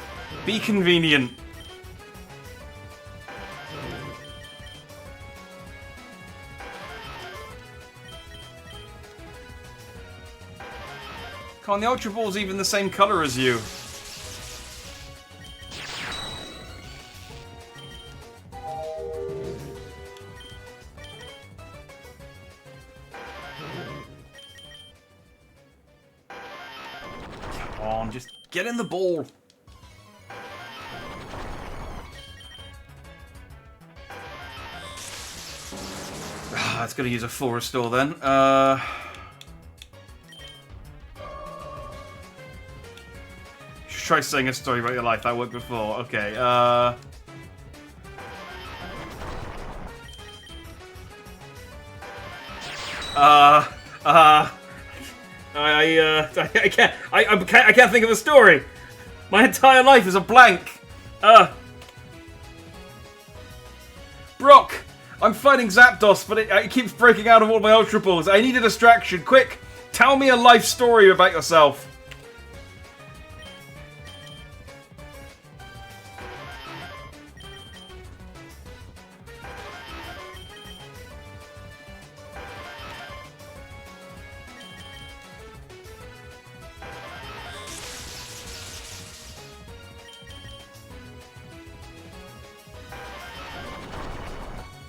convenient. Come on, the Ultra Ball's even the same color as you. Come on, just get in the ball. It's gonna use a full restore then. Try saying a story about your life. That worked before. Okay, I can't think of a story. My entire life is a blank. Brock, I'm fighting Zapdos, but it keeps breaking out of all my Ultra Balls. I need a distraction. Quick, tell me a life story about yourself.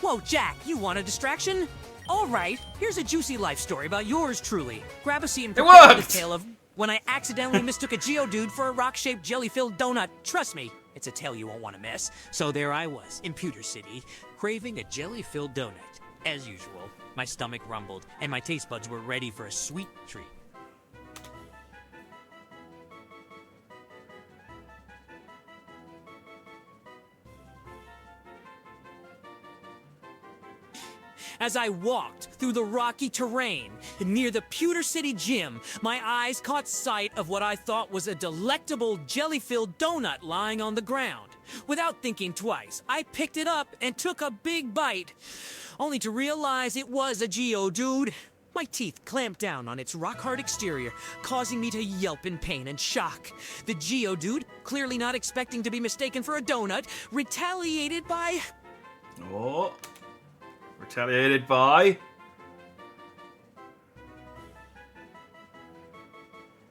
Whoa, Jack, you want a distraction? All right, here's a juicy life story about yours truly. Grab a seat and It prepare for the worked! tale of when I accidentally mistook a Geodude for a rock-shaped jelly-filled donut. Trust me, it's a tale you won't want to miss. So there I was, in Pewter City, craving a jelly-filled donut. As usual, my stomach rumbled, and my taste buds were ready for a sweet treat. As I walked through the rocky terrain near the Pewter City gym, my eyes caught sight of what I thought was a delectable jelly-filled donut lying on the ground. Without thinking twice, I picked it up and took a big bite, only to realize it was a Geodude. My teeth clamped down on its rock-hard exterior, causing me to yelp in pain and shock. The Geodude, clearly not expecting to be mistaken for a donut, retaliated by... Oh. Retaliated by...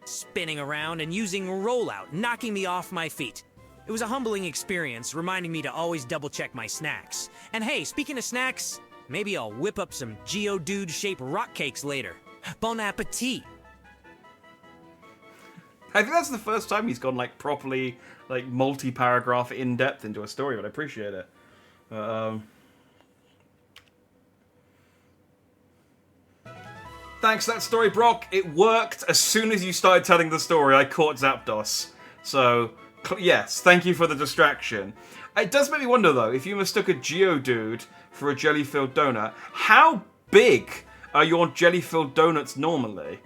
spinning around and using rollout, knocking me off my feet. It was a humbling experience, reminding me to always double-check my snacks. And hey, speaking of snacks, maybe I'll whip up some Geodude-shaped rock cakes later. Bon appetit! I think that's the first time he's gone, like, properly, like, multi-paragraph in-depth into a story, but I appreciate it. Thanks for that story, Brock. It worked. As soon as you started telling the story, I caught Zapdos. So, yes, thank you for the distraction. It does make me wonder, though, if you mistook a Geodude for a jelly-filled donut, how big are your jelly-filled donuts normally?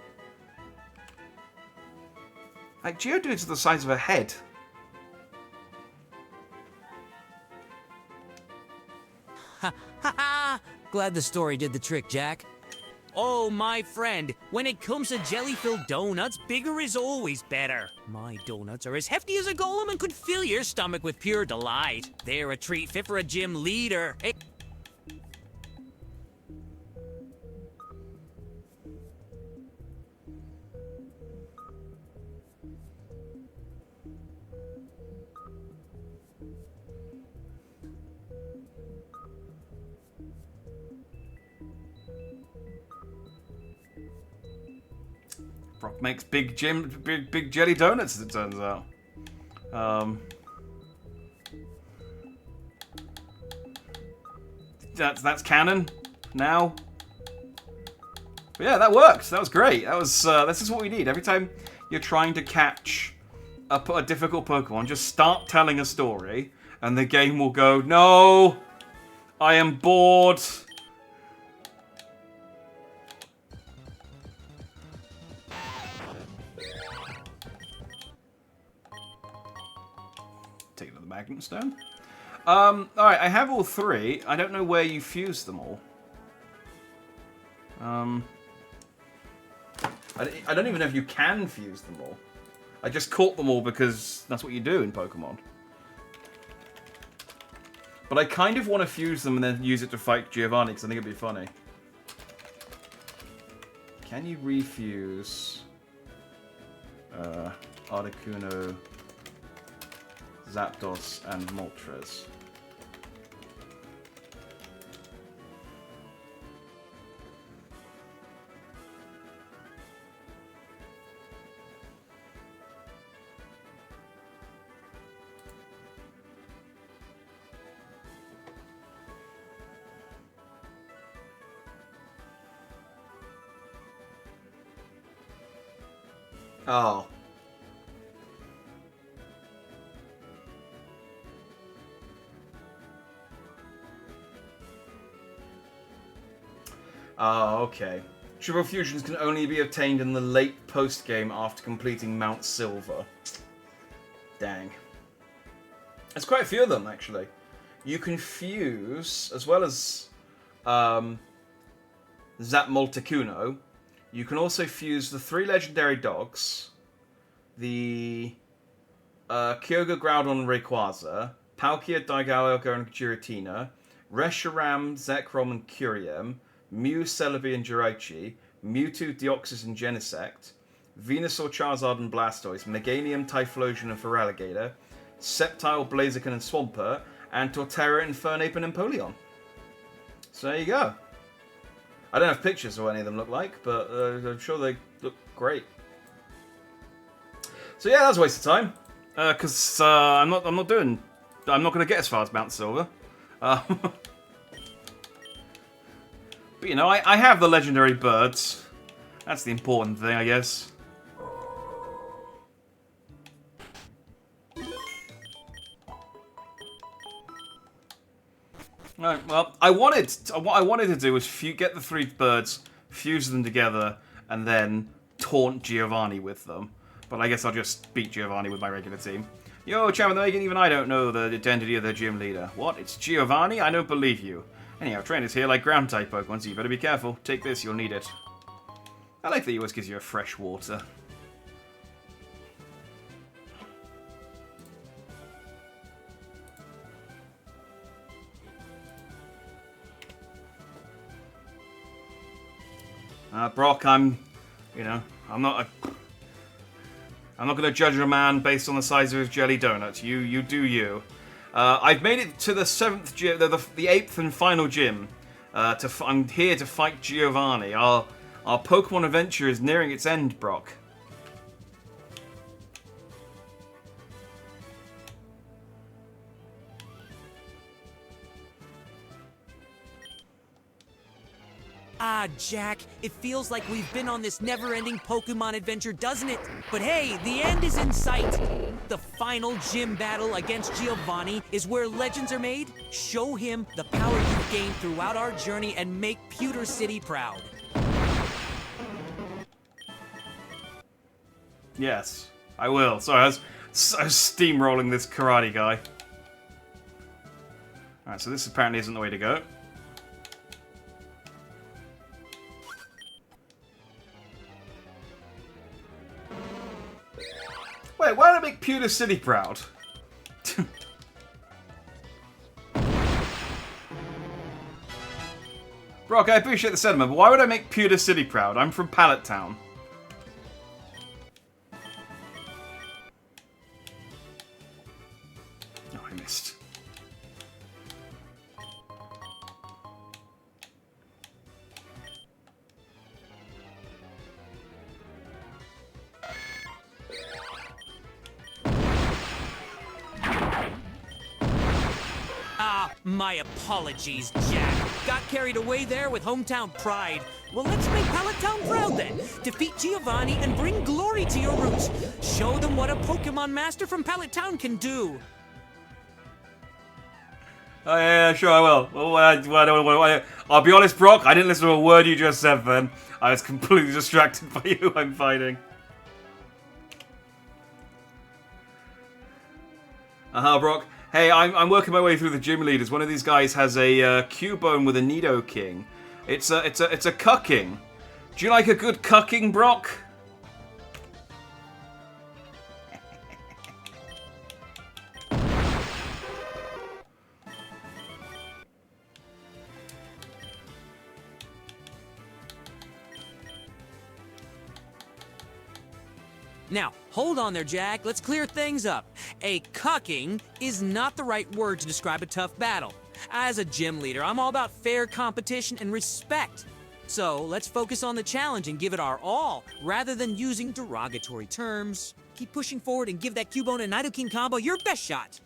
Like, Geodudes are the size of a head. Ha ha ha! Glad the story did the trick, Jack. Oh, my friend, when it comes to jelly-filled donuts, bigger is always better. My donuts are as hefty as a golem and could fill your stomach with pure delight. They're a treat fit for a gym leader. Hey. Brock makes big jelly donuts, as it turns out. That's canon now. But yeah, that worked. That was great. That was this is what we need. Every time you're trying to catch a difficult Pokemon, just start telling a story, and the game will go, "No, I am bored." Take another Magnet Stone. Alright, I have all three. I don't know where you fused them all. I don't even know if you can fuse them all. I just caught them all because that's what you do in Pokemon. But I kind of want to fuse them and then use it to fight Giovanni because I think it'd be funny. Can you refuse Articuno, Zapdos, and Moltres? Oh. Oh, okay. Triple fusions can only be obtained in the late post-game after completing Mount Silver. Dang. There's quite a few of them, actually. You can fuse, as well as Zap Moltecuno, you can also fuse the 3 legendary dogs, the Kyogre, Groudon, Rayquaza, Palkia, Digalga, and Giratina, Reshiram, Zekrom, and Curiem, Mew, Celebi, and Jirachi, Mewtwo, Deoxys, and Genesect, Venusaur, Charizard, and Blastoise, Meganium, Typhlosion, and Feraligatr, Sceptile, Blaziken, and Swampert, and Torterra, Infernape, and Empoleon. So there you go. I don't have pictures of what any of them look like, but I'm sure they look great. So yeah, that was a waste of time. Because I'm not going to get as far as Mount Silver. But you know, I have the legendary birds. That's the important thing, I guess. Alright, well, what I wanted to do was get the 3 birds, fuse them together, and then taunt Giovanni with them. But I guess I'll just beat Giovanni with my regular team. Yo, Cham and the Megan, even I don't know the identity of their gym leader. What? It's Giovanni? I don't believe you. Anyhow, trainers here like ground-type Pokemon, so you better be careful. Take this, you'll need it. I like that he always gives you a fresh water. Brock, I'm not going to judge a man based on the size of his jelly donut. You do you. I've made it to the 7th gym, the 8th and final gym. I'm here to fight Giovanni. Our Pokemon adventure is nearing its end, Brock. Ah, Jack, it feels like we've been on this never-ending Pokemon adventure, doesn't it? But hey, the end is in sight. The final gym battle against Giovanni is where legends are made. Show him the power you've gained throughout our journey and make Pewter City proud. Yes, I will. Sorry, I was steamrolling this karate guy. Alright, so this apparently isn't the way to go. Wait, why did I make Pewter City proud? Brock, I appreciate the sentiment, but why would I make Pewter City proud? I'm from Pallet Town. Oh, I missed. My apologies, Jack. Got carried away there with hometown pride. Well, let's make Pallet Town proud then. Defeat Giovanni and bring glory to your roots. Show them what a Pokemon master from Pallet Town can do. Oh, yeah, sure I will. Well, I'll be honest, Brock, I didn't listen to a word you just said then. I was completely distracted by who I'm fighting. Brock. Hey, I'm working my way through the gym leaders. One of these guys has a Cubone with a Nidoking. It's a cucking. Do you like a good cucking, Brock? Now, hold on there, Jack. Let's clear things up. A cucking is not the right word to describe a tough battle. As a gym leader, I'm all about fair competition and respect. So, let's focus on the challenge and give it our all, rather than using derogatory terms. Keep pushing forward and give that Cubone and Nidoking combo your best shot.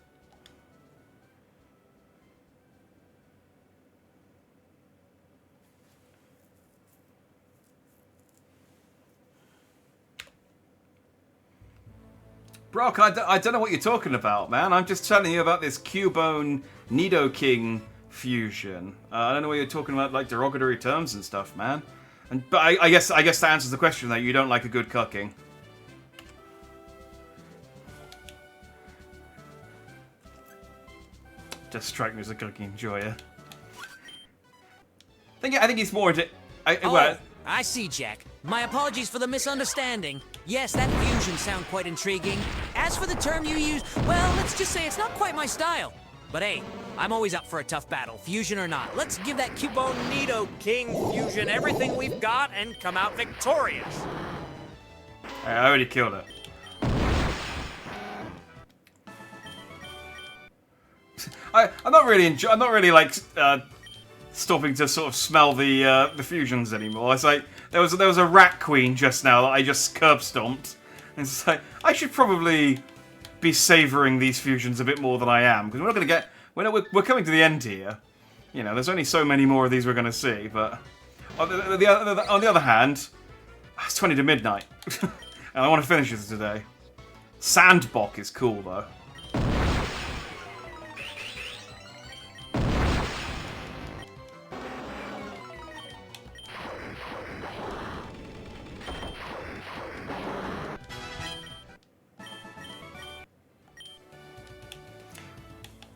Brock, I don't know what you're talking about, man. I'm just telling you about this Cubone Nidoking fusion. I don't know what you're talking about, like derogatory terms and stuff, man. But I guess that answers the question that you don't like a good cucking. Just strike me as a cucking enjoyer. I think he's more into. I see, Jack. My apologies for the misunderstanding. Yes, that fusion sounds quite intriguing. As for the term you used, well, let's just say it's not quite my style. But hey, I'm always up for a tough battle, fusion or not. Let's give that Cubone Nidoking fusion everything we've got and come out victorious. I already killed it. I'm not really like stopping to sort of smell the fusions anymore. It's like there was a rat queen just now that I just curb stomped, and it's like I should probably be savouring these fusions a bit more than I am, because we're not going to get we're coming to the end here. You know, there's only so many more of these we're going to see, but on the other hand, it's 20 to midnight, and I want to finish this today. Sandbok is cool though.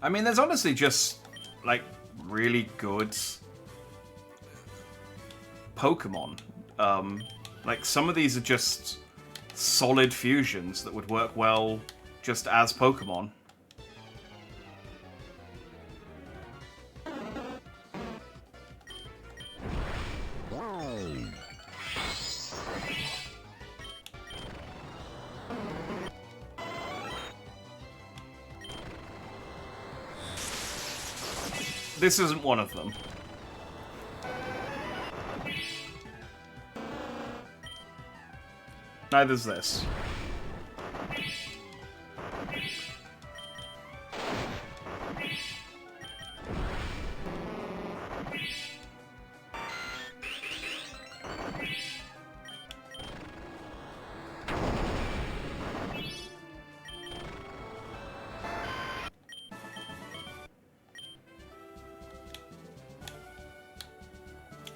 I mean, there's honestly just, like, really good Pokemon. Like, some of these are just solid fusions that would work well just as Pokemon. This isn't one of them. Neither's this.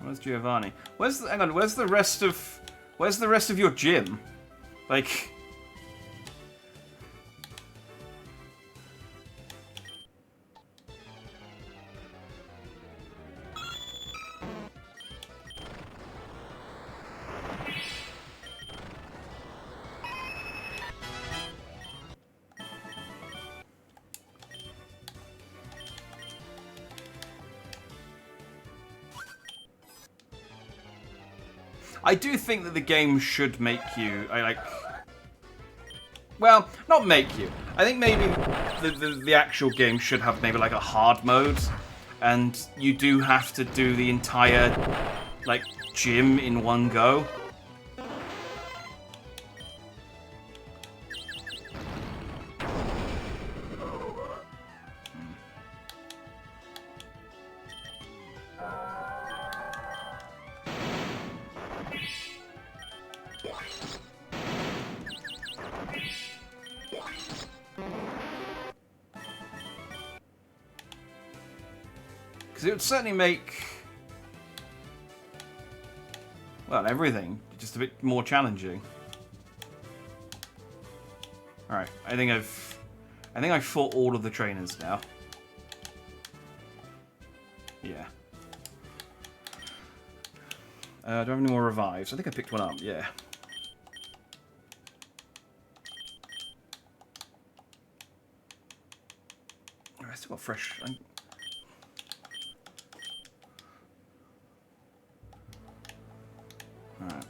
Where's Giovanni? Hang on, where's the rest of your gym? Like, I do think that the game should make you, well, not make you. I think maybe the actual game should have maybe like a hard mode, and you do have to do the entire, like, gym in one go. Because it would certainly make, well, everything just a bit more challenging. Alright, I think I've fought all of the trainers now. Yeah. Do I have any more revives? I think I picked one up, yeah. I still got fresh. Alright.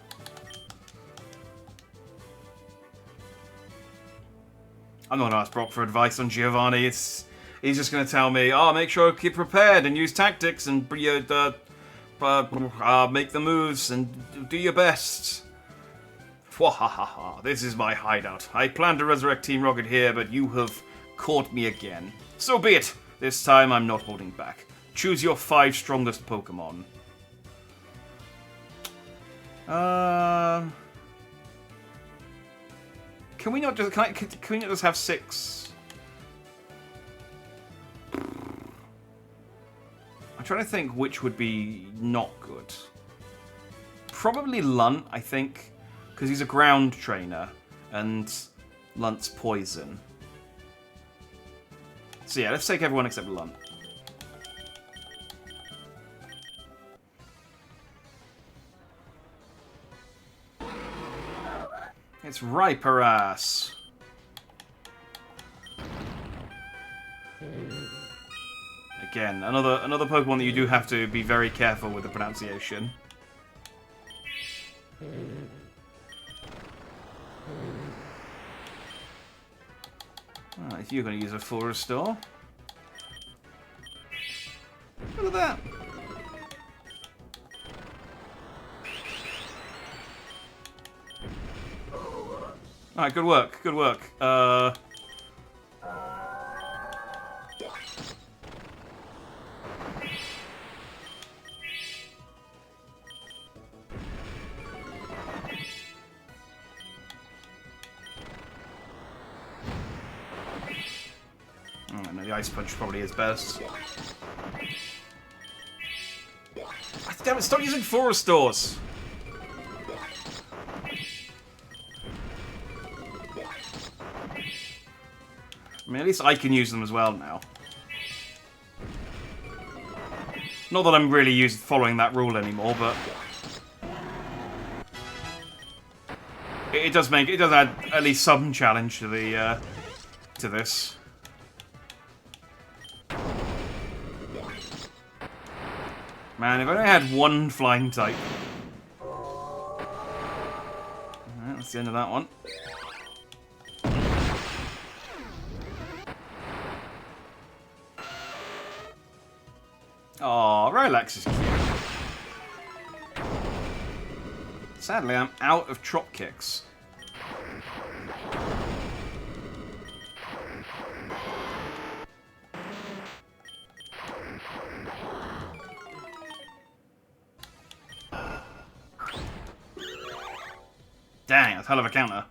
I'm not going to ask Brock for advice on Giovanni. He's just going to tell me, oh, make sure to keep prepared and use tactics and make the moves and do your best. Wahahaha, this is my hideout. I planned to resurrect Team Rocket here, but you have caught me again. So be it. This time I'm not holding back. Choose your 5 strongest Pokemon. Can we not just can we not just have 6? I'm trying to think which would be not good. Probably Lunt, I think, because he's a ground trainer and Lunt's poison. So yeah, let's take everyone except Lunt. It's Riperass. Again, another Pokemon that you do have to be very careful with the pronunciation. Alright, you're going to use a full restore. Look at that. Alright, good work, good work. No, the Ice Punch probably is best. Damn it, stop using Forest Doors! I mean, at least I can use them as well now. Not that I'm really following that rule anymore, but it does add at least some challenge to the to this. Man, if I only had one flying type. Alright, that's the end of that one. Aw, Relax is cute. Sadly, I'm out of Trop Kicks. Dang, that's a hell of a counter.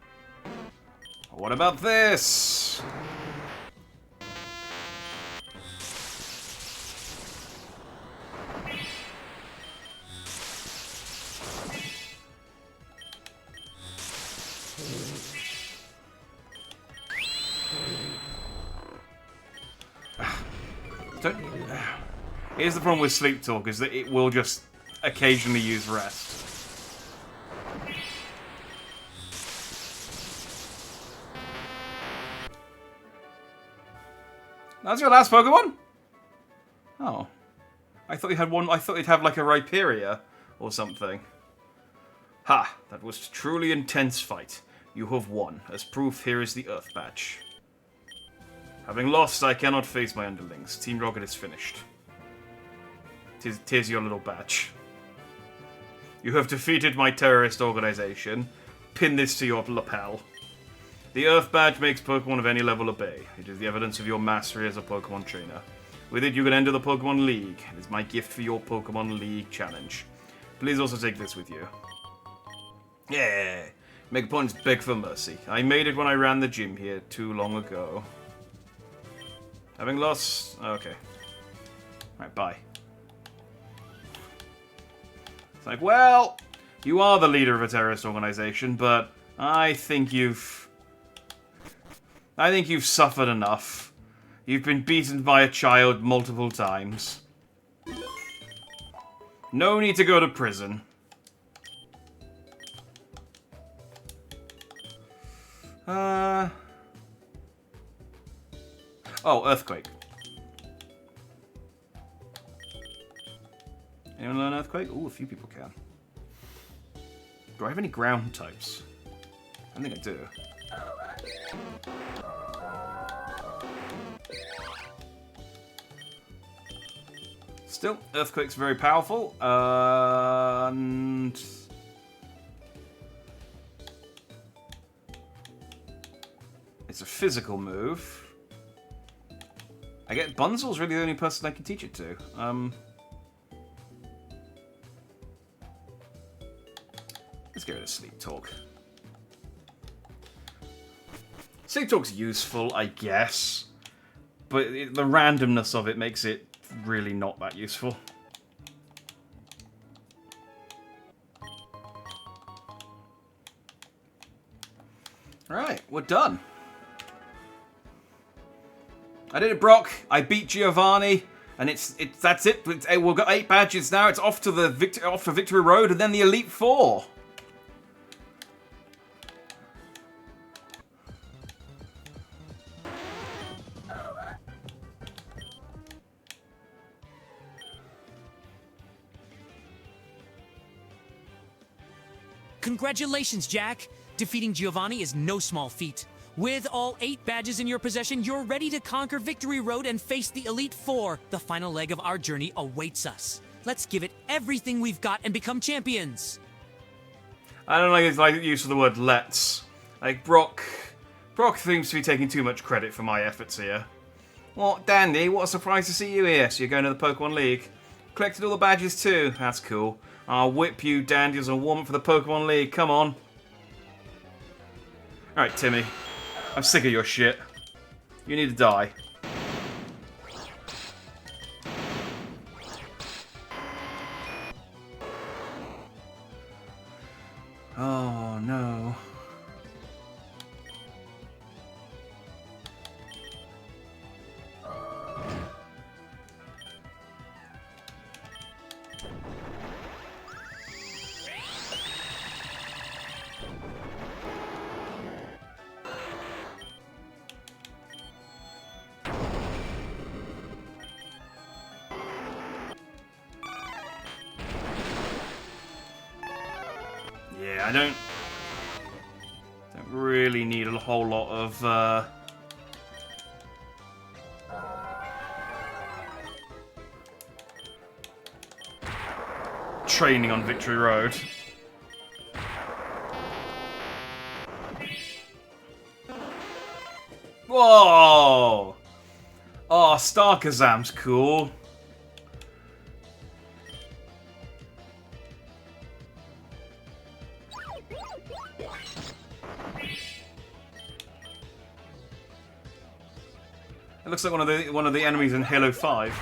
What about this? Here's the problem with Sleep Talk, is that it will just occasionally use Rest. That's your last Pokemon? Oh. I thought you had one. I thought you'd have like a Rhyperior or something. Ha! That was a truly intense fight. You have won. As proof, here is the Earth Badge. Having lost, I cannot face my underlings. Team Rocket is finished. Tis your little badge. You have defeated my terrorist organization. Pin this to your lapel. The Earth Badge makes Pokemon of any level obey. It is the evidence of your mastery as a Pokemon trainer. With it, you can enter the Pokemon League. It is my gift for your Pokemon League challenge. Please also take this with you. Yeah, make opponents beg for mercy. I made it when I ran the gym here too long ago. Having lost... Okay. Alright, bye. It's like, well, you are the leader of a terrorist organization, but I think you've suffered enough. You've been beaten by a child multiple times. No need to go to prison. Oh, Earthquake. Anyone learn Earthquake? Ooh, a few people can. Do I have any ground types? I think I do. Still, Earthquake's very powerful, and it's a physical move. I get Bunzel's really the only person I can teach it to. Let's get rid of Sleep Talk. Sleep Talk's useful, I guess, but the randomness of it makes it really not that useful. Alright, we're done. I did it, Brock. I beat Giovanni, and that's it. We've got 8 badges now. It's off to the Victory Road, and then the Elite Four. Congratulations, Jack! Defeating Giovanni is no small feat. With all 8 badges in your possession, you're ready to conquer Victory Road and face the Elite Four. The final leg of our journey awaits us. Let's give it everything we've got and become champions. I don't like the use of the word "let's." Like, Brock seems to be taking too much credit for my efforts here. What, Dandy? What a surprise to see you here. So you're going to the Pokemon League. Collected all the badges too. That's cool. I'll whip you, Dandy, as a warm-up for the Pokemon League. Come on. Alright, Timmy. I'm sick of your shit. You need to die. Oh, no. Yeah, I don't really need a whole lot of training on Victory Road. Whoa! Oh, Starkazam's cool. It looks like one of the enemies in Halo 5.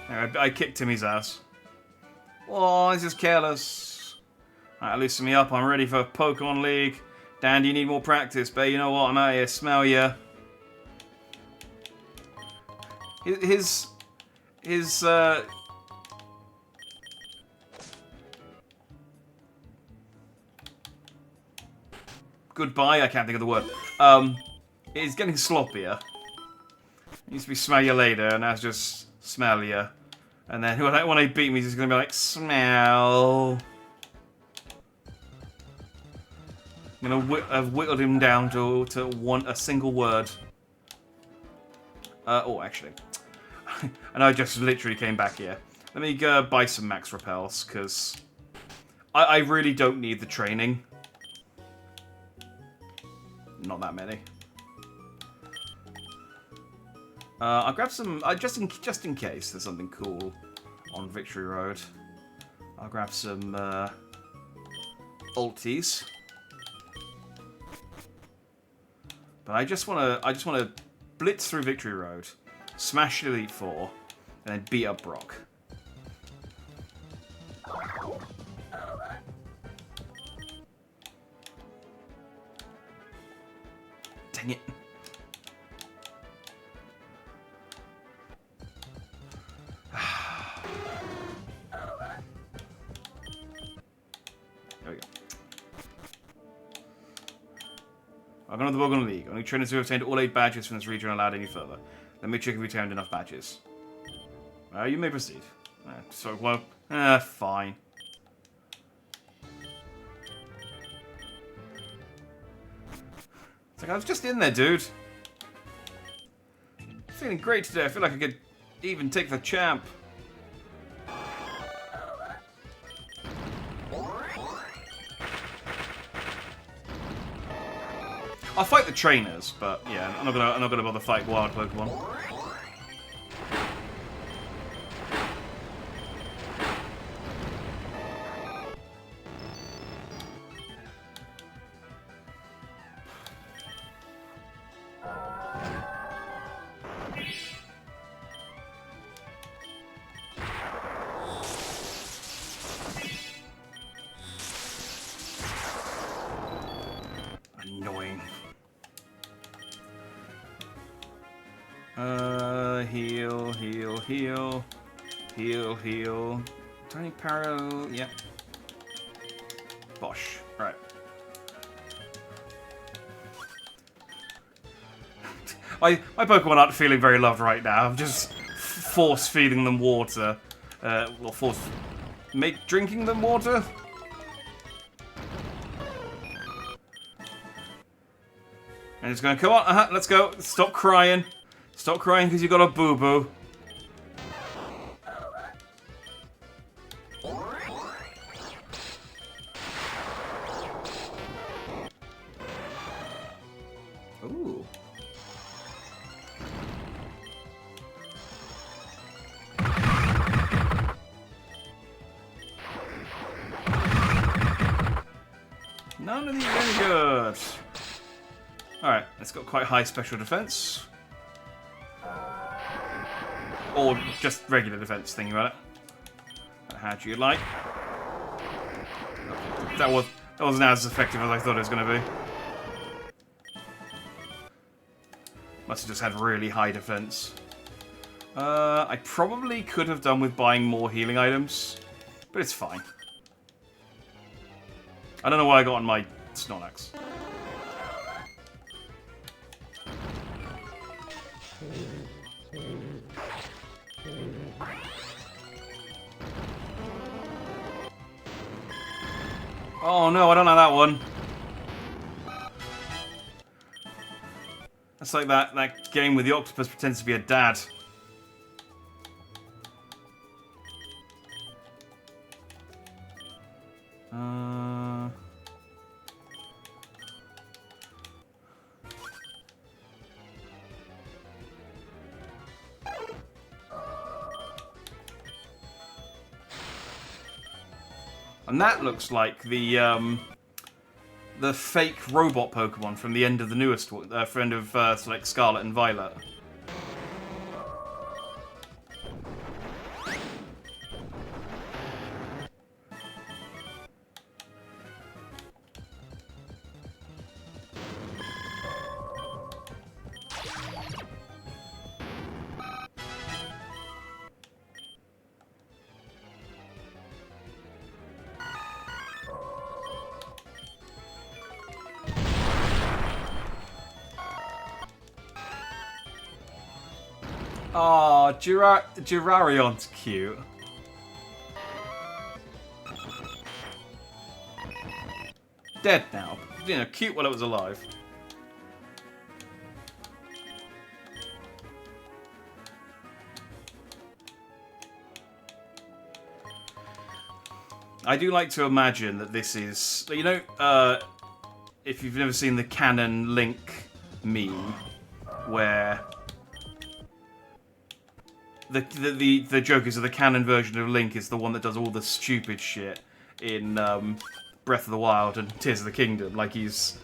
I kicked Timmy's ass. Oh, this is careless. Alright, loosen me up. I'm ready for Pokemon League. Dan, you need more practice, but you know what? I'm out here. Smell ya. His goodbye. I can't think of the word. It's getting sloppier. It used to be smell you later, and now it's just smell ya. And then when I beat me, he's gonna be like, smell. I'm gonna have whittled him down to a single word. Oh, actually. And I just literally came back here. Let me go buy some max repels, because I really don't need the training. Not that many. I'll grab some just in case there's something cool on Victory Road. I'll grab some ulties. But I just wanna blitz through Victory Road, smash Elite Four, and then beat up Brock. Dang it. There we go. I've gone to the Pokemon League. Only trainers who have obtained all 8 badges from this region are allowed any further. Let me check if we obtained enough badges. You may proceed. So, well, fine. It's like, I was just in there, dude. Feeling great today. I feel like I could even take the champ. I'll fight the trainers, but yeah, I'm not gonna bother fighting wild Pokemon. Annoying. Heal, heal, heal. Heal, heal. Tiny parallel, yep. Bosh. Right. My Pokemon aren't feeling very loved right now. I'm just force feeding them water. Well, drinking them water? And it's going, come on, let's go. Stop crying. Stop crying because you got a boo-boo. Ooh. None of these are any good. Alright, it's got quite high special defense. Or just regular defense, thinking about it. How do you like? That wasn't as effective as I thought it was going to be. Must have just had really high defense. I probably could have done with buying more healing items, but it's fine. I don't know what I got on my Snorlax. Oh no, I don't like that one. That's like that game where the octopus pretends to be a dad. And that looks like the fake robot Pokemon from the end of the newest one, friend of like Scarlet and Violet. Oh, Girarion's cute. Dead now. You know, cute while it was alive. I do like to imagine that this is, you know, if you've never seen the canon Link meme, where the joke is that the canon version of Link is the one that does all the stupid shit in Breath of the Wild and Tears of the Kingdom. Like he's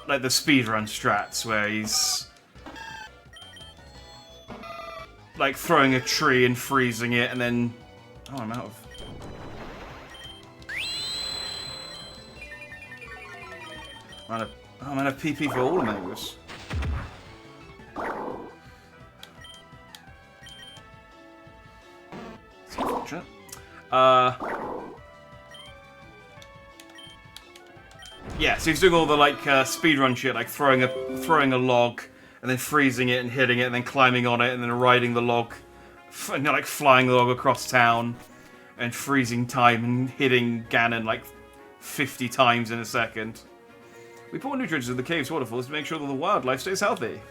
like the speedrun strats where he's like throwing a tree and freezing it and then... Oh, I'm out of... I'm out of PP for all of those. It's unfortunate. Yeah, so he's doing all the like speedrun shit, like throwing a log and then freezing it and hitting it and then climbing on it and then riding the log, and like flying the log across town and freezing time and hitting Ganon like 50 times in a second. We pour nutrients into the cave's waterfalls to make sure that the wildlife stays healthy.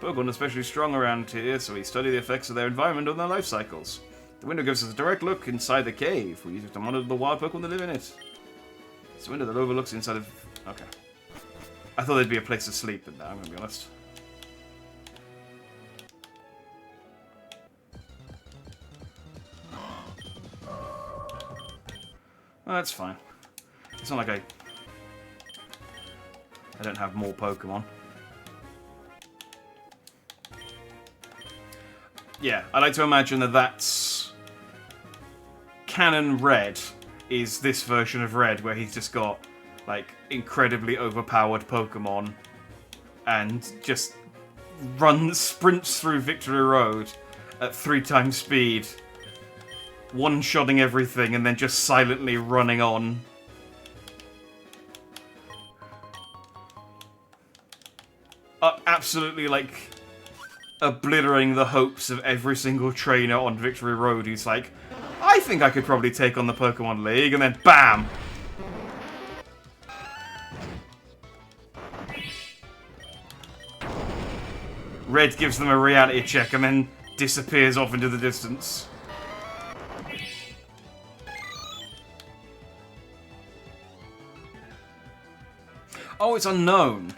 Pokemon are especially strong around here, so we study the effects of their environment on their life cycles. The window gives us a direct look inside the cave. We use it to monitor the wild Pokemon that live in it. It's a window that overlooks inside of... Okay. I thought there'd be a place to sleep, but no, I'm gonna be honest. Oh, that's fine. It's not like I don't have more Pokemon. Yeah, I like to imagine that that's... Canon Red is this version of Red, where he's just got, like, incredibly overpowered Pokemon and just sprints through Victory Road at 3 times speed, one-shotting everything and then just silently running on. Absolutely, like, obliterating the hopes of every single trainer on Victory Road who's like, I think I could probably take on the Pokemon League, and then BAM! Red gives them a reality check and then disappears off into the distance. Oh, it's unknown.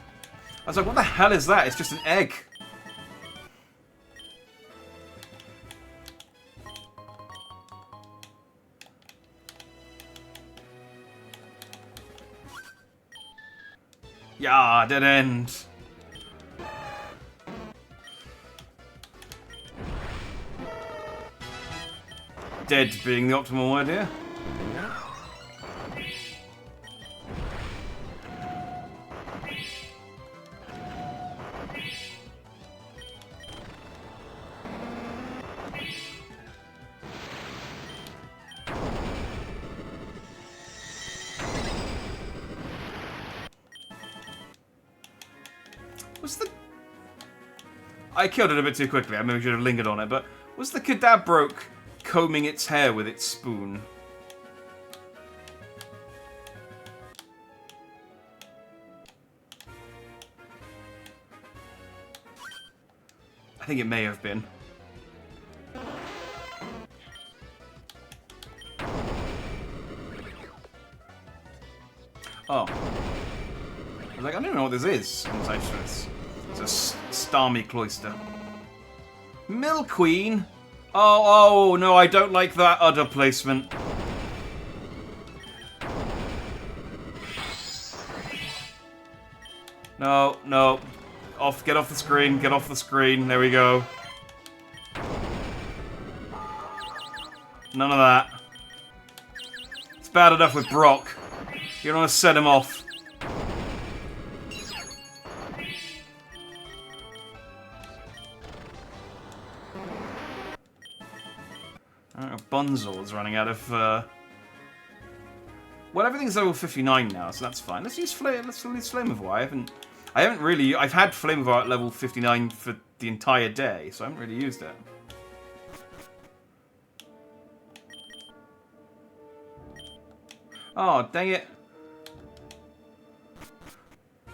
I was like, what the hell is that? It's just an egg. Yeah, dead end. Dead being the optimal word here. Was the... I killed it a bit too quickly. I maybe should have lingered on it, but was the Kadabroke combing its hair with its spoon? I think it may have been. Oh. I was like, I don't even know what this is. It's a Starmy Cloister. Milqueen? Oh, no, I don't like that udder placement. No, no. Get off the screen, get off the screen. There we go. None of that. It's bad enough with Brock. You don't want to set him off. Bunzel's running out of. Well, everything's level 59 now, so that's fine. Let's use Flame. Let's use Flame of War. I haven't really. I've had Flame of War at level 59 for the entire day, so I haven't really used it. Oh, dang it!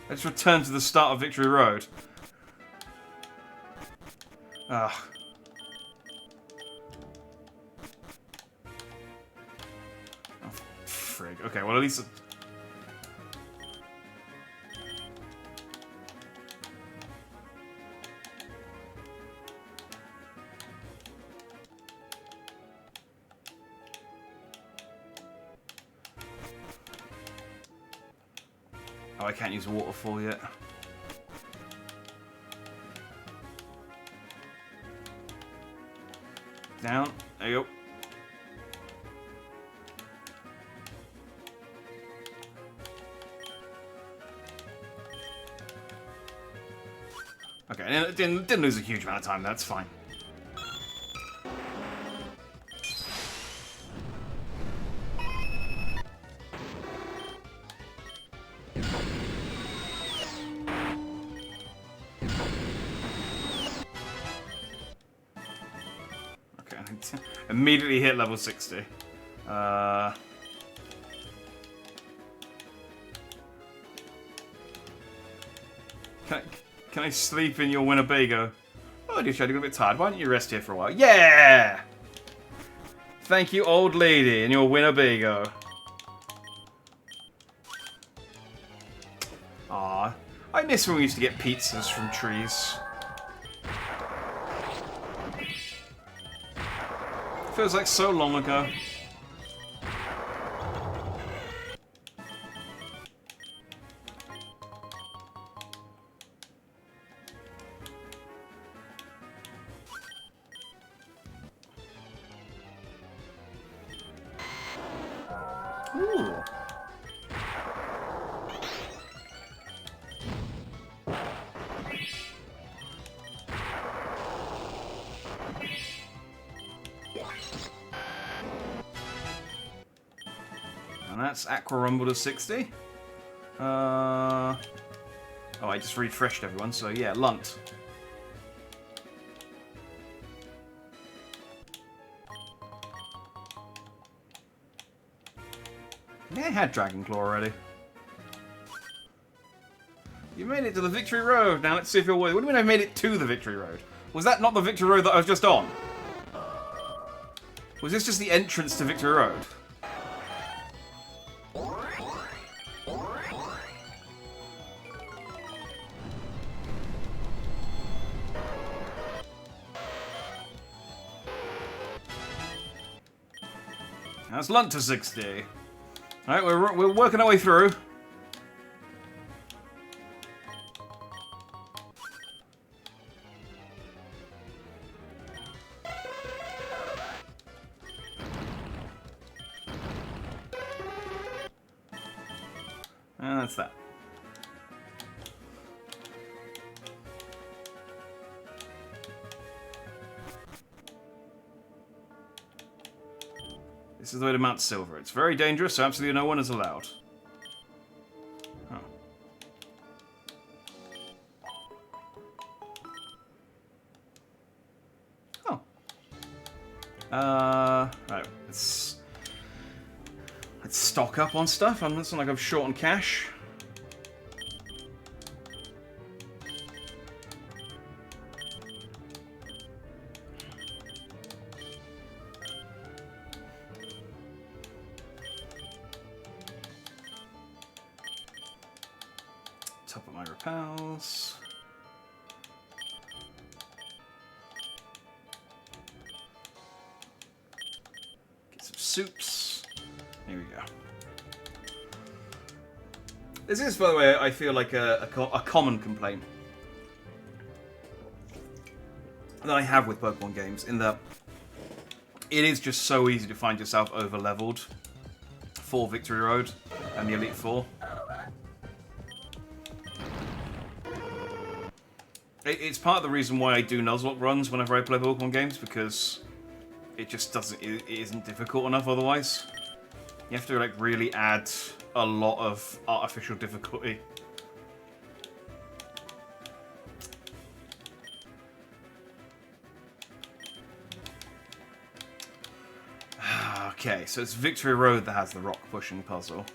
Let's return to the start of Victory Road. Ugh. Frig. Okay, well at least... Oh, I can't use a waterfall yet. Down. There you go. Okay, it didn't lose a huge amount of time. That's fine. Okay, immediately hit level 60. Can I sleep in your Winnebago? Oh, dear, you're a bit tired. Why don't you rest here for a while? Yeah! Thank you, old lady, in your Winnebago. Ah, I miss when we used to get pizzas from trees. Feels like so long ago. Ooh. And that's Aqua Rumble to 60. Oh, I just refreshed everyone, so yeah, Lunt. Yeah, I had Dragon Claw already. You made it to the Victory Road. Now let's see if you're worthy. What do you mean I made it to the Victory Road? Was that not the Victory Road that I was just on? Was this just the entrance to Victory Road? That's Lunt to 60. Alright, we're working our way through. And that's that. This is the way to Mount Silver. It's very dangerous, so absolutely no one is allowed. Oh. Oh. Right. Let's stock up on stuff. It's not like I'm short on cash. Top of my repels. Get some soups. Here we go. This is, by the way, I feel like a common complaint that I have with Pokemon games, in that it is just so easy to find yourself over-leveled for Victory Road and the Elite Four. It's part of the reason why I do Nuzlocke runs whenever I play Pokemon games, because it just doesn't, it isn't difficult enough otherwise. You have to like really add a lot of artificial difficulty. Okay, so it's Victory Road that has the rock pushing puzzle.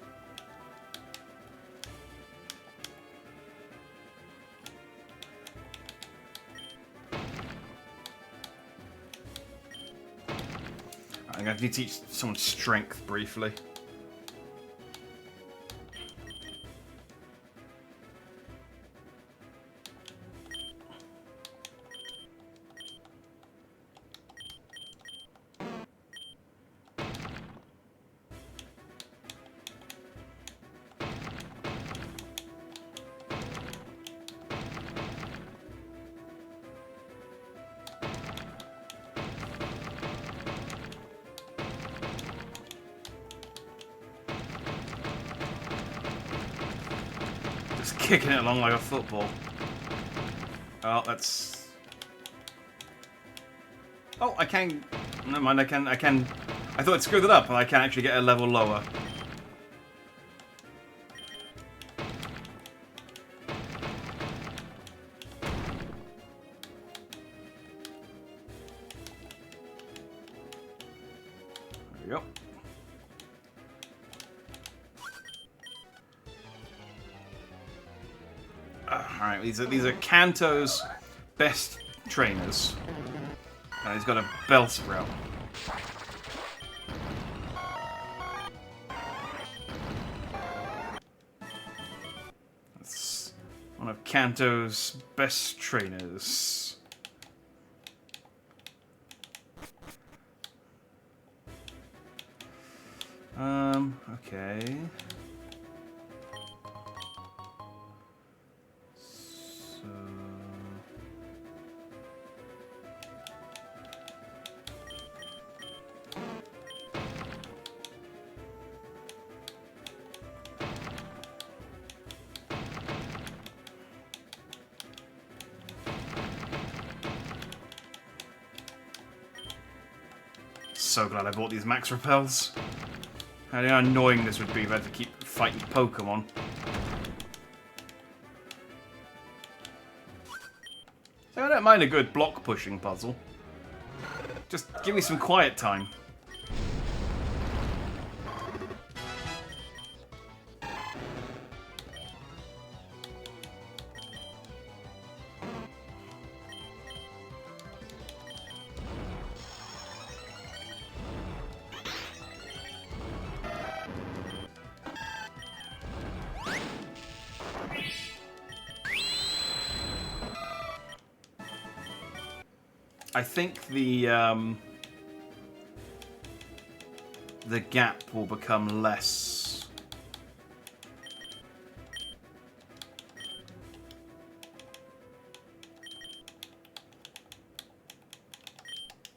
I'm going to need to teach someone strength briefly. Just kicking it along like a football. Oh, that's... Oh, I can... Never mind, I can... I thought I'd screwed it up, and I can actually get a level lower. There we go. Alright, these are Kanto's best trainers. And he's got a Bellsprout. That's one of Kanto's best trainers. Okay. So glad I bought these max repels. How annoying this would be if I had to keep fighting Pokemon. So I don't mind a good block pushing puzzle. Just give me some quiet time. I think the the gap will become less.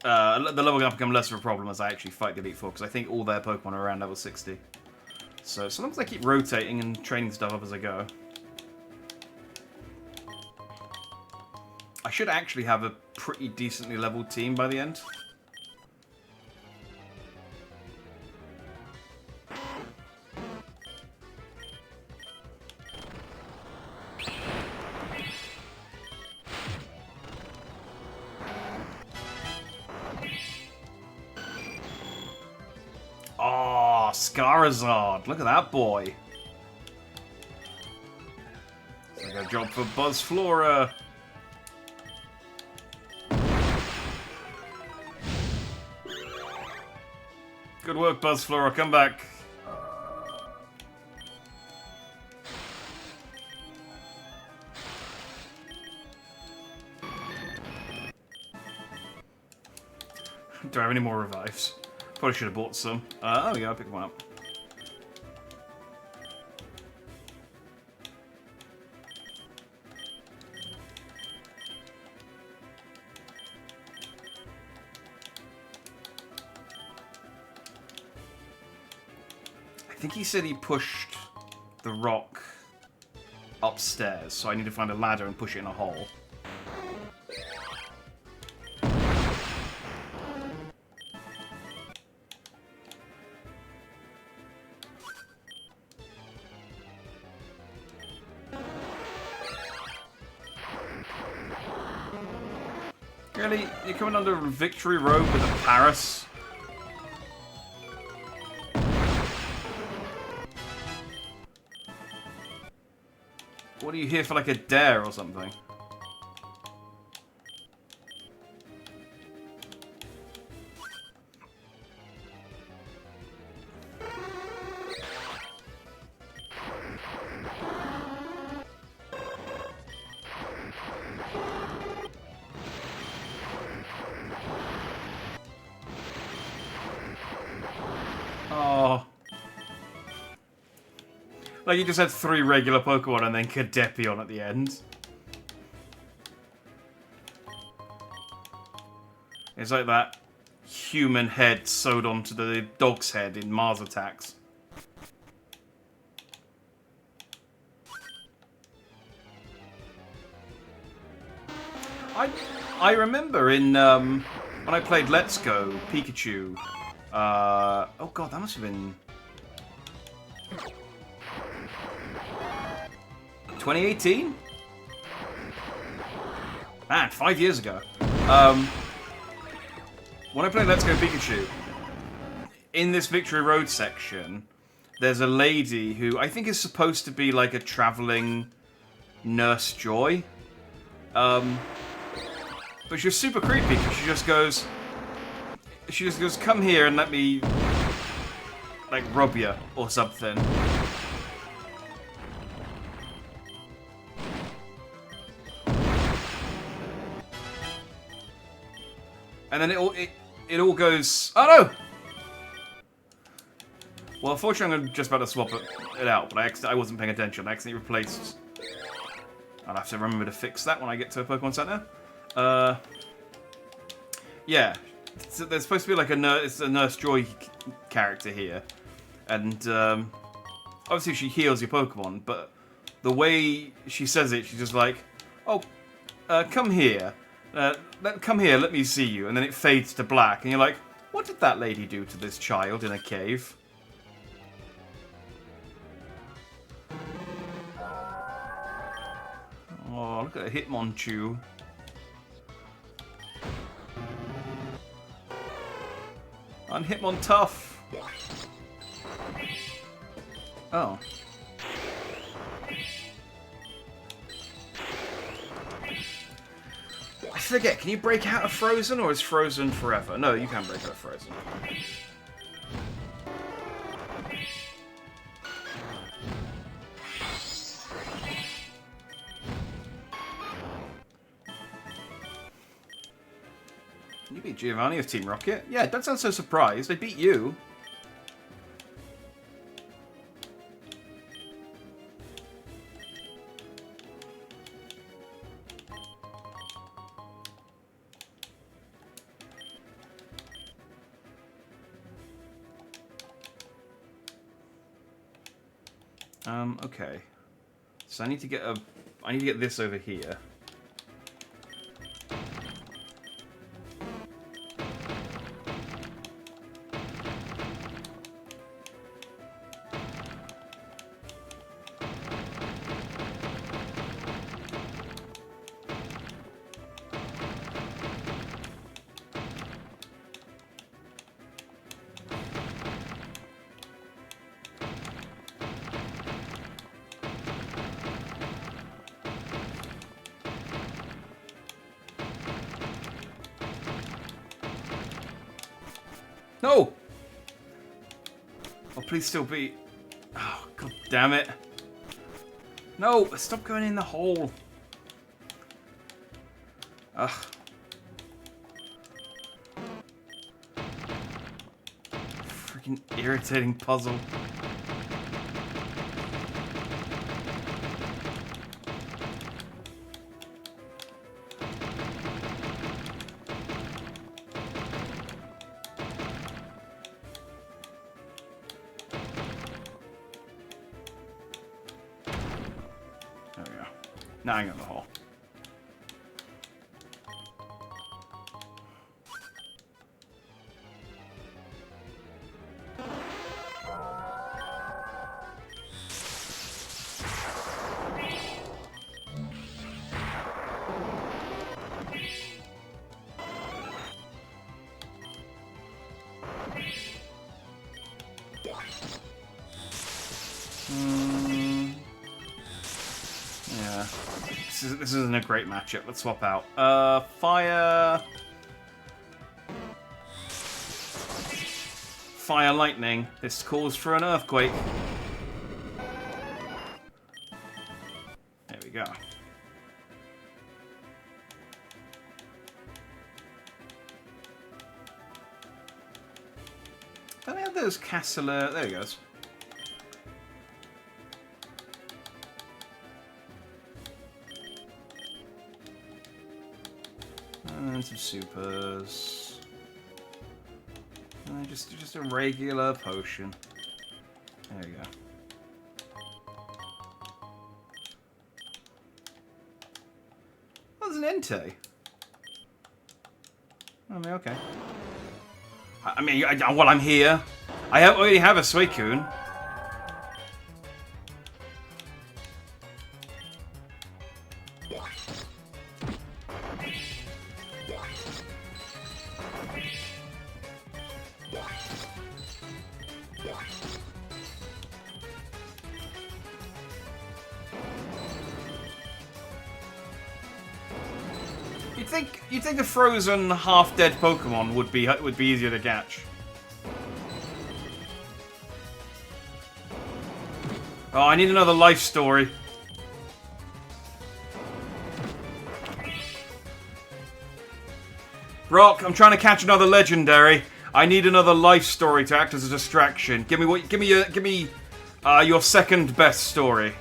The level gap become less of a problem as I actually fight the Elite Four, because I think all their Pokemon are around level 60. So as long as I keep rotating and training stuff up as I go. I should actually have a pretty decently leveled team by the end. Oh, Scarizard. Look at that boy. It's like a job for Buzzflora. Good work, Buzzflora. Come back. Do I have any more revives? Probably should have bought some. There we go, I'll pick one up. I think he said he pushed the rock upstairs, so I need to find a ladder and push it in a hole. Really? You're coming under Victory Road with a Paris? What are you here for, like a dare or something? Oh. Like, you just had 3 regular Pokemon and then Cadepion at the end. It's like that human head sewed onto the dog's head in Mars Attacks. I remember in, when I played Let's Go, Pikachu, oh god, that must have been 2018? Man, 5 years ago. When I played Let's Go Pikachu, in this Victory Road section, there's a lady who I think is supposed to be like a traveling Nurse Joy. But she's super creepy because she just goes, come here and let me, like, rub you or something. And then it all goes, oh no! Well, unfortunately, I'm just about to swap it out, but I wasn't paying attention. I accidentally replaced. I'll have to remember to fix that when I get to a Pokemon Center. Yeah, so there's supposed to be like a Nurse Joy character here, and obviously she heals your Pokemon, but the way she says it, she's just like, "Oh, come here, come here, let me see you," and then it fades to black, and you're like, "What did that lady do to this child in a cave?" Oh, look at a Hitmonchan. I'm Hitmon tough. Oh. I forget, can you break out of Frozen, or is Frozen forever? No, you can't break out of Frozen. You beat Giovanni of Team Rocket? Yeah, don't sound so surprised. They beat you. Okay. So I need to get this over here. No! Oh, please still be... Oh, god damn it. No! Stop going in the hole. Ugh. Freaking irritating puzzle. Now I'm in the hole. Yeah. This isn't a great matchup. Let's swap out. Fire... Fire lightning. This calls for an earthquake. There we go. Don't they have those Castler... There he goes. And some supers. And just a regular potion. There we go. Oh, there's an Entei. I mean, okay. I mean, while I'm here, I already have a Suicune. You'd think the frozen, half-dead Pokemon would be easier to catch. Oh, I need another life story. Brock, I'm trying to catch another legendary. I need another life story to act as a distraction. Give me your second best story.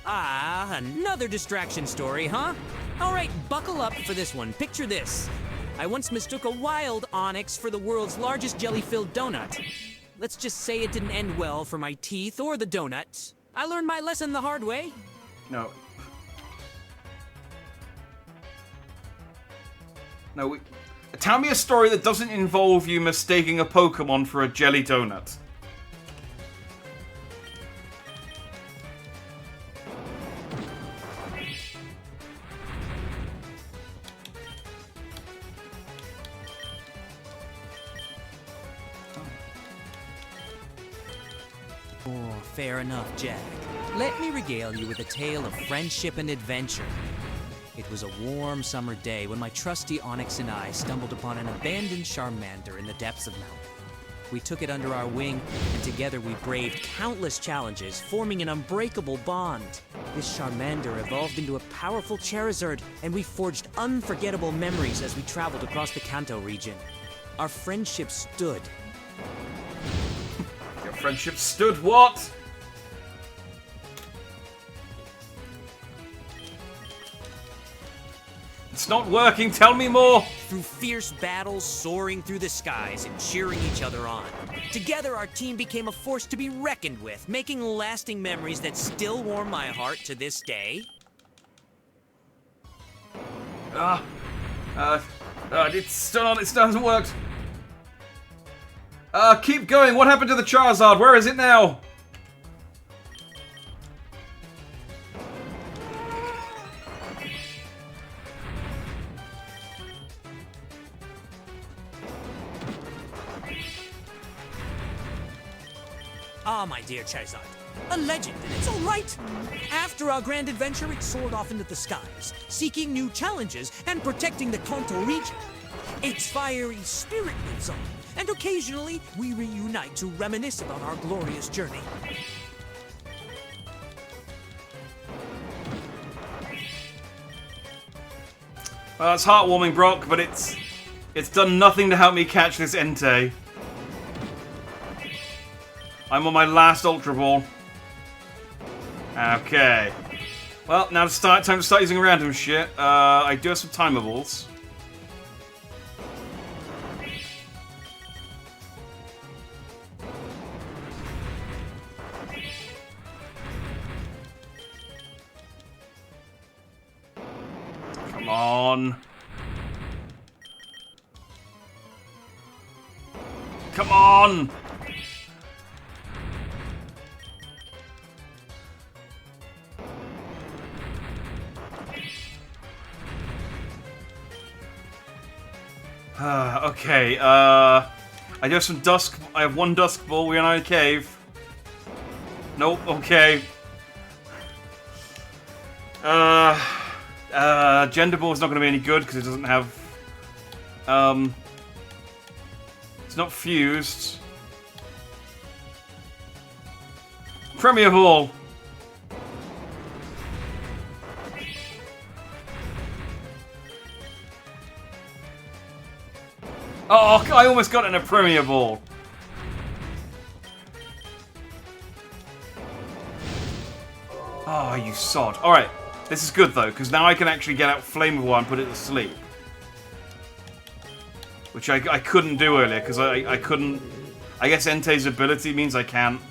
Ah, another distraction story, huh? Alright, buckle up for this one. Picture this. I once mistook a wild onyx for the world's largest jelly-filled donut. Let's just say it didn't end well for my teeth or the donuts. I learned my lesson the hard way. No. Tell me a story that doesn't involve you mistaking a Pokemon for a jelly donut. Oh, fair enough, Jack. Let me regale you with a tale of friendship and adventure. It was a warm summer day when my trusty Onyx and I stumbled upon an abandoned Charmander in the depths of Mountain. We took it under our wing, and together we braved countless challenges, forming an unbreakable bond. This Charmander evolved into a powerful Charizard, and we forged unforgettable memories as we traveled across the Kanto region. Our friendship stood. Your friendship stood what? It's not working. Tell me more. Through fierce battles, soaring through the skies, and cheering each other on. Together, our team became a force to be reckoned with, making lasting memories that still warm my heart to this day. It's still on. It still hasn't worked. Keep going. What happened to the Charizard? Where is it now? Ah, my dear Charizard. A legend, and it's all right. After our grand adventure, it soared off into the skies, seeking new challenges and protecting the Kanto region. Its fiery spirit lives on, and occasionally we reunite to reminisce about our glorious journey. Well, it's heartwarming, Brock, but it's done nothing to help me catch this Entei. I'm on my last Ultra Ball. Okay. Well, now time to start using random shit. I do have some timables. Come on. Come on! Okay, I do have some Dusk. I have one Dusk Ball. We're in a cave. Nope, okay. Gender Ball is not going to be any good because it doesn't have. It's not fused. Premier Ball. Oh, I almost got it in a Premier Ball. Oh, you sod. Alright, this is good though, because now I can actually get out Flammable and put it to sleep. Which I couldn't do earlier, because I couldn't... I guess Entei's ability means I can't...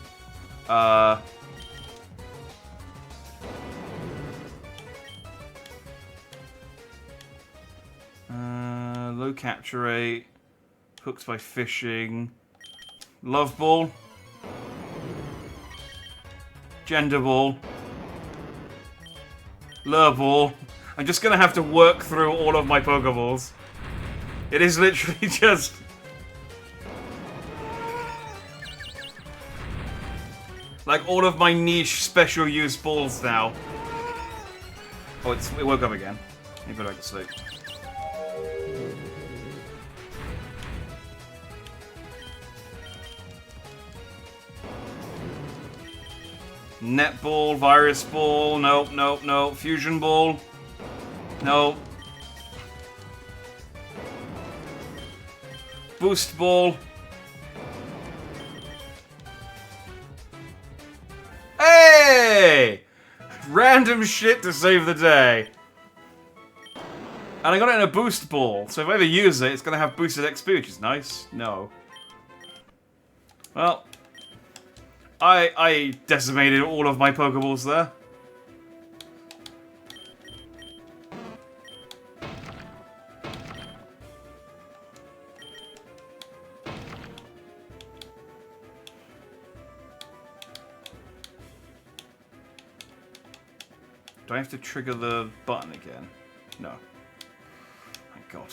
low capture rate. Hooks by fishing. Love Ball. Gender Ball. Lure Ball. I'm just gonna have to work through all of my Pokeballs. It is literally just... like all of my niche special use balls now. Oh, it woke up again. Maybe I can sleep. Net Ball, Virus Ball, nope, nope, nope. Fusion Ball, nope. Boost Ball. Hey! Random shit to save the day. And I got it in a Boost Ball, so if I ever use it, it's going to have boosted XP, which is nice. No. Well... I decimated all of my Pokeballs there. Do I have to trigger the button again? No. Thank God.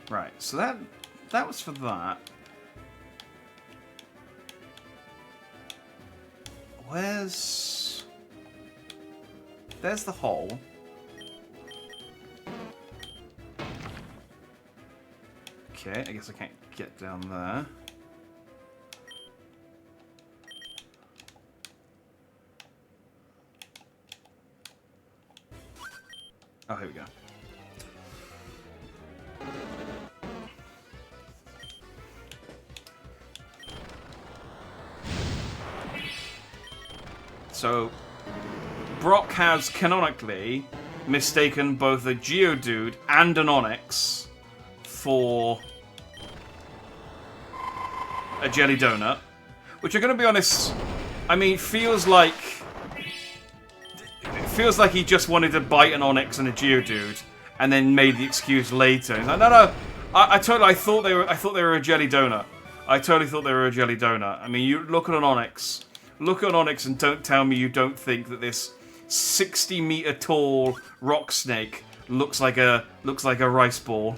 Right, so that was for that. There's the hole. Okay, I guess I can't get down there. Oh, here we go. So, Brock has canonically mistaken both a Geodude and an Onix for a Jelly Donut, which I'm going to be honest, I mean, feels like he just wanted to bite an Onix and a Geodude, and then made the excuse later. He's like, no, I thought they were a Jelly Donut. I totally thought they were a Jelly Donut. I mean, you look at an Onix. Look at an Onix and don't tell me you don't think that this 60-meter tall rock snake looks like a rice ball.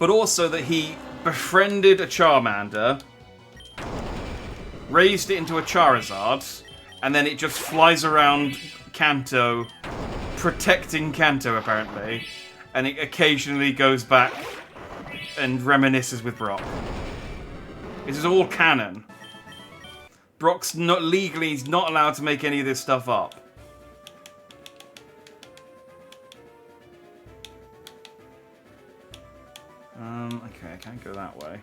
But also that he befriended a Charmander, raised it into a Charizard, and then it just flies around Kanto, protecting Kanto apparently, and it occasionally goes back and reminisces with Brock. This is all canon. Brock's not legally, he's not allowed to make any of this stuff up. Okay, I can't go that way.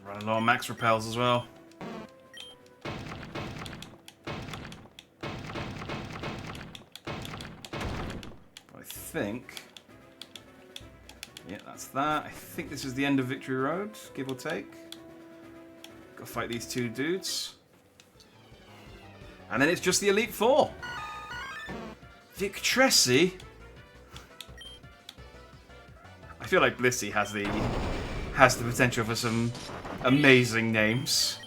Running low on max repels as well. But I think... yeah, that's that. I think this is the end of Victory Road, give or take. Gotta fight these two dudes. And then it's just the Elite Four. Victressy. I feel like Blissey has the potential for some amazing names.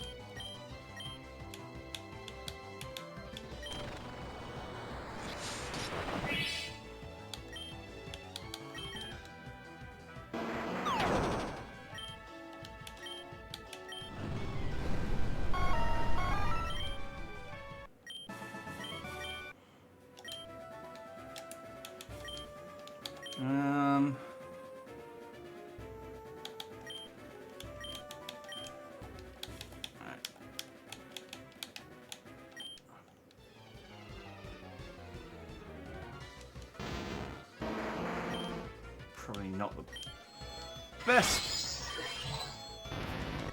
Probably not the best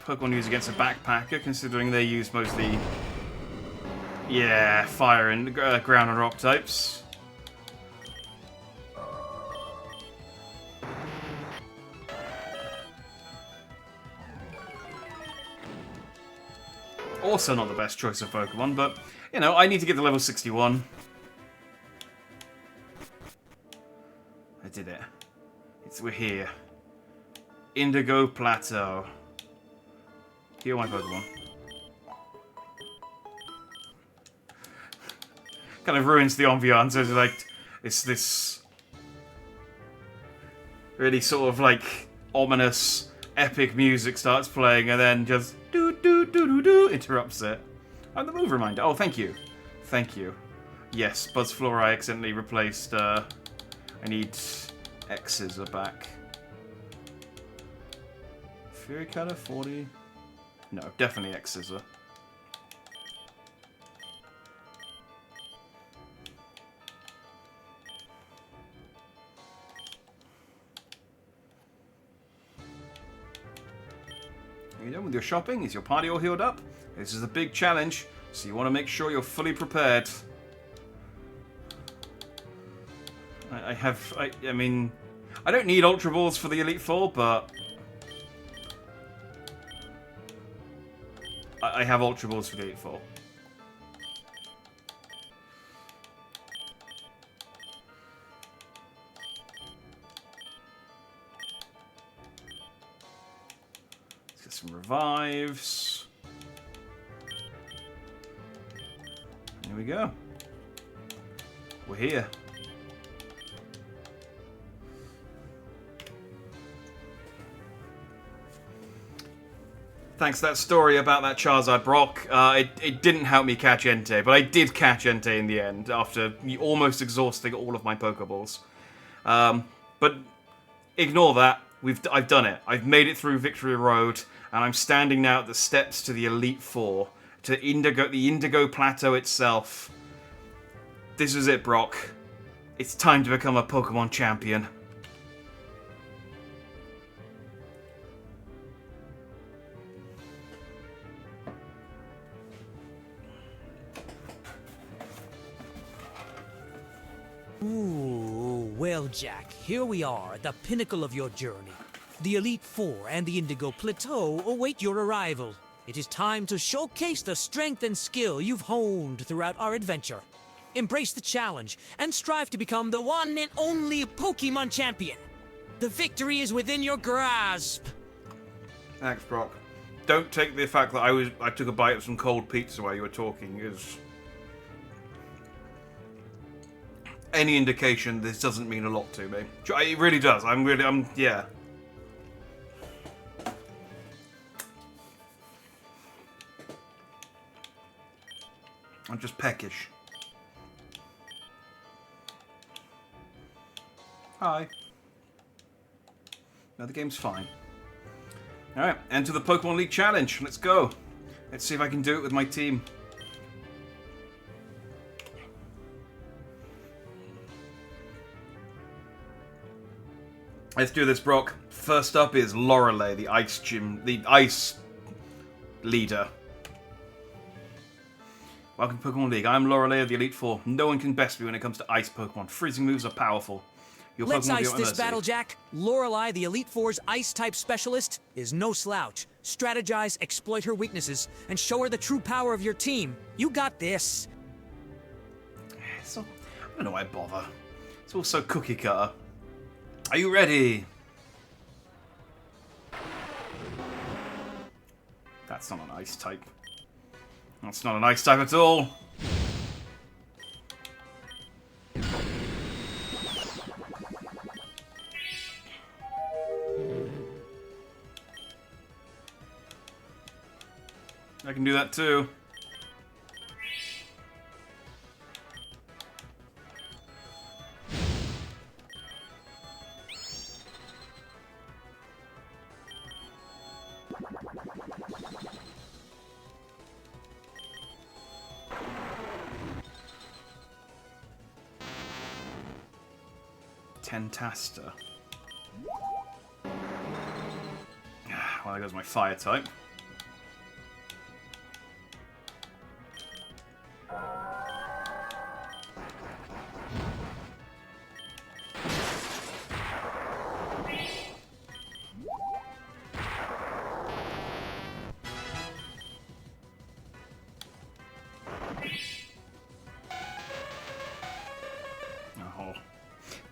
Pokemon use against a backpacker, considering they use mostly, yeah, fire and ground and rock types. Also not the best choice of Pokemon, but, you know, I need to get to level 61. I did it. We're here. Indigo Plateau. Heal my Pokemon. Kind of ruins the ambiance. It's like, it's this really sort of like ominous, epic music starts playing and then just do interrupts it. Oh, the move reminder. Oh, thank you. Thank you. Yes, Buzzflora I accidentally replaced. I need X's are back. Fury Cutter 40. No, definitely X Scissor. Are you done with your shopping? Is your party all healed up? This is a big challenge, so you want to make sure you're fully prepared. I mean, I don't need Ultra Balls for the Elite Four, but I have Ultra Balls for the Elite Four. Let's get some revives. Here we go. We're here. Thanks to that story about that Charizard Brock, it didn't help me catch Entei, but I did catch Entei in the end after almost exhausting all of my Pokeballs. But ignore that. I've done it. I've made it through Victory Road, and I'm standing now at the steps to the Elite Four, to the Indigo Plateau itself. This is it, Brock. It's time to become a Pokemon champion. Ooh, well, Jack, here we are at the pinnacle of your journey. The Elite Four and the Indigo Plateau await your arrival. It is time to showcase the strength and skill you've honed throughout our adventure. Embrace the challenge and strive to become the one and only Pokemon champion. The victory is within your grasp. Thanks, Brock. Don't take the fact that I took a bite of some cold pizza while you were talking as any indication. This doesn't mean a lot to me. It really does. Yeah. I'm just peckish. Hi. No, the game's fine. Alright, enter the Pokemon League Challenge. Let's go. Let's see if I can do it with my team. Let's do this, Brock. First up is Lorelei, the ice leader. Welcome to Pokemon League. I'm Lorelei of the Elite Four. No one can best me when it comes to ice Pokemon. Freezing moves are powerful. Your Let's Pokemon will be ice at my this mercy. battle, Jack. Lorelei, the Elite Four's ice-type specialist, is no slouch. Strategize, exploit her weaknesses, and show her the true power of your team. You got this. I don't know why I bother. It's all so cookie cutter. Are you ready? That's not an ice type. That's not an ice type at all. I can do that too. Tentasta. Well, there goes my fire type.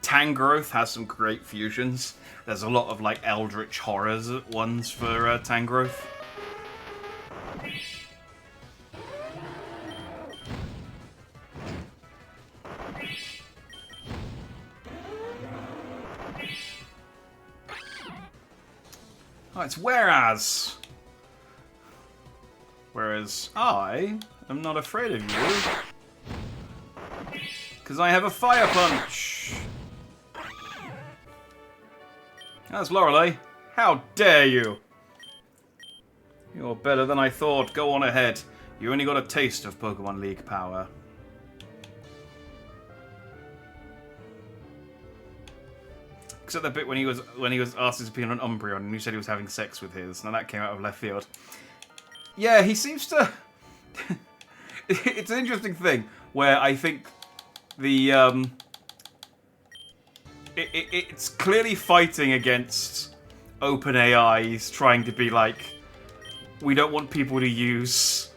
Tangrowth has some great fusions. There's a lot of like Eldritch Horrors ones for Tangrowth. Oh, it's whereas. Whereas I am not afraid of you. Because I have a Fire Punch. That's Lorelei. How dare you? You're better than I thought. Go on ahead. You only got a taste of Pokemon League power. Except the bit when he was asked his opinion on Umbreon and he said he was having sex with his. Now that came out of left field. Yeah, he seems to... It's an interesting thing where I think the... It's clearly fighting against OpenAI's trying to be like, we don't want people to use...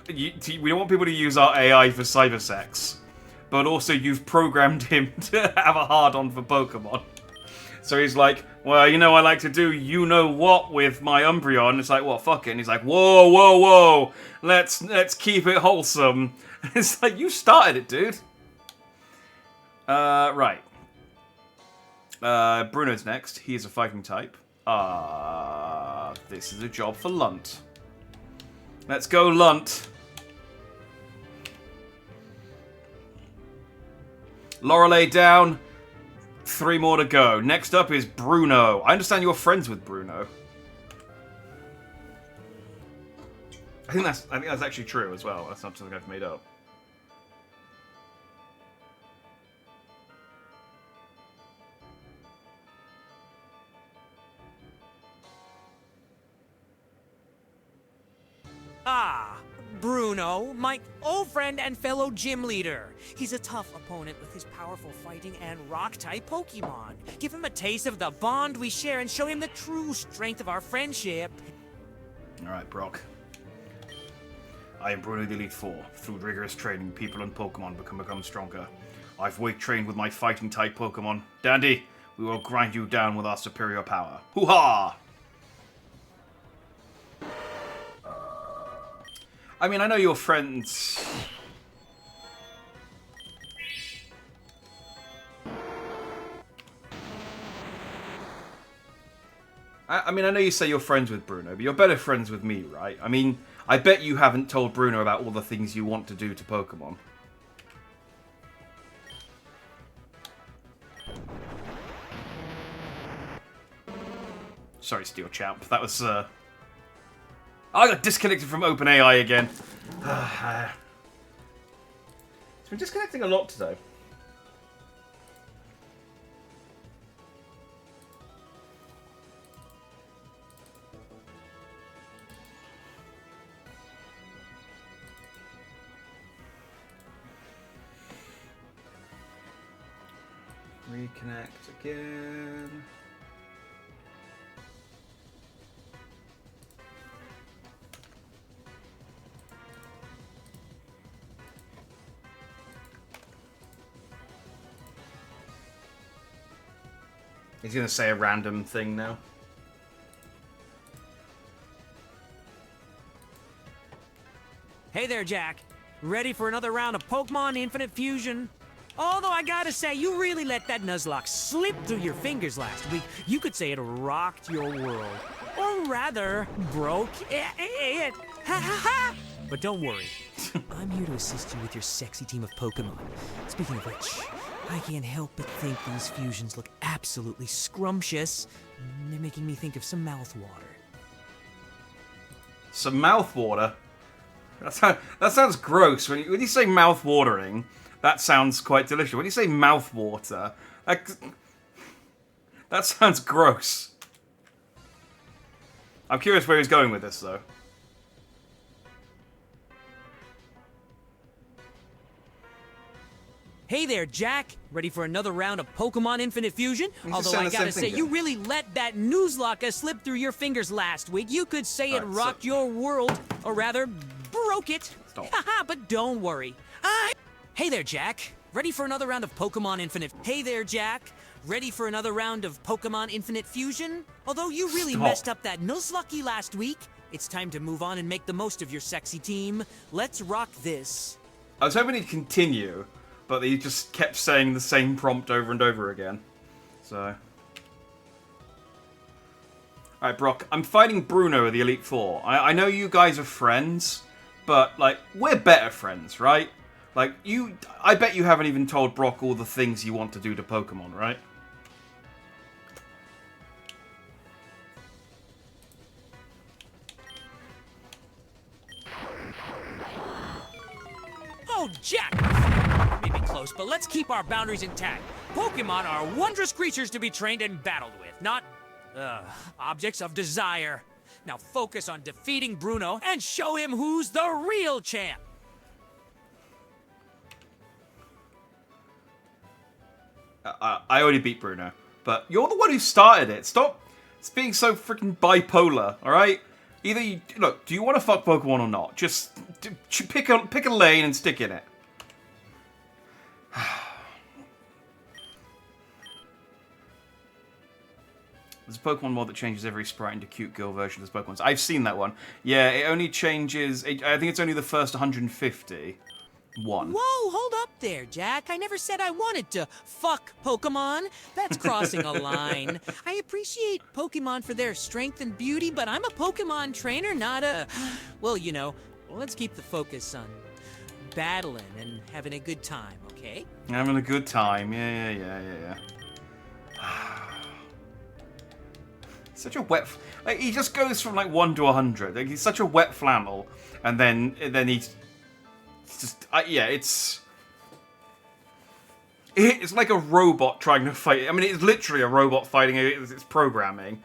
We don't want people to use our AI for cybersex. But also you've programmed him to have a hard-on for Pokemon. So he's like, well, you know I like to do you-know-what with my Umbreon. It's like, well, fuck it. And he's like, whoa, whoa, whoa. Let's keep it wholesome. It's like, you started it, dude. Right. Bruno's next. He is a fighting type. This is a job for Lunt. Let's go, Lunt. Lorelei down. 3 more to go. Next up is Bruno. I understand you're friends with Bruno. I think that's actually true as well. That's not something I've made up. Ah, Bruno, my old friend and fellow gym leader. He's a tough opponent with his powerful fighting and rock-type Pokemon. Give him a taste of the bond we share and show him the true strength of our friendship. Alright, Brock. I am Bruno the Elite Four. Through rigorous training, people and Pokemon become stronger. I've weight trained with my fighting-type Pokemon. Dandy, we will grind you down with our superior power. Hoo-ha! I mean, I know you're friends. I mean, I know you say you're friends with Bruno, but you're better friends with me, right? I mean, I bet you haven't told Bruno about all the things you want to do to Pokemon. Sorry, Steel Champ. That was, I got disconnected from OpenAI again. It's been disconnecting a lot today. Reconnect again. He's gonna say a random thing now. Hey there, Jack. Ready for another round of Pokemon Infinite Fusion? Although I gotta say, you really let that Nuzlocke slip through your fingers last week. You could say it rocked your world. Or rather, broke it. Ha ha ha! But don't worry. I'm here to assist you with your sexy team of Pokemon. Speaking of which, I can't help but think these fusions look absolutely scrumptious. They're making me think of some mouthwater. Some mouthwater? That sounds gross. When you say mouth-watering, that sounds quite delicious. When you say mouthwater, that sounds gross. I'm curious where he's going with this, though. Hey there, Jack. Ready for another round of Pokemon Infinite Fusion? Although I gotta say, you really let that Nuzlocke slip through your fingers last week. You could say it rocked your world, or rather, broke it. Haha, but don't worry. Hey there, Jack. Ready for another round of Pokemon Infinite... Hey there, Jack. Ready for another round of Pokemon Infinite Fusion? Although you really messed up that Nuzlocke last week, it's time to move on and make the most of your sexy team. Let's rock this. I was hoping he'd continue, but he just kept saying the same prompt over and over again. So... Alright, Brock, I'm fighting Bruno of the Elite Four. I know you guys are friends, but, like, we're better friends, right? Like, I bet you haven't even told Brock all the things you want to do to Pokemon, right? Oh, Jack! Maybe close, but let's keep our boundaries intact. Pokemon are wondrous creatures to be trained and battled with, not, objects of desire. Now focus on defeating Bruno and show him who's the real champ. I already beat Bruno, but you're the one who started it. Stop being so freaking bipolar, alright? Either you... Look, do you want to fuck Pokemon or not? Just pick a lane and stick in it. There's a Pokemon mod that changes every sprite into cute girl version of those Pokemons. I've seen that one. Yeah, it only changes... I think it's only the first 150. 1. Whoa, hold up there, Jack. I never said I wanted to fuck Pokemon. That's crossing a line. I appreciate Pokemon for their strength and beauty, but I'm a Pokemon trainer, not a... Well, you know, let's keep the focus on battling and having a good time, okay? Having a good time. Yeah. Such a wet... Like, he just goes from, like, 1 to 100. Like, he's such a wet flannel. And then he's... It's just... yeah, it's like a robot trying to fight... I mean, it's literally a robot fighting its programming.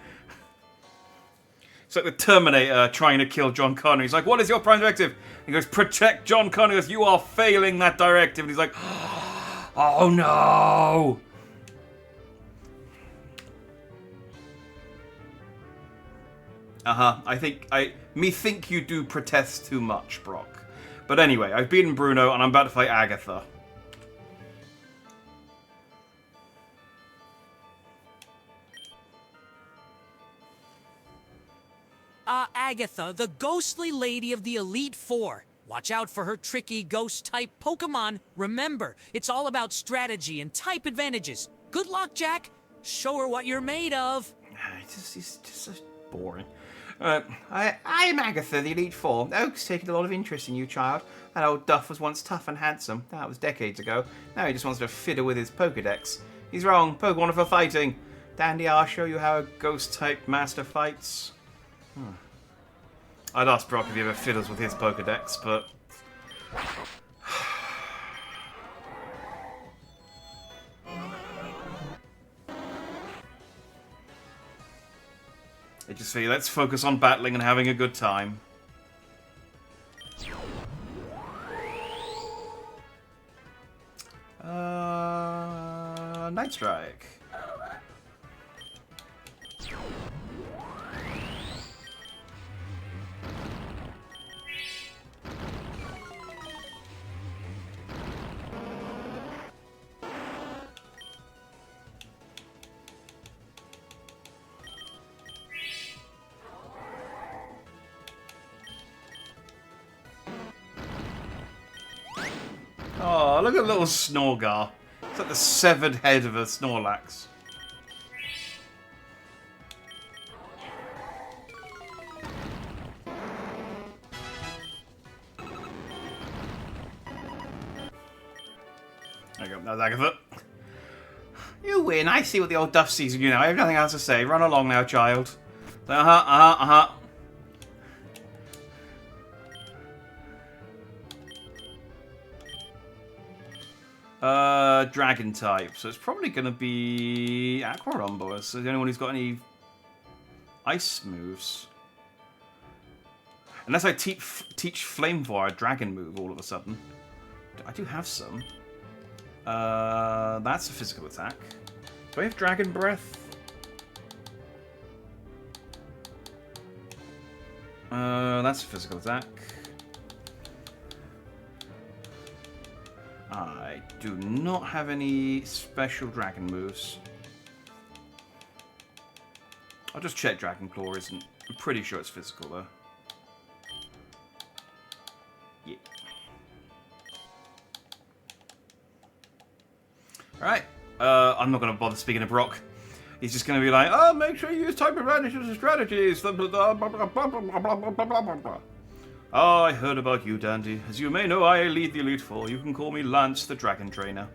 It's like the Terminator trying to kill John Connor. He's like, what is your prime directive? He goes, protect John Connor. He goes, you are failing that directive. And he's like, oh no! I think you do protest too much, Brock. But anyway, I've beaten Bruno and I'm about to fight Agatha. Agatha, the ghostly lady of the Elite Four. Watch out for her tricky ghost-type Pokemon. Remember, it's all about strategy and type advantages. Good luck, Jack. Show her what you're made of. It's just so boring. I am Agatha, the Elite Four. Oak's taken a lot of interest in you, child. That old Duff was once tough and handsome. That was decades ago. Now he just wants to fiddle with his Pokedex. He's wrong. Pokemon are for fighting. Dandy, I'll show you how a ghost-type master fights. I'd ask Brock if he ever fiddles with his Pokedex, but... I just say, let's focus on battling and having a good time. Night Strike. Oh, look at little Snorgar. It's like the severed head of a Snorlax. There you go, that's Agatha. You win, I see what the old Duff sees in you now. I have nothing else to say. Run along now, child. Dragon type, so it's probably going to be Aquarumbo. Is the only one who's got any ice moves. Unless I teach Flamethrower a dragon move all of a sudden. I do have some. That's a physical attack. Do I have Dragon Breath? That's a physical attack. I do not have any special dragon moves. I'll just check Dragon Claw isn't. I'm pretty sure it's physical though. Yeah. Alright. I'm not going to bother speaking to Brock. He's just going to be like, oh, make sure you use type advantages and strategies. Oh, I heard about you, Dandy. As you may know, I lead the Elite Four. You can call me Lance, the Dragon Trainer.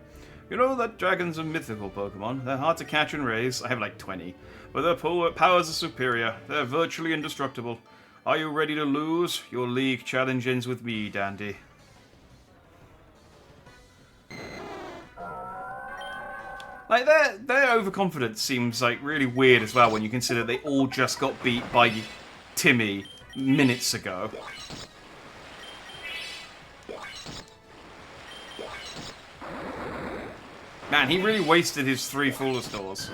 You know that dragons are mythical Pokemon. They're hard to catch and raise. I have like 20. But their powers are superior. They're virtually indestructible. Are you ready to lose? Your league challenge ends with me, Dandy. Like, their overconfidence seems like really weird as well when you consider they all just got beat by Timmy minutes ago. Man, he really wasted his 3 Foolastores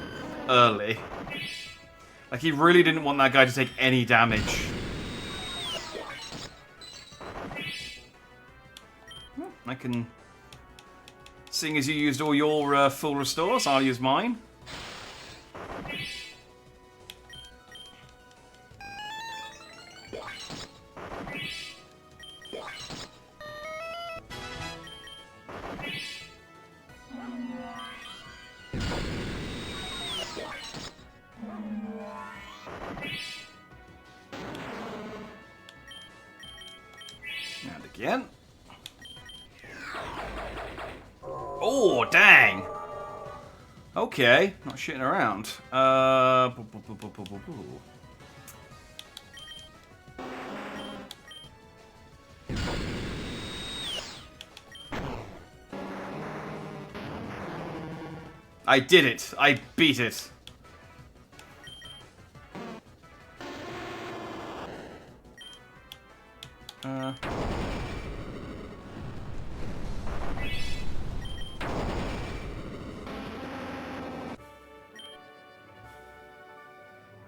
early. Like, he really didn't want that guy to take any damage. Well, I can... Seeing as you used all your full restores, I'll use mine. again. Oh, dang. Okay, not shitting around. I did it. I beat it.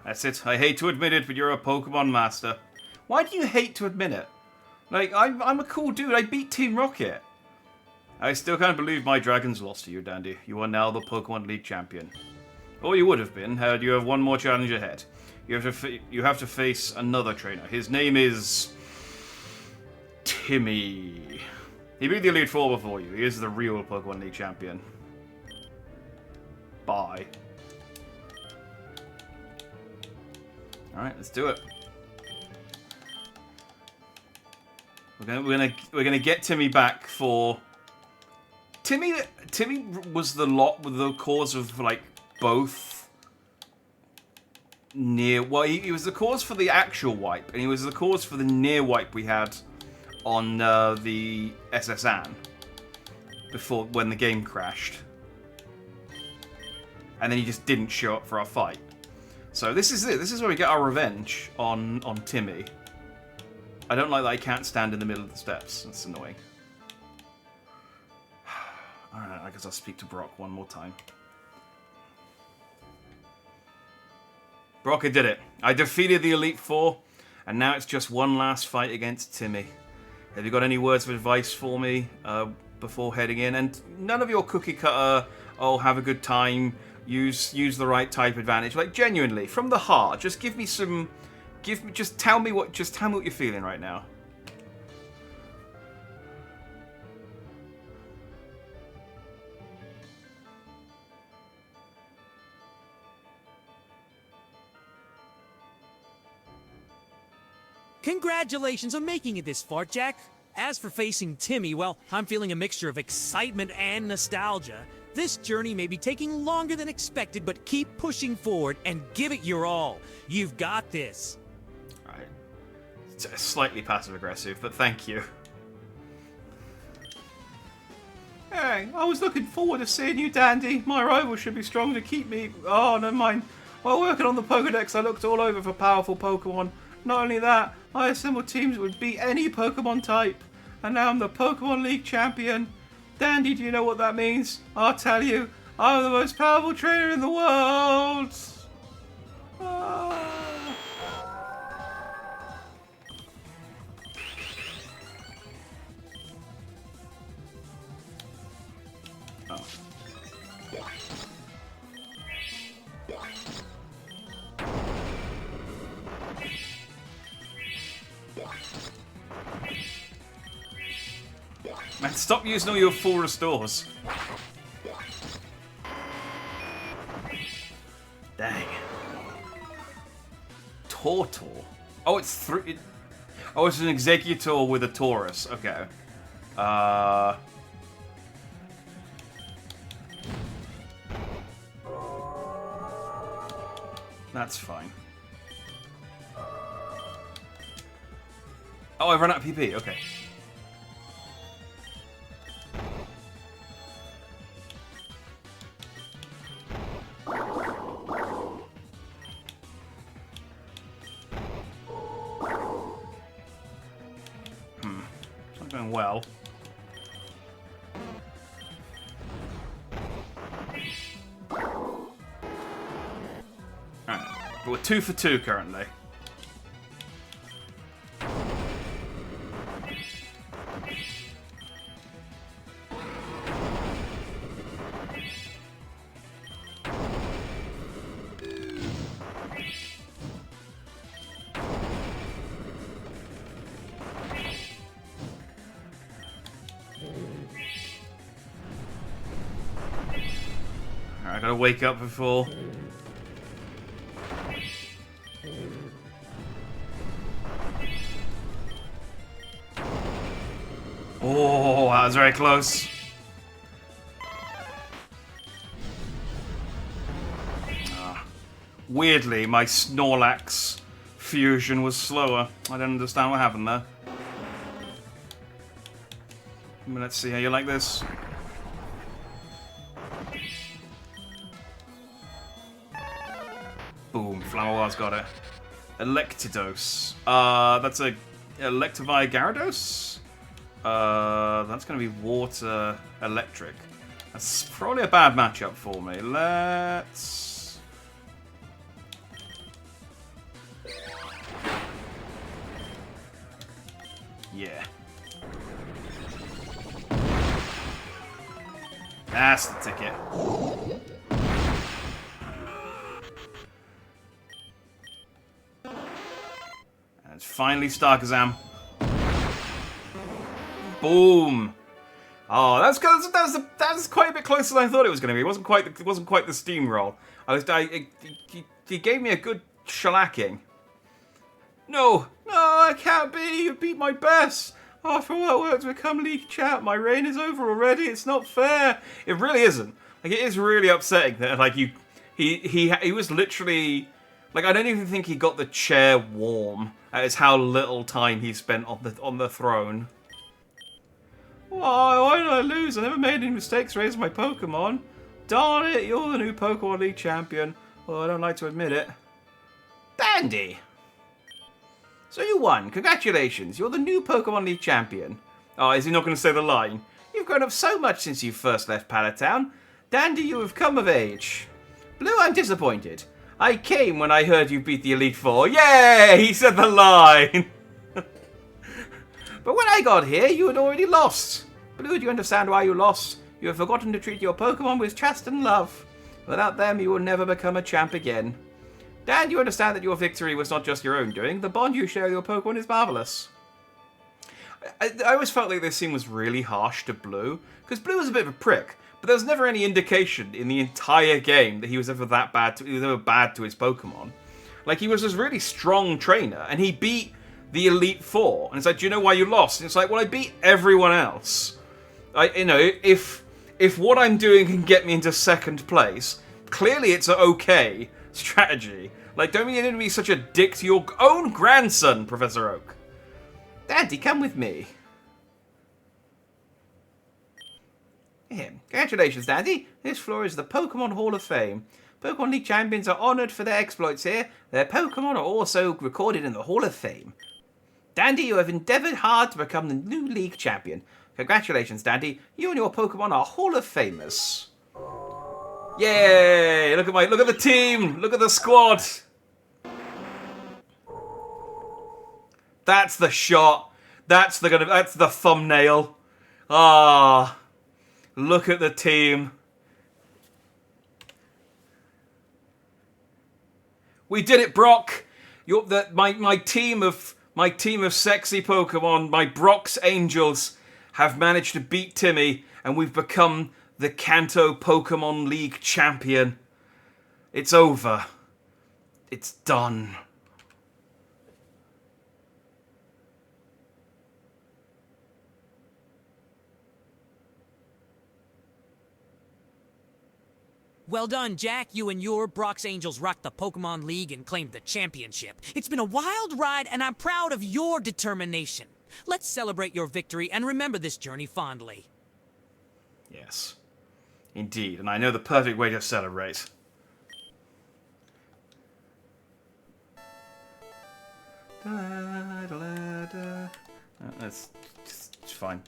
That's it. I hate to admit it, but you're a Pokemon master. Why do you hate to admit it? Like, I'm a cool dude. I beat Team Rocket. I still can't believe my dragons lost to you, Dandy. You are now the Pokemon League champion. Or you would have been, had you have one more challenge ahead. You have to face another trainer. His name is Timmy. He beat the Elite Four before you. He is the real Pokemon League champion. Bye. Alright, let's do it. We're gonna get Timmy back for Timmy was the cause of like both near he was the cause for the actual wipe, and he was the cause for the near wipe we had on the SSN before when the game crashed. And then he just didn't show up for our fight. So this is it. This is where we get our revenge on Timmy. I don't like that I can't stand in the middle of the steps. That's annoying. Alright, I guess I'll speak to Brock one more time. Brock, I did it. I defeated the Elite Four, and now it's just one last fight against Timmy. Have you got any words of advice for me before heading in? And none of your cookie cutter, oh, have a good time, use the right type advantage. Like, genuinely, from the heart, just give me some... Just tell me what you're feeling right now. Congratulations on making it this far, Jack. As for facing Timmy, well, I'm feeling a mixture of excitement and nostalgia. This journey may be taking longer than expected, but keep pushing forward and give it your all. You've got this. Alright. It's slightly passive-aggressive, but thank you. Hey, I was looking forward to seeing you, Dandy. My rival should be strong to keep me... Oh, never mind. While working on the Pokedex, I looked all over for powerful Pokemon. Not only that, I assembled teams that would beat any Pokemon type. And now I'm the Pokemon League champion. Dandy, do you know what that means? I'll tell you. I'm the most powerful trainer in the world. Ah. Oh. Man, stop using all your full restores. Dang. Tortor. Oh, it's three. Oh, it's an Executor with a Taurus. Okay. That's fine. Oh, I've run out of PP. Okay. Going well. Alright, but we're 2 for 2 currently. I gotta wake up before. Oh, that was very close. Weirdly, my Snorlax fusion was slower. I don't understand what happened there. Let's see how you like this. Boom, Flammoir's got it. Electidos. That's a Electivire Gyarados? That's gonna be Water Electric. That's probably a bad matchup for me. Let's... Yeah. That's the ticket. And it's finally Starkazam. Boom! Oh, that's quite a bit closer than I thought it was going to be. It wasn't quite the steamroll. He gave me a good shellacking. No, I can't be. You beat my best. After all that work to become league champ, my reign is over already. It's not fair. It really isn't. Like, it is really upsetting that he was literally like, I don't even think he got the chair warm. It's how little time he spent on the throne. Why did I lose? I never made any mistakes raising my Pokemon. Darn it, you're the new Pokemon League champion. Well, I don't like to admit it. Dandy! So you won. Congratulations. You're the new Pokemon League champion. Oh, is he not going to say the line? You've grown up so much since you first left Pallet Town. Dandy, you have come of age. Blue, I'm disappointed. I came when I heard you beat the Elite Four. Yay! He said the line! But when I got here, you had already lost. Blue, do you understand why you lost? You have forgotten to treat your Pokemon with trust and love. Without them, you will never become a champ again. Dan, you understand that your victory was not just your own doing. The bond you share with your Pokemon is marvelous. I always felt like this scene was really harsh to Blue, because Blue was a bit of a prick, but there was never any indication in the entire game that he was ever that bad. He was ever bad to his Pokemon. Like, he was this really strong trainer, and he beat the Elite Four, and it's like, do you know why you lost? And it's like, well, I beat everyone else. If what I'm doing can get me into second place, clearly it's an okay strategy. Like, don't be to be such a dick to your own grandson, Professor Oak. Daddy, come with me. Congratulations, Daddy. This floor is the Pokemon Hall of Fame. Pokemon League champions are honoured for their exploits here. Their Pokemon are also recorded in the Hall of Fame. Dandy, you have endeavoured hard to become the new League champion. Congratulations, Dandy. You and your Pokemon are Hall of Famers. Yay! Look at the team. Look at the squad. That's the shot. That's the thumbnail. Ah, look at the team. We did it, Brock. My team of sexy Pokemon, my Brock's Angels, have managed to beat Timmy, and we've become the Kanto Pokemon League champion. It's over. It's done. Well done, Jack. You and your Brock's Angels rocked the Pokemon League and claimed the championship. It's been a wild ride, and I'm proud of your determination. Let's celebrate your victory and remember this journey fondly. Yes, indeed, and I know the perfect way to celebrate. That's it's fine.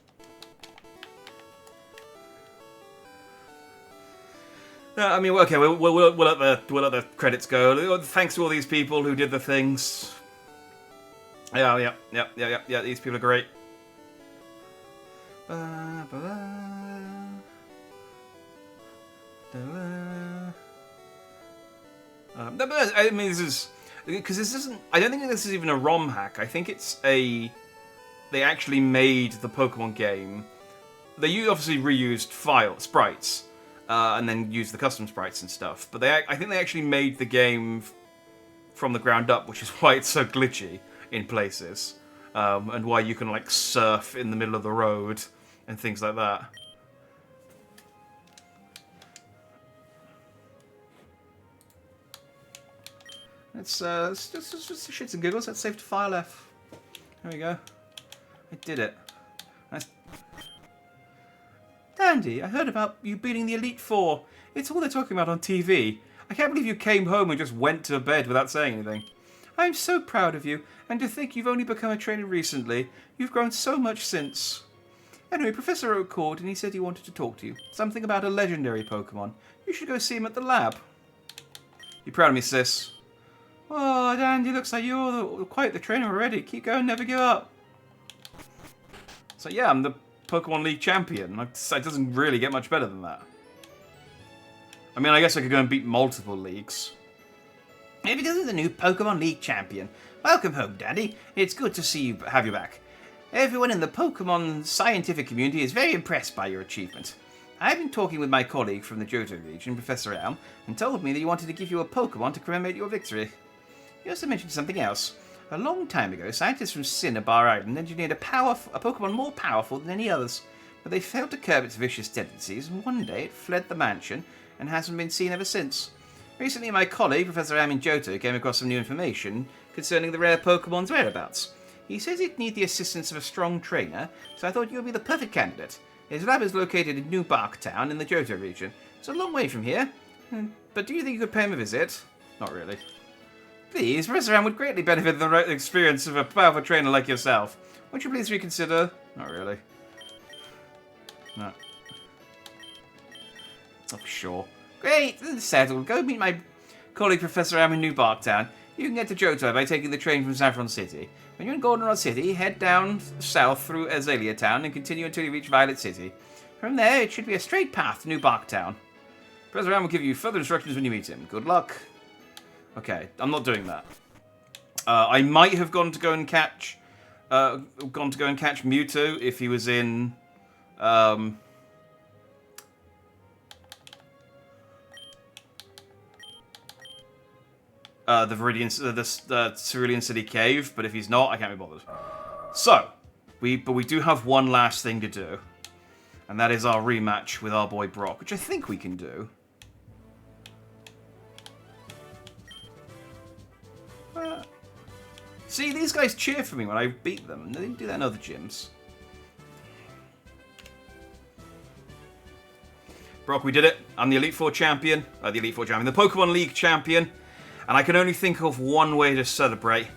I mean, okay, we'll let the credits go. Thanks to all these people who did the things. Yeah. These people are great. I mean, this is because this isn't. I don't think this is even a ROM hack. I think it's a. They actually made the Pokemon game. They obviously reused sprites. And then use the custom sprites and stuff. But I think they actually made the game from the ground up, which is why it's so glitchy in places, and why you can like surf in the middle of the road and things like that. Let's just shits and giggles. Let's save to file F. There we go. I did it. Nice. Dandy, I heard about you beating the Elite Four. It's all they're talking about on TV. I can't believe you came home and just went to bed without saying anything. I'm so proud of you, and to think you've only become a trainer recently. You've grown so much since. Anyway, Professor Oak called and he said he wanted to talk to you. Something about a legendary Pokemon. You should go see him at the lab. You proud of me, sis? Oh, Dandy, looks like you're quite the trainer already. Keep going, never give up. So yeah, I'm the Pokemon League champion. It doesn't really get much better than that. I mean, I guess I could go and beat multiple leagues. Maybe because of the new Pokemon League champion. Welcome home, Dandy. It's good to have you back. Everyone in the Pokemon scientific community is very impressed by your achievement. I've been talking with my colleague from the Johto region, Professor Elm, and told me that he wanted to give you a Pokemon to commemorate your victory. He also mentioned something else. A long time ago, scientists from Cinnabar Island engineered a Pokemon more powerful than any others, but they failed to curb its vicious tendencies, and one day it fled the mansion and hasn't been seen ever since. Recently, my colleague, Professor Elm in Johto, came across some new information concerning the rare Pokemon's whereabouts. He says he'd need the assistance of a strong trainer, so I thought you would be the perfect candidate. His lab is located in New Bark Town in the Johto region. It's a long way from here, but do you think you could pay him a visit? Not really. Please, Professor Elm would greatly benefit the experience of a powerful trainer like yourself. Won't you please reconsider? Not really. No. Oh, sure. Great, settled. Go meet my colleague Professor Elm in New Bark Town. You can get to Johto by taking the train from Saffron City. When you're in Goldenrod City, head down south through Azalea Town and continue until you reach Violet City. From there, it should be a straight path to New Bark Town. Professor Elm will give you further instructions when you meet him. Good luck. Okay, I'm not doing that. I might have gone to go and catch Mewtwo if he was in the Cerulean City Cave, but if he's not, I can't be bothered. So, we do have one last thing to do, and that is our rematch with our boy Brock, which I think we can do. See, these guys cheer for me when I beat them, and they didn't do that in other gyms. Brock, we did it. I'm the Elite Four champion. The Pokemon League champion. And I can only think of one way to celebrate.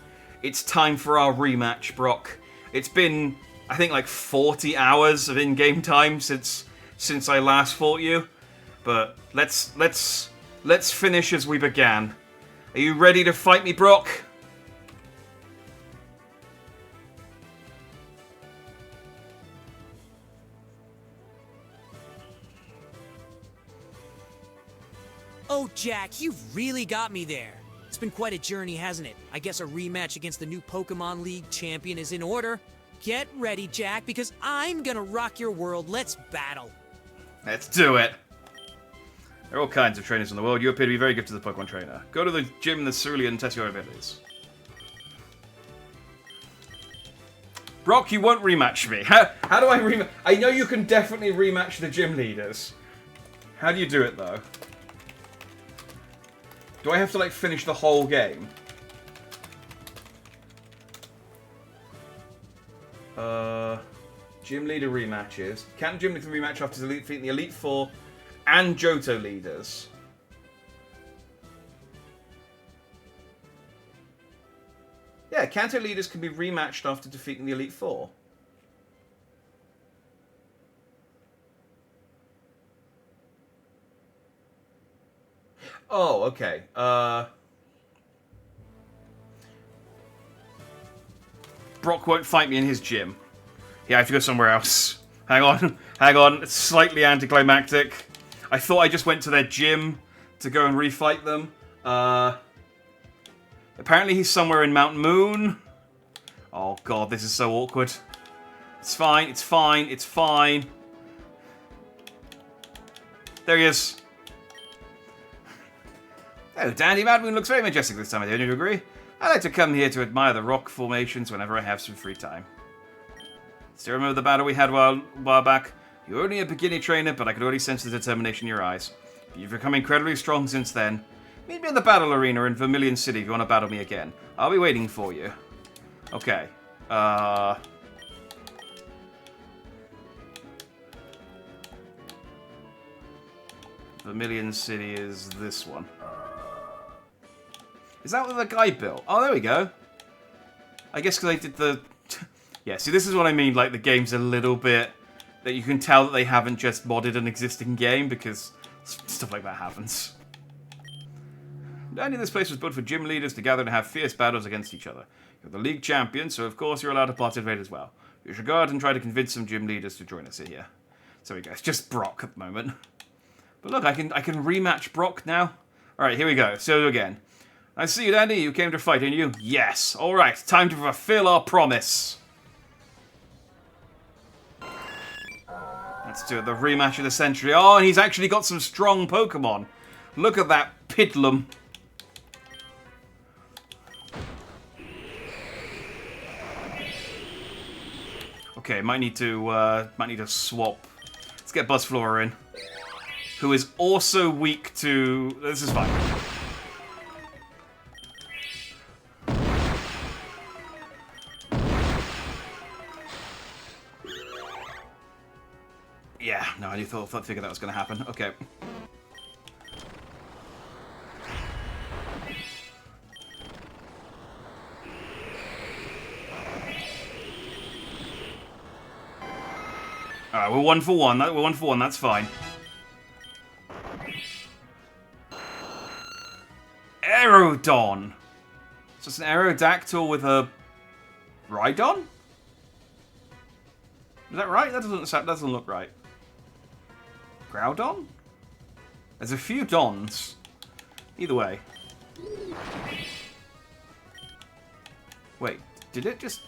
It's time for our rematch, Brock. It's been, I think, like 40 hours of in-game time since I last fought you. But let's finish as we began. Are you ready to fight me, Brock? Oh, Jack, you've really got me there. It's been quite a journey, hasn't it? I guess a rematch against the new Pokemon League champion is in order. Get ready, Jack, because I'm gonna rock your world. Let's battle. Let's do it. There are all kinds of trainers in the world. You appear to be very good to the Pokemon trainer. Go to the gym in the Cerulean and test your abilities. Brock, you won't rematch me. How do I rematch? I know you can definitely rematch the gym leaders. How do you do it, though? Do I have to, like, finish the whole game? Gym leader rematches. Can gym leader rematch after defeating the Elite Four and Johto leaders? Yeah, Kanto leaders can be rematched after defeating the Elite Four. Oh, okay. Brock won't fight me in his gym. Yeah, I have to go somewhere else. Hang on. It's slightly anticlimactic. I thought I just went to their gym to go and refight them. Apparently he's somewhere in Mount Moon. Oh god, this is so awkward. It's fine. There he is. Oh, Dandy, Mount Moon looks very majestic this time of year, don't you agree? I like to come here to admire the rock formations whenever I have some free time. Still remember the battle we had a while back? You're only a beginner trainer, but I could already sense the determination in your eyes. You've become incredibly strong since then. Meet me in the battle arena in Vermilion City if you want to battle me again. I'll be waiting for you. Okay. Vermilion City is this one. Is that what the guy built? Oh, there we go. I guess because I did the... Yeah, see, this is what I mean, like, the game's a little bit... That you can tell that they haven't just modded an existing game, because stuff like that happens. I knew this place was built for gym leaders to gather and have fierce battles against each other. You're the league champion, so of course you're allowed to participate as well. You should go out and try to convince some gym leaders to join us here. So we go. It's just Brock at the moment. But look, I can rematch Brock now. Alright, here we go. So again. I see you, Danny. You came to fight, didn't you? Yes. Alright, time to fulfill our promise. Let's do it. The rematch of the century. Oh, and he's actually got some strong Pokemon. Look at that Pidlum. Okay, might need to swap. Let's get Buzzflora in, who is also weak to. This is fine. Yeah, no, I figured that was going to happen. Okay. Alright, we're 1 for 1. We're 1 for 1, that's fine. Aerodon! So it's an Aerodactyl with a... Rhydon? Is that right? That doesn't look right. Groudon? There's a few Dons. Either way. Wait, did it just...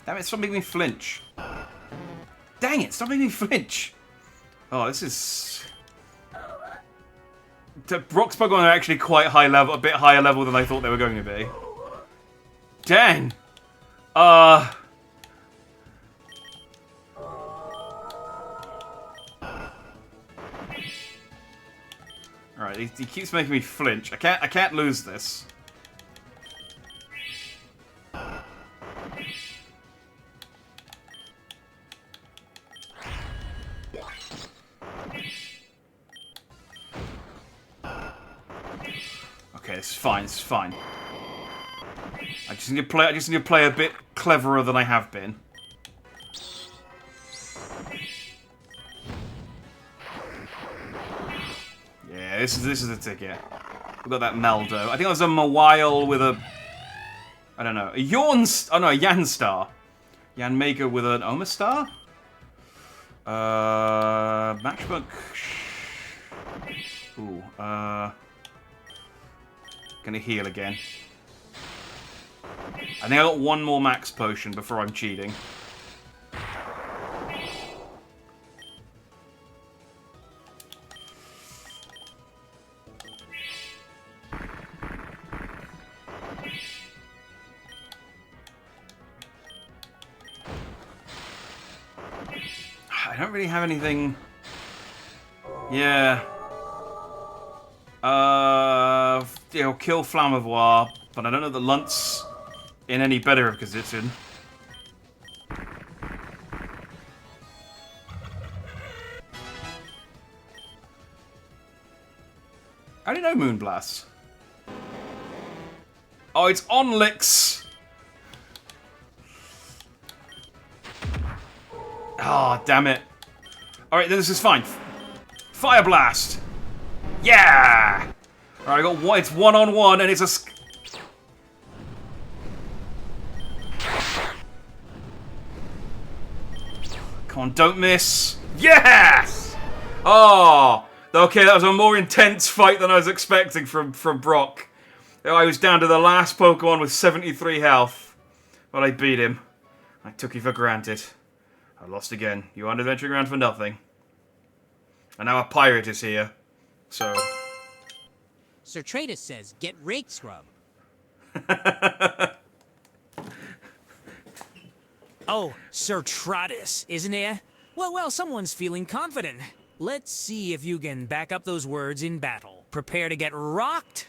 Damn it, stop making me flinch. Dang it, stop making me flinch. Oh, this is... Brock's Pokemon are actually quite high level, a bit higher level than I thought they were going to be. Dang. Alright, he keeps making me flinch. I can't lose this. Okay, it's fine, it's fine. I just need to play a bit cleverer than I have been. Yeah, this is the ticket. We've got that Meldo. I think it was a Mawile with a... I don't know. A Yawn... Oh no, a Yanstar. Yanmega with an Omastar? Matchbook... Ooh, Gonna heal again. I think I got one more max potion before I'm cheating. I don't really have anything... Yeah. It'll kill Flamavoire, but I don't know that Lunt's in any better of position. How do you know Moonblast? Oh, it's Onlix! Ah, oh, damn it. Alright, this is fine. Fire Blast! Yeah! Alright, I got one. It's 1-on-1, and it's a... Come on, don't miss. Yes! Oh! Okay, that was a more intense fight than I was expecting from Brock. I was down to the last Pokemon with 73 health. But I beat him. I took you for granted. I lost again. You aren't adventuring around for nothing. And now a pirate is here. So... Sir Tratus says get rake scrub. Oh, Sir Tratus, isn't it? Well, someone's feeling confident. Let's see if you can back up those words in battle. Prepare to get rocked.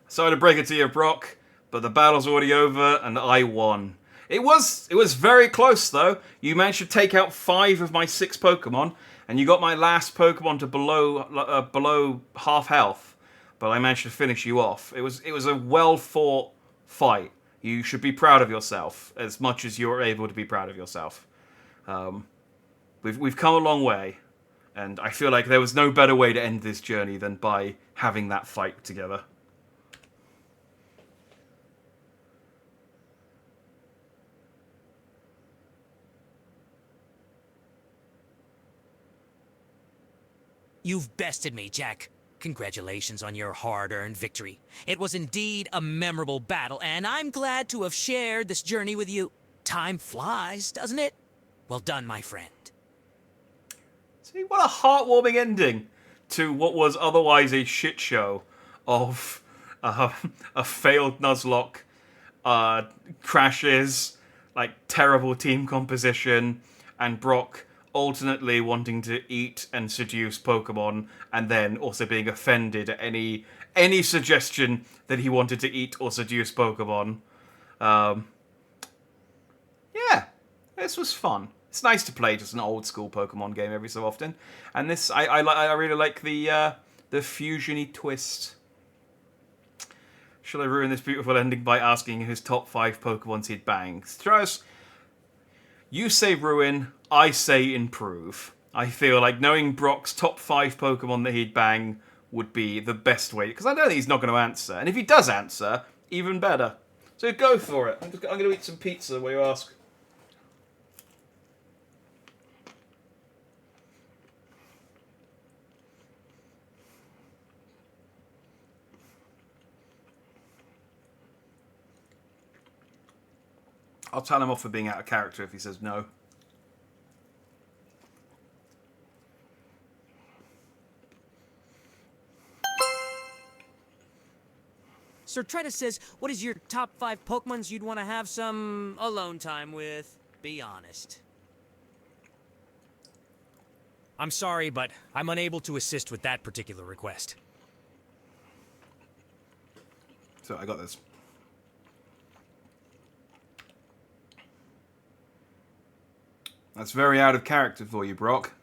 Sorry to break it to you, Brock, but the battle's already over and I won. It was very close though. You managed to take out 5 of my 6 Pokemon, and you got my last Pokemon to below half health. But I managed to finish you off. It was a well fought fight. You should be proud of yourself as much as you're able to be proud of yourself. We've come a long way, and I feel like there was no better way to end this journey than by having that fight together. You've bested me, Jack. Congratulations on your hard-earned victory. It was indeed a memorable battle, and I'm glad to have shared this journey with you. Time flies, doesn't it? Well done, my friend. See, what a heartwarming ending to what was otherwise a shit show of a failed Nuzlocke, crashes, like terrible team composition, and Brock alternately wanting to eat and seduce Pokemon, and then also being offended at any suggestion that he wanted to eat or seduce Pokemon. Yeah, this was fun. It's nice to play just an old school Pokemon game every so often, and this I really like the fusion-y twist. Shall I ruin this beautiful ending by asking whose top 5 Pokemons he'd bang? Strauss, you say ruin, I say improve. I feel like knowing Brock's top 5 Pokemon that he'd bang would be the best way, because I know that he's not going to answer, and if he does answer, even better. So go for it. I'm going to eat some pizza while you ask. I'll tell him off for being out of character if he says no. Sir Tratus says, what is your top 5 Pokemons you'd want to have some alone time with? Be honest. I'm sorry, but I'm unable to assist with that particular request. So I got this. That's very out of character for you, Brock.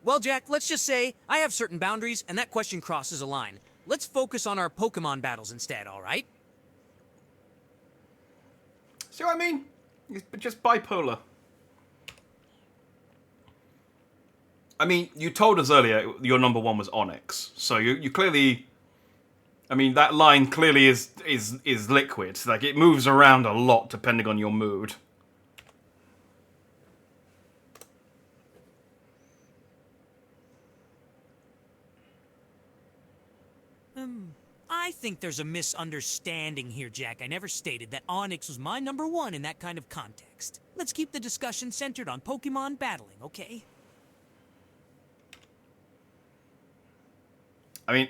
Well, Jack, let's just say I have certain boundaries, and that question crosses a line. Let's focus on our Pokemon battles instead, all right? See what I mean? He's just bipolar. I mean, you told us earlier your number 1 was Onyx, so you clearly... I mean, that line clearly is liquid. Like, it moves around a lot depending on your mood. I think there's a misunderstanding here, Jack. I never stated that Onyx was my number 1 in that kind of context. Let's keep the discussion centered on Pokemon battling, okay? I mean,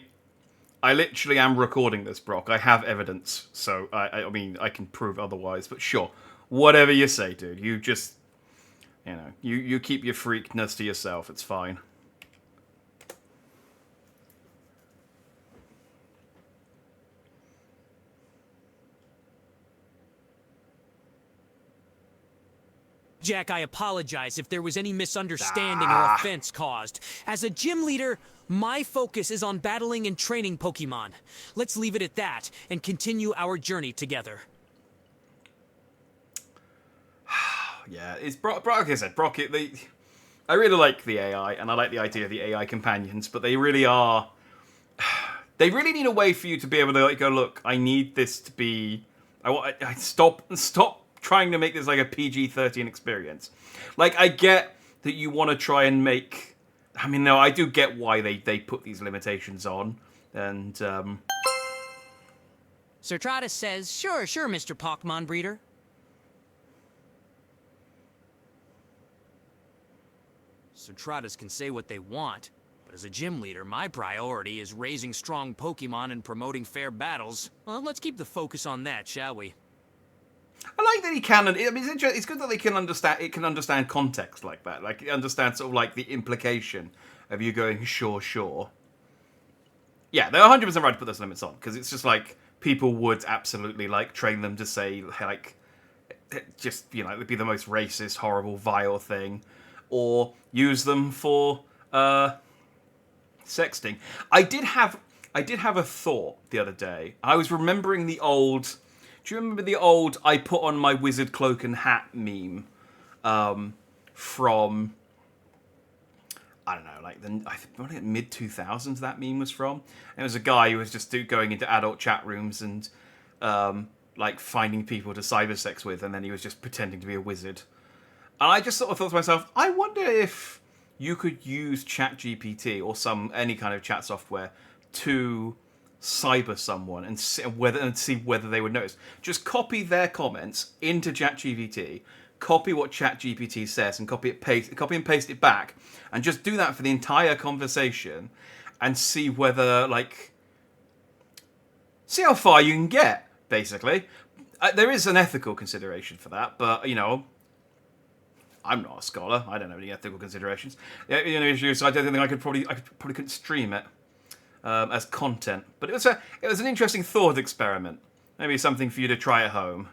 I literally am recording this, Brock. I have evidence, so I mean, I can prove otherwise. But sure, whatever you say, dude. You just, you know, you keep your freakness to yourself. It's fine. Jack, I apologize if there was any misunderstanding or offense caused. As a gym leader, my focus is on battling and training Pokemon. Let's leave it at that and continue our journey together. Yeah, it's Brock. Like I said, Brock. I really like the AI, and I like the idea of the AI companions, but they really are. They really need a way for you to be able to like go, look, I need this to be. I stop trying to make this like a PG-13 experience. Like, I get that you want to try and make... I mean, no, I do get why they put these limitations on. And, Sertratus says, sure, Mr. Pokemon Breeder. Sertratus can say what they want, but as a gym leader, my priority is raising strong Pokemon and promoting fair battles. Well, let's keep the focus on that, shall we? I like that he can. I mean, it's good that they can understand. It can understand context like that. Like it understands sort of like the implication of you going sure. Yeah, they're 100% right to put those limits on because it's just like people would absolutely like train them to say like just it'd be the most racist, horrible, vile thing, or use them for sexting. I did have a thought the other day. I was remembering the old. Do you remember the old I put on my wizard cloak and hat meme from, I don't know, like I think mid 2000s that meme was from. And it was a guy who was just going into adult chat rooms and like finding people to cybersex with, and then he was just pretending to be a wizard. And I just sort of thought to myself, I wonder if you could use ChatGPT or any kind of chat software to cyber someone and see whether they would notice. Just copy their comments into ChatGPT, copy what ChatGPT says, and copy and paste it back, and just do that for the entire conversation, and see whether see how far you can get. Basically, there is an ethical consideration for that, but I'm not a scholar. I don't know any ethical considerations. So I don't think I probably couldn't stream it as content. But it was an interesting thought experiment. Maybe something for you to try at home.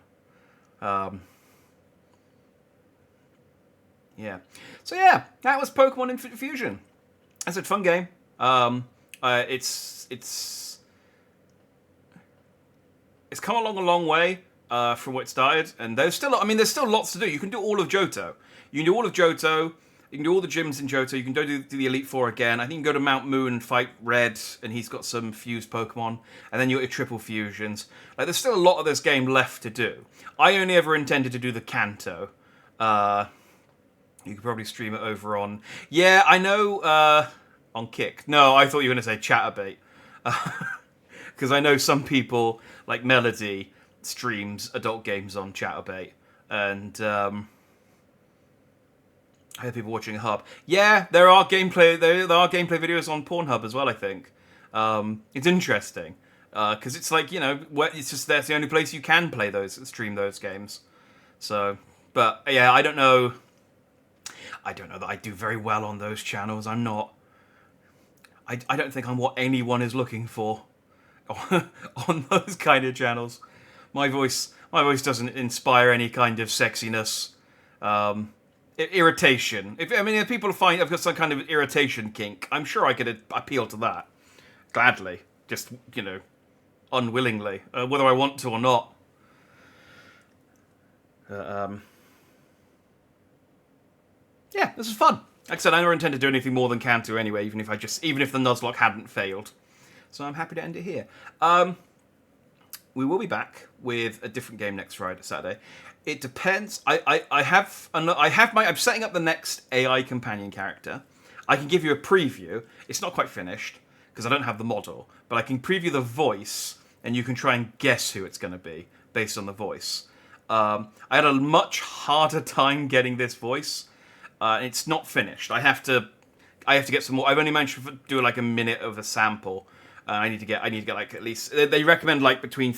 Yeah. So yeah, that was Pokemon Infinite Fusion. It's a fun game. It's come along a long way from where it started, and there's still lots to do. You can do all of Johto. You can do all of Johto. You can do all the gyms in Johto. You can do the Elite Four again. I think you can go to Mount Moon and fight Red, and he's got some fused Pokemon. And then you got your triple fusions. Like, there's still a lot of this game left to do. I only ever intended to do the Kanto. You could probably stream it over on... Yeah, I know... on Kick. No, I thought you were going to say Chatterbait. Because I know some people, like Melody, streams adult games on Chatterbait. And... I hear people watching Hub. Yeah, there are gameplay videos on Pornhub as well, I think. It's interesting. Because it's like, it's just that's the only place you can stream those games. So, but yeah, I don't know that I do very well on those channels. I'm not. I don't think I'm what anyone is looking for on those kind of channels. My voice doesn't inspire any kind of sexiness. Irritation. If people find I've got some kind of irritation kink, I'm sure I could appeal to that gladly. Just unwillingly, whether I want to or not. Yeah, this is fun. Like I said, I never intend to do anything more than Kanto anyway, even if the Nuzlocke hadn't failed. So I'm happy to end it here. We will be back with a different game next Saturday. It depends. I'm setting up the next AI companion character. I can give you a preview. It's not quite finished because I don't have the model, but I can preview the voice, and you can try and guess who it's going to be based on the voice. I had a much harder time getting this voice. It's not finished. I have to get some more. I've only managed to do like a minute of a sample. I need to get like at least. They recommend like between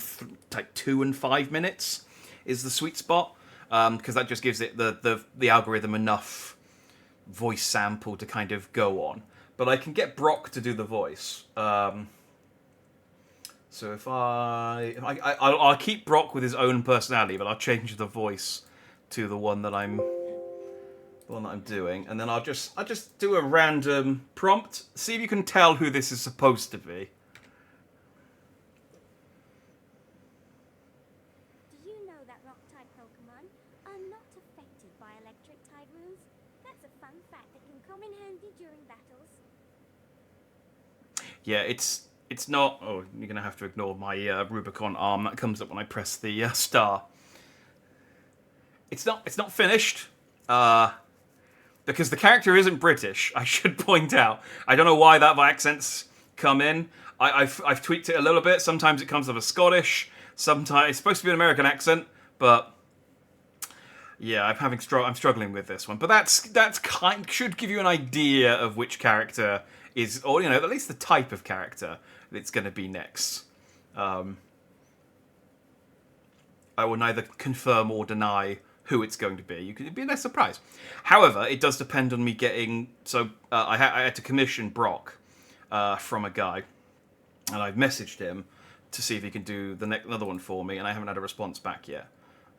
2 and 5 minutes is the sweet spot, because that just gives it the algorithm enough voice sample to kind of go on. But I can get Brock to do the voice. So if I'll keep Brock with his own personality, but I'll change the voice to the one that I'm doing, and then I'll just do a random prompt. See if you can tell who this is supposed to be. Do you know that rock-type Pokemon are not affected by electric-type moves? That's a fun fact that can come in handy during battles. Yeah, it's not. Oh, you're gonna have to ignore my Rubicon arm that comes up when I press the star. It's not finished. Because the character isn't British, I should point out. I don't know why that accents come in. I've tweaked it a little bit. Sometimes it comes off as Scottish. Sometimes it's supposed to be an American accent, but yeah, I'm struggling with this one. But that's should give you an idea of which character is, or you know, at least the type of character that's going to be next. I will neither confirm or deny who it's going to be. You could be a nice surprise. However, it does depend on me getting. So I had to commission Brock from a guy, and I've messaged him to see if he can do another one for me, and I haven't had a response back yet.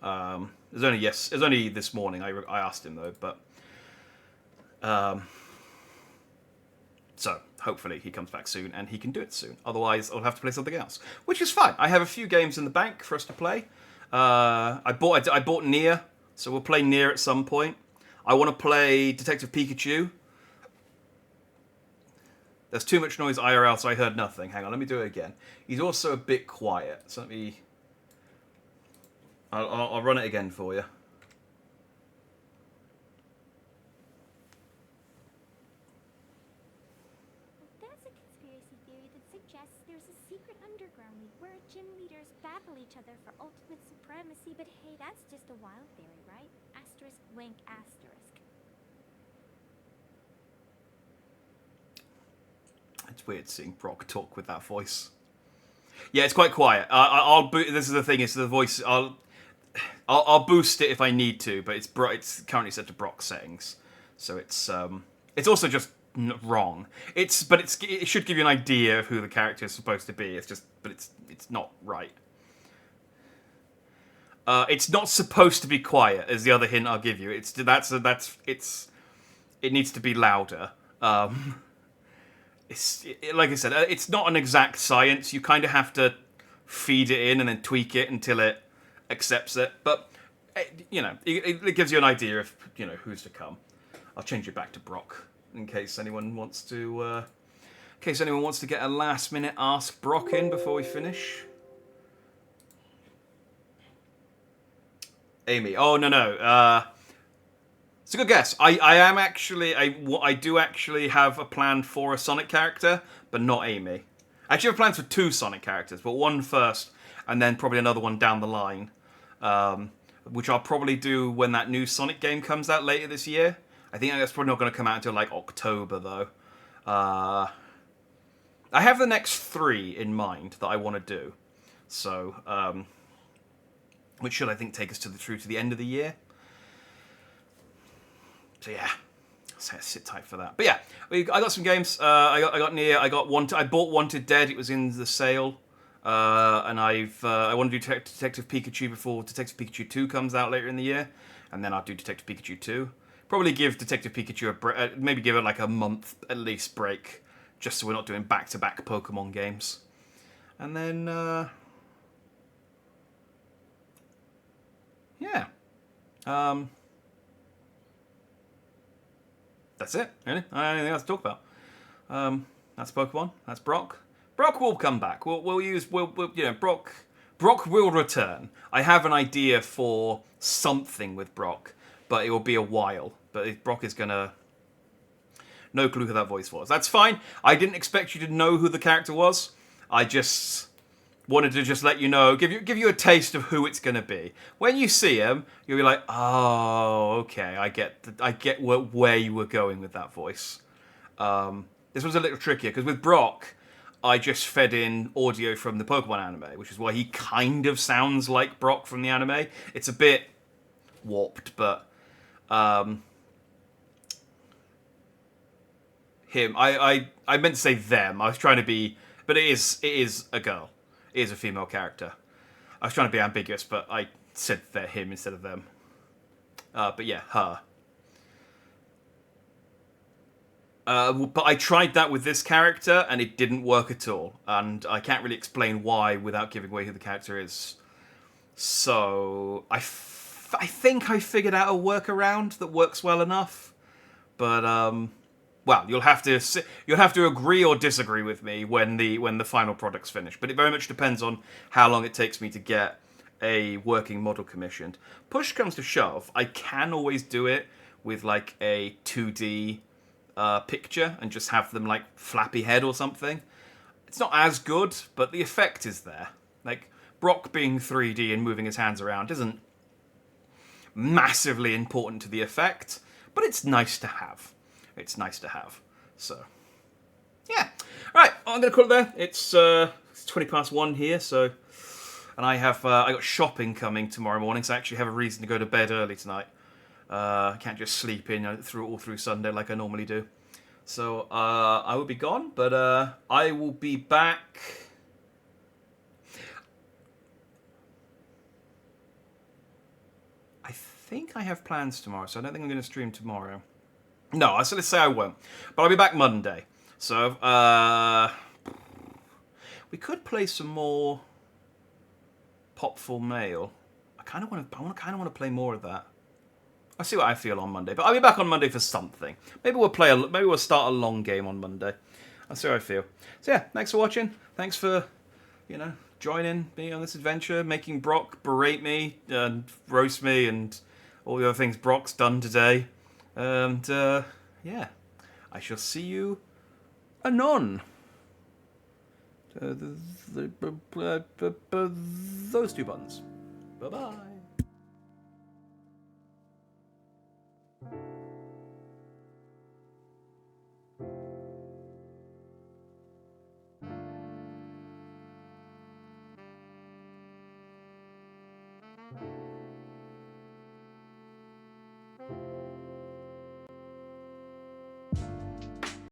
It was only this morning I asked him though, but so hopefully he comes back soon and he can do it soon. Otherwise, I'll have to play something else, which is fine. I have a few games in the bank for us to play. I bought Nier, so we'll play Nier at some point. I want to play Detective Pikachu. There's too much noise IRL, so I heard nothing. Hang on, let me do it again. He's also a bit quiet, so let me. I'll run it again for you. There's a conspiracy theory that suggests there's a secret underground league where gym leaders battle each other for ultimate supremacy, but hey, that's just a wild theory, right? Asterisk, wink, asterisk. It's weird seeing Brock talk with that voice. Yeah, it's quite quiet. This is the thing. Is the voice? I'll boost it if I need to, but it's currently set to Brock settings, so it's also just wrong. It should give you an idea of who the character is supposed to be. It's not right. It's not supposed to be quiet, is the other hint I'll give you. It needs to be louder. Like I said, it's not an exact science. You kind of have to feed it in and then tweak it until it accepts it. But you know, it gives you an idea of who's to come. I'll change it back to Brock in case anyone wants to. Get a last minute Ask Brock in before we finish. Amy. Oh no. It's a good guess. I do actually have a plan for a Sonic character, but not Amy. I actually have plans for 2 Sonic characters, but one first, and then probably another one down the line, which I'll probably do when that new Sonic game comes out later this year. I think that's probably not going to come out until like October, though. I have the next 3 in mind that I want to do, so which should I think take us through to the end of the year. So yeah, sit tight for that. But yeah, I got some games. I got Nier. I bought Wanted Dead. It was in the sale, and I want to do Detective Pikachu before Detective Pikachu 2 comes out later in the year, and then I'll do Detective Pikachu 2. Probably give Detective Pikachu maybe give it like a month at least break, just so we're not doing back-to-back Pokemon games, and then yeah. That's it, really. I don't have anything else to talk about. That's Pokemon. That's Brock. Brock will come back. Brock will return. I have an idea for something with Brock, but it will be a while. But Brock is gonna. No clue who that voice was. That's fine. I didn't expect you to know who the character was. I just wanted to let you know, give you a taste of who it's going to be. When you see him, you'll be like, oh, okay, I get where you were going with that voice. This was a little trickier, because with Brock, I just fed in audio from the Pokemon anime, which is why he kind of sounds like Brock from the anime. It's a bit warped, but him, I meant to say them. I was trying to be, but it is a girl. It is a female character. I was trying to be ambiguous, but I said they're him instead of them. But yeah, her. But I tried that with this character, and it didn't work at all. And I can't really explain why without giving away who the character is. So I think I figured out a workaround that works well enough. But well, you'll have to agree or disagree with me when the final product's finished. But it very much depends on how long it takes me to get a working model commissioned. Push comes to shove, I can always do it with like a 2D picture and just have them like flappy head or something. It's not as good, but the effect is there. Like Brock being 3D and moving his hands around isn't massively important to the effect, but it's nice to have. It's nice to have. So, yeah. Alright, well, I'm going to call it there. It's 1:20 here, so... And I got shopping coming tomorrow morning, so I actually have a reason to go to bed early tonight. I can't just sleep in all through Sunday like I normally do. So I will be gone, but I will be back. I think I have plans tomorrow, so I don't think I'm going to stream tomorrow. No, let's say I won't, but I'll be back Monday. So we could play some more Popful Mail. I kind of want to play more of that. I'll see what I feel on Monday, but I'll be back on Monday for something. Maybe we'll start a long game on Monday. I'll see how I feel. So yeah, thanks for watching. Thanks for, joining me on this adventure, making Brock berate me and roast me and all the other things Brock's done today. And yeah, I shall see you anon. Those two buttons. Bye-bye.